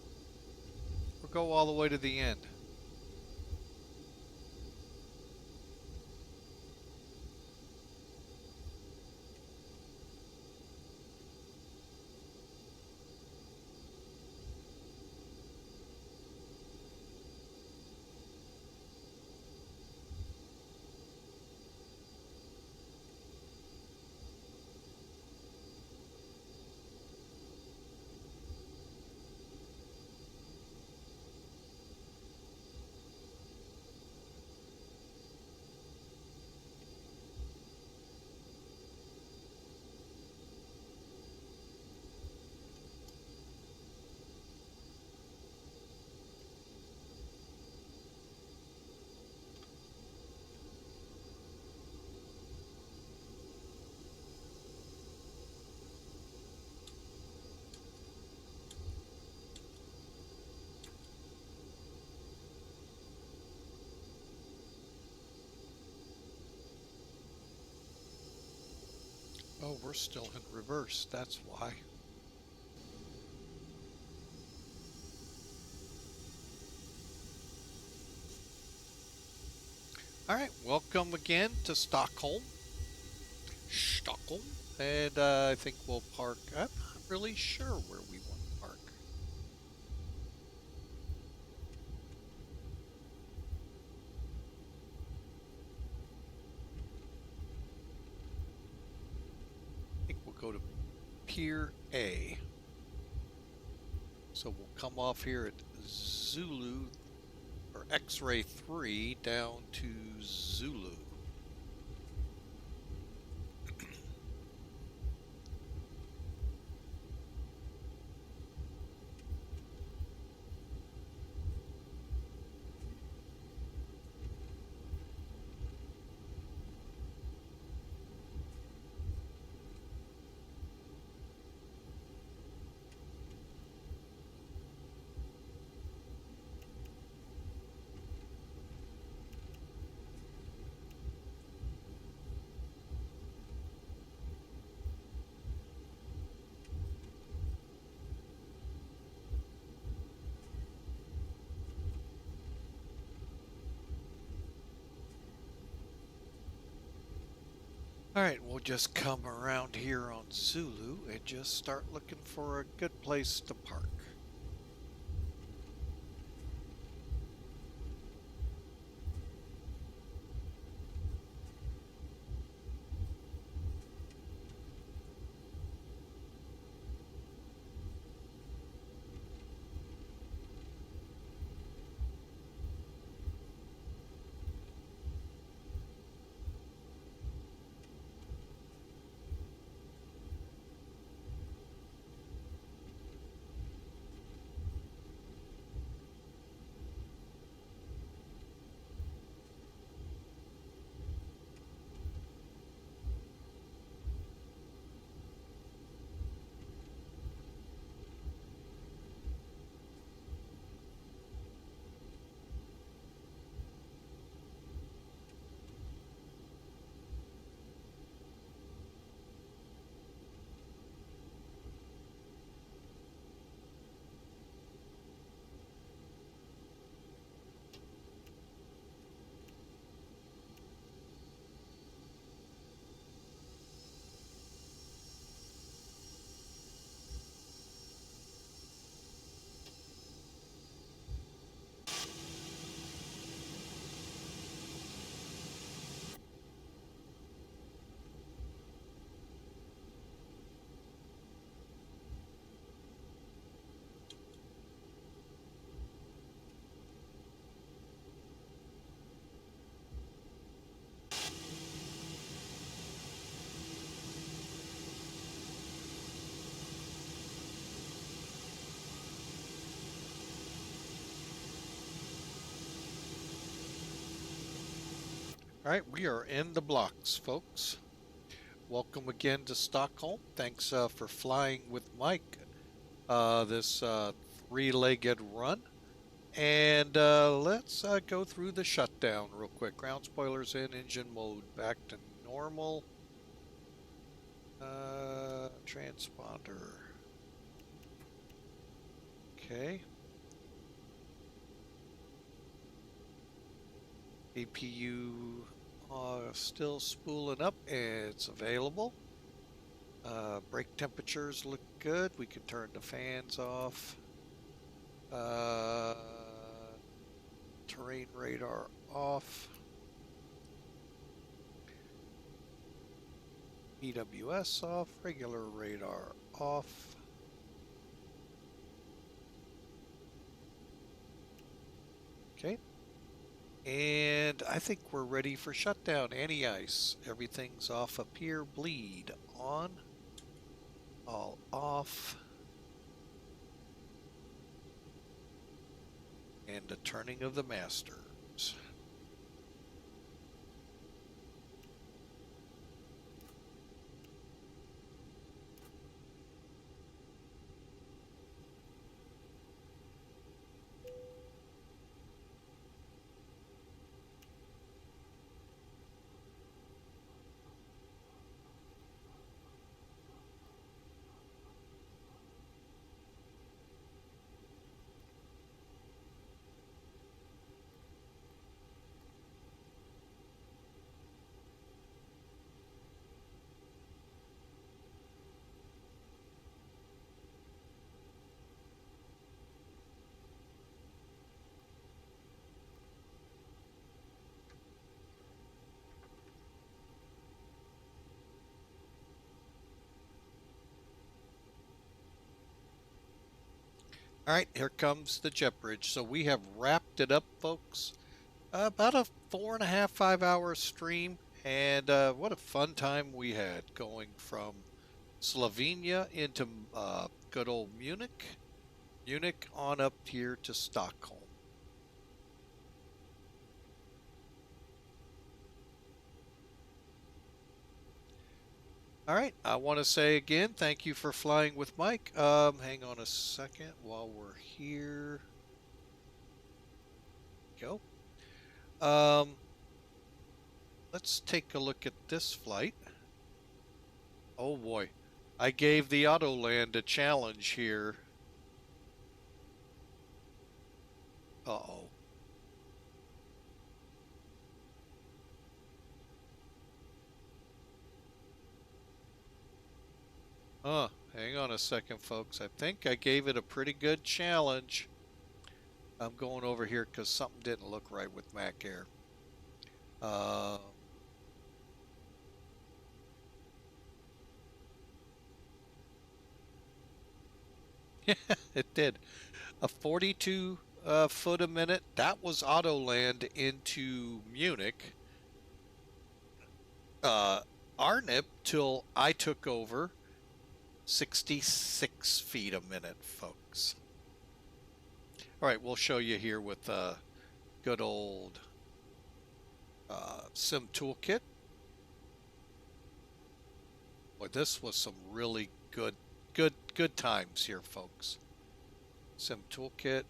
or go all the way to the end. we're still in reverse, that's why. Alright, welcome again to Stockholm. And I think we'll park. I'm not really sure where we want to park. I think we'll go to Pier A. So we'll come off here at Zulu, or X-Ray 3 down to Zulu. Alright, we'll just come around here on Zulu and just start looking for a good place to park. Alright, we are in the blocks, folks. Welcome again to Stockholm. Thanks for flying with Mike this three-legged run. And let's go through the shutdown real quick. Ground spoilers in, engine mode back to normal. Transponder. Okay. APU still spooling up, and it's available. Brake temperatures look good. We can turn the fans off. Terrain radar off. EWS off. Regular radar off. Okay. And I think we're ready for shutdown. Anti-ice. Everything's off up here. Bleed on. All off. And the turning of the masters. All right, here comes the jet bridge. So we have wrapped it up, folks. About a 4.5, 5 hour stream. And what a fun time we had going from Slovenia into good old Munich. Munich on up here to Stockholm. All right, I want to say again, thank you for flying with Mike. Hang on a second while we're here. Go. Let's take a look at this flight. Oh boy, I gave the Autoland a challenge here. Uh-oh. Hang on a second, folks. I think I gave it a pretty good challenge. I'm going over here because something didn't look right with Mac Air. It did. A 42 foot a minute. That was Autoland into Munich. RNIP till I took over. 66 feet a minute, folks. All right, we'll show you here with good old Sim Toolkit. Boy, this was some really good times here, folks. Sim Toolkit.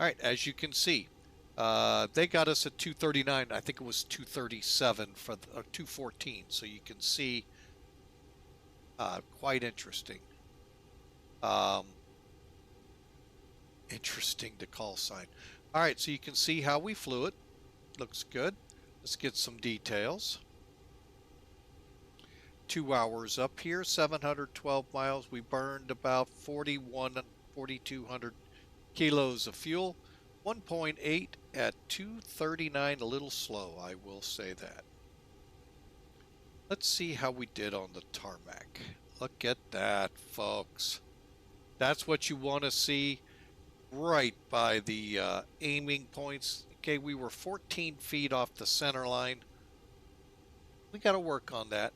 All right, as you can see, they got us at 239. I think it was 237 for the, 214. So you can see, quite interesting. Interesting to call sign. All right, so you can see how we flew it. Looks good. Let's get some details. 2 hours up here, 712 miles. We burned about 4,200 kilos of fuel. 1.8 at 239, a little slow, I will say that. Let's see how we did on the tarmac. Look at that, folks. That's what you want to see right by the aiming points. Okay, we were 14 feet off the center line. We got to work on that.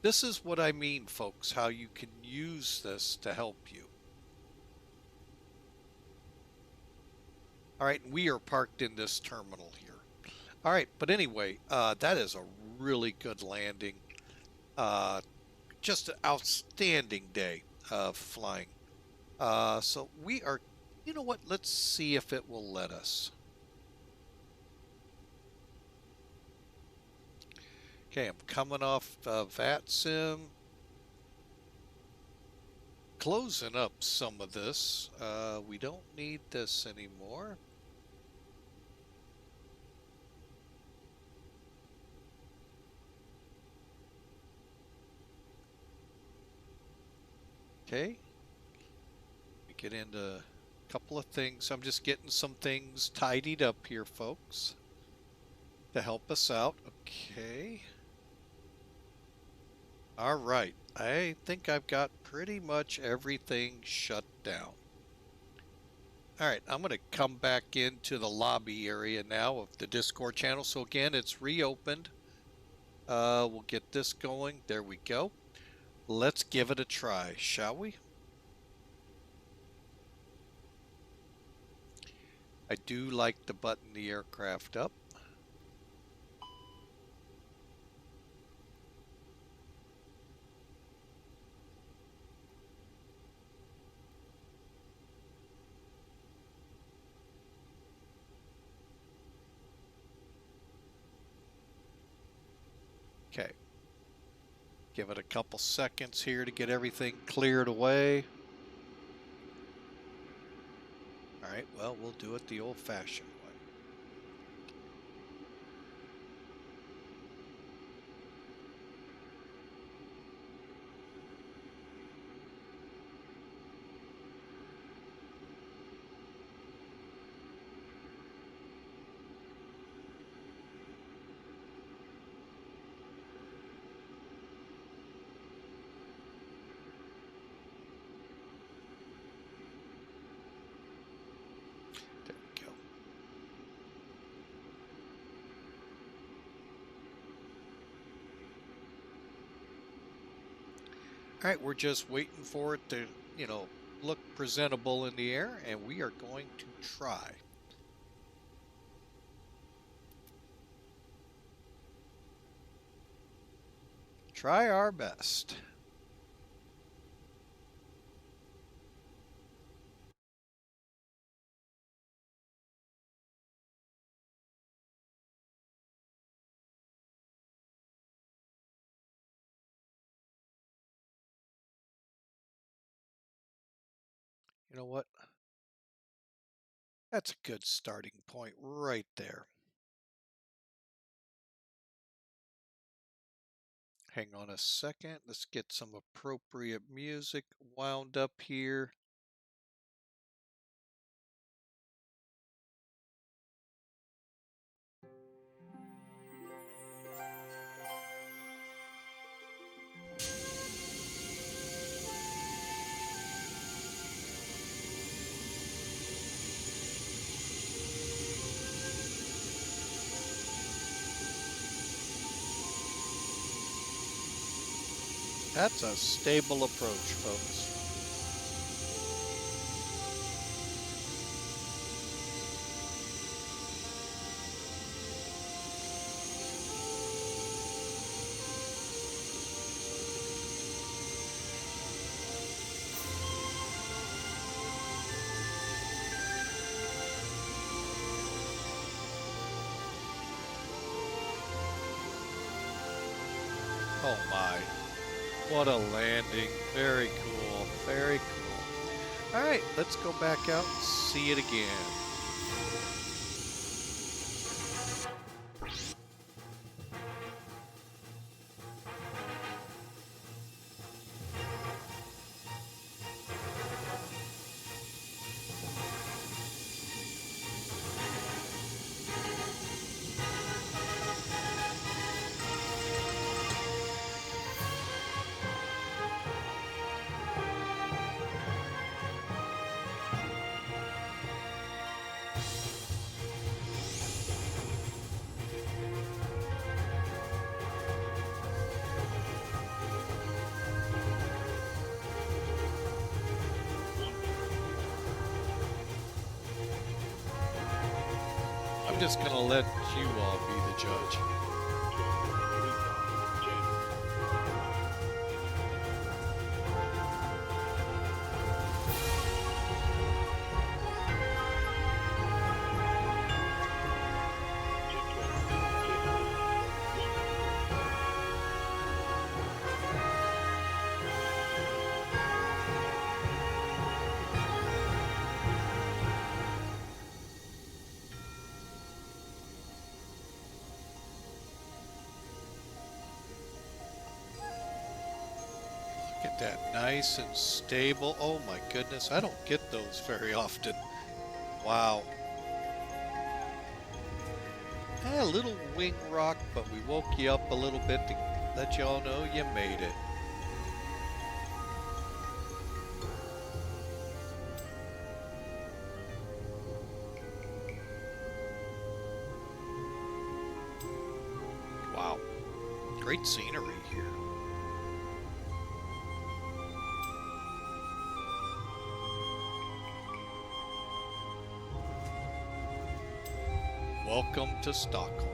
This is what I mean, folks, how you can use this to help you. All right, we are parked in this terminal here. All right, but anyway, that is a really good landing. Just an outstanding day of flying. So we are, you know what, let's see if it will let us. Okay, I'm coming off VATSIM. Closing up some of this. We don't need this anymore. Okay. We get into a couple of things. I'm just getting some things tidied up here, folks, to help us out. Okay. All right. I think I've got pretty much everything shut down. All right. I'm going to come back into the lobby area now of the Discord channel. So again, it's reopened. We'll get this going. There we go. Let's give it a try, shall we? I do like to button the aircraft up. Okay. Give it a couple seconds here to get everything cleared away. All right, well, we'll do it the old-fashioned way. Alright, we're just waiting for it to, you know, look presentable in the air, and we are going to try. Try our best. You know what? That's a good starting point right there. Hang on a second. Let's get some appropriate music wound up here. That's a stable approach, folks. Oh my. What a landing. Very cool. Very cool. All right, let's go back out and see it again. I'm just going to let you all be the judge. Get that nice and stable. Oh my goodness, I don't get those very often. Wow. A little wing rock, but we woke you up a little bit to let y'all know you made it. Wow. Great scenery here. Welcome to Stockholm.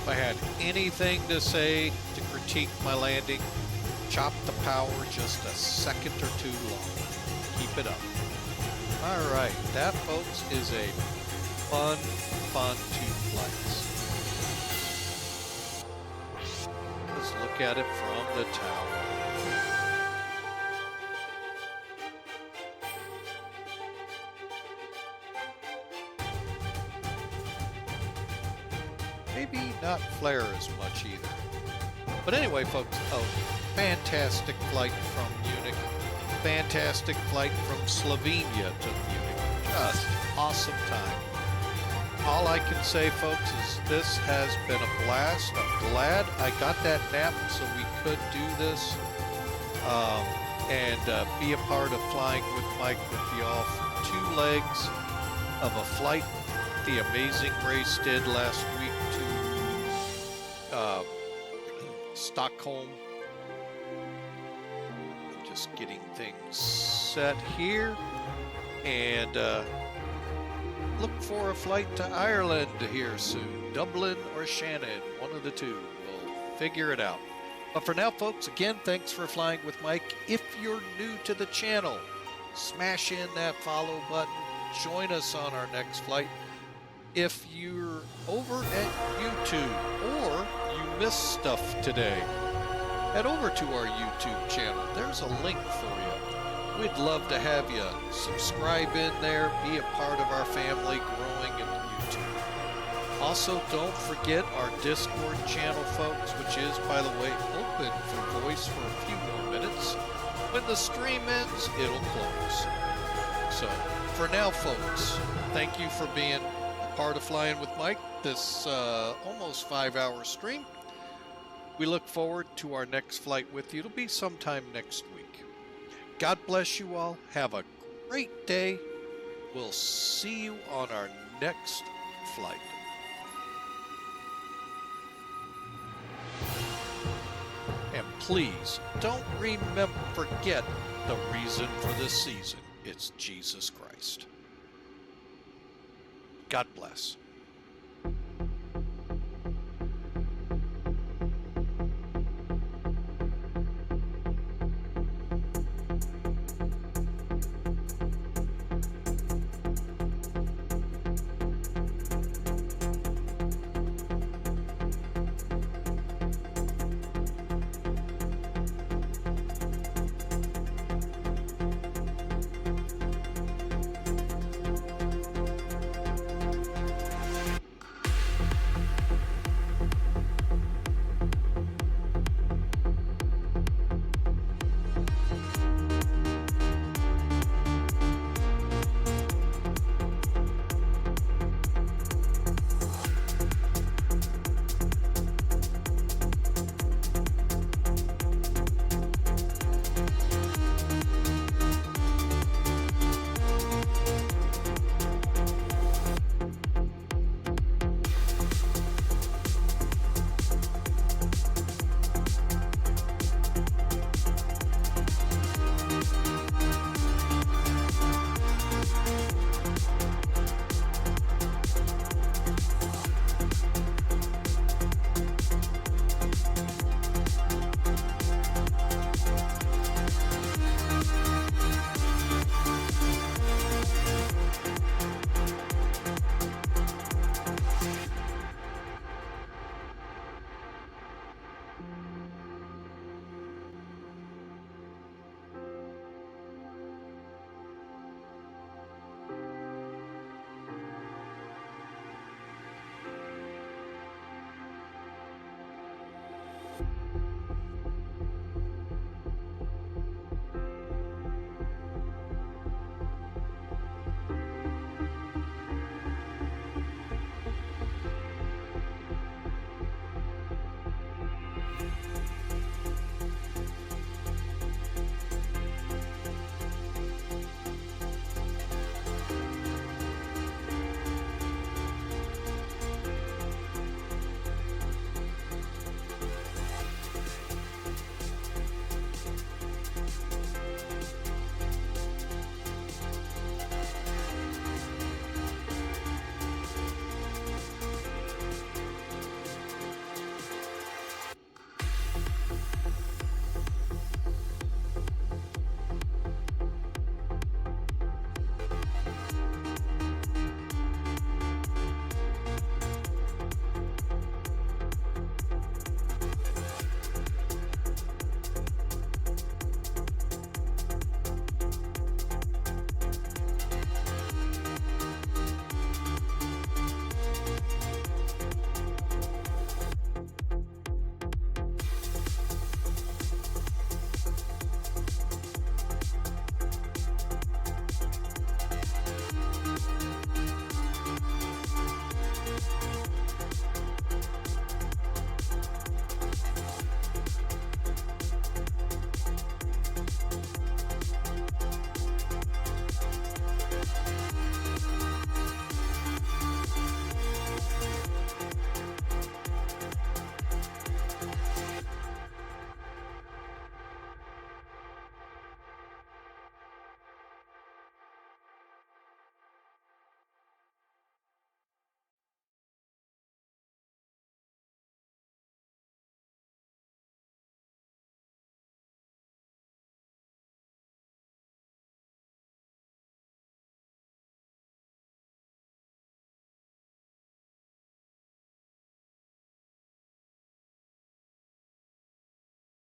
If I had anything to say to critique my landing, chop the power just a second or two long. Keep it up. All right, that, folks, is a fun two flights. Let's look at it from the tower. maybe not flare as much either. But anyway, folks, oh, fantastic flight from Munich. Fantastic flight from Slovenia to Munich. Just awesome time. All I can say, folks, is this has been a blast. I'm glad I got that nap so we could do this and be a part of flying with Mike with y'all for 2 legs of a flight the Amazing Race did last week to Stockholm. Just getting things set here, and look for a flight to Ireland here soon. Dublin or Shannon, one of the two. We'll figure it out. But for now, folks, again, thanks for flying with Mike. If you're new to the channel, smash in that follow button. Join us on our next flight. If you're over at YouTube or you missed stuff today, head over to our YouTube channel. There's a link for you. We'd love to have you subscribe in there, be a part of our family growing in YouTube. Also, don't forget our Discord channel, folks, which is, by the way, open for voice for a few more minutes. When the stream ends, it'll close. So, for now, folks, thank you for being a part of Flying with Mike, this almost 5-hour stream. We look forward to our next flight with you. It'll be sometime next week. God bless you all. Have a great day. We'll see you on our next flight. And please don't forget the reason for this season. It's Jesus Christ. God bless.